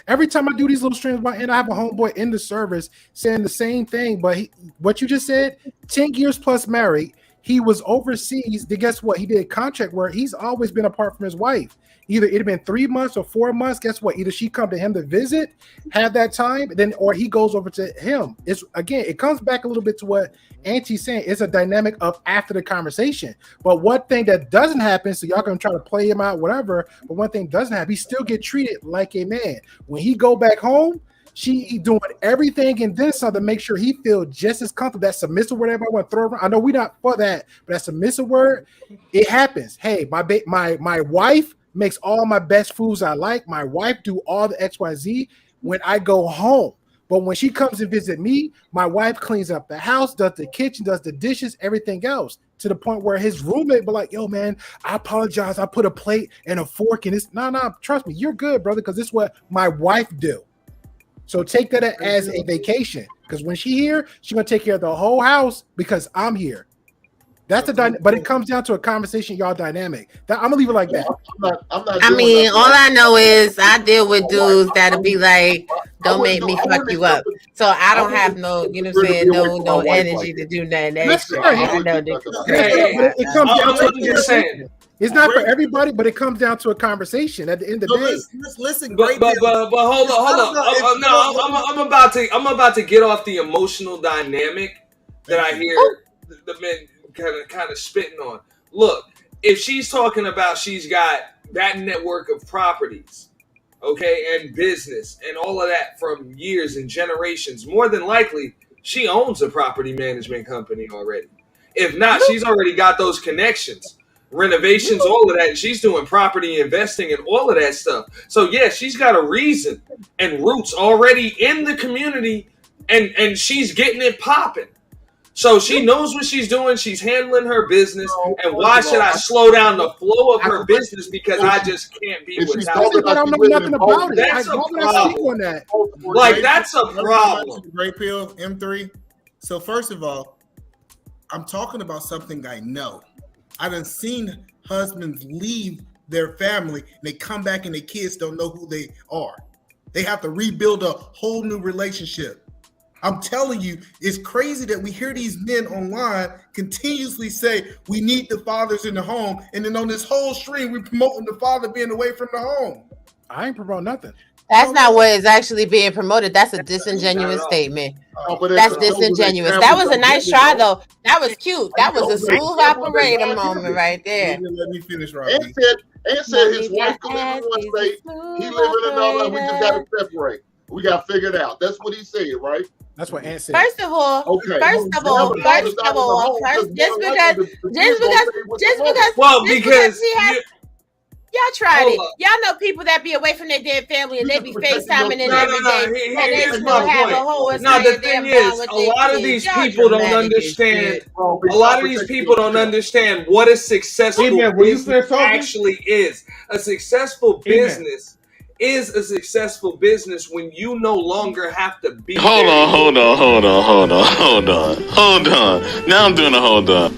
M: Every time I do these little streams, and I have a homeboy in the service saying the same thing. But what you just said, 10 years plus married, he was overseas. Then guess what? He did contract work. He's always been apart from his wife. Either it had been 3 months or 4 months. Guess what? Either she come to him to visit, have that time, then or he goes over to him. It's again, it comes back a little bit to what Auntie's saying. It's a dynamic of after the conversation. But one thing that doesn't happen, so y'all gonna try to play him out, whatever. But one thing doesn't happen, he still get treated like a man. When he go back home, she doing everything and then some to make sure he feel just as comfortable. That submissive word everybody want to throw around. I know we're not for that, but that submissive word, it happens. Hey, my wife makes all my best foods I like. My wife do all the XYZ when I go home. But when she comes and visit me, my wife cleans up the house, does the kitchen, does the dishes, everything else. To the point where his roommate be like, yo, man, I apologize. I put a plate and a fork in this. No, trust me, you're good, brother, because this is what my wife do. So take that as a vacation. Because when she here, she's going to take care of the whole house because I'm here. That's the but it comes down to a conversation, y'all dynamic. I'm gonna leave it like that.
Q: I mean, all I know is I deal with dudes that'll be like, "Don't make me fuck you up." So I don't have no, you know what I'm saying, no energy to do nothing extra. I know
M: it comes down to it's not for everybody, but it comes down to a conversation at the end of the day.
P: Listen,
O: but hold on. No, I'm about to get off the emotional dynamic that I hear the men kind of spitting on. Look, if she's talking about she's got that network of properties, okay, and business and all of that from years and generations, more than likely she owns a property management company already. If not, she's already got those connections, renovations, all of that, and she's doing property investing and all of that stuff. So yeah, she's got a reason and roots already in the community, and she's getting it popping. So she knows what she's doing. She's handling her business. And why should I slow down the flow of her business because I just can't be without her?
M: I don't know nothing about it.
O: That's a problem. Like, that's a problem.
P: Great pill, M3. So first of all, I'm talking about something I know. I done seen husbands leave their family and they come back and their kids don't know who they are. They have to rebuild a whole new relationship. I'm telling you, it's crazy that we hear these men online continuously say we need the fathers in the home, and then on this whole stream, we're promoting the father being away from the home.
M: I ain't promoting nothing.
Q: That's not what is actually being promoted. That's a disingenuous statement. That's disingenuous. That was a nice try, though. That was cute. That was a smooth operator moment right there.
P: Let me finish, Rob.
H: And said his wife could live in one state, he live in another, we just got to separate. We got to figure it out. That's what he said, right?
M: That's what Aunt said.
Q: First of all, just because y'all tried it. Y'all know people that be away from their damn family and they be FaceTiming it every day. And they still have a whole
O: the thing is, a lot of these people don't understand. A lot of these people don't understand what a successful business actually is. A successful business is a successful business when you no longer have to be.
G: Hold on. Now I'm doing a hold on.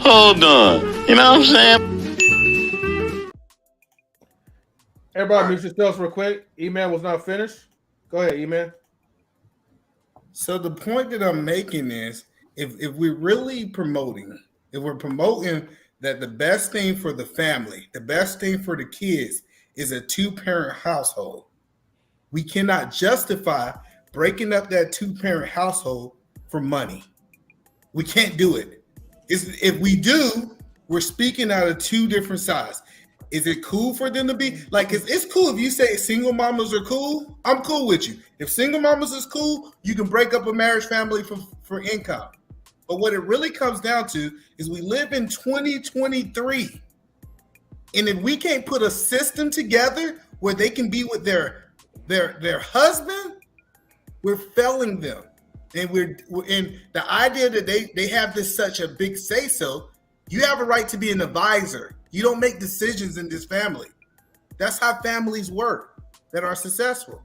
G: You know what I'm saying?
A: Everybody mute yourselves real quick. E-Man was not finished. Go ahead, E-Man.
P: So the point that I'm making is if we're really promoting, if we're promoting that the best thing for the family, the best thing for the kids is a 2-parent household, we cannot justify breaking up that 2-parent household for money. We can't do it. If we do, we're speaking out of two different sides. Is it cool for them to be like, it's cool if you say single mamas are cool. I'm cool with you. If single mamas is cool, you can break up a marriage family for income. But what it really comes down to is we live in 2023. And if we can't put a system together where they can be with their husband, we're failing them. And and the idea that they have this such a big say so, you have a right to be an advisor. You don't make decisions in this family. That's how families work that are successful.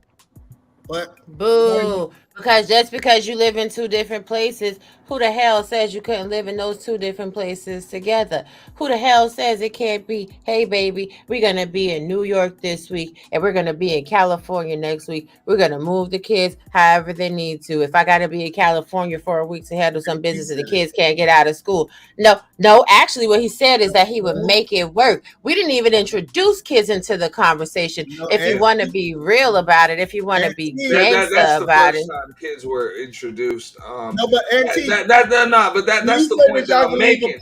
P: But
Q: boo. Because just because you live in two different places, who the hell says you couldn't live in those two different places together? Who the hell says it can't be, hey baby, we're going to be in New York this week and we're going to be in California next week. We're going to move the kids however they need to. If I got to be in California for a week to handle some business and the kids can't get out of school. No, actually what he said is that he would make it work. We didn't even introduce kids into the conversation. If you want to be real about it, if you want to be
O: That's
Q: gangsta
O: the
Q: about
O: first
Q: it.
O: time kids were introduced.
P: No, but Auntie,
O: that's the point that I'm making.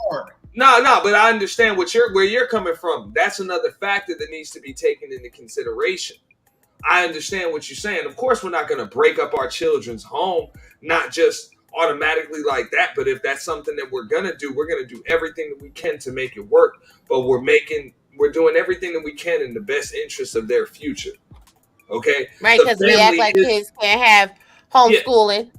O: No, but I understand where you're coming from. That's another factor that needs to be taken into consideration. I understand what you're saying. Of course, we're not going to break up our children's home, not just automatically like that. But if that's something that we're going to do, we're going to do everything that we can to make it work. But we're doing everything that we can in the best interest of their future. Okay,
Q: right? Because we act like kids can't have homeschooling.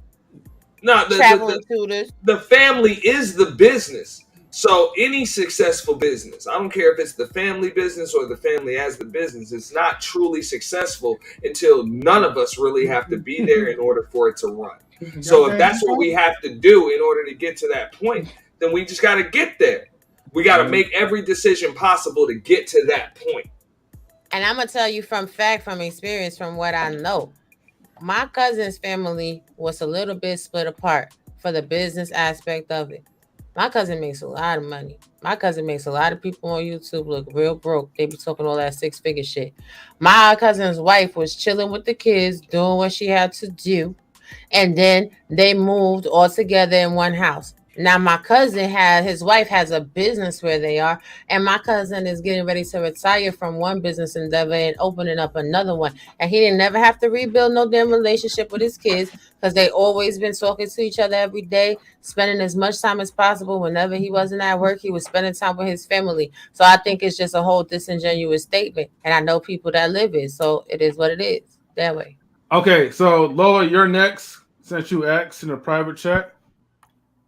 O: No,
Q: traveling tutors.
O: The family is the business. So any successful business, I don't care if it's the family business or the family as the business, it's not truly successful until none of us really have to be there in order for it to run. So if that's what we have to do in order to get to that point, then we just got to get there. We got to make every decision possible to get to that point.
Q: And I'm going to tell you from experience, from what I know, my cousin's family was a little bit split apart for the business aspect of it. My cousin makes a lot of money. My cousin makes a lot of people on YouTube look real broke. They be talking all that 6-figure shit. My cousin's wife was chilling with the kids, doing what she had to do. And then they moved all together in one house. Now my cousin his wife has a business where they are, and my cousin is getting ready to retire from one business endeavor and opening up another one. And he didn't never have to rebuild no damn relationship with his kids because they always been talking to each other every day, spending as much time as possible. Whenever he wasn't at work, he was spending time with his family. So I think it's just a whole disingenuous statement. And I know people that live it, so it is what it is that way.
A: Okay, so Lola, you're next. Since you asked in a private chat.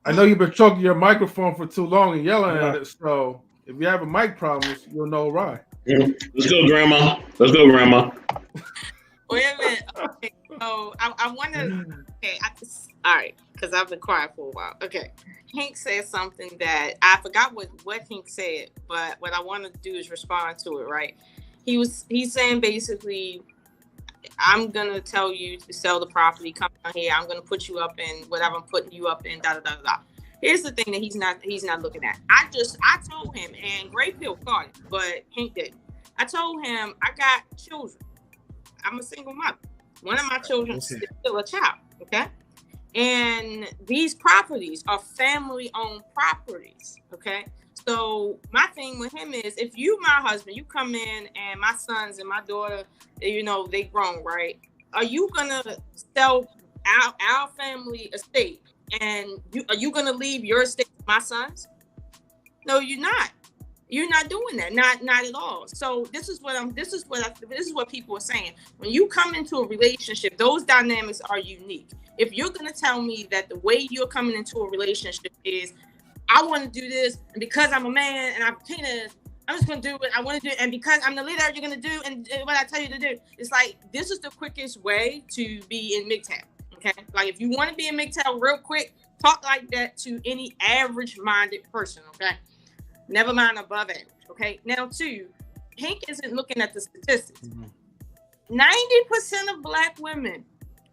A: I know you've been choking your microphone for too long and yelling at it, so if you have a mic problems, you'll know why.
L: Let's go, Grandma. Let's go, Grandma.
T: Wait a minute. Okay, so I want to. Okay, all right, because I've been quiet for a while. Okay, Hank said something that I forgot what Hank said, but what I want to do is respond to it. Right? He's saying basically, I'm gonna tell you to sell the property. Come down here. I'm gonna put you up in whatever I'm putting you up in. Da da da da. Here's the thing that he's not looking at. I told him, and Gray Pill caught it, but Hank didn't. I told him I got children. I'm a single mother. One of my children is still a child. Okay, and these properties are family-owned properties. Okay. So my thing with him is, if you, my husband, you come in and my sons and my daughter, you know, they grown, right? Are you gonna sell our family estate, and are you gonna leave your estate to my sons? No, you're not. You're not doing that. Not at all. So this is what people are saying. When you come into a relationship, those dynamics are unique. If you're gonna tell me that the way you're coming into a relationship is, I want to do this, and because I'm a man and I'm just going to do what I want to do, and because I'm the leader, you're going to do and what I tell you to do. It's like, this is the quickest way to be in MGTOW, okay? Like, if you want to be in MGTOW real quick, talk like that to any average-minded person, okay? Never mind above average, okay? Now, two, Hank isn't looking at the statistics. 90% of Black women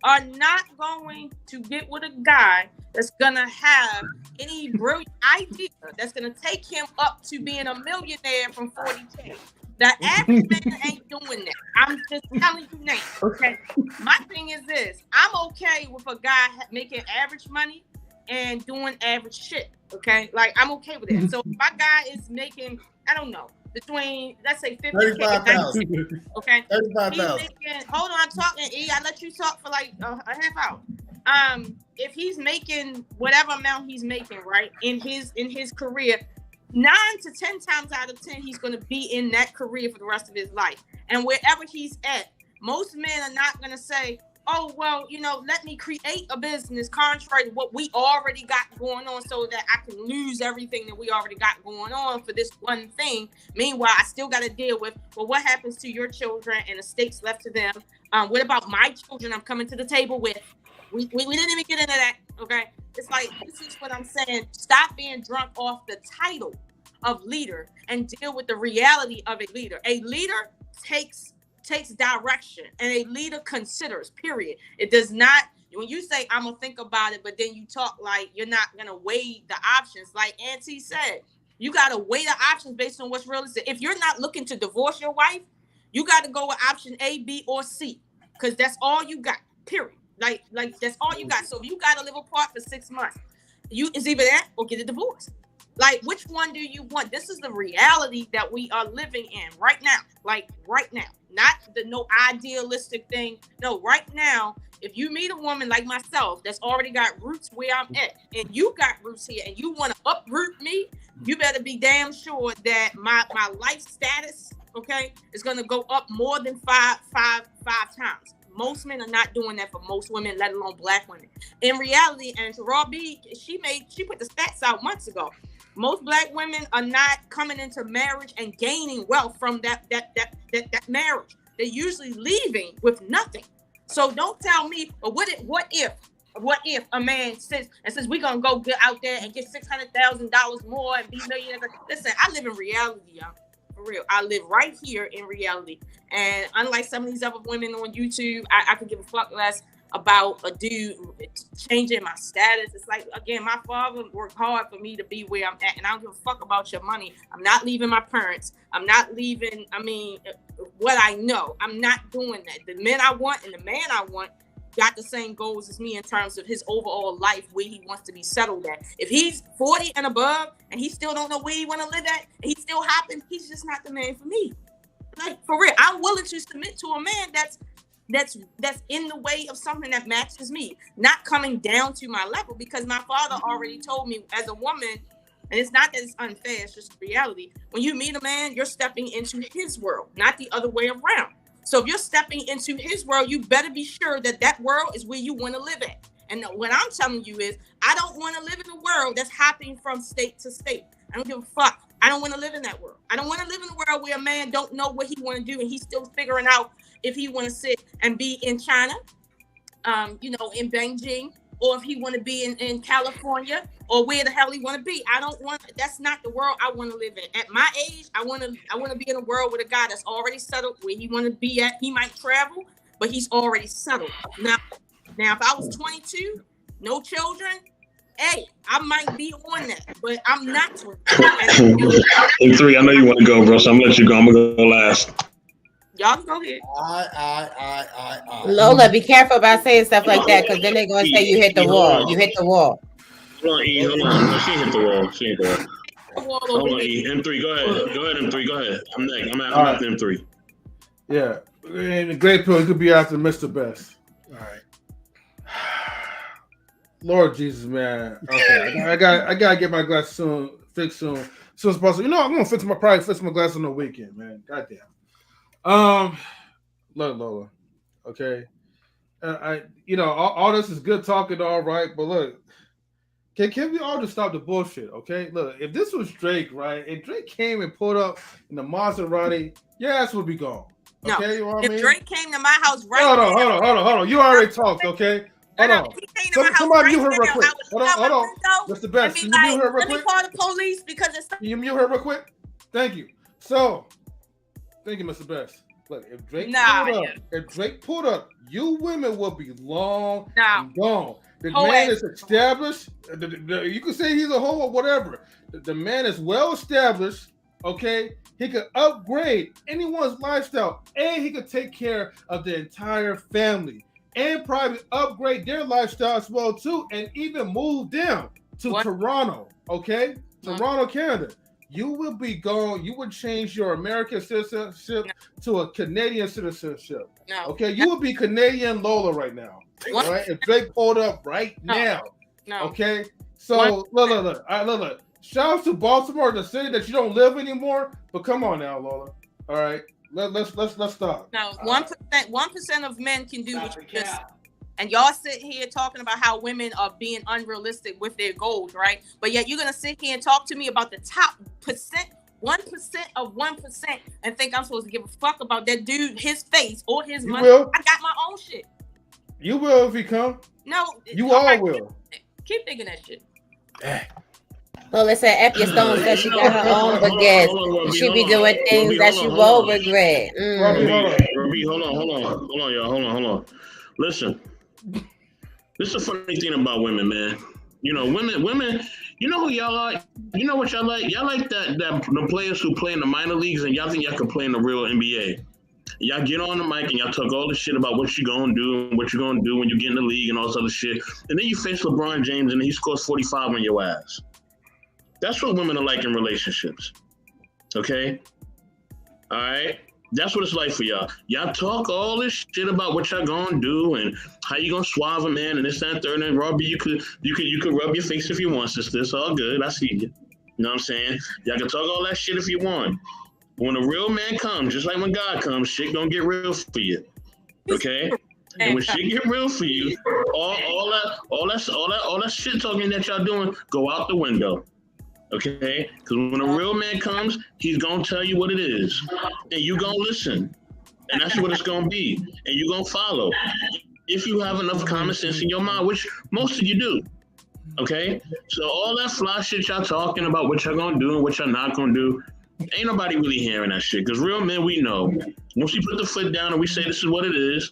T: are not going to get with a guy that's gonna have any brilliant idea that's gonna take him up to being a millionaire from 40K. The average man ain't doing that. I'm just telling you now. Okay. My thing is this: I'm okay with a guy making average money and doing average shit. Okay, like I'm okay with it. So if my guy is making, I don't know, between, let's say 50K and 90K, okay? 35,000. Hold on, I'm talking, E. I let you talk for like a half hour. If he's making whatever amount he's making, right, in his career, 9 to 10 times out of 10, he's going to be in that career for the rest of his life. And wherever he's at, most men are not going to say, oh, well, you know, let me create a business contrary to what we already got going on so that I can lose everything that we already got going on for this one thing. Meanwhile, I still got to deal with, well, what happens to your children and estates left to them? What about my children I'm coming to the table with? We didn't even get into that. Okay, it's like this is what I'm saying. Stop being drunk off the title of leader and deal with the reality of a leader. A leader takes direction, and a leader considers. Period. It does not. When you say I'm gonna think about it, but then you talk like you're not gonna weigh the options, like Auntie said, you gotta weigh the options based on what's realistic. If you're not looking to divorce your wife, you got to go with option A, B, or C, because that's all you got. Period. Like that's all you got. So if you got to live apart for 6 months, it's either that or get a divorce. Like, which one do you want? This is the reality that we are living in right now. Like right now, not the no idealistic thing. No, right now, if you meet a woman like myself that's already got roots where I'm at, and you got roots here, and you want to uproot me, you better be damn sure that my life status, okay, is gonna go up more than five times. Most men are not doing that for most women, let alone black women. In reality, and Raw B, she put the stats out months ago. Most black women are not coming into marriage and gaining wealth from that marriage. They're usually leaving with nothing. So don't tell me, but what if a man says we're gonna go get out there and get $600,000 more and be millionaires? Listen, I live in reality, y'all. For real, I live right here in reality. And unlike some of these other women on YouTube, I could give a fuck less about a dude changing my status. It's like, again, my father worked hard for me to be where I'm at, and I don't give a fuck about your money. I'm not leaving my parents. I'm not leaving, what I know. I'm not doing that. The men I want and the man I want got the same goals as me in terms of his overall life, where he wants to be settled at. If he's 40 and above and he still don't know where he want to live at, and he's still hopping, he's just not the man for me. Like, for real, I'm willing to submit to a man that's in the way of something that matches me, not coming down to my level, because my father already told me as a woman, and it's not that it's unfair, it's just reality. When you meet a man, you're stepping into his world, not the other way around. So if you're stepping into his world, you better be sure that world is where you want to live at. And what I'm telling you is, I don't want to live in a world that's hopping from state to state. I don't give a fuck. I don't want to live in that world. I don't want to live in a world where a man don't know what he want to do, and he's still figuring out if he want to sit and be in China, in Beijing, or if he want to be in California, or where the hell he want to be. That's not the world I want to live in. At my age, I want to be in a world with a guy that's already settled where he want to be at. He might travel, but he's already settled. Now, if I was 22, no children, hey, I might be on that, but I'm not 22.
L: In 3, I know you want to go, bro, so I'm gonna let you go. I'm gonna go last.
T: Y'all can go ahead.
Q: Lola, be careful about saying stuff like that, because then they're gonna say you hit the wall. You hit the wall.
L: Hold on, E. Hold on. No, she hit the wall. She hit the wall. Hold on, E. M3, go ahead. Go ahead, M3. Go ahead. I'm next. I'm after M3.
A: Yeah. And Great Pill, you could be after Mr. Best. All right. Lord Jesus, man. Okay, I gotta get my glass fixed soon as possible. I'm gonna probably fix my glass on the weekend, man. Goddamn. Look, Lola. Okay. All this is good talking, all right, but look, can we all just stop the bullshit? Okay. Look, if this was Drake, right? If Drake came and pulled up in the Maserati, your ass would be gone. Okay,
T: no,
A: you know what I mean?
T: If Drake came to my house right
A: now, hold on. You already talked, okay? Hold on. Somebody mute her real quick. Hold on. That's the best. Can you mute her real quick?
T: Let me call the police because it's.
A: Can you mute her real quick? Thank you. So, thank you, Mr. Best. Look, if Drake pulled up, you women will be long and gone. The man is established. You can say he's a hoe or whatever. The man is well established. Okay, he could upgrade anyone's lifestyle, and he could take care of the entire family, and probably upgrade their lifestyle as well too, and even move them to Toronto. Okay, Toronto, Canada. You will be gone. You would change your American citizenship to a Canadian citizenship. No. Okay, you would be Canadian Lola right now. What? Right? If Drake pulled up right now. No. Okay. So look. Shout out to Baltimore, the city that you don't live anymore. But come on now, Lola. All right. Let's stop.
T: No, 1% of men can do what you just said. And y'all sit here talking about how women are being unrealistic with their goals, right? But yet you're gonna sit here and talk to me about the top 1% of 1%, and think I'm supposed to give a fuck about that dude, his face or his money. I got my own shit.
A: You will if he come.
T: No,
A: You all will.
T: Keep thinking that shit.
Q: Lola said, F your stone said she got her own baguettes. She be doing things that she won't regret.
L: Robbie, hold on, y'all. Hold on. Listen, this is a funny thing about women, man. You know, women. You know who y'all are? You know what y'all like? Y'all like that the players who play in the minor leagues and y'all think y'all can play in the real NBA. Y'all get on the mic and y'all talk all this shit about what you gonna do and what you gonna do when you get in the league and all this other shit. And then you face LeBron James and he scores 45 on your ass. That's what women are like in relationships. Okay? All right? That's what it's like for y'all. Y'all talk all this shit about what y'all gonna do and how you gonna suave a man and this, that, and third. And Robbie, you could rub your face if you want, sister. It's all good. I see you. You know what I'm saying? Y'all can talk all that shit if you want. But when a real man comes, just like when God comes, shit gonna get real for you. Okay? And when shit get real for you, all that shit talking that y'all doing go out the window. Okay? Because when a real man comes, he's gonna tell you what it is. And you gonna listen. And that's what it's gonna be. And you gonna follow. If you have enough common sense in your mind, which most of you do. Okay? So all that fly shit y'all talking about what y'all gonna do and what y'all not gonna do, ain't nobody really hearing that shit. Because real men, we know. Once we put the foot down and we say this is what it is,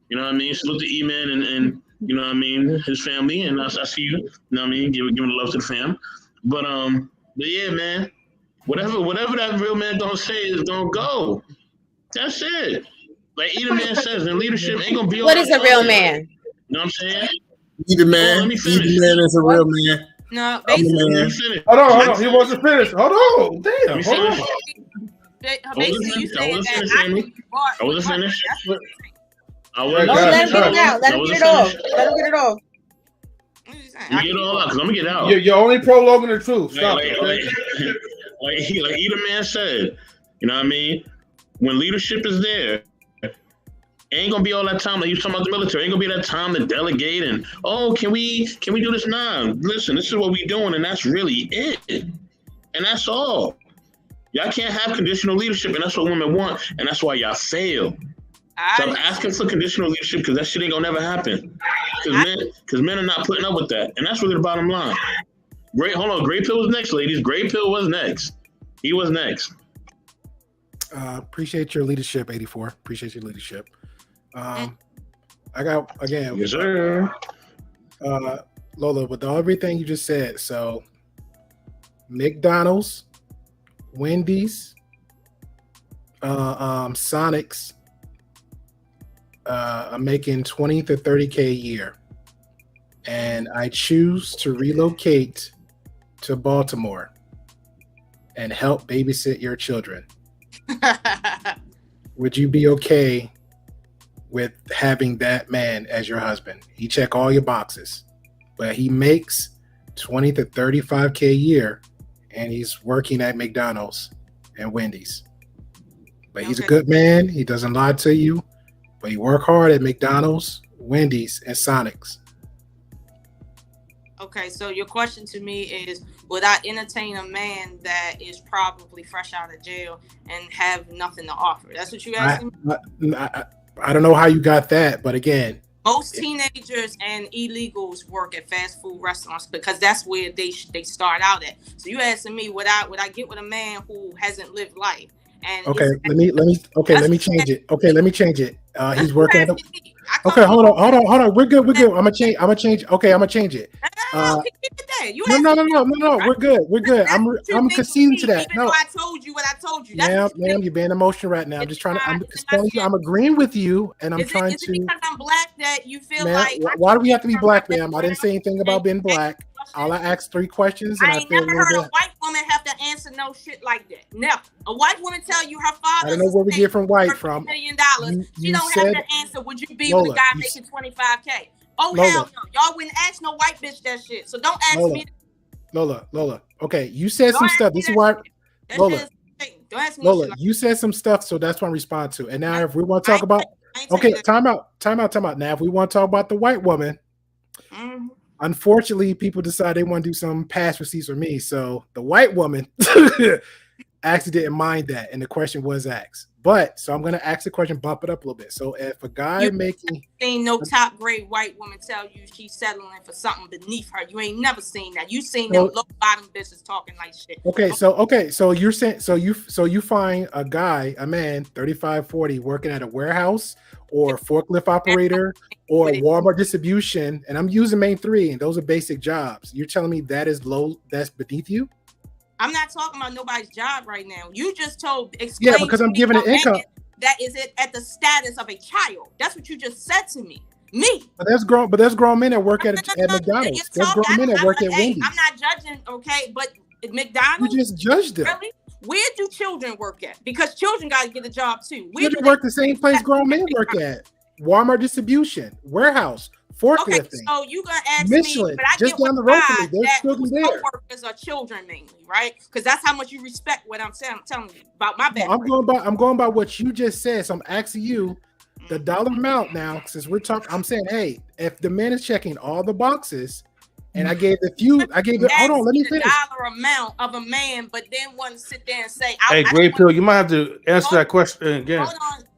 L: you know what I mean? Salute the E-Man and you know what I mean, his family. And I see you, you know what I mean? Giving the love to the fam. But yeah, man, whatever that real man gonna say is gonna go. That's it. Like either man says, in leadership ain't gonna be.
Q: What is a real man?
L: You know what I'm saying?
P: Either man is a real man.
T: No,
P: basically.
A: Hold on. He wasn't finished. Hold on. Damn. Hold on.
T: Basically, you saying that
L: I wasn't finished.
Q: Let him get it out. Let him get it off.
L: You get it all out because I'm gonna get out.
A: You're only prologuing the truth. Stop
L: like either man said, you know what I mean? When leadership is there, ain't gonna be all that time like you talking about the military. Ain't gonna be that time to delegate and can we do this now? Listen, this is what we doing, and that's really it. And that's all. Y'all can't have conditional leadership, and that's what women want, and that's why y'all fail. Stop asking for conditional leadership because that shit ain't gonna never happen. Because men are not putting up with that, and that's really the bottom line. Great Pill was next, ladies. Great Pill was next. He was next.
M: Appreciate your leadership, 84. Appreciate your leadership. I got again.
L: Yes, sir.
M: Lola, with everything you just said, so McDonald's, Wendy's, Sonic's. I'm making 20 to 30K a year, and I choose to relocate to Baltimore and help babysit your children. Would you be okay with having that man as your husband? He check all your boxes, but he makes 20 to 35K a year, and he's working at McDonald's and Wendy's. But he's a good man. He doesn't lie to you. But you work hard at McDonald's, Wendy's, and Sonic's.
T: Okay, so your question to me is, would I entertain a man that is probably fresh out of jail and have nothing to offer? That's what you asking me?
M: I don't know how you got that, but again,
T: most teenagers and illegals work at fast food restaurants because that's where they start out at. So you asking me, would I get with a man who hasn't lived life? And
M: let me change it. He's working. Okay, hold on. We're good. I'm gonna change. Okay, I'm gonna change it. No. We're good. I'm conceding to that. No,
T: I told you what I told you.
M: Ma'am, you're being emotional right now. I'm just trying to. I'm agreeing with you, and I'm trying to.
T: Because I'm black that you feel
M: like. Why do we have to be black, ma'am? I didn't say anything about being black. All I asked 3 questions, and I
T: ain't never heard a white woman have to answer no shit like that. Never. A white woman tell you her father.
M: I don't know where we get from white from.
T: $1 million. She don't have to answer. Would you be with a guy making $25K? Oh
M: Lola,
T: hell no! Y'all wouldn't ask no white bitch that shit. So don't ask me.
M: Lola. Okay, you said some stuff. This is why. Lola, you said some stuff, so that's what I respond to. And now, if we want to talk about, time out. Now, if we want to talk about the white woman. Mm-hmm. Unfortunately, people decide they want to do some pass receipts for me. So the white woman, actually didn't mind that, and the question was asked. But so I'm gonna ask the question, bump it up a little bit. So if a guy making
T: seen no top grade white woman tell you she's settling for something beneath her. You ain't never seen that. You seen them low bottom bitches talking like shit.
M: So you're saying so you find a man 35, 40 working at a warehouse or forklift operator or Walmart distribution, and I'm using main three, and those are basic jobs. You're telling me that is low, that's beneath you?
T: I'm not talking about nobody's job right now. You just told
M: Yeah, because I'm giving an income.
T: That is it at the status of a child. That's what you just said to me.
M: But there's grown men that work at McDonald's. There's grown men that work at Wendy's.
T: I'm not judging, okay, but McDonald's.
M: You just judged them.
T: Really? Where do children work at? Because children got to get a job too.
M: Children work the same place grown men work at. Walmart distribution, warehouse, forklift.
T: Okay, so you gonna ask
M: Michelin,
T: me, but I
M: just
T: get
M: down the road from me. There's children there.
T: Co-workers are children mainly, right? Because that's how much you respect what I'm saying. I'm telling you about my background.
M: I'm going by what you just said. So I'm asking you the dollar amount now. Since we're talking, I'm saying, hey, if the man is checking all the boxes, and hold on, let me finish.
T: Dollar amount of a man, but then want to sit there and say,
A: "Hey, Great Pill, you might have to answer that question again."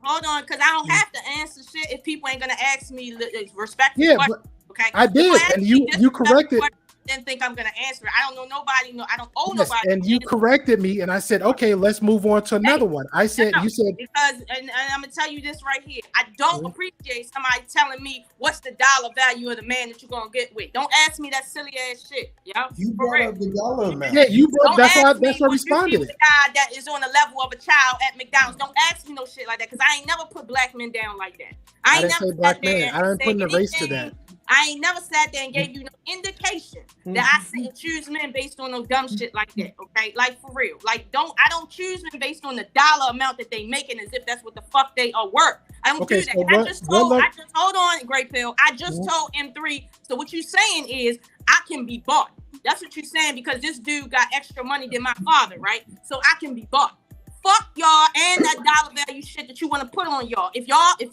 T: Hold on, because I don't have to answer shit if people ain't gonna ask me respectful questions. Okay,
M: I did, and you corrected.
T: Didn't think I'm gonna answer it. I don't know nobody. No, I don't owe nobody.
M: And you corrected me, and I said, okay, let's move on to another one. I said, you said
T: because, and I'm gonna tell you this right here. I don't appreciate somebody telling me what's the dollar value of the man that you're gonna get with. Don't ask me that silly ass shit, yo.
P: You brought up the dollar amount.
M: Yeah, you brought. That's why I responded.
T: The guy that is on the level of a child at McDonald's. Don't ask me no shit like that, because I ain't never put black men down like that.
M: I ain't never say black men. I didn't put a race to that.
T: I ain't never sat there and gave you no indication that I sit and choose men based on no dumb shit like that. Okay, like for real. Like I don't choose men based on the dollar amount that they making as if that's what the fuck they are worth. I don't do that. So I just hold on, Great Pill. I just told M3. So what you saying is I can be bought. That's what you're saying, because this dude got extra money than my father, right? So I can be bought. Fuck y'all and that dollar value shit that you want to put on y'all. If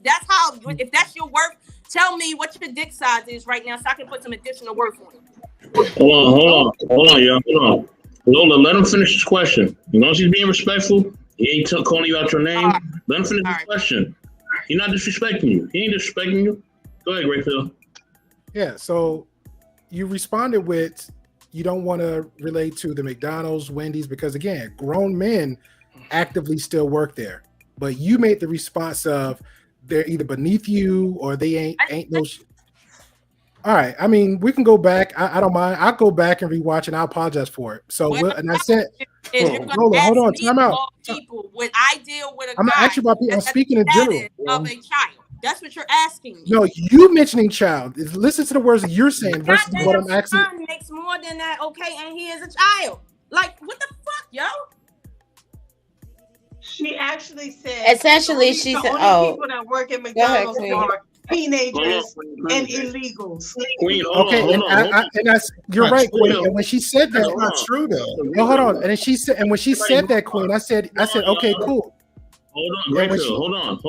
T: that's your worth, tell me what your dick size is right now so I can put some additional worth on it.
L: Hold on, y'all. Hold on. Lola, let him finish his question. You know she's being respectful. He ain't calling you out your name. Let him finish his question. He's not disrespecting you. He ain't disrespecting you. Go ahead, Great Phil.
M: Yeah, so you responded with you don't want to relate to the McDonald's, Wendy's, because again, grown men actively still work there. But you made the response of they're either beneath you or they ain't no shit. All right. I mean, we can go back. I don't mind. I'll go back and rewatch, and I apologize for it. So, and I said, hold on, time out.
T: People, when I deal with
M: I'm gonna ask you about people. I'm speaking in general.
T: Of a child. That's what you're asking me.
M: No, you mentioning child. Listen to the words that you're saying versus what I'm asking.
T: Son makes more than that, okay, and he is a child. Like, what the fuck, yo?
N: She actually said.
Q: Essentially, she said,
N: "Oh, people that work at McDonald's are teenagers and illegals."
L: Queen,
M: you're right, Queen. And when she said that, that's not true though. No, hold on. And then she said, and when she said that, Queen, I said, okay, cool.
L: Hold on, Great Phil. Hold on.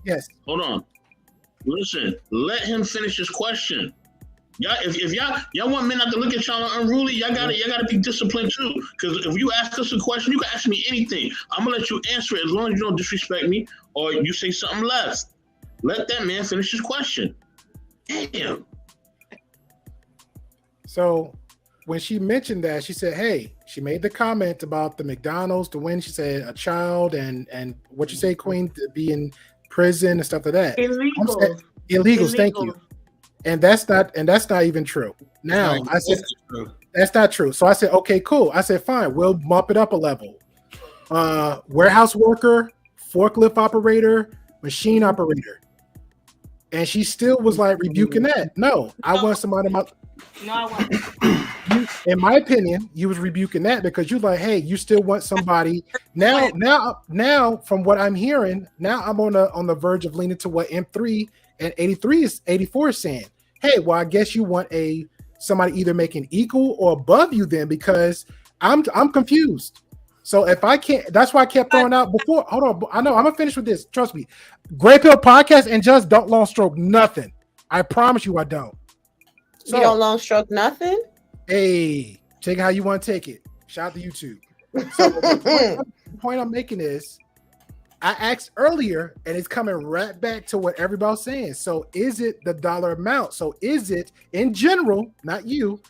M: Yes.
L: Hold on. Listen, let him finish his question. Y'all, if y'all want men not to look at y'all unruly, y'all gotta be disciplined too. Because if you ask us a question, you can ask me anything. I'm gonna let you answer it as long as you don't disrespect me or you say something less. Let that man finish his question. Damn.
M: So when she mentioned that, she said, "Hey," she made the comment about the McDonald's, the win. She said a child and what you say, Queen, to be in prison and stuff like that. Illegals. Thank you. And that's not even true. Now I said that's not true. So I said, okay, cool. I said, fine, we'll bump it up a level. Warehouse worker, forklift operator, machine operator. And she still was like rebuking that. No, I want somebody.
T: No, I wasn't.
M: In my opinion, you was rebuking that because you're like, hey, you still want somebody. Now, from what I'm hearing, now I'm on the verge of leaning to what M3 and 84 is saying. Hey, well, I guess you want somebody either making equal or above you then, because I'm confused. So if I can't, that's why I kept throwing out before. Hold on, I know I'm gonna finish with this. Trust me. Great Pill Podcast and just don't long stroke nothing. I promise you, I don't.
Q: So, you don't long stroke nothing.
M: Hey, take it how you want to take it. Shout out to YouTube. So point I'm making is, I asked earlier, and it's coming right back to what everybody's saying. So is it the dollar amount? So is it, in general, not you,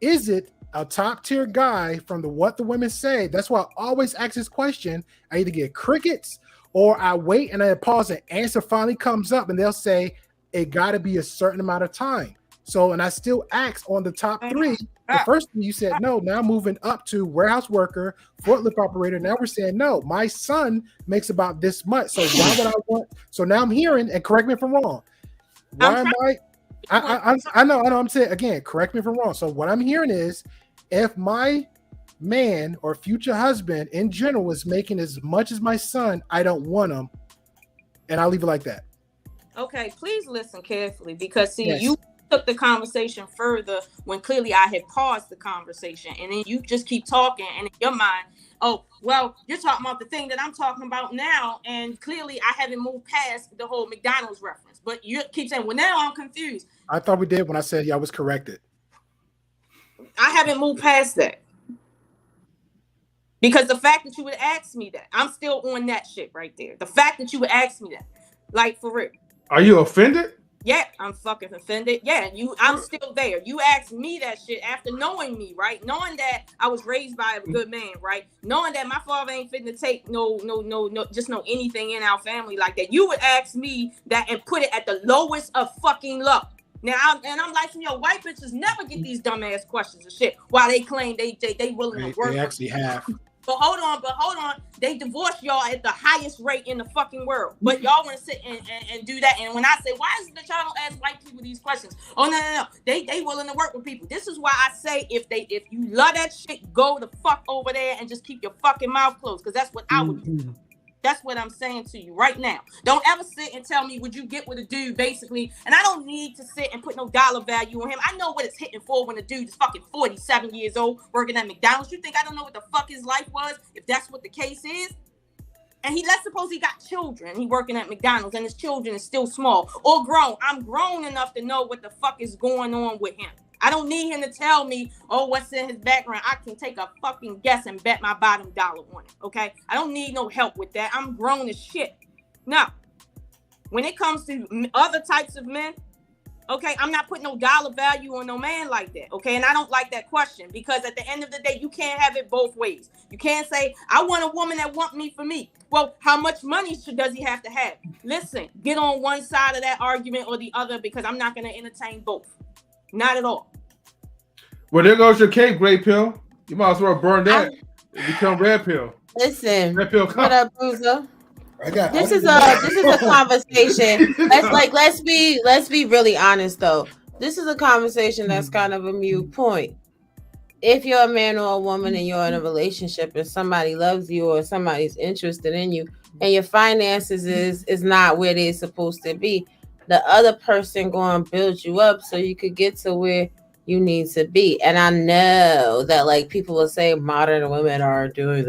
M: is it a top tier guy from the what the women say? That's why I always ask this question. I either get crickets or I wait and I pause and answer finally comes up and they'll say it got to be a certain amount of time. So, and I still ask on the top three. The first thing you said no. Now moving up to warehouse worker, forklift operator. Now we're saying no. My son makes about this much. So why would I want? So now I'm hearing, and correct me if I'm wrong. Why am I know. I'm saying again. Correct me if I'm wrong. So what I'm hearing is, if my man or future husband in general is making as much as my son, I don't want him, and I'll leave it like that.
T: Okay, please listen carefully because see,
M: Yes.
T: you took the conversation further when clearly I had paused the conversation, and then you just keep talking, and in your mind, oh well, you're talking about the thing that I'm talking about now, and clearly I haven't moved past the whole McDonald's reference. But you keep saying, well, now I'm confused.
M: I thought we did when I said I was corrected.
T: I haven't moved past that. Because the fact that you would ask me that, I'm still on that shit right there. The fact that you would ask me that, like for real.
A: Are you offended?
T: Yeah, I'm fucking offended. Yeah, I'm still there. You asked me that shit after knowing me, right? Knowing that I was raised by a good man, right? Knowing that my father ain't fitting to take no, just no anything in our family like that. You would ask me that and put it at the lowest of fucking low. Now, I'm like, yo, white bitches never get these dumbass questions and shit while they claim they willing to work.
M: They actually have.
T: But hold on. They divorce y'all at the highest rate in the fucking world. But y'all want to sit and do that. And when I say, why is it that y'all don't ask white people these questions? Oh, no. They willing to work with people. This is why I say if you love that shit, go the fuck over there and just keep your fucking mouth closed. Because that's what I would do. That's what I'm saying to you right now. Don't ever sit and tell me, would you get with a dude, basically? And I don't need to sit and put no dollar value on him. I know what it's hitting for when a dude is fucking 47 years old working at McDonald's. You think I don't know what the fuck his life was, if that's what the case is? And let's suppose he got children. He working at McDonald's and his children is still small or grown. I'm grown enough to know what the fuck is going on with him. I don't need him to tell me, oh, what's in his background. I can take a fucking guess and bet my bottom dollar on it, okay? I don't need no help with that. I'm grown as shit. Now, when it comes to other types of men, okay, I'm not putting no dollar value on no man like that, okay? And I don't like that question because at the end of the day, you can't have it both ways. You can't say, I want a woman that want me for me. Well, how much money does he have to have? Listen, get on one side of that argument or the other because I'm not going to entertain both. Not at all.
A: Well, there goes your cake, Gray Pill. You might as well burn that and become Red Pill.
Q: Listen,
A: Red Pill.
Q: What up, Bruiser? This is a conversation. Let's be really honest though. This is a conversation that's kind of a moot point. If you're a man or a woman and you're in a relationship and somebody loves you or somebody's interested in you and your finances is not where they're supposed to be, the other person going to build you up so you could get to where you need to be. And I know that like people will say modern women are doing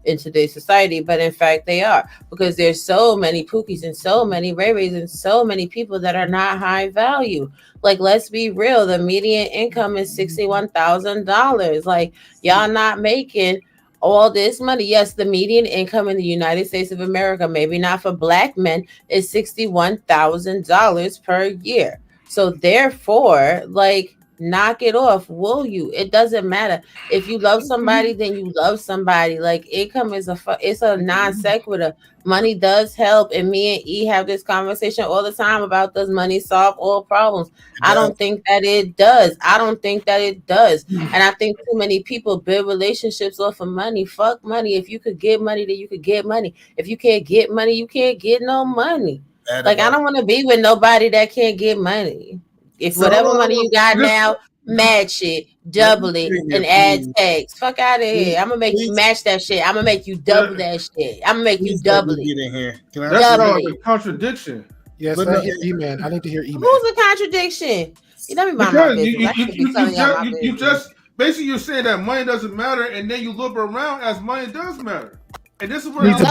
Q: in today's society, but in fact they are, because there's so many Pookies and so many Ray Rays and so many people that are not high value. Like, let's be real, the median income is $61,000. Like, y'all not making all this money. Yes, the median income in the United States of America, maybe not for Black men, is $61,000 per year. So therefore, like, knock it off, will you? It doesn't matter. If you love somebody, then you love somebody. Like, income is it's a non sequitur. Money does help, and me and E have this conversation all the time about does money solve all problems? I don't think that it does. And I think too many people build relationships off of money. Fuck money. If you could get money, then you could get money. If you can't get money, you can't get no money. Like, I don't want to be with nobody that can't get money. If whatever money you got now, match it, double it, and add tax. Fuck out of here. I'm going to make you match that shit. I'm going to make you double that shit. I'm going to make you double it.
A: Get in here. That's a contradiction.
M: Yes, I hear E-Man. I need to hear E-Man.
Q: Who's the contradiction? You let me mind my business.
A: You just basically you're saying that money doesn't matter, and then you look around as money does matter. And this is where
Q: what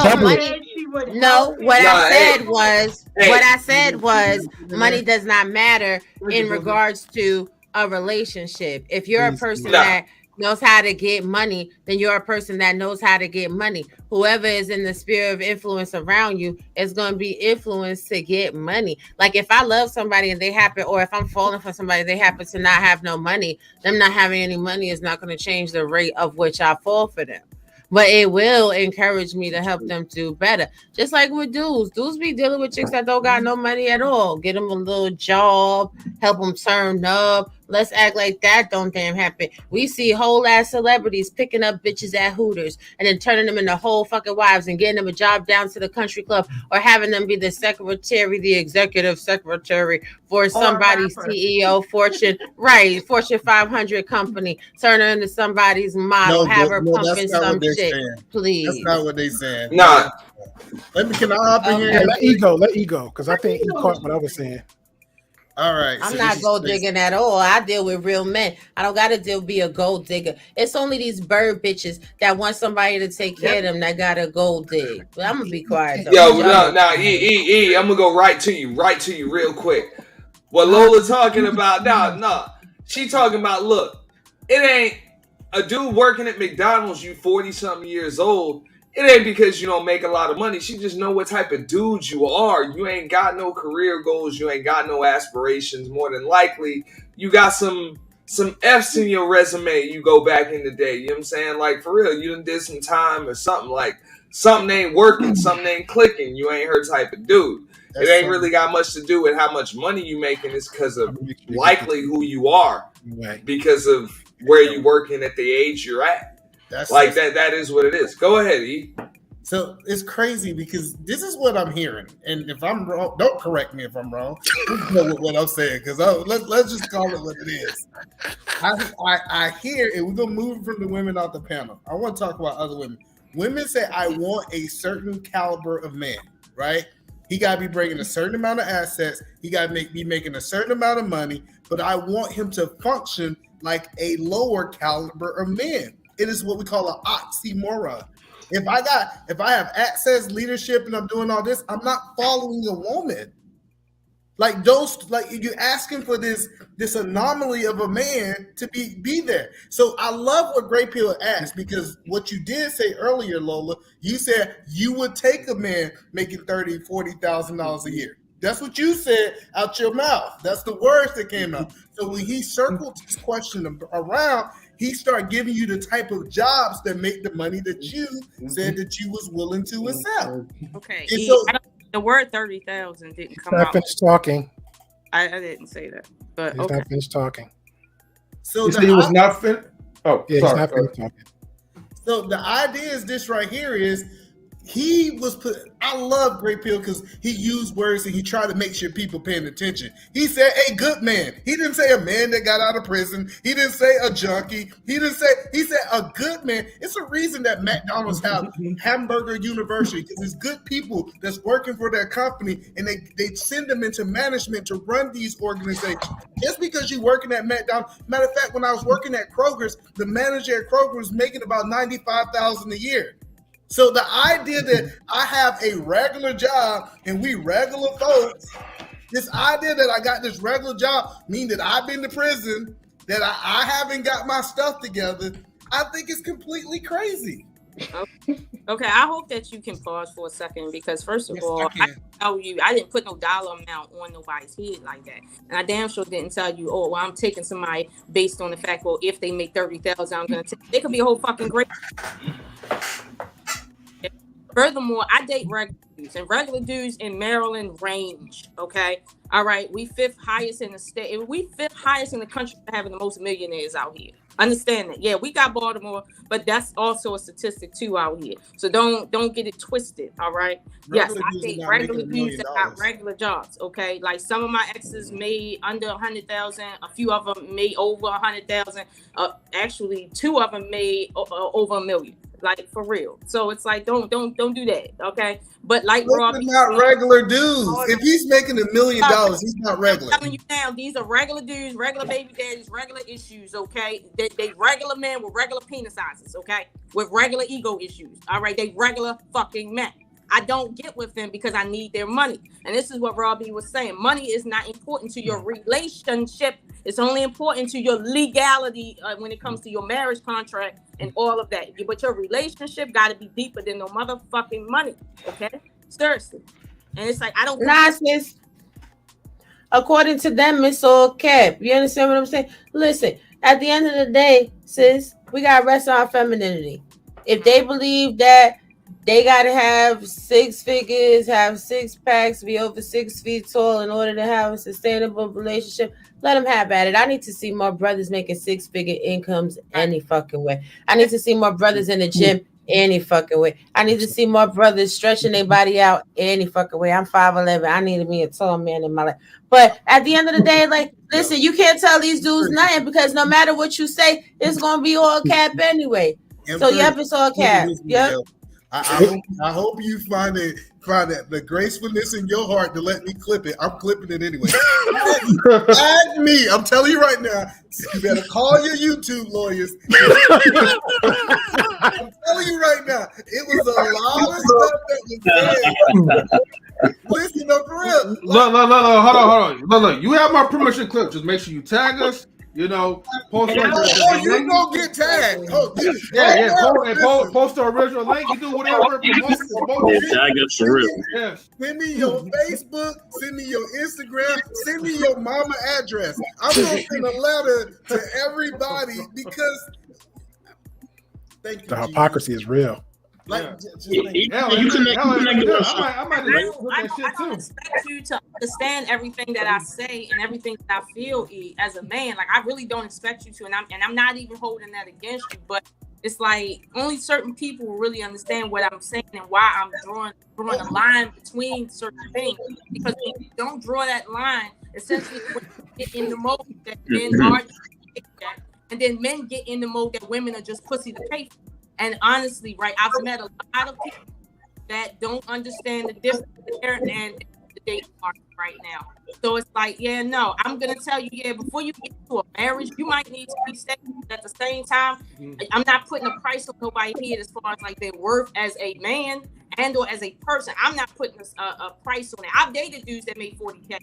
Q: I said was money does not matter in regards to a relationship. If you're a person that knows how to get money, then you're a person that knows how to get money. Whoever is in the sphere of influence around you is going to be influenced to get money. Like if I love somebody and they happen, or if I'm falling for somebody, they happen to not have no money, them not having any money is not going to change the rate of which I fall for them. But it will encourage me to help them do better. Just like with dudes. Dudes be dealing with chicks that don't got no money at all. Get them a little job, help them turn up. Let's act like that don't damn happen. We see whole ass celebrities picking up bitches at Hooters and then turning them into whole fucking wives and getting them a job down to the country club, or having them be the secretary, the executive secretary for somebody's CEO, Fortune 500 company, turn her into somebody's model, have her pumping some shit. Please.
P: That's not what they saying.
O: Nah.
P: Can I hop in here?
M: Let E go, because I think he caught what I was saying.
P: All right.
Q: I'm not gold digging at all. I deal with real men. I don't gotta be a gold digger. It's only these bird bitches that want somebody to take care of them that gotta gold dig. But I'm gonna be quiet though.
O: Yo, no, E, I'm gonna go right to you real quick. What Lola talking about? No. She talking about, look, it ain't a dude working at McDonald's, you 40-something years old. It ain't because you don't make a lot of money. She just know what type of dude you are. You ain't got no career goals. You ain't got no aspirations. More than likely, you got some F's in your resume. You go back in the day. You know what I'm saying? Like, for real, you done did some time or something. Like, something ain't working. Something ain't clicking. You ain't her type of dude. It ain't really got much to do with how much money you making. It's because of likely who you are. Because of where you working at the age you're at. That is what it is. Go ahead, E.
P: So it's crazy because this is what I'm hearing, and if I'm wrong, don't correct me if I'm wrong. You know what I'm saying, because let's just call it what it is. I hear, and we're gonna move from the women off the panel. I want to talk about other women. Women say, "I want a certain caliber of man." Right? He got to be bringing a certain amount of assets. He got to be making a certain amount of money. But I want him to function like a lower caliber of man. It is what we call an oxymoron. If I have access, leadership, and I'm doing all this, I'm not following a woman. Like you're asking for this anomaly of a man to be there. So I love what Great Pill asked, because what you did say earlier, Lola, you said you would take a man making $30,000, $40,000 a year. That's what you said out your mouth. That's the words that came out. So when he circled this question around, he started giving you the type of jobs that make the money that you said that you was willing to accept.
T: Okay.
P: And so,
T: the word 30,000 didn't come
M: Not
T: out.
M: finished talking.
T: I didn't say that, but
M: He's not finished talking.
P: So
A: you said he was not finished. Oh,
M: yeah,
A: sorry.
M: he's not finished talking.
P: So the idea is this right here is he was put. I love Great Pill because he used words and he tried to make sure people paying attention. He said a good man. He didn't say a man that got out of prison. He didn't say a junkie. He said a good man. It's a reason that McDonald's have Hamburger University, because it's good people that's working for their company, and they send them into management to run these organizations. Just because you're working at McDonald's. Matter of fact, when I was working at Kroger's, the manager at Kroger was making about $95,000 a year. So the idea that I have a regular job and we regular folks, this idea that I got this regular job, mean that I've been to prison, that I haven't got my stuff together, I think it's completely crazy.
T: Okay, I hope that you can pause for a second, because first of all, I tell you, I didn't put no dollar amount on nobody's head like that, and I damn sure didn't tell you, oh, well, I'm taking somebody based on the fact, well, if they make 30,000, I'm gonna take. It could be a whole fucking great. Furthermore, I date regular dudes, and regular dudes in Maryland range. Okay, all right, we fifth highest in the state. We fifth highest in the country for having the most millionaires out here. Understand that? Yeah, we got Baltimore, but that's also a statistic too out here. So don't get it twisted. All right. Regular yes, I date regular dudes that got regular jobs. Okay, like some of my exes made under 100,000. A few of them made over 100,000. Actually, two of them made over $1 million. Like, for real. So it's like, don't do that, okay? But like Rob,
P: not regular dudes. If he's making $1 million, he's not regular.
T: I'm telling you now, these are regular dudes, regular baby daddies, regular issues, okay? They regular men with regular penis sizes, okay? With regular ego issues, all right? They regular fucking men. I don't get with them because I need their money. And this is what Robbie was saying. Money is not important to your relationship. It's only important to your legality when it comes to your marriage contract and all of that. But your relationship got to be deeper than no motherfucking money. Okay? Seriously. And it's like, I don't...
Q: Nah, sis. According to them, it's all cap. You understand what I'm saying? Listen, at the end of the day, sis, we got to rest our femininity. If they believe that they got to have 6 figures, have 6 packs, be over 6 feet tall in order to have a sustainable relationship, let them have at it. I need to see more brothers making 6-figure incomes any fucking way. I need to see more brothers in the gym any fucking way. I need to see more brothers stretching their body out any fucking way. I'm 5'11". I need me a tall man in my life. But at the end of the day, like, listen, you can't tell these dudes nothing because no matter what you say, it's gonna be all cap anyway. So yep, it's all cap. Yep.
P: I hope you find the gracefulness in your heart to let me clip it. I'm clipping it anyway. Add me. I'm telling you right now. You better call your YouTube lawyers. I'm telling you right now. It was a lot of stuff that was said. Listen, no, for real.
A: Look, hold on. Look, you have my permission clip. Just make sure you tag us. You know, post
P: you gonna get tagged.
A: Post the original link. You do whatever.
L: Tag us for real.
A: Yes.
P: Send me your Facebook. Send me your Instagram. Send me your mama address. I'm gonna send a letter to everybody because. Thank you.
M: The hypocrisy is real.
P: Like,
T: I don't expect you to understand everything that I say and everything that I feel as a man. Like, I really don't expect you to, and I'm not even holding that against you. But it's like only certain people will really understand what I'm saying and why I'm drawing a line between certain things. Because if you don't draw that line, essentially when you get in the mode that men are, and then men get in the mode that women are just pussy to pay for. And honestly, right, I've met a lot of people that don't understand the difference there and the dating market right now. So it's like, yeah, no, I'm gonna tell you, yeah, before you get to a marriage, you might need to be stable. At the same time, I'm not putting a price on nobody here as far as like their worth as a man and or as a person. I'm not putting a price on it. I've dated dudes that made 40K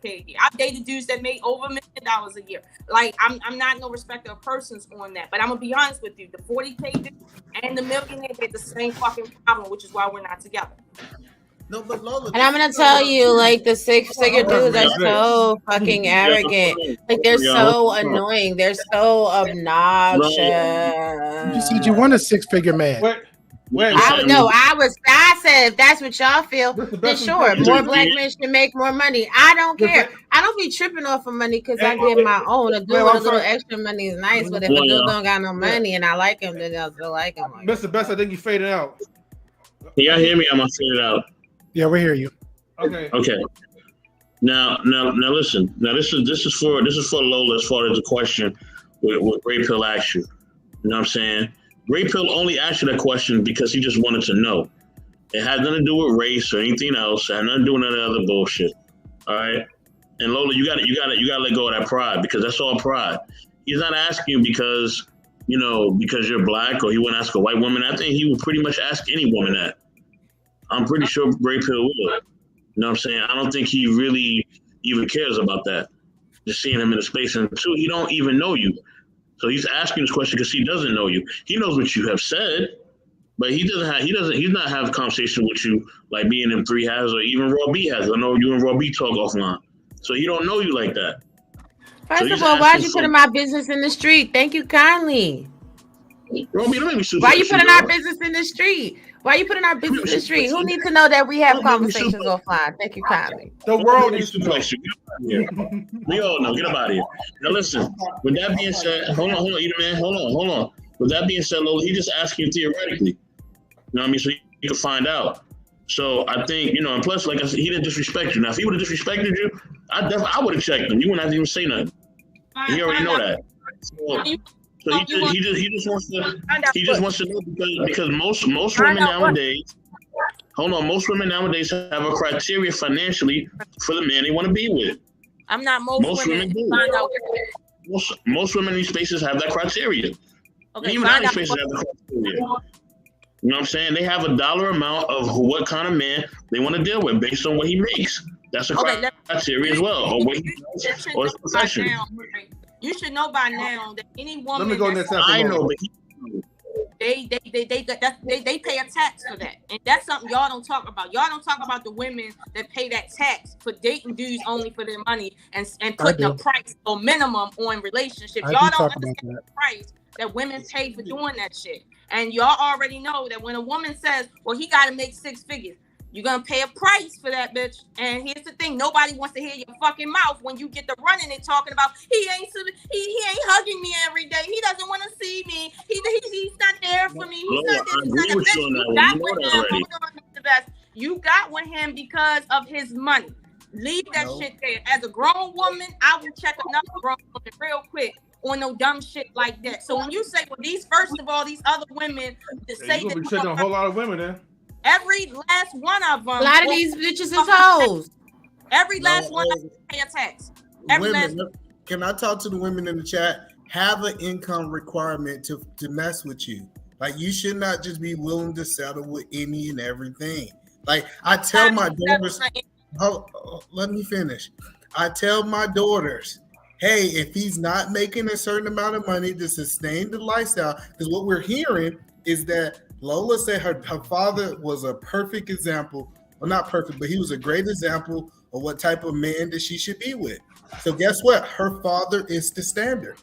T: a year. I've dated dudes that made over $1 million a year. Like, I'm not no respecter of persons on that. But I'm gonna be honest with you, the 40K dude and the millionaire get the same fucking problem, which is why we're not together.
P: No, but Lola,
Q: and I'm gonna tell you, like, the 6-figure dudes are so fucking arrogant. Like, they're so annoying. They're so obnoxious.
M: You said you want a 6-figure man.
Q: I said if that's what y'all feel, then sure, more black men should make more money. I don't care. I don't be tripping off of money because I get my own. A dude with a little extra money is nice, but if a dude don't got no money and I like him, then I still like him.
A: Mr. Best, I think you faded out.
L: Can y'all hear me? I'm gonna fade it out.
M: Yeah, we hear you.
A: Okay.
L: Now, listen. Now, this is for Lola as far as the question what Ray Pill asked you. You know what I'm saying? Ray Pill only asked you that question because he just wanted to know. It had nothing to do with race or anything else. It had nothing to do with none of that other bullshit. All right. And Lola, you gotta let go of that pride because that's all pride. He's not asking you because you're black or he wouldn't ask a white woman. I think he would pretty much ask any woman that. I'm pretty sure Ray Pill would. You know what I'm saying? I don't think he really even cares about that. Just seeing him in the space. And two, he don't even know you. So he's asking this question because he doesn't know you. He knows what you have said, but he's not having a conversation with you like me and them three has or even Raw B has. I know you and Raw B talk offline. So he don't know you like that.
Q: First of all, why'd you put my business in the street? Thank you kindly.
L: Raw B, don't make me super.
Q: Why you putting our business in the street? Why you putting our business in the street? Who needs to know that we have conversations offline? Thank you kindly.
A: The world needs to know.
L: We all know. Get up out of here. Now listen, with that being said, hold on, Eater Man. Hold on. With that being said, Lola, he just asking you theoretically. You know what I mean? So you can find out. So I think, and plus, like I said, he didn't disrespect you. Now, if he would have disrespected you, I would have checked him. You wouldn't have to even say nothing. He already know that. So he just wants to know because most women nowadays, most women nowadays have a criteria financially for the man they want to be with.
T: I'm not most women do.
L: Most women in these spaces have that criteria.
T: Okay,
L: even out these spaces have the criteria. You know what I'm saying? They have a dollar amount of what kind of man they want to deal with based on what he makes. That's a criteria as well, or what he does, or his profession.
T: You should know by now that any woman.
A: Let me go next after
L: I know,
A: Lola.
L: but
T: they pay a tax for that, and that's something y'all don't talk about. Y'all don't talk about the women that pay that tax for dating dudes only for their money and putting a price or minimum on relationships. Y'all don't understand the price that women pay for doing that shit. And y'all already know that when a woman says, "Well, he got to make 6 figures," you're gonna pay a price for that, bitch. And here's the thing: nobody wants to hear your fucking mouth when you get to running and talking about he ain't hugging me every day. He doesn't want to see me. He's not there for me. He's not there. He's not the best. You got with him. Hold on, the best. You got with him because of his money. Leave that shit there. As a grown woman, I will check another grown woman real quick on no dumb shit like that. So when you say, well, these other women that say
A: you're gonna be checking a whole lot of women there.
T: Every last one of them.
Q: A lot of these bitches is hoes.
T: Every last one of them pay a tax.
P: Can I talk to the women in the chat? Have an income requirement to mess with you. Like, you should not just be willing to settle with any and everything. Like, I tell my daughters, let me finish. I tell my daughters, hey, if he's not making a certain amount of money to sustain the lifestyle, because what we're hearing is that Lola said her father was a perfect example. Well, not perfect, but he was a great example of what type of man that she should be with. So guess what? Her father is the standard.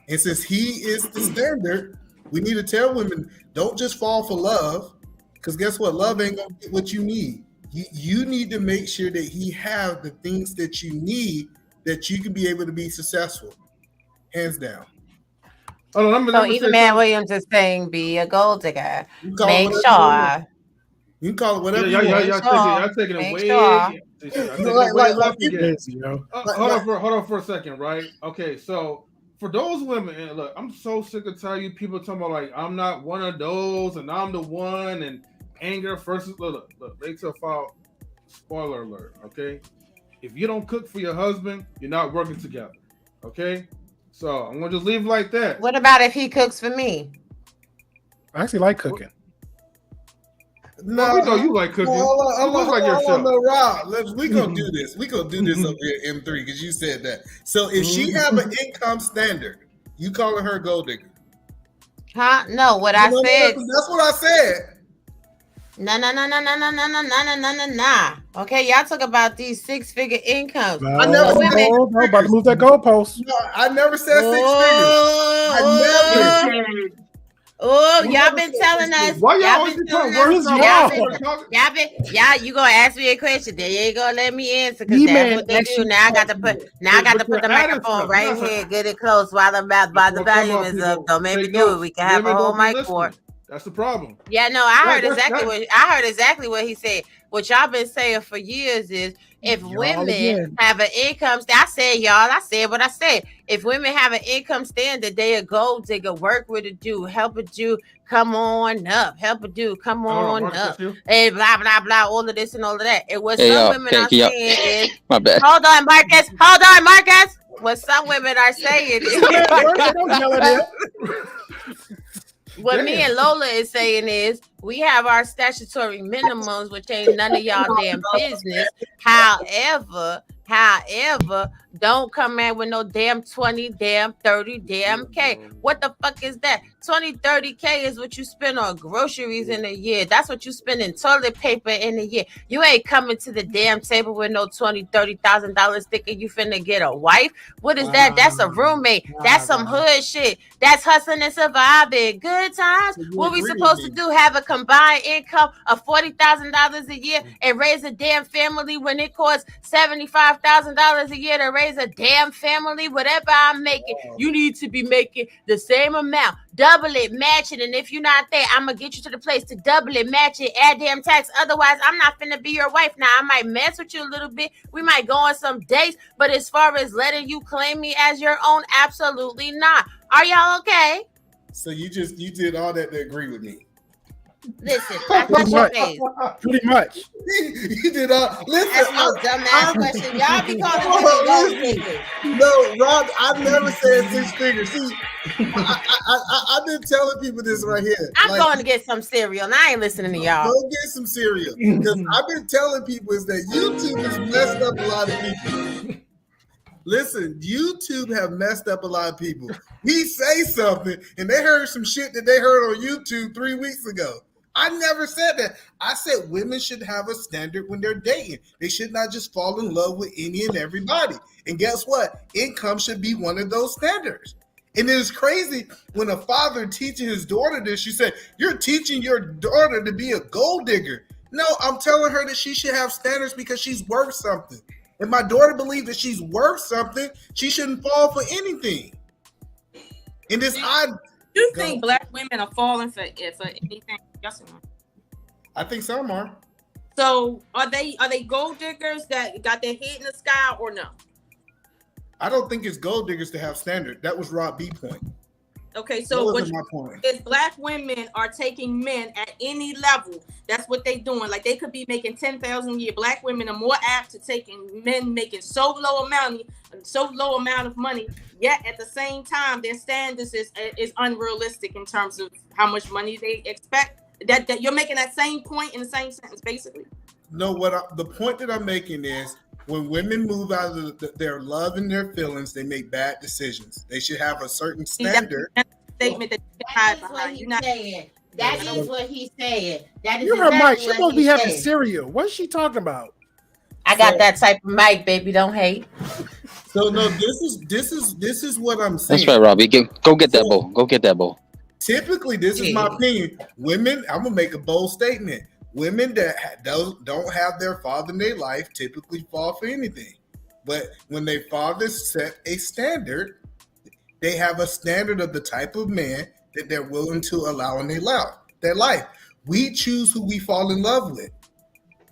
P: And since he is the standard, we need to tell women, don't just fall for love, because guess what? Love ain't going to get what you need. You need to make sure that he have the things that you need that you can be able to be successful. Hands down.
Q: So either man Williams is saying be a gold digger. Make sure.
P: You can call it whatever
A: y'all taking it way. Hold on for a second, right? Okay, so for those women, and look, I'm so sick of telling you people talking about like I'm not one of those and I'm the one and anger versus look, they tell file. Spoiler alert, okay? If you don't cook for your husband, you're not working together, okay? So I'm gonna just leave it like that.
Q: What about if he cooks for me?
M: I actually like cooking.
A: No, we know you like cooking.
P: We gonna do this. We gonna do this over here at M3 because you said that. So if she have an income standard, you calling her a gold digger?
Q: Huh? No, what I said.
P: That's what I said.
Q: No. Okay, y'all talk about these 6-figure incomes.
M: No, about to move that goalpost.
P: No, I never said 6 figures. I never.
Q: Y'all been telling us.
A: Why y'all always telling words?
Q: Y'all, you gonna ask me a question? Then you ain't gonna let me answer because that's what they do. Now I got to put the microphone right here, get it close while the volume is up. Don't make me do it. We can have a whole mic for it.
A: That's the problem.
Q: Yeah, no, I heard exactly what he said. What y'all been saying for years is if women have an income, I said what I said. If women have an income standard, they a gold digger, work with a dude, help a dude come on up, help a dude come on up, and blah blah blah, all of this and all of that. And what some women are saying is,
S: my bad.
Q: Hold on, Marcus. What some women are saying is, what me and Lola is saying is we have our statutory minimums, which ain't none of y'all damn business. However, don't come in with no damn 20, damn 30, damn K. What the fuck is that? 20, 30 K is what you spend on groceries in a year. That's what you spend in toilet paper in a year. You ain't coming to the damn table with no $20,000, $30,000 thinking you finna get a wife. What is that? That's a roommate. That's some hood shit. That's hustling and surviving. Good times. What we supposed to do? Have a combined income of $40,000 a year and raise a damn family when it costs $75,000 a year to raise a damn family? Whatever I'm making, you need to be making the same amount. Double it, match it, and if you're not there, I'm gonna get you to the place to double it, match it, add damn tax. Otherwise, I'm not finna be your wife. Now, I might mess with you a little bit. We might go on some dates, but as far as letting you claim me as your own, absolutely not. Are y'all okay?
P: So you did all that to agree with me?
Q: Listen, that's what you say.
M: Pretty much.
P: You did not listen.
Q: That's no dumbass question. Y'all be calling women gold diggers.
P: No, Rob, I never said 6 figures. See, I've been telling people this right here.
Q: I'm going to get some cereal, and I ain't listening to y'all.
P: Go get some cereal. Because I've been telling people is that YouTube has messed up a lot of people. Listen, YouTube have messed up a lot of people. We say something, and they heard some shit that they heard on YouTube 3 weeks ago. I never said that. I said women should have a standard when they're dating. They should not just fall in love with any and everybody. And guess what? Income should be one of those standards. And it is crazy when a father teaching his daughter this. You say, you're teaching your daughter to be a gold digger. No, I'm telling her that she should have standards because she's worth something. If my daughter believes that she's worth something, she shouldn't fall for anything. And this
T: you think black women are falling for anything? Yes or no?
P: I think some are.
T: So are they gold diggers that got their head in the sky or no?
P: I don't think it's gold diggers to have standard. That was Rob B point.
T: Okay, so what
P: my point
T: is black women are taking men at any level. That's what they doing. Like they could be making 10,000 a year. Black women are more apt to taking men making so low amount of money. Yet at the same time, their standards is unrealistic in terms of how much money they expect. That you're making that same point in the same sentence, basically.
P: No, the point that I'm making is when women move out of their love and their feelings, they make bad decisions. They should have a certain standard.
T: That's a statement that you can hide behind. You're not
Q: saying. That is what he's saying. That is
M: You heard
Q: exactly
M: Mike. She's
Q: what
M: supposed to be
Q: he's
M: having
Q: saying.
M: cereal. What's she talking about?
Q: I got that type of mic, baby. Don't hate.
P: So no, this is what I'm saying.
S: That's right, Robbie. Go get that bowl. Go get that bowl.
P: Typically, this is my opinion. Women, I'm gonna make a bold statement. Women that don't have their father in their life typically fall for anything. But when their fathers set a standard, they have a standard of the type of man that they're willing to allow in their life. We choose who we fall in love with.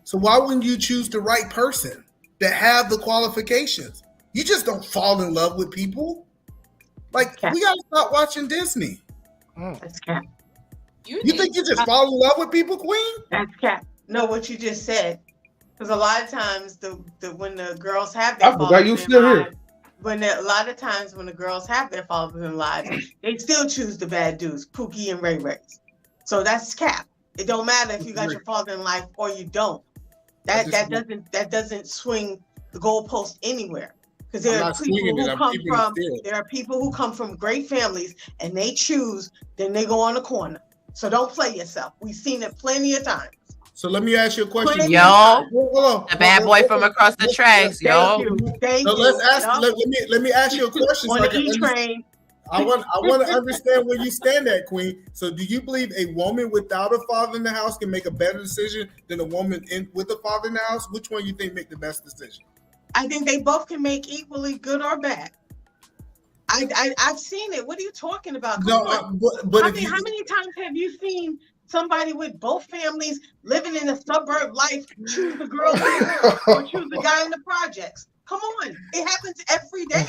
P: So why wouldn't you choose the right person that have the qualifications? You just don't fall in love with people. Like, we gotta stop watching Disney.
T: That's cap.
P: You think you just fall in love with people, Queen?
T: That's cap.
N: No, what you just said. Because a lot of times when the girls have
A: I forgot you still here.
N: A lot of times when the girls have their fathers in lives, they still choose the bad dudes, Pookie and Ray Rays. So that's cap. It don't matter if you got your father in life or you don't. That doesn't swing the goalpost anywhere. Because there are people who come from great families and they choose, then they go on the corner. So don't play yourself. We've seen it plenty of times.
P: So let me ask you a question.
Q: Yo, the bad boy from across the tracks, yo.
N: Thank you.
P: Let me ask you a question.
N: On the E-train.
P: I want to understand where you stand at, Queen. So do you believe a woman without a father in the house can make a better decision than a woman with a father in the house? Which one you think make the best decision?
N: I think they both can make equally good or bad. I've seen it. What are you talking about? Come on. How many times have you seen somebody with both families living in a suburb life choose the girl or choose the guy in the projects? Come on. It happens every day.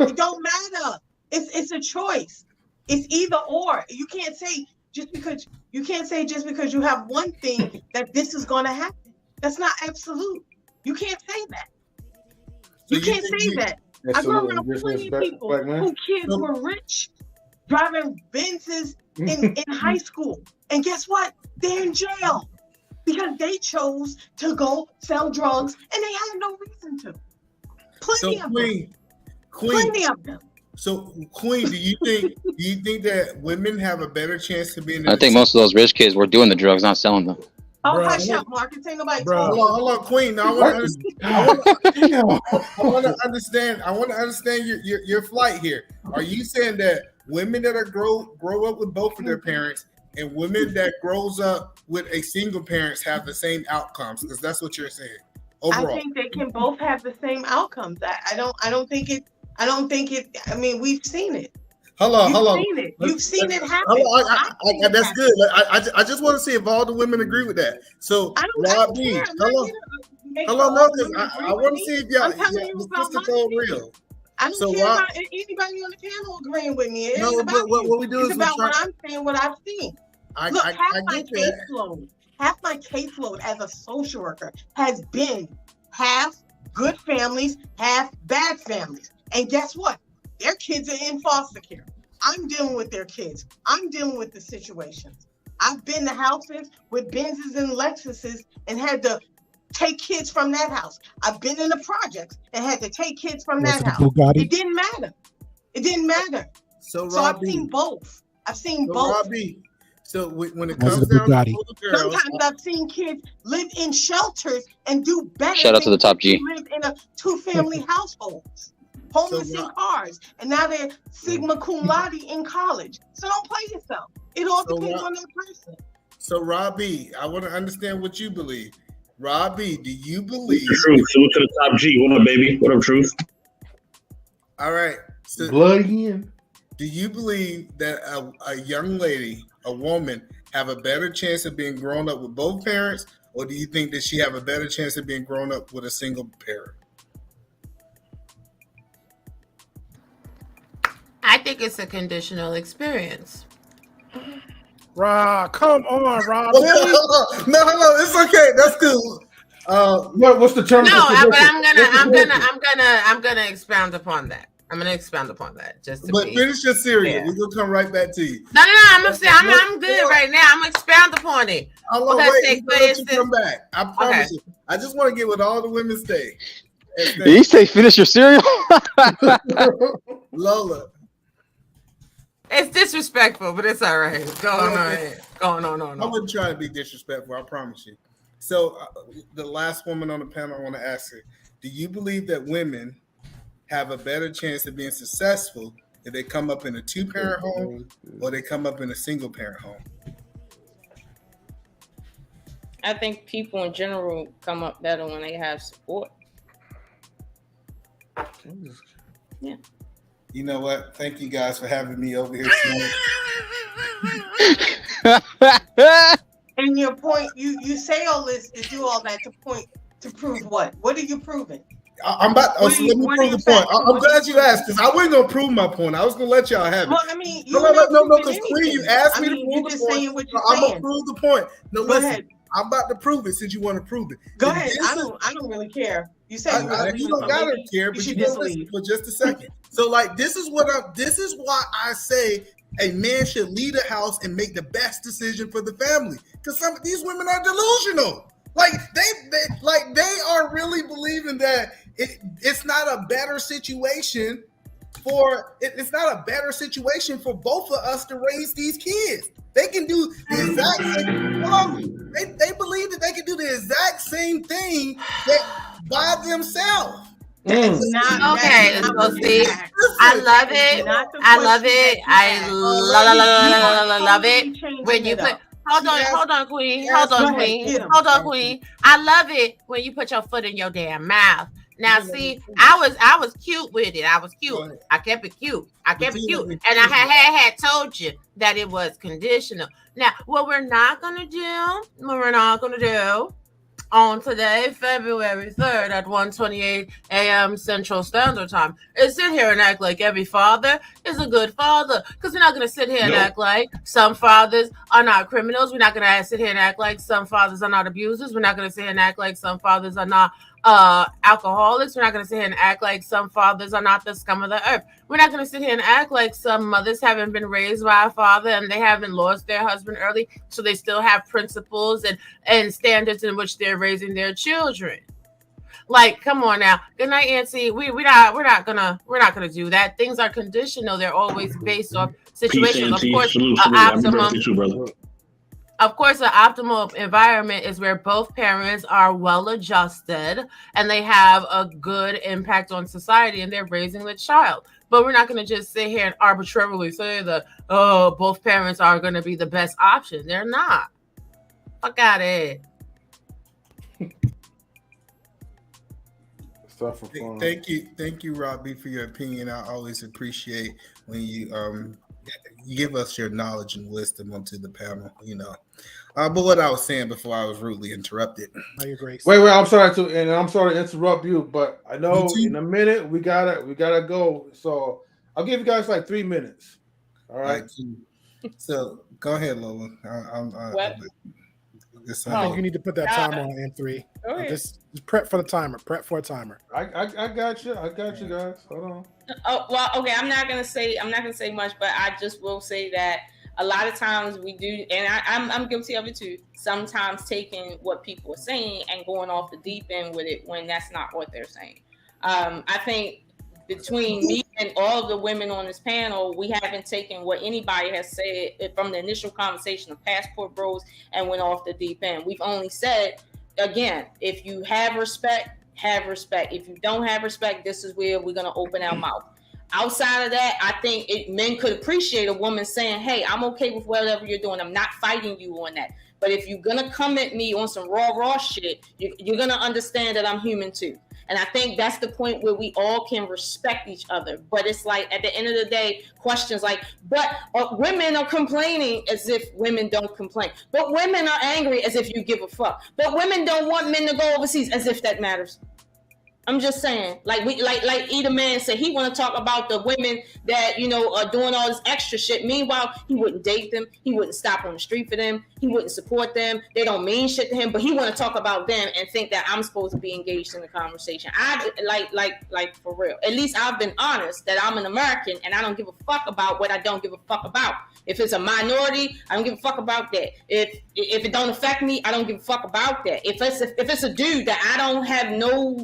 N: It don't matter. It's a choice. It's either or. You can't say just because you have one thing that this is going to happen. That's not absolute. You can't say that. You can't say that. I grew around plenty of people whose kids were rich, driving Benzes in high school. And guess what? They're in jail because they chose to go sell drugs and they had no reason to. Plenty of them.
P: So, Queen, do you think that women have a better chance to be in?
S: I think most of those rich kids were doing the drugs, not selling them.
N: Oh, hush up, Marcus. Ain't nobody
P: talking. Hold on, Queen. Now, I want to understand. I want to understand your flight here. Are you saying that women that grow up with both of their parents and women that grows up with a single parents have the same outcomes? Because that's what you're saying. Overall,
N: I think they can both have the same outcomes. I don't think it. I mean, we've seen it.
P: Hold on.
N: You've seen it happen.
P: That's good. I just want to see if all the women agree with that. So, Rob B, hold on. I want to see if y'all sister told real.
N: I don't care about anybody on the panel agreeing with me.
P: What we do is
N: about what I'm saying, what I've seen. Look, half my caseload as a social worker has been half good families, half bad families. And guess what? Their kids are in foster care. I'm dealing with their kids. I'm dealing with the situations. I've been to houses with Benzes and Lexuses and had to take kids from that house. I've been in the projects and had to take kids from that house.
M: Bugatti?
N: It didn't matter. It didn't matter. So I've seen both. I've seen both.
P: Robbie, so when it comes down to little girls,
N: sometimes I've seen kids live in shelters and do better.
S: Shout out to the top G.
N: Live in a 2-family households, homeless in cars, and now they're Sigma Cum Laude in college. So don't play yourself. It all depends on that person.
P: So Robbie, I want to understand what you believe. Robbie, do you believe?
L: Truth. Salute to the top G. What up, baby? What up, Truth?
P: All right. So
A: blood again.
P: Do you believe that a young lady, a woman, have a better chance of being grown up with both parents, or do you think that she have a better chance of being grown up with a single parent?
Q: I think it's a conditional experience.
M: Rob, come on, Rob.
P: No, it's okay. That's cool.
A: What's the term?
Q: No, but I'm gonna expound upon that. I'm gonna expound upon that.
P: Finish your series. We're gonna come right back to you.
Q: No. I'm good right now. I'm gonna expound upon it.
P: Let you come back. I promise you. I just want to get what all the women say.
S: Did you say finish your cereal?
P: Lola.
Q: It's disrespectful, but it's all right. Go on.
P: I wouldn't try to be disrespectful. I promise you. So, the last woman on the panel, I want to ask her: do you believe that women have a better chance of being successful if they come up in a 2-parent home or they come up in a single-parent home?
D: I think people in general come up better when they have support. Yeah.
P: You know what? Thank you guys for having me over here tonight.
N: And your point, you say all this to do all that to prove what? What are you proving?
P: I'm about. Let me prove the point. I'm glad you asked because I wasn't gonna prove my point. I was gonna let y'all have it.
N: Well, I mean,
P: no. Because Queen, you asked me to prove the point. I'm gonna prove the point. No, listen. I'm about to prove it since you want to prove it.
N: Go ahead. I don't really care. You said
P: you don't gotta care, but you just listen for just a second. So, like, this is why I say a man should lead a house and make the best decision for the family. Because some of these women are delusional. Like they are really believing that it's not a better situation for both of us to raise these kids. They can do the exact same. They believe that they can do the exact same thing by themselves.
Q: Okay, so see, I love it. I love it when you put. Hold on, Queen. I love it when you put your foot in your damn mouth. Now, see, I was cute with it. I was cute. I kept it cute. And I had told you that it was conditional. Now, what we're not gonna do on today, February 3rd at 1:28 a.m. Central Standard Time, is sit here and act like every father is a good father. Because we're not going to sit here and act like some fathers are not criminals. We're not going to sit here and act like some fathers are not abusers. We're not going to sit here and act like some fathers are not alcoholics. We're not going to sit here and act like some fathers are not the scum of the earth. We're not going to sit here and act like some mothers haven't been raised by a father and they haven't lost their husband early, so they still have principles and standards in which they're raising their children. Like, come on now. Good night, Auntie. We're not gonna do that. Things are conditional. They're always based off situations. Of course, Of course, an optimal environment is where both parents are well adjusted and they have a good impact on society and they're raising the child. But we're not going to just sit here and arbitrarily say that, both parents are going to be the best option. They're not. Fuck out of it.
P: Thank you, Robbie, for your opinion. I always appreciate when you give us your knowledge and wisdom onto the panel, But what I was saying before I was rudely interrupted.
A: Wait, I'm sorry to interrupt you, but I know in a minute we gotta go. So I'll give you guys like 3 minutes. All right.
P: So go ahead, Lola.
T: What?
M: I think you need to put that timer on M3.
T: Go ahead.
M: Just prep for the timer. Prep for a timer.
A: I got you. I got you guys. Hold on.
T: Oh well, okay. I'm not gonna say much, but I just will say that a lot of times we do, and I'm guilty of it too. Sometimes taking what people are saying and going off the deep end with it when that's not what they're saying. I think between me and all of the women on this panel, we haven't taken what anybody has said from the initial conversation of passport bros and went off the deep end. We've only said, again, if you have respect, have respect. If you don't have respect, this is where we're going to open our mouth. Outside of that, I think men could appreciate a woman saying, hey, I'm okay with whatever you're doing. I'm not fighting you on that. But if you're going to come at me on some raw shit, you're going to understand that I'm human too. And I think that's the point where we all can respect each other. But it's like, at the end of the day, questions like, but women are complaining as if women don't complain. But women are angry as if you give a fuck. But women don't want men to go overseas as if that matters. I'm just saying, like either man said, he want to talk about the women that, you know, are doing all this extra shit. Meanwhile, he wouldn't date them. He wouldn't stop on the street for them. He wouldn't support them. They don't mean shit to him, but he want to talk about them and think that I'm supposed to be engaged in the conversation. I like for real. At least I've been honest that I'm an American and I don't give a fuck about what I don't give a fuck about. If it's a minority, I don't give a fuck about that. If it don't affect me, I don't give a fuck about that. If it's a dude that I don't have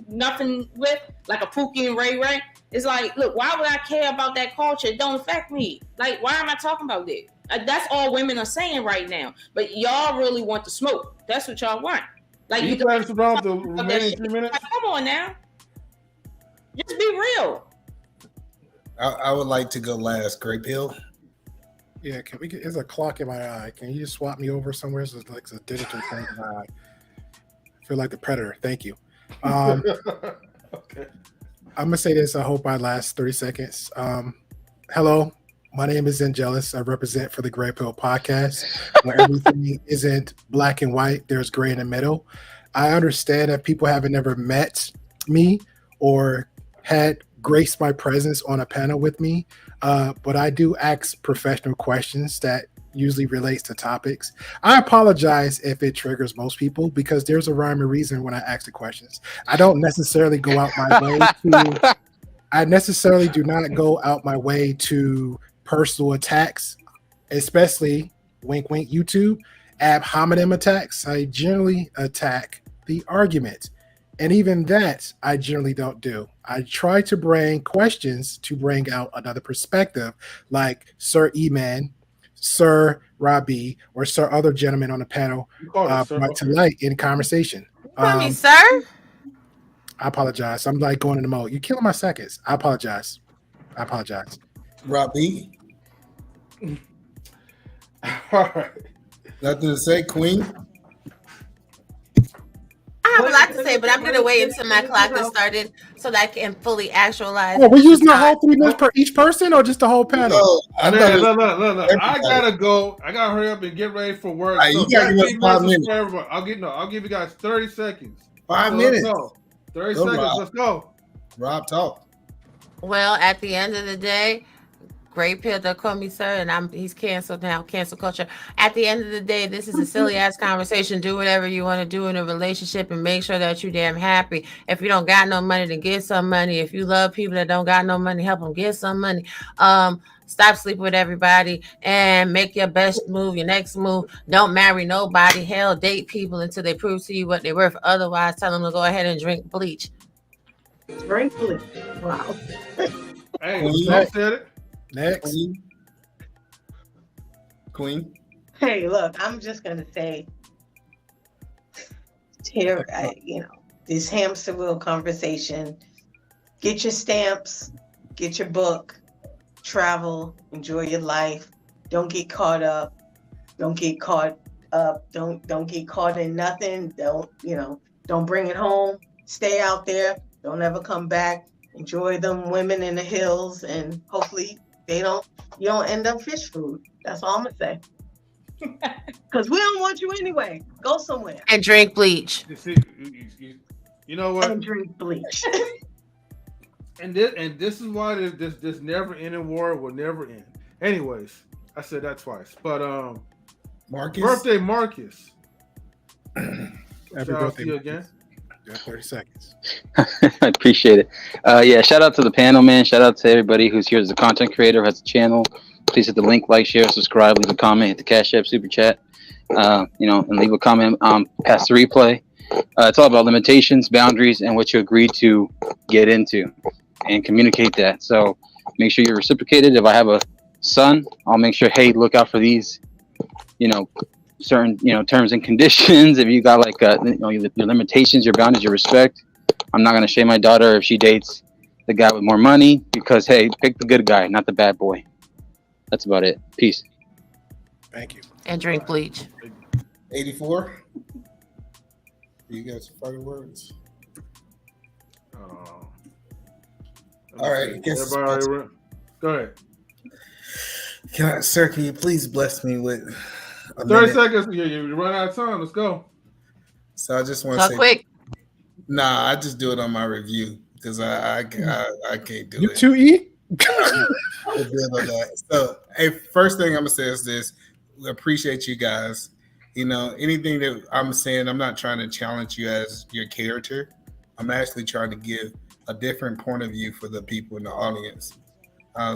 T: nothing with, like a Pookie and Ray Ray, it's like, look, why would I care about that culture? It don't affect me. Like, why am I talking about it? That's all women are saying right now. But y'all really want the smoke. That's what y'all want. Like,
A: you guys around the remaining 3 minutes.
T: Like, come on now, just be real.
P: I would like to go last. Great Bill.
M: Yeah, can we get? There's a clock in my eye. Can you just swap me over somewhere? So it's like a digital thing in my eye. I feel like the Predator. Thank you.
A: Okay.
M: I'm gonna say this. I hope I last 30 seconds. Hello, my name is Angelus. I represent for the Gray Pill Podcast, where everything isn't black and white. There's gray in the middle. I understand that people haven't never met me or had graced my presence on a panel with me, but I do ask professional questions that usually relates to topics. I apologize if it triggers most people because there's a rhyme and reason when I ask the questions. I don't necessarily go out my way to. I necessarily do not go out my way to personal attacks, especially wink wink YouTube ad hominem attacks. I generally attack the argument. And even that, I generally don't do. I try to bring questions to bring out another perspective, like Sir E-Man, Sir Robbie, or Sir other gentlemen on the panel tonight in conversation.
Q: Call me sir? I
M: apologize. I'm like going in the mode. You're killing my seconds. I apologize.
P: Robbie.
A: All right.
P: Nothing to say, Queen?
Q: I have a lot to say, but I'm going to wait until my clock has started so that I can fully actualize.
M: Oh, we're using the whole 3 minutes per each person or just the whole panel?
A: No. I gotta go. I gotta hurry up and get ready for work.
P: Right, you gotta give us 5 minutes.
A: I'll give you guys 30 seconds.
P: 5 minutes.
A: 30 seconds.
P: Rob.
A: Let's go.
P: Rob, talk.
Q: Well, at the end of the day, Great Pill, don't call me sir, and he's canceled now, cancel culture. At the end of the day, this is a silly ass conversation. Do whatever you want to do in a relationship and make sure that you're damn happy. If you don't got no money, then get some money. If you love people that don't got no money, help them get some money. Stop sleeping with everybody and make your best move, your next move. Don't marry nobody. Hell, date people until they prove to you what they're worth. Otherwise, tell them to go ahead and drink bleach.
T: Drink bleach. Wow.
A: Hey, I said it.
M: Next.
P: Queen.
N: Hey, look, I'm just gonna say here, this hamster wheel conversation. Get your stamps, get your book, travel, enjoy your life. Don't get caught up. Don't get caught up. Don't get caught in nothing. Don't bring it home. Stay out there. Don't ever come back. Enjoy them women in the hills, and hopefully you don't end up fish food. That's all I'm gonna say. Because we don't want you anyway. Go somewhere
Q: and drink bleach.
A: You know what?
N: And drink bleach.
A: and this is why this never ending war will never end. Anyways, I said that twice. But
P: Marcus.
A: Birthday Marcus.
M: Happy
A: Shout out
M: birthday
A: to you again.
M: Got 30 seconds.
S: I appreciate it. Yeah, shout out to the panel, man. Shout out to everybody who's here as a content creator, has a channel. Please hit the link, like, share, subscribe, leave a comment, hit the Cash App, Super Chat, and leave a comment past the replay. It's all about limitations, boundaries, and what you agree to get into, and communicate that. So make sure you're reciprocated. If I have a son, I'll make sure, hey, look out for these, certain, terms and conditions. If you got like, your limitations, your boundaries, your respect. I'm not going to shame my daughter if she dates the guy with more money because, hey, pick the good guy, not the bad boy. That's about it. Peace.
M: Thank you.
Q: And drink bleach.
P: 84. You got some fucking words. All right.
A: Everybody, go ahead.
P: Sir, can you please bless me with
A: 30 seconds. You run out of time. Let's go.
P: So I just want to say
Q: quick.
P: Nah, I just do it on my review because I can't do
M: You
P: it.
M: too, E?
P: So, hey, first thing I'm gonna say is this: we appreciate you guys. Anything that I'm saying, I'm not trying to challenge you as your character. I'm actually trying to give a different point of view for the people in the audience.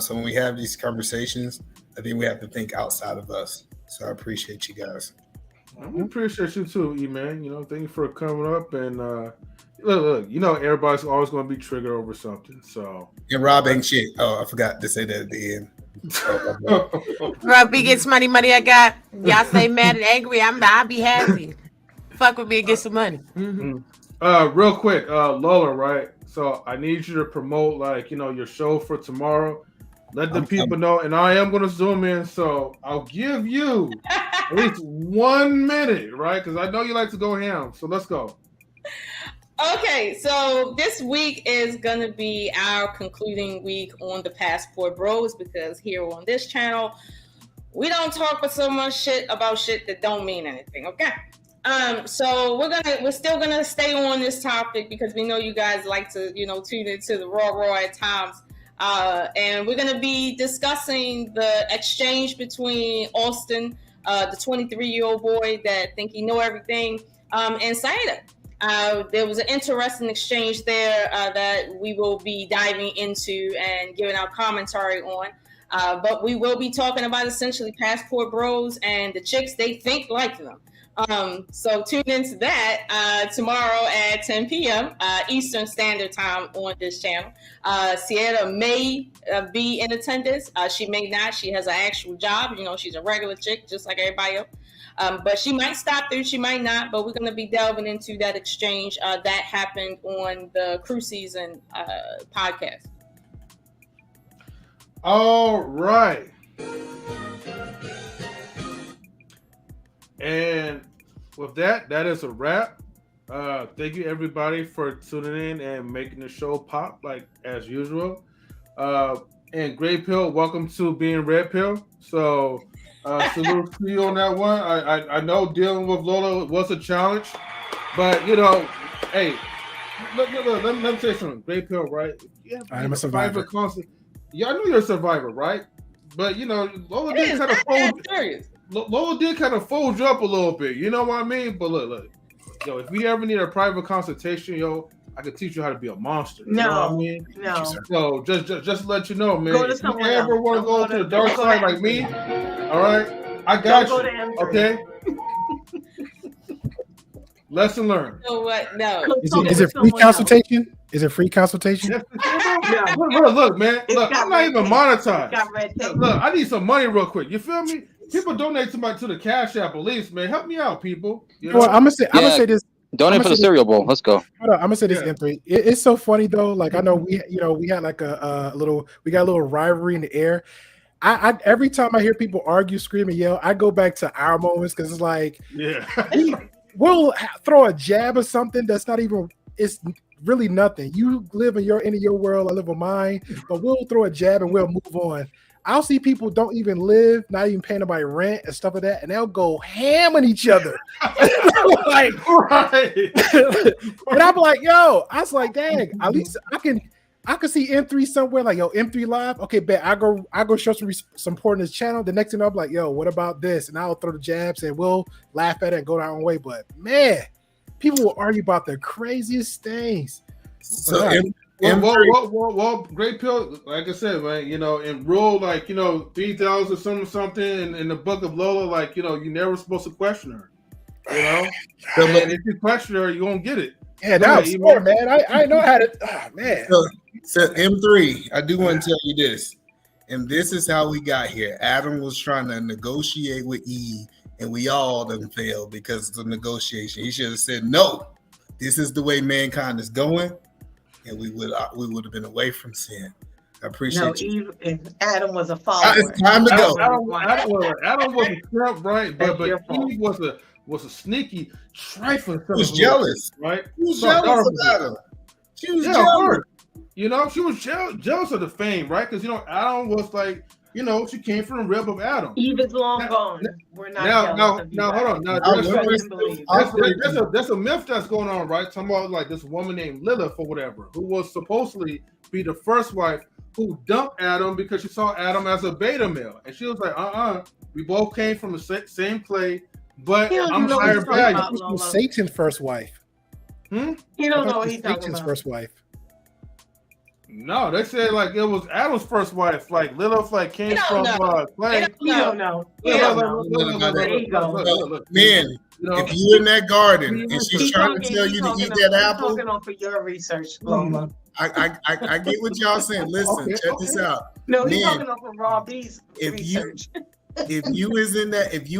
P: So when we have these conversations, I think we have to think outside of us. So I appreciate you guys.
A: We appreciate you too, E-Man. Thank you for coming up and look, everybody's always going to be triggered over something. So
P: and Rob ain't shit. Oh, I forgot to say that at the end.
Q: Rob B gets money I got. Y'all stay mad and angry. I'll be happy. Fuck with me and get some money.
A: Real quick, Lola, right? So I need you to promote your show for tomorrow. Let the people know, and I am going to zoom in, so I'll give you at least 1 minute, right? Because I know you like to go ham, so let's go.
T: Okay, so this week is going to be our concluding week on the Passport Bros because here on this channel, we don't talk for so much shit about shit that don't mean anything, okay? So we're still gonna stay on this topic because we know you guys like to, tune into the raw at times. And we're gonna be discussing the exchange between Austin, the 23-year-old boy that think he know everything, and Saida. There was an interesting exchange there that we will be diving into and giving our commentary on. But we will be talking about essentially Passport Bros and the chicks they think like them. So tune into that tomorrow at 10 p.m. Eastern Standard Time on this channel. Sierra may be in attendance. She may not. She has an actual job. She's a regular chick, just like everybody else. But she might stop through. She might not. But we're going to be delving into that exchange that happened on the Crew Season podcast.
A: All right. And with that is a wrap. Thank you everybody for tuning in and making the show pop like as usual. And Gray Pill, welcome to being Red Pill. So salute to you on that one. I know dealing with Lola was a challenge, but hey, look, let me say something. Gray Pill, right? Yeah,
M: I'm a survivor.
A: Yeah, I know you're a survivor, right? But Lola did kind of fold. Lola did kind of fold you up a little bit. You know what I mean? But look, if you ever need a private consultation, I can teach you how to be a monster. You know what I mean?
T: No.
A: So just let you know, man.
T: Go to
A: if you
T: someone
A: ever
T: else.
A: want to go to the dark side like me, all right, I got you. Okay. Lesson learned.
T: You know what? No.
M: Is it free consultation? Is it free consultation?
A: Look, man. Look, I'm not even monetized. Look, I need some money real quick. You feel me? People donate to the Cash App at least, man. Help me out, people.
M: Well, I'm gonna say this.
S: Donate for the cereal bowl. Let's go.
M: Hold on, I'm gonna say this, M3. It's so funny though. Like I know we had like we got a little rivalry in the air. I every time I hear people argue, scream, and yell, I go back to our moments because it's like, we'll throw a jab or something that's not even. It's really nothing. You live in your world, I live in mine, but we'll throw a jab and we'll move on. I'll see people don't even live, not even paying nobody rent and stuff like that, and they'll go ham on each other. Like, right. And I'm like, yo, I was like, dang, at least I could see M3 somewhere like, yo, M3 live. Okay, bet I go show some support in his channel. The next thing I'm like, yo, what about this? And I'll throw the jabs and we'll laugh at it and go our own way. But man, people will argue about the craziest things.
A: So, well, Great Pill, like I said, right, you know, in rule, like, you know, 3,000 something in the book of Lola, like, you know, you're never supposed to question her, you know? And if you question her, you won't get it.
M: Yeah, that was smart, man. I know how to, man.
P: So M3, I do want to tell you this, and this is how we got here. Adam was trying to negotiate with Eve, and we all done failed because of the negotiation. He should have said, no, this is the way mankind is going, and we would have been away from sin. I appreciate you.
N: Eve, Adam was a follower.
P: It's time to go.
A: Adam was a trump, right? But Eve was a sneaky, trifling.
P: She was jealous,
A: right?
P: She was jealous of Adam. She was jealous.
A: You know, she was jealous of the fame, right? Because, you know, Adam was like, you know, she came from the rib of Adam.
N: Eve is long gone. We're not
A: now, hold on. Now, there's a myth that's going on, right? Talking about like this woman named Lilith or whatever, who was supposedly be the first wife who dumped Adam because she saw Adam as a beta male. And she was like, we both came from the same clay, but I'm higher value.
M: She was Satan's first wife.
N: You don't know what he's talking
M: Satan's
N: about.
M: first wife.
A: No, they said like it was Adam's first wife. Like Lilith, like came from clay.
N: You don't know.
P: Man, if you in that garden and she's trying to tell you to eat that apple,
N: talking on for your research, Lola.
P: I get what y'all saying. Listen, check this out.
N: No, he's talking on for Raw B's research.
P: If you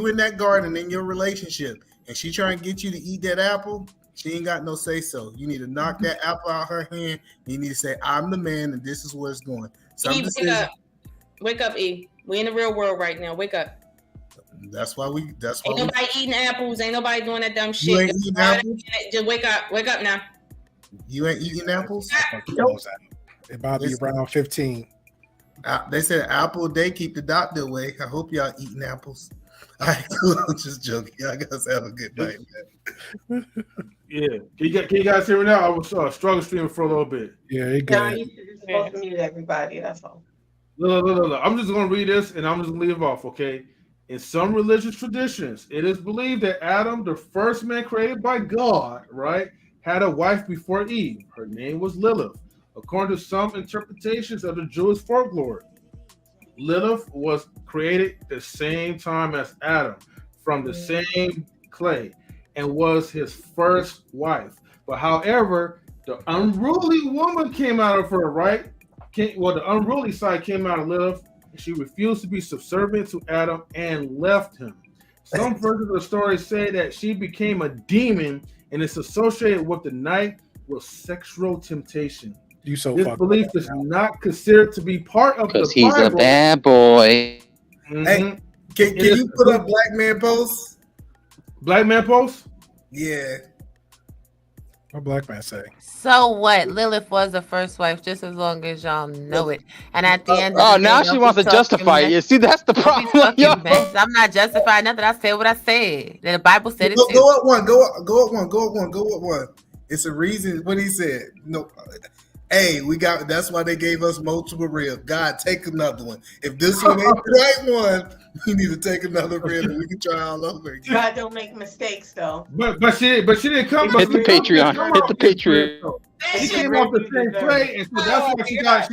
P: in that garden in your relationship and she trying to get you to eat that apple, she ain't got no say so. You need to knock that apple out her hand. You need to say, I'm the man and this is where it's going.
J: Eve, wake up, Eve. We in the real world right now. Wake up.
P: That's why
J: ain't nobody eating apples. Ain't nobody doing that dumb shit.
P: You ain't eating apples?
J: Just wake up. Wake up now.
P: You ain't eating apples?
M: It about to be around 15.
P: They said apple a day keep the doctor away. I hope y'all eating apples. All right, cool. I'm just joking. Y'all guys have a good night, man.
A: Yeah. Can you guys hear me now? I was struggle streaming for a little bit.
M: Yeah, you
N: No, you're supposed to mute everybody. That's all.
A: Look. I'm just going to read this and I'm just going to leave it off, okay? In some religious traditions, it is believed that Adam, the first man created by God, right, had a wife before Eve. Her name was Lilith. According to some interpretations of the Jewish folklore, Lilith was created the same time as Adam from the same clay and was his first wife. But however, the unruly woman came out of her, right? The unruly side came out of Lilith. And she refused to be subservient to Adam and left him. Some versions of the story say that she became a demon and is associated with the night with sexual temptation. This belief is not considered to be part of the Bible.
S: Because he's a bad boy.
A: Mm-hmm.
P: Hey, can you put up Black Man Post?
A: Black Man Post?
P: Yeah.
M: What Black Man say?
Q: So what? Lilith was the first wife, just as long as y'all know it. And at the end of the day,
S: now she wants to justify it. See, that's the problem.
Q: I'm not justifying nothing. I said what I said. The Bible said it too.
P: Go up one. It's a reason what he said. No. Hey, that's why they gave us multiple ribs. God, take another one. If this one ain't the right one, we need to take another rib and we can try all over again.
N: God don't make mistakes though.
A: But she didn't come.
S: Hit the Patreon. Hit the Patreon.
A: She came off the same play, and so that's why she got.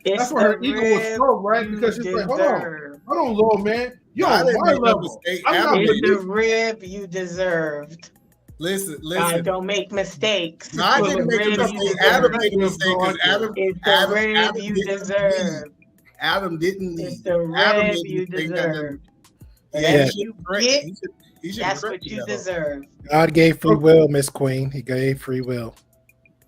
A: That's why her ego was strong, right? Because she's like, hold on, Lord, man, you're on my level.
N: It's the rib you deserved.
P: Listen.
N: God don't make mistakes.
P: No, I didn't make a mistake. Adam made a mistake because
N: It's the rib you deserve.
P: Adam didn't leave.
N: It's the rib you deserve.
P: That's
N: what you deserve.
M: God gave free will, Miss Queen. He gave free will.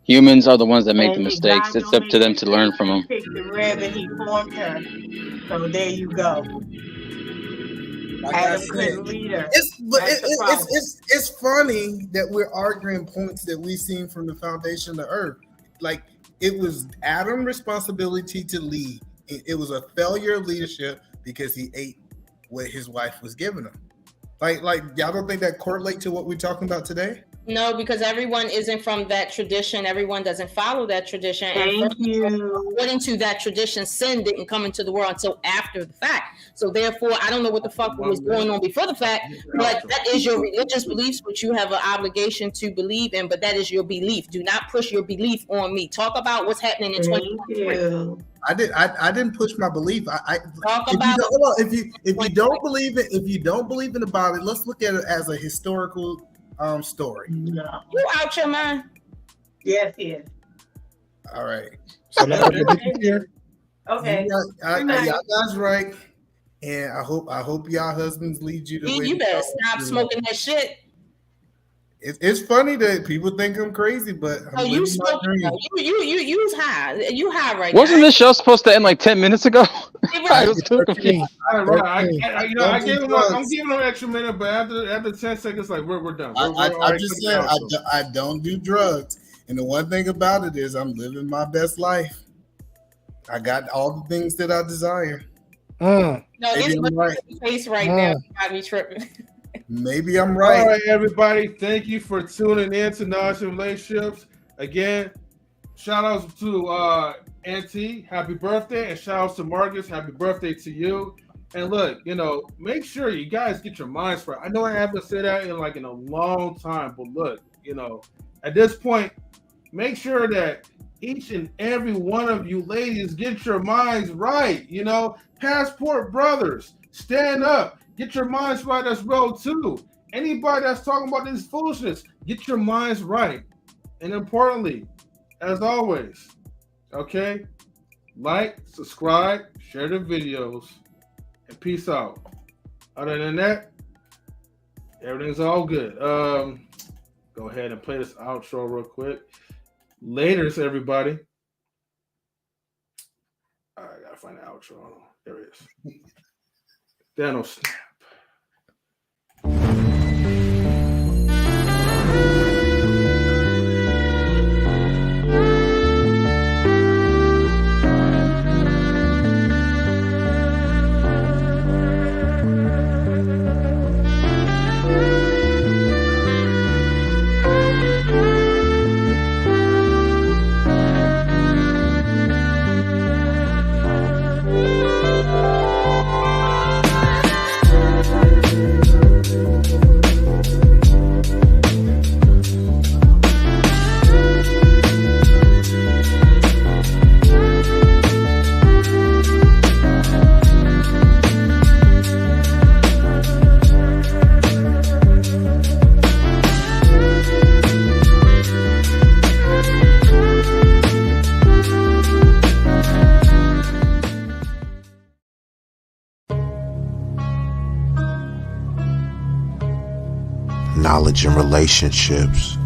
S: Humans are the ones that make the mistakes. It's up to them to learn from them.
N: He picked the rib and he formed her. So there you go. Adam couldn't lead her.
P: It's funny that we're arguing points that we've seen from the foundation of the earth. Like, it was Adam's responsibility to lead. It was a failure of leadership because he ate what his wife was giving him. Like y'all don't think that correlate to what we're talking about today?
D: No, because everyone isn't from that tradition. Everyone doesn't follow that tradition.
F: Thank you.
D: According to that tradition, sin didn't come into the world until after the fact. So therefore, I don't know what the fuck was going on before the fact, but that is your religious beliefs, which you have an obligation to believe in, but that is your belief. Do not push your belief on me. Talk about what's happening in 2023.
F: I didn't push my belief. If you don't believe it, if you don't believe in about it, let's look at it as a historical story.
D: No. You out your mind?
F: Yes. All right.
M: So
F: okay. Y'all guys right. And I hope y'all husbands lead you the way.
D: You better stop smoking that shit.
F: It's funny that people think I'm crazy, but
D: you smoking? You high? You high right
S: Wasn't
D: now?
S: this show supposed to end like 10 minutes ago? I was too confused.
A: I'm giving them an extra minute, but after 10 seconds, like we're done.
F: I just said I don't do drugs, and the one thing about it is I'm living my best life. I got all the things that I desire.
D: No, it's right. Face right now. You got me tripping.
F: Maybe I'm right.
A: All right, everybody. Thank you for tuning in to Knowledge and Relationships. Again, shout outs to Auntie, happy birthday, and shout outs to Marcus, happy birthday to you. And look, make sure you guys get your minds right. I know I haven't said that in a long time, but look, at this point, make sure that each and every one of you ladies get your minds right. Passport brothers, stand up. Get your minds right as well, too. Anybody that's talking about this foolishness, get your minds right. And importantly, as always, okay, like, subscribe, share the videos, and peace out. Other than that, everything's all good. Go ahead and play this outro real quick. Laters, everybody. All right, I gotta find the outro. There it is. Thanos snap.
V: Knowledge and relationships.